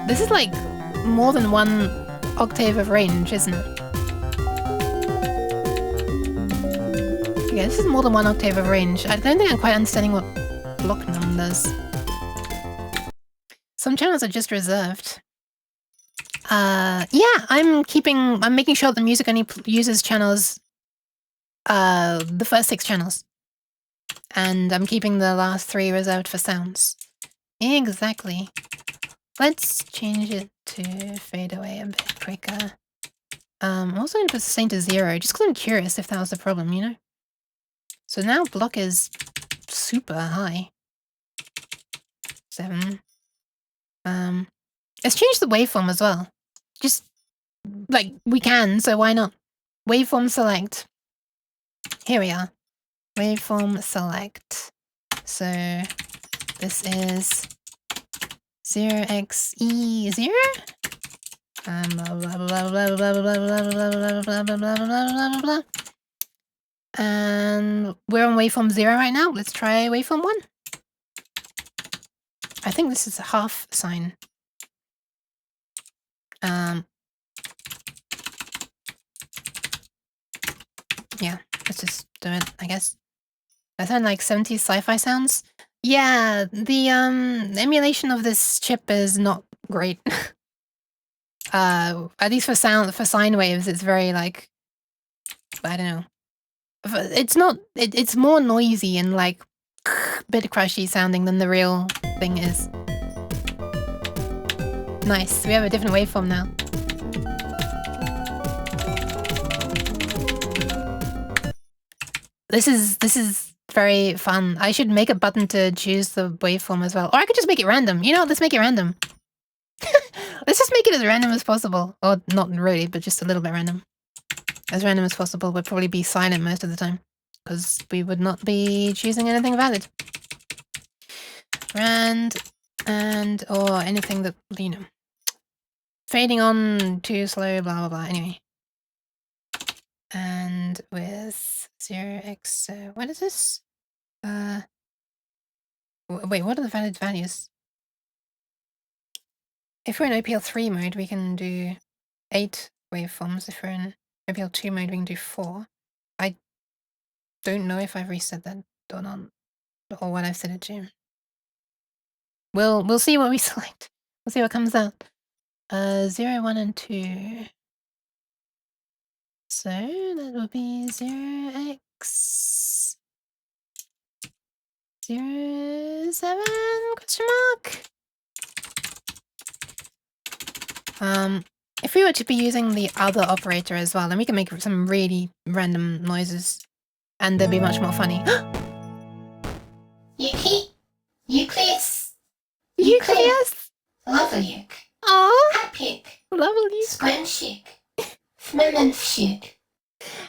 This is like more than 1 octave of range, isn't it? Yeah, this is more than 1 octave of range. I don't think I'm quite understanding what block num does. Some channels are just reserved. Yeah, I'm making sure the music only uses channels, the first 6 channels. And I'm keeping the last 3 reserved for sounds. Exactly. Let's change it to fade away a bit quicker. I'm also going to put sustain to 0, just because I'm curious if that was the problem, you know? So now block is super high. 7. Let's change the waveform as well. Just, like, we can, so why not? Waveform select. Here we are. Waveform select. So this is 0xe0? Blah blah blah blah blah blah blah blah blah blah blah blah. And we're on waveform 0 right now. Let's try waveform 1. I think this is a half sine. Yeah, let's just do it, I guess. That sound like 70s sci-fi sounds? Yeah, the emulation of this chip is not great. At least for sine waves, it's very like, I don't know. It's not, it's more noisy and like bit crushy sounding than the real thing is. Nice, we have a different waveform now. This is very fun. I should make a button to choose the waveform as well. Or I could just make it random. You know, let's make it random. Let's just make it as random as possible. Or not really, but just a little bit random. As random as possible would probably be silent most of the time. Because we would not be choosing anything valid. Rand and or anything that, you know. Fading on too slow, blah blah blah. Anyway. And with 0x, what is this? Wait, what are the valid values? If we're in OPL 3 mode, we can do 8 waveforms. If we're in OPL 2 mode, we can do 4. I don't know if I've reset that or not, or what I've set it to. We'll see what we select. We'll see what comes out. 0, 1, and 2. So that will be 0x 0, 7 question mark. If we were to be using the other operator as well, then we can make some really random noises, and they'd be much more funny. Euclius. Lovelyuk. Lovelyuk. Aww. Happyuk. Lovelyuk. Squenchuk. Fmenenfshuk.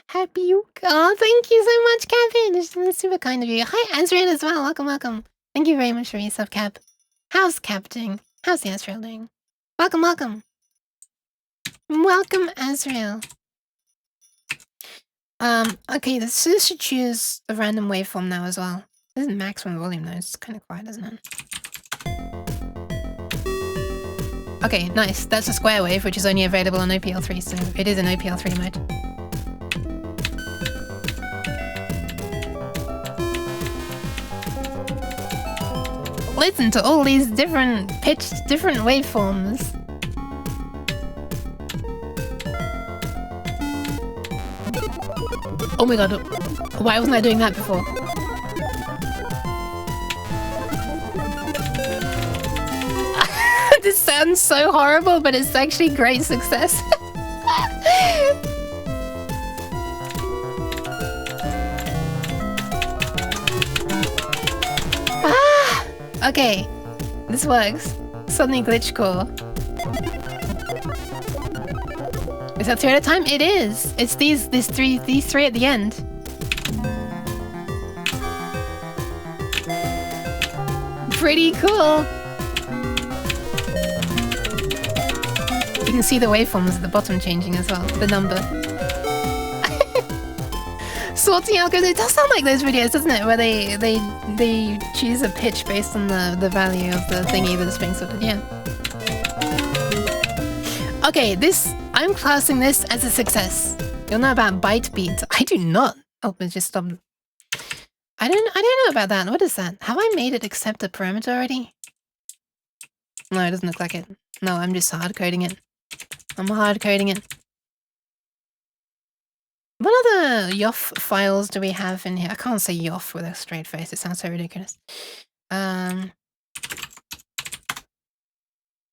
Happyuk. Oh, thank you so much, Cabbage. That's super kind of you. Hi, Azrael as well. Welcome, welcome. Thank you very much for your sub, Cap. How's Cap doing? How's the Azrael doing? Welcome, welcome. Welcome, Azrael. Okay, this should choose a random waveform now as well. This is maximum volume though, it's kind of quiet, isn't it? Okay, nice. That's a square wave, which is only available on OPL 3, so it is in OPL 3 mode. Listen to all these different pitched, different waveforms. Oh my god, why wasn't I doing that before? This sounds so horrible, but it's actually great success. Okay, this works. Suddenly glitch core. Is that 3 at a time? It is. It's these three at the end. Pretty cool. You can see the waveforms at the bottom changing as well. The number. Sorting out, because it does sound like those videos, doesn't it? Where they choose a pitch based on the value of the thingy that's being sorted. Yeah. Okay, I'm classing this as a success. You'll know about byte beat. I do not. Oh, it just stopped. I don't know about that. What is that? Have I made it accept a parameter already? No, it doesn't look like it. No, I'm just hard coding it. I'm hard coding it. What other yoff files do we have in here? I can't say yoff with a straight face. It sounds so ridiculous.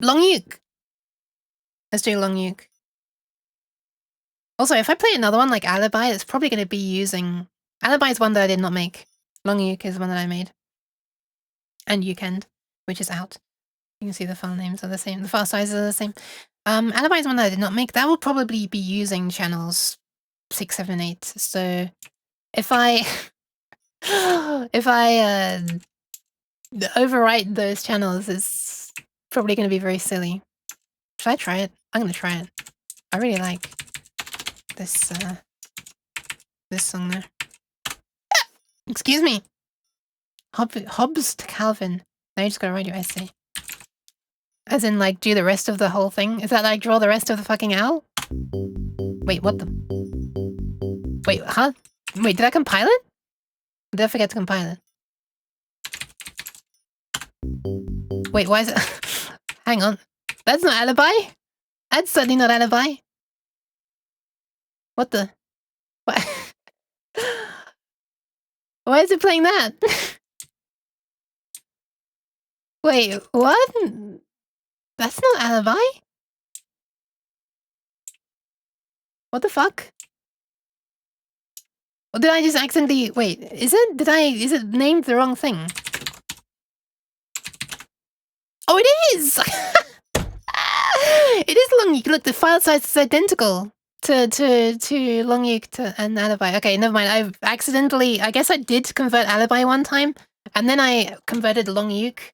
Long Uke. Let's do Long Uke. Also, if I play another one like Alibi, it's probably going to be using... Alibi is one that I did not make. Long Uke is one that I made. And Ukend, which is out. You can see the file names are the same. The file sizes are the same. Alibi is one that I did not make. That will probably be using channels 6, 7, 8. So if I... if I overwrite those channels, it's probably going to be very silly. Should I try it? I'm going to try it. I really like this this song there. Excuse me. Hobbes to Calvin. Now you just gotta write your essay. As in, like, do the rest of the whole thing? Is that like draw the rest of the fucking owl? Wait, what the? Wait, huh? Wait, did I compile it? Or did I forget to compile it? Wait, why is it? Hang on. That's not Alibi? That's certainly not Alibi. What the? What? Why is it playing that? Wait, what? That's not Alibi? What the fuck? Or did I just accidentally... Wait, is it... Is it named the wrong thing? Oh, it is! It is Long Uke. Look, the file size is identical to Long Uke and Alibi. Okay, never mind. I've accidentally... I guess I did convert Alibi one time, and then I converted Long Uke,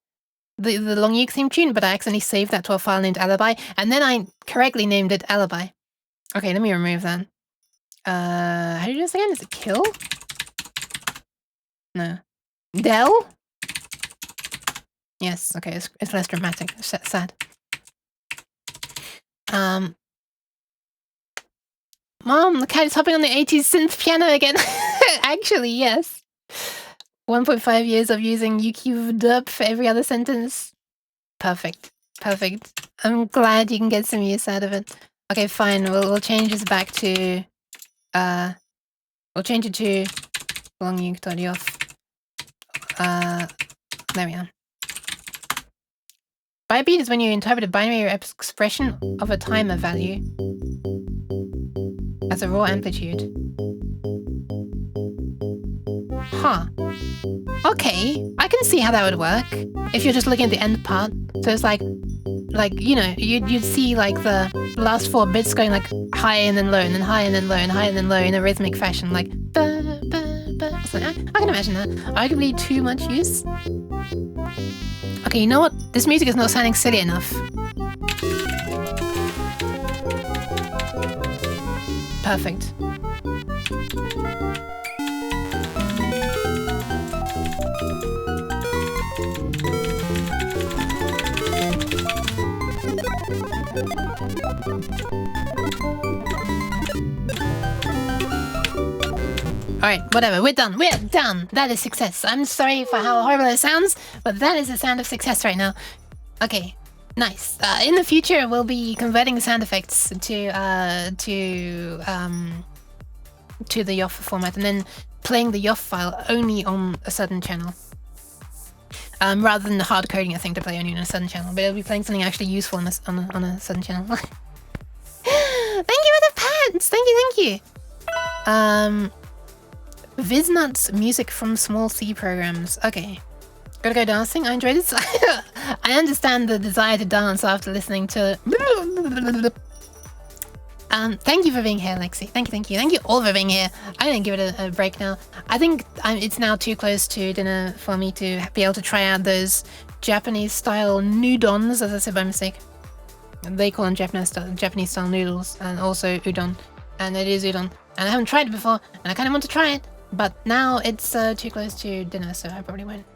the Long Uke theme tune, but I accidentally saved that to a file named Alibi, and then I correctly named it Alibi. Okay, let me remove that. How do you do this again? Is it kill? No. Del? Yes, okay, it's less dramatic. Sad. Mom, the cat is hopping on the 80s synth piano again. Actually, yes. 1.5 years of using vtuber for every other sentence. Perfect. Perfect. I'm glad you can get some use out of it. Okay, fine. We'll change this back to... we'll change it to longuke.yof. There we are. Bytebeat is when you interpret a binary expression of a timer value as a raw amplitude. Huh. Okay, I can see how that would work if you're just looking at the end part. So it's like you know, you'd see like the last 4 bits going like high and then low and then high and then low and high and then low in a rhythmic fashion, like ba, ba, ba. So I can imagine that. Arguably too much use. Okay, you know what? This music is not sounding silly enough. Perfect. Alright, whatever, we're done. We're done. That is success. I'm sorry for how horrible it sounds, but that is the sound of success right now. Okay, nice. In the future, we'll be converting the sound effects to the YOF format and then playing the YOF file only on a certain channel. Rather than hard coding a thing to play only on a certain channel, but it'll be playing something actually useful on a certain channel. Thank you for the pants! Thank you! Viznut's music from small C programs. Okay. Gotta go dancing? I enjoyed it. I understand the desire to dance after listening to... Thank you for being here, Lexi. Thank you. Thank you all for being here. I'm gonna give it a break now. I think it's now too close to dinner for me to be able to try out those Japanese-style noodons, as I said by mistake. They call them Japanese-style noodles, and also udon. And it is udon. And I haven't tried it before, and I kind of want to try it. But now it's too close to dinner, so I probably won't.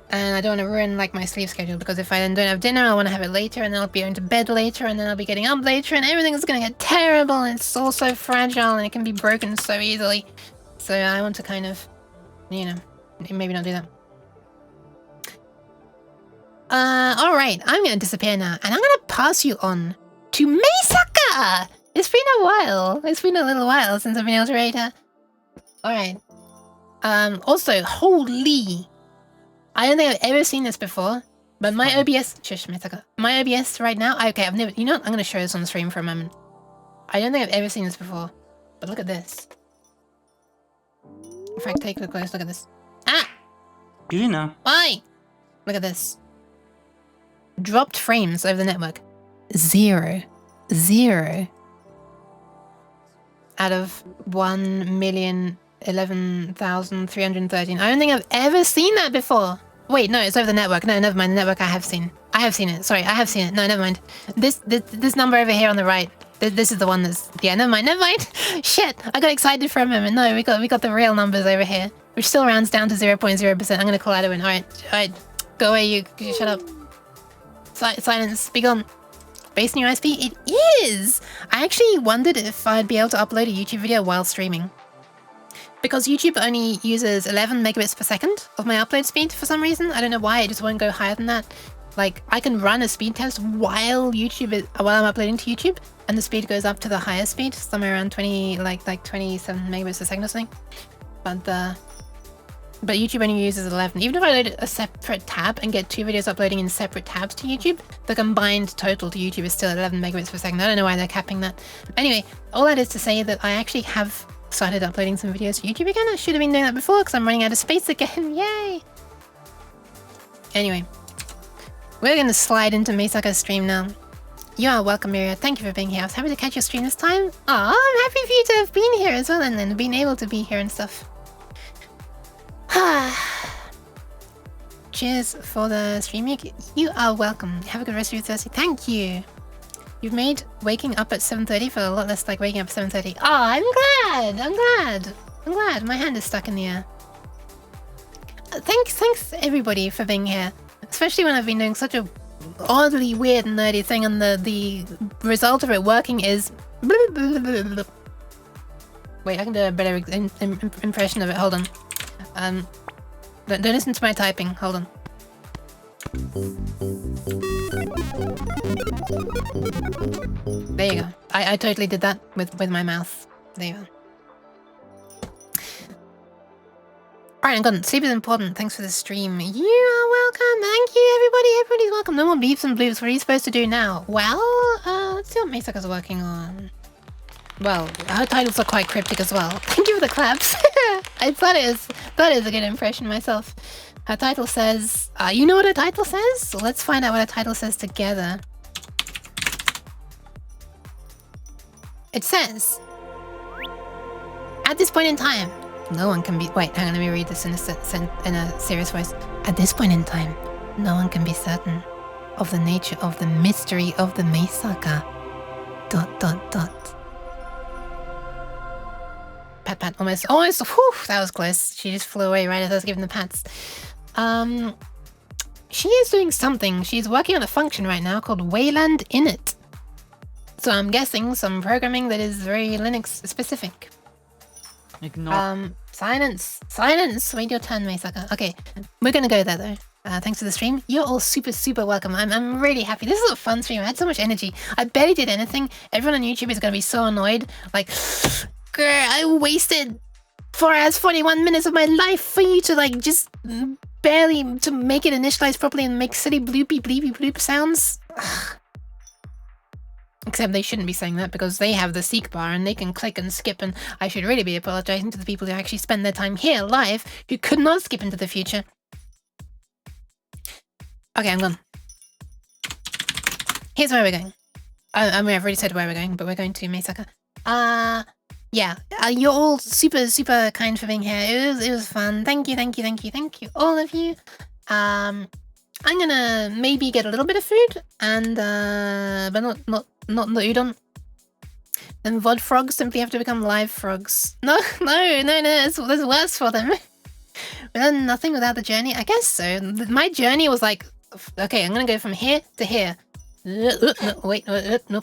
And I don't want to ruin like my sleep schedule, because if I then don't have dinner, I want to have it later, and then I'll be going to bed later, and then I'll be getting up later, and everything's going to get terrible, and it's all so fragile, and it can be broken so easily. So I want to kind of, you know, maybe not do that. Alright, I'm going to disappear now, and I'm going to pass you on to Meisaka! It's been a while. It's been a little while since I've been able to rate her. Alright. Also, holy... I don't think I've ever seen this before. But my OBS, shush, Mitaka. My OBS right now, okay, I've never, you know what? I'm going to show this on the stream for a moment. I don't think I've ever seen this before, but look at this. In fact, take a close look at this. Ah! Irina. Why? Look at this. Dropped frames over the network. 0. 0. Out of 1,011,313. I don't think I've ever seen that before. Wait, no, it's over the network. No, never mind. The network I have seen. I have seen it. Sorry, I have seen it. No, never mind. This number over here on the right. This is the one that's... Yeah, never mind. Never mind. Shit, I got excited for a moment. No, we got the real numbers over here, which still rounds down to 0.0%. I'm gonna call out a win. All right. Go away, you shut up. Silence. Be gone. Based on your ISP? It is! I actually wondered if I'd be able to upload a YouTube video while streaming. Because YouTube only uses 11 megabits per second of my upload speed for some reason. I don't know why, it just won't go higher than that. Like, I can run a speed test while I'm uploading to YouTube, and the speed goes up to the higher speed, somewhere around 27 megabits per second or something. But YouTube only uses 11. Even if I load a separate tab and get 2 videos uploading in separate tabs to YouTube, the combined total to YouTube is still 11 megabits per second. I don't know why they're capping that. Anyway, all that is to say that I actually have started uploading some videos to YouTube again. I should have been doing that before because I'm running out of space again. Yay! Anyway, we're going to slide into Meisaka's stream now. You are welcome, Miria. Thank you for being here. I was happy to catch your stream this time. Aw, I'm happy for you to have been here as well and then being able to be here and stuff. Cheers for the stream. You are welcome. Have a good rest of your Thursday. Thank you. You've made waking up at 7:30 feel a lot less like waking up at 7:30. Oh, I'm glad. My hand is stuck in the air. Thanks everybody for being here. Especially when I've been doing such a oddly weird and nerdy thing and the result of it working is... Wait, I can do a better impression of it. Hold on. Don't listen to my typing. Hold on. There you go. I totally did that with my mouth. There you go. Alright, I'm gone. Sleep is important. Thanks for the stream. You are welcome. Thank you, everybody. Everybody's welcome. No more beeps and bloops. What are you supposed to do now? Well, let's see what Meisaka's working on. Well, her titles are quite cryptic as well. Thank you for the claps. I thought it was a good impression myself. Her title says... you know what her title says? Let's find out what her title says together. It says... At this point in time, no one can be... Wait, hang on, let me read this in a serious voice. At this point in time, no one can be certain of the nature of the mystery of the Meisaka... ... Pat, almost, whew, that was close. She just flew away right as I was giving the pats. She is doing something. She's working on a function right now called Wayland Init. So I'm guessing some programming that is very Linux specific. Ignore. Silence. Wait your turn, Meisaka. Okay, we're gonna go there though. Thanks for the stream. You're all super welcome. I'm really happy. This is a fun stream. I had so much energy. I barely did anything. Everyone on YouTube is gonna be so annoyed. Like... I wasted 4 hours 41 minutes of my life for you to like just barely to make it initialize properly and make silly bloopy bleepy bloop sounds. Except they shouldn't be saying that because they have the seek bar and they can click and skip, and I should really be apologizing to the people who actually spend their time here live who could not skip into the future. Okay, I'm gone. Here's where we're going. I mean, I've already said where we're going, but we're going to Meisaka. Yeah, you're all super kind for being here. It was fun. Thank you, all of you. I'm gonna maybe get a little bit of food and but not the udon. Then VOD frogs simply have to become live frogs. No, there's worse for them. We've done nothing without the journey. I guess so. My journey was like, okay, I'm gonna go from here to here. Wait, no.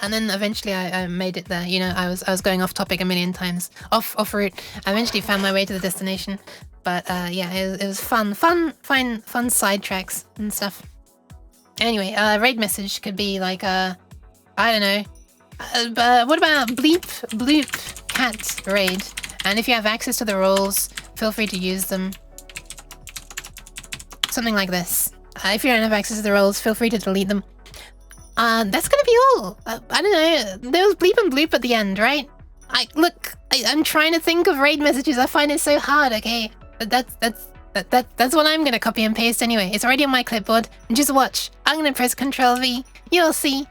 And then eventually I made it there. You know, I was going off topic a million times, off route. I eventually found my way to the destination, but yeah, it was fun sidetracks and stuff. Anyway, raid message could be like I don't know. What about bloop cat raid? And if you have access to the roles, feel free to use them. something like this. If you don't have access to the roles, feel free to delete them. That's gonna be all. I don't know. There was bleep and bloop at the end, right? I'm trying to think of raid messages. I find it so hard. Okay, that's what I'm gonna copy and paste anyway. It's already on my clipboard. Just watch. I'm gonna press Control V. You'll see.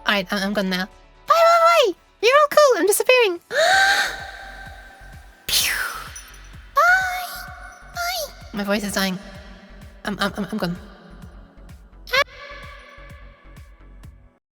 All right, I'm gone now. Bye. You're all cool. I'm disappearing. Phew. Bye. My voice is dying. I'm gone.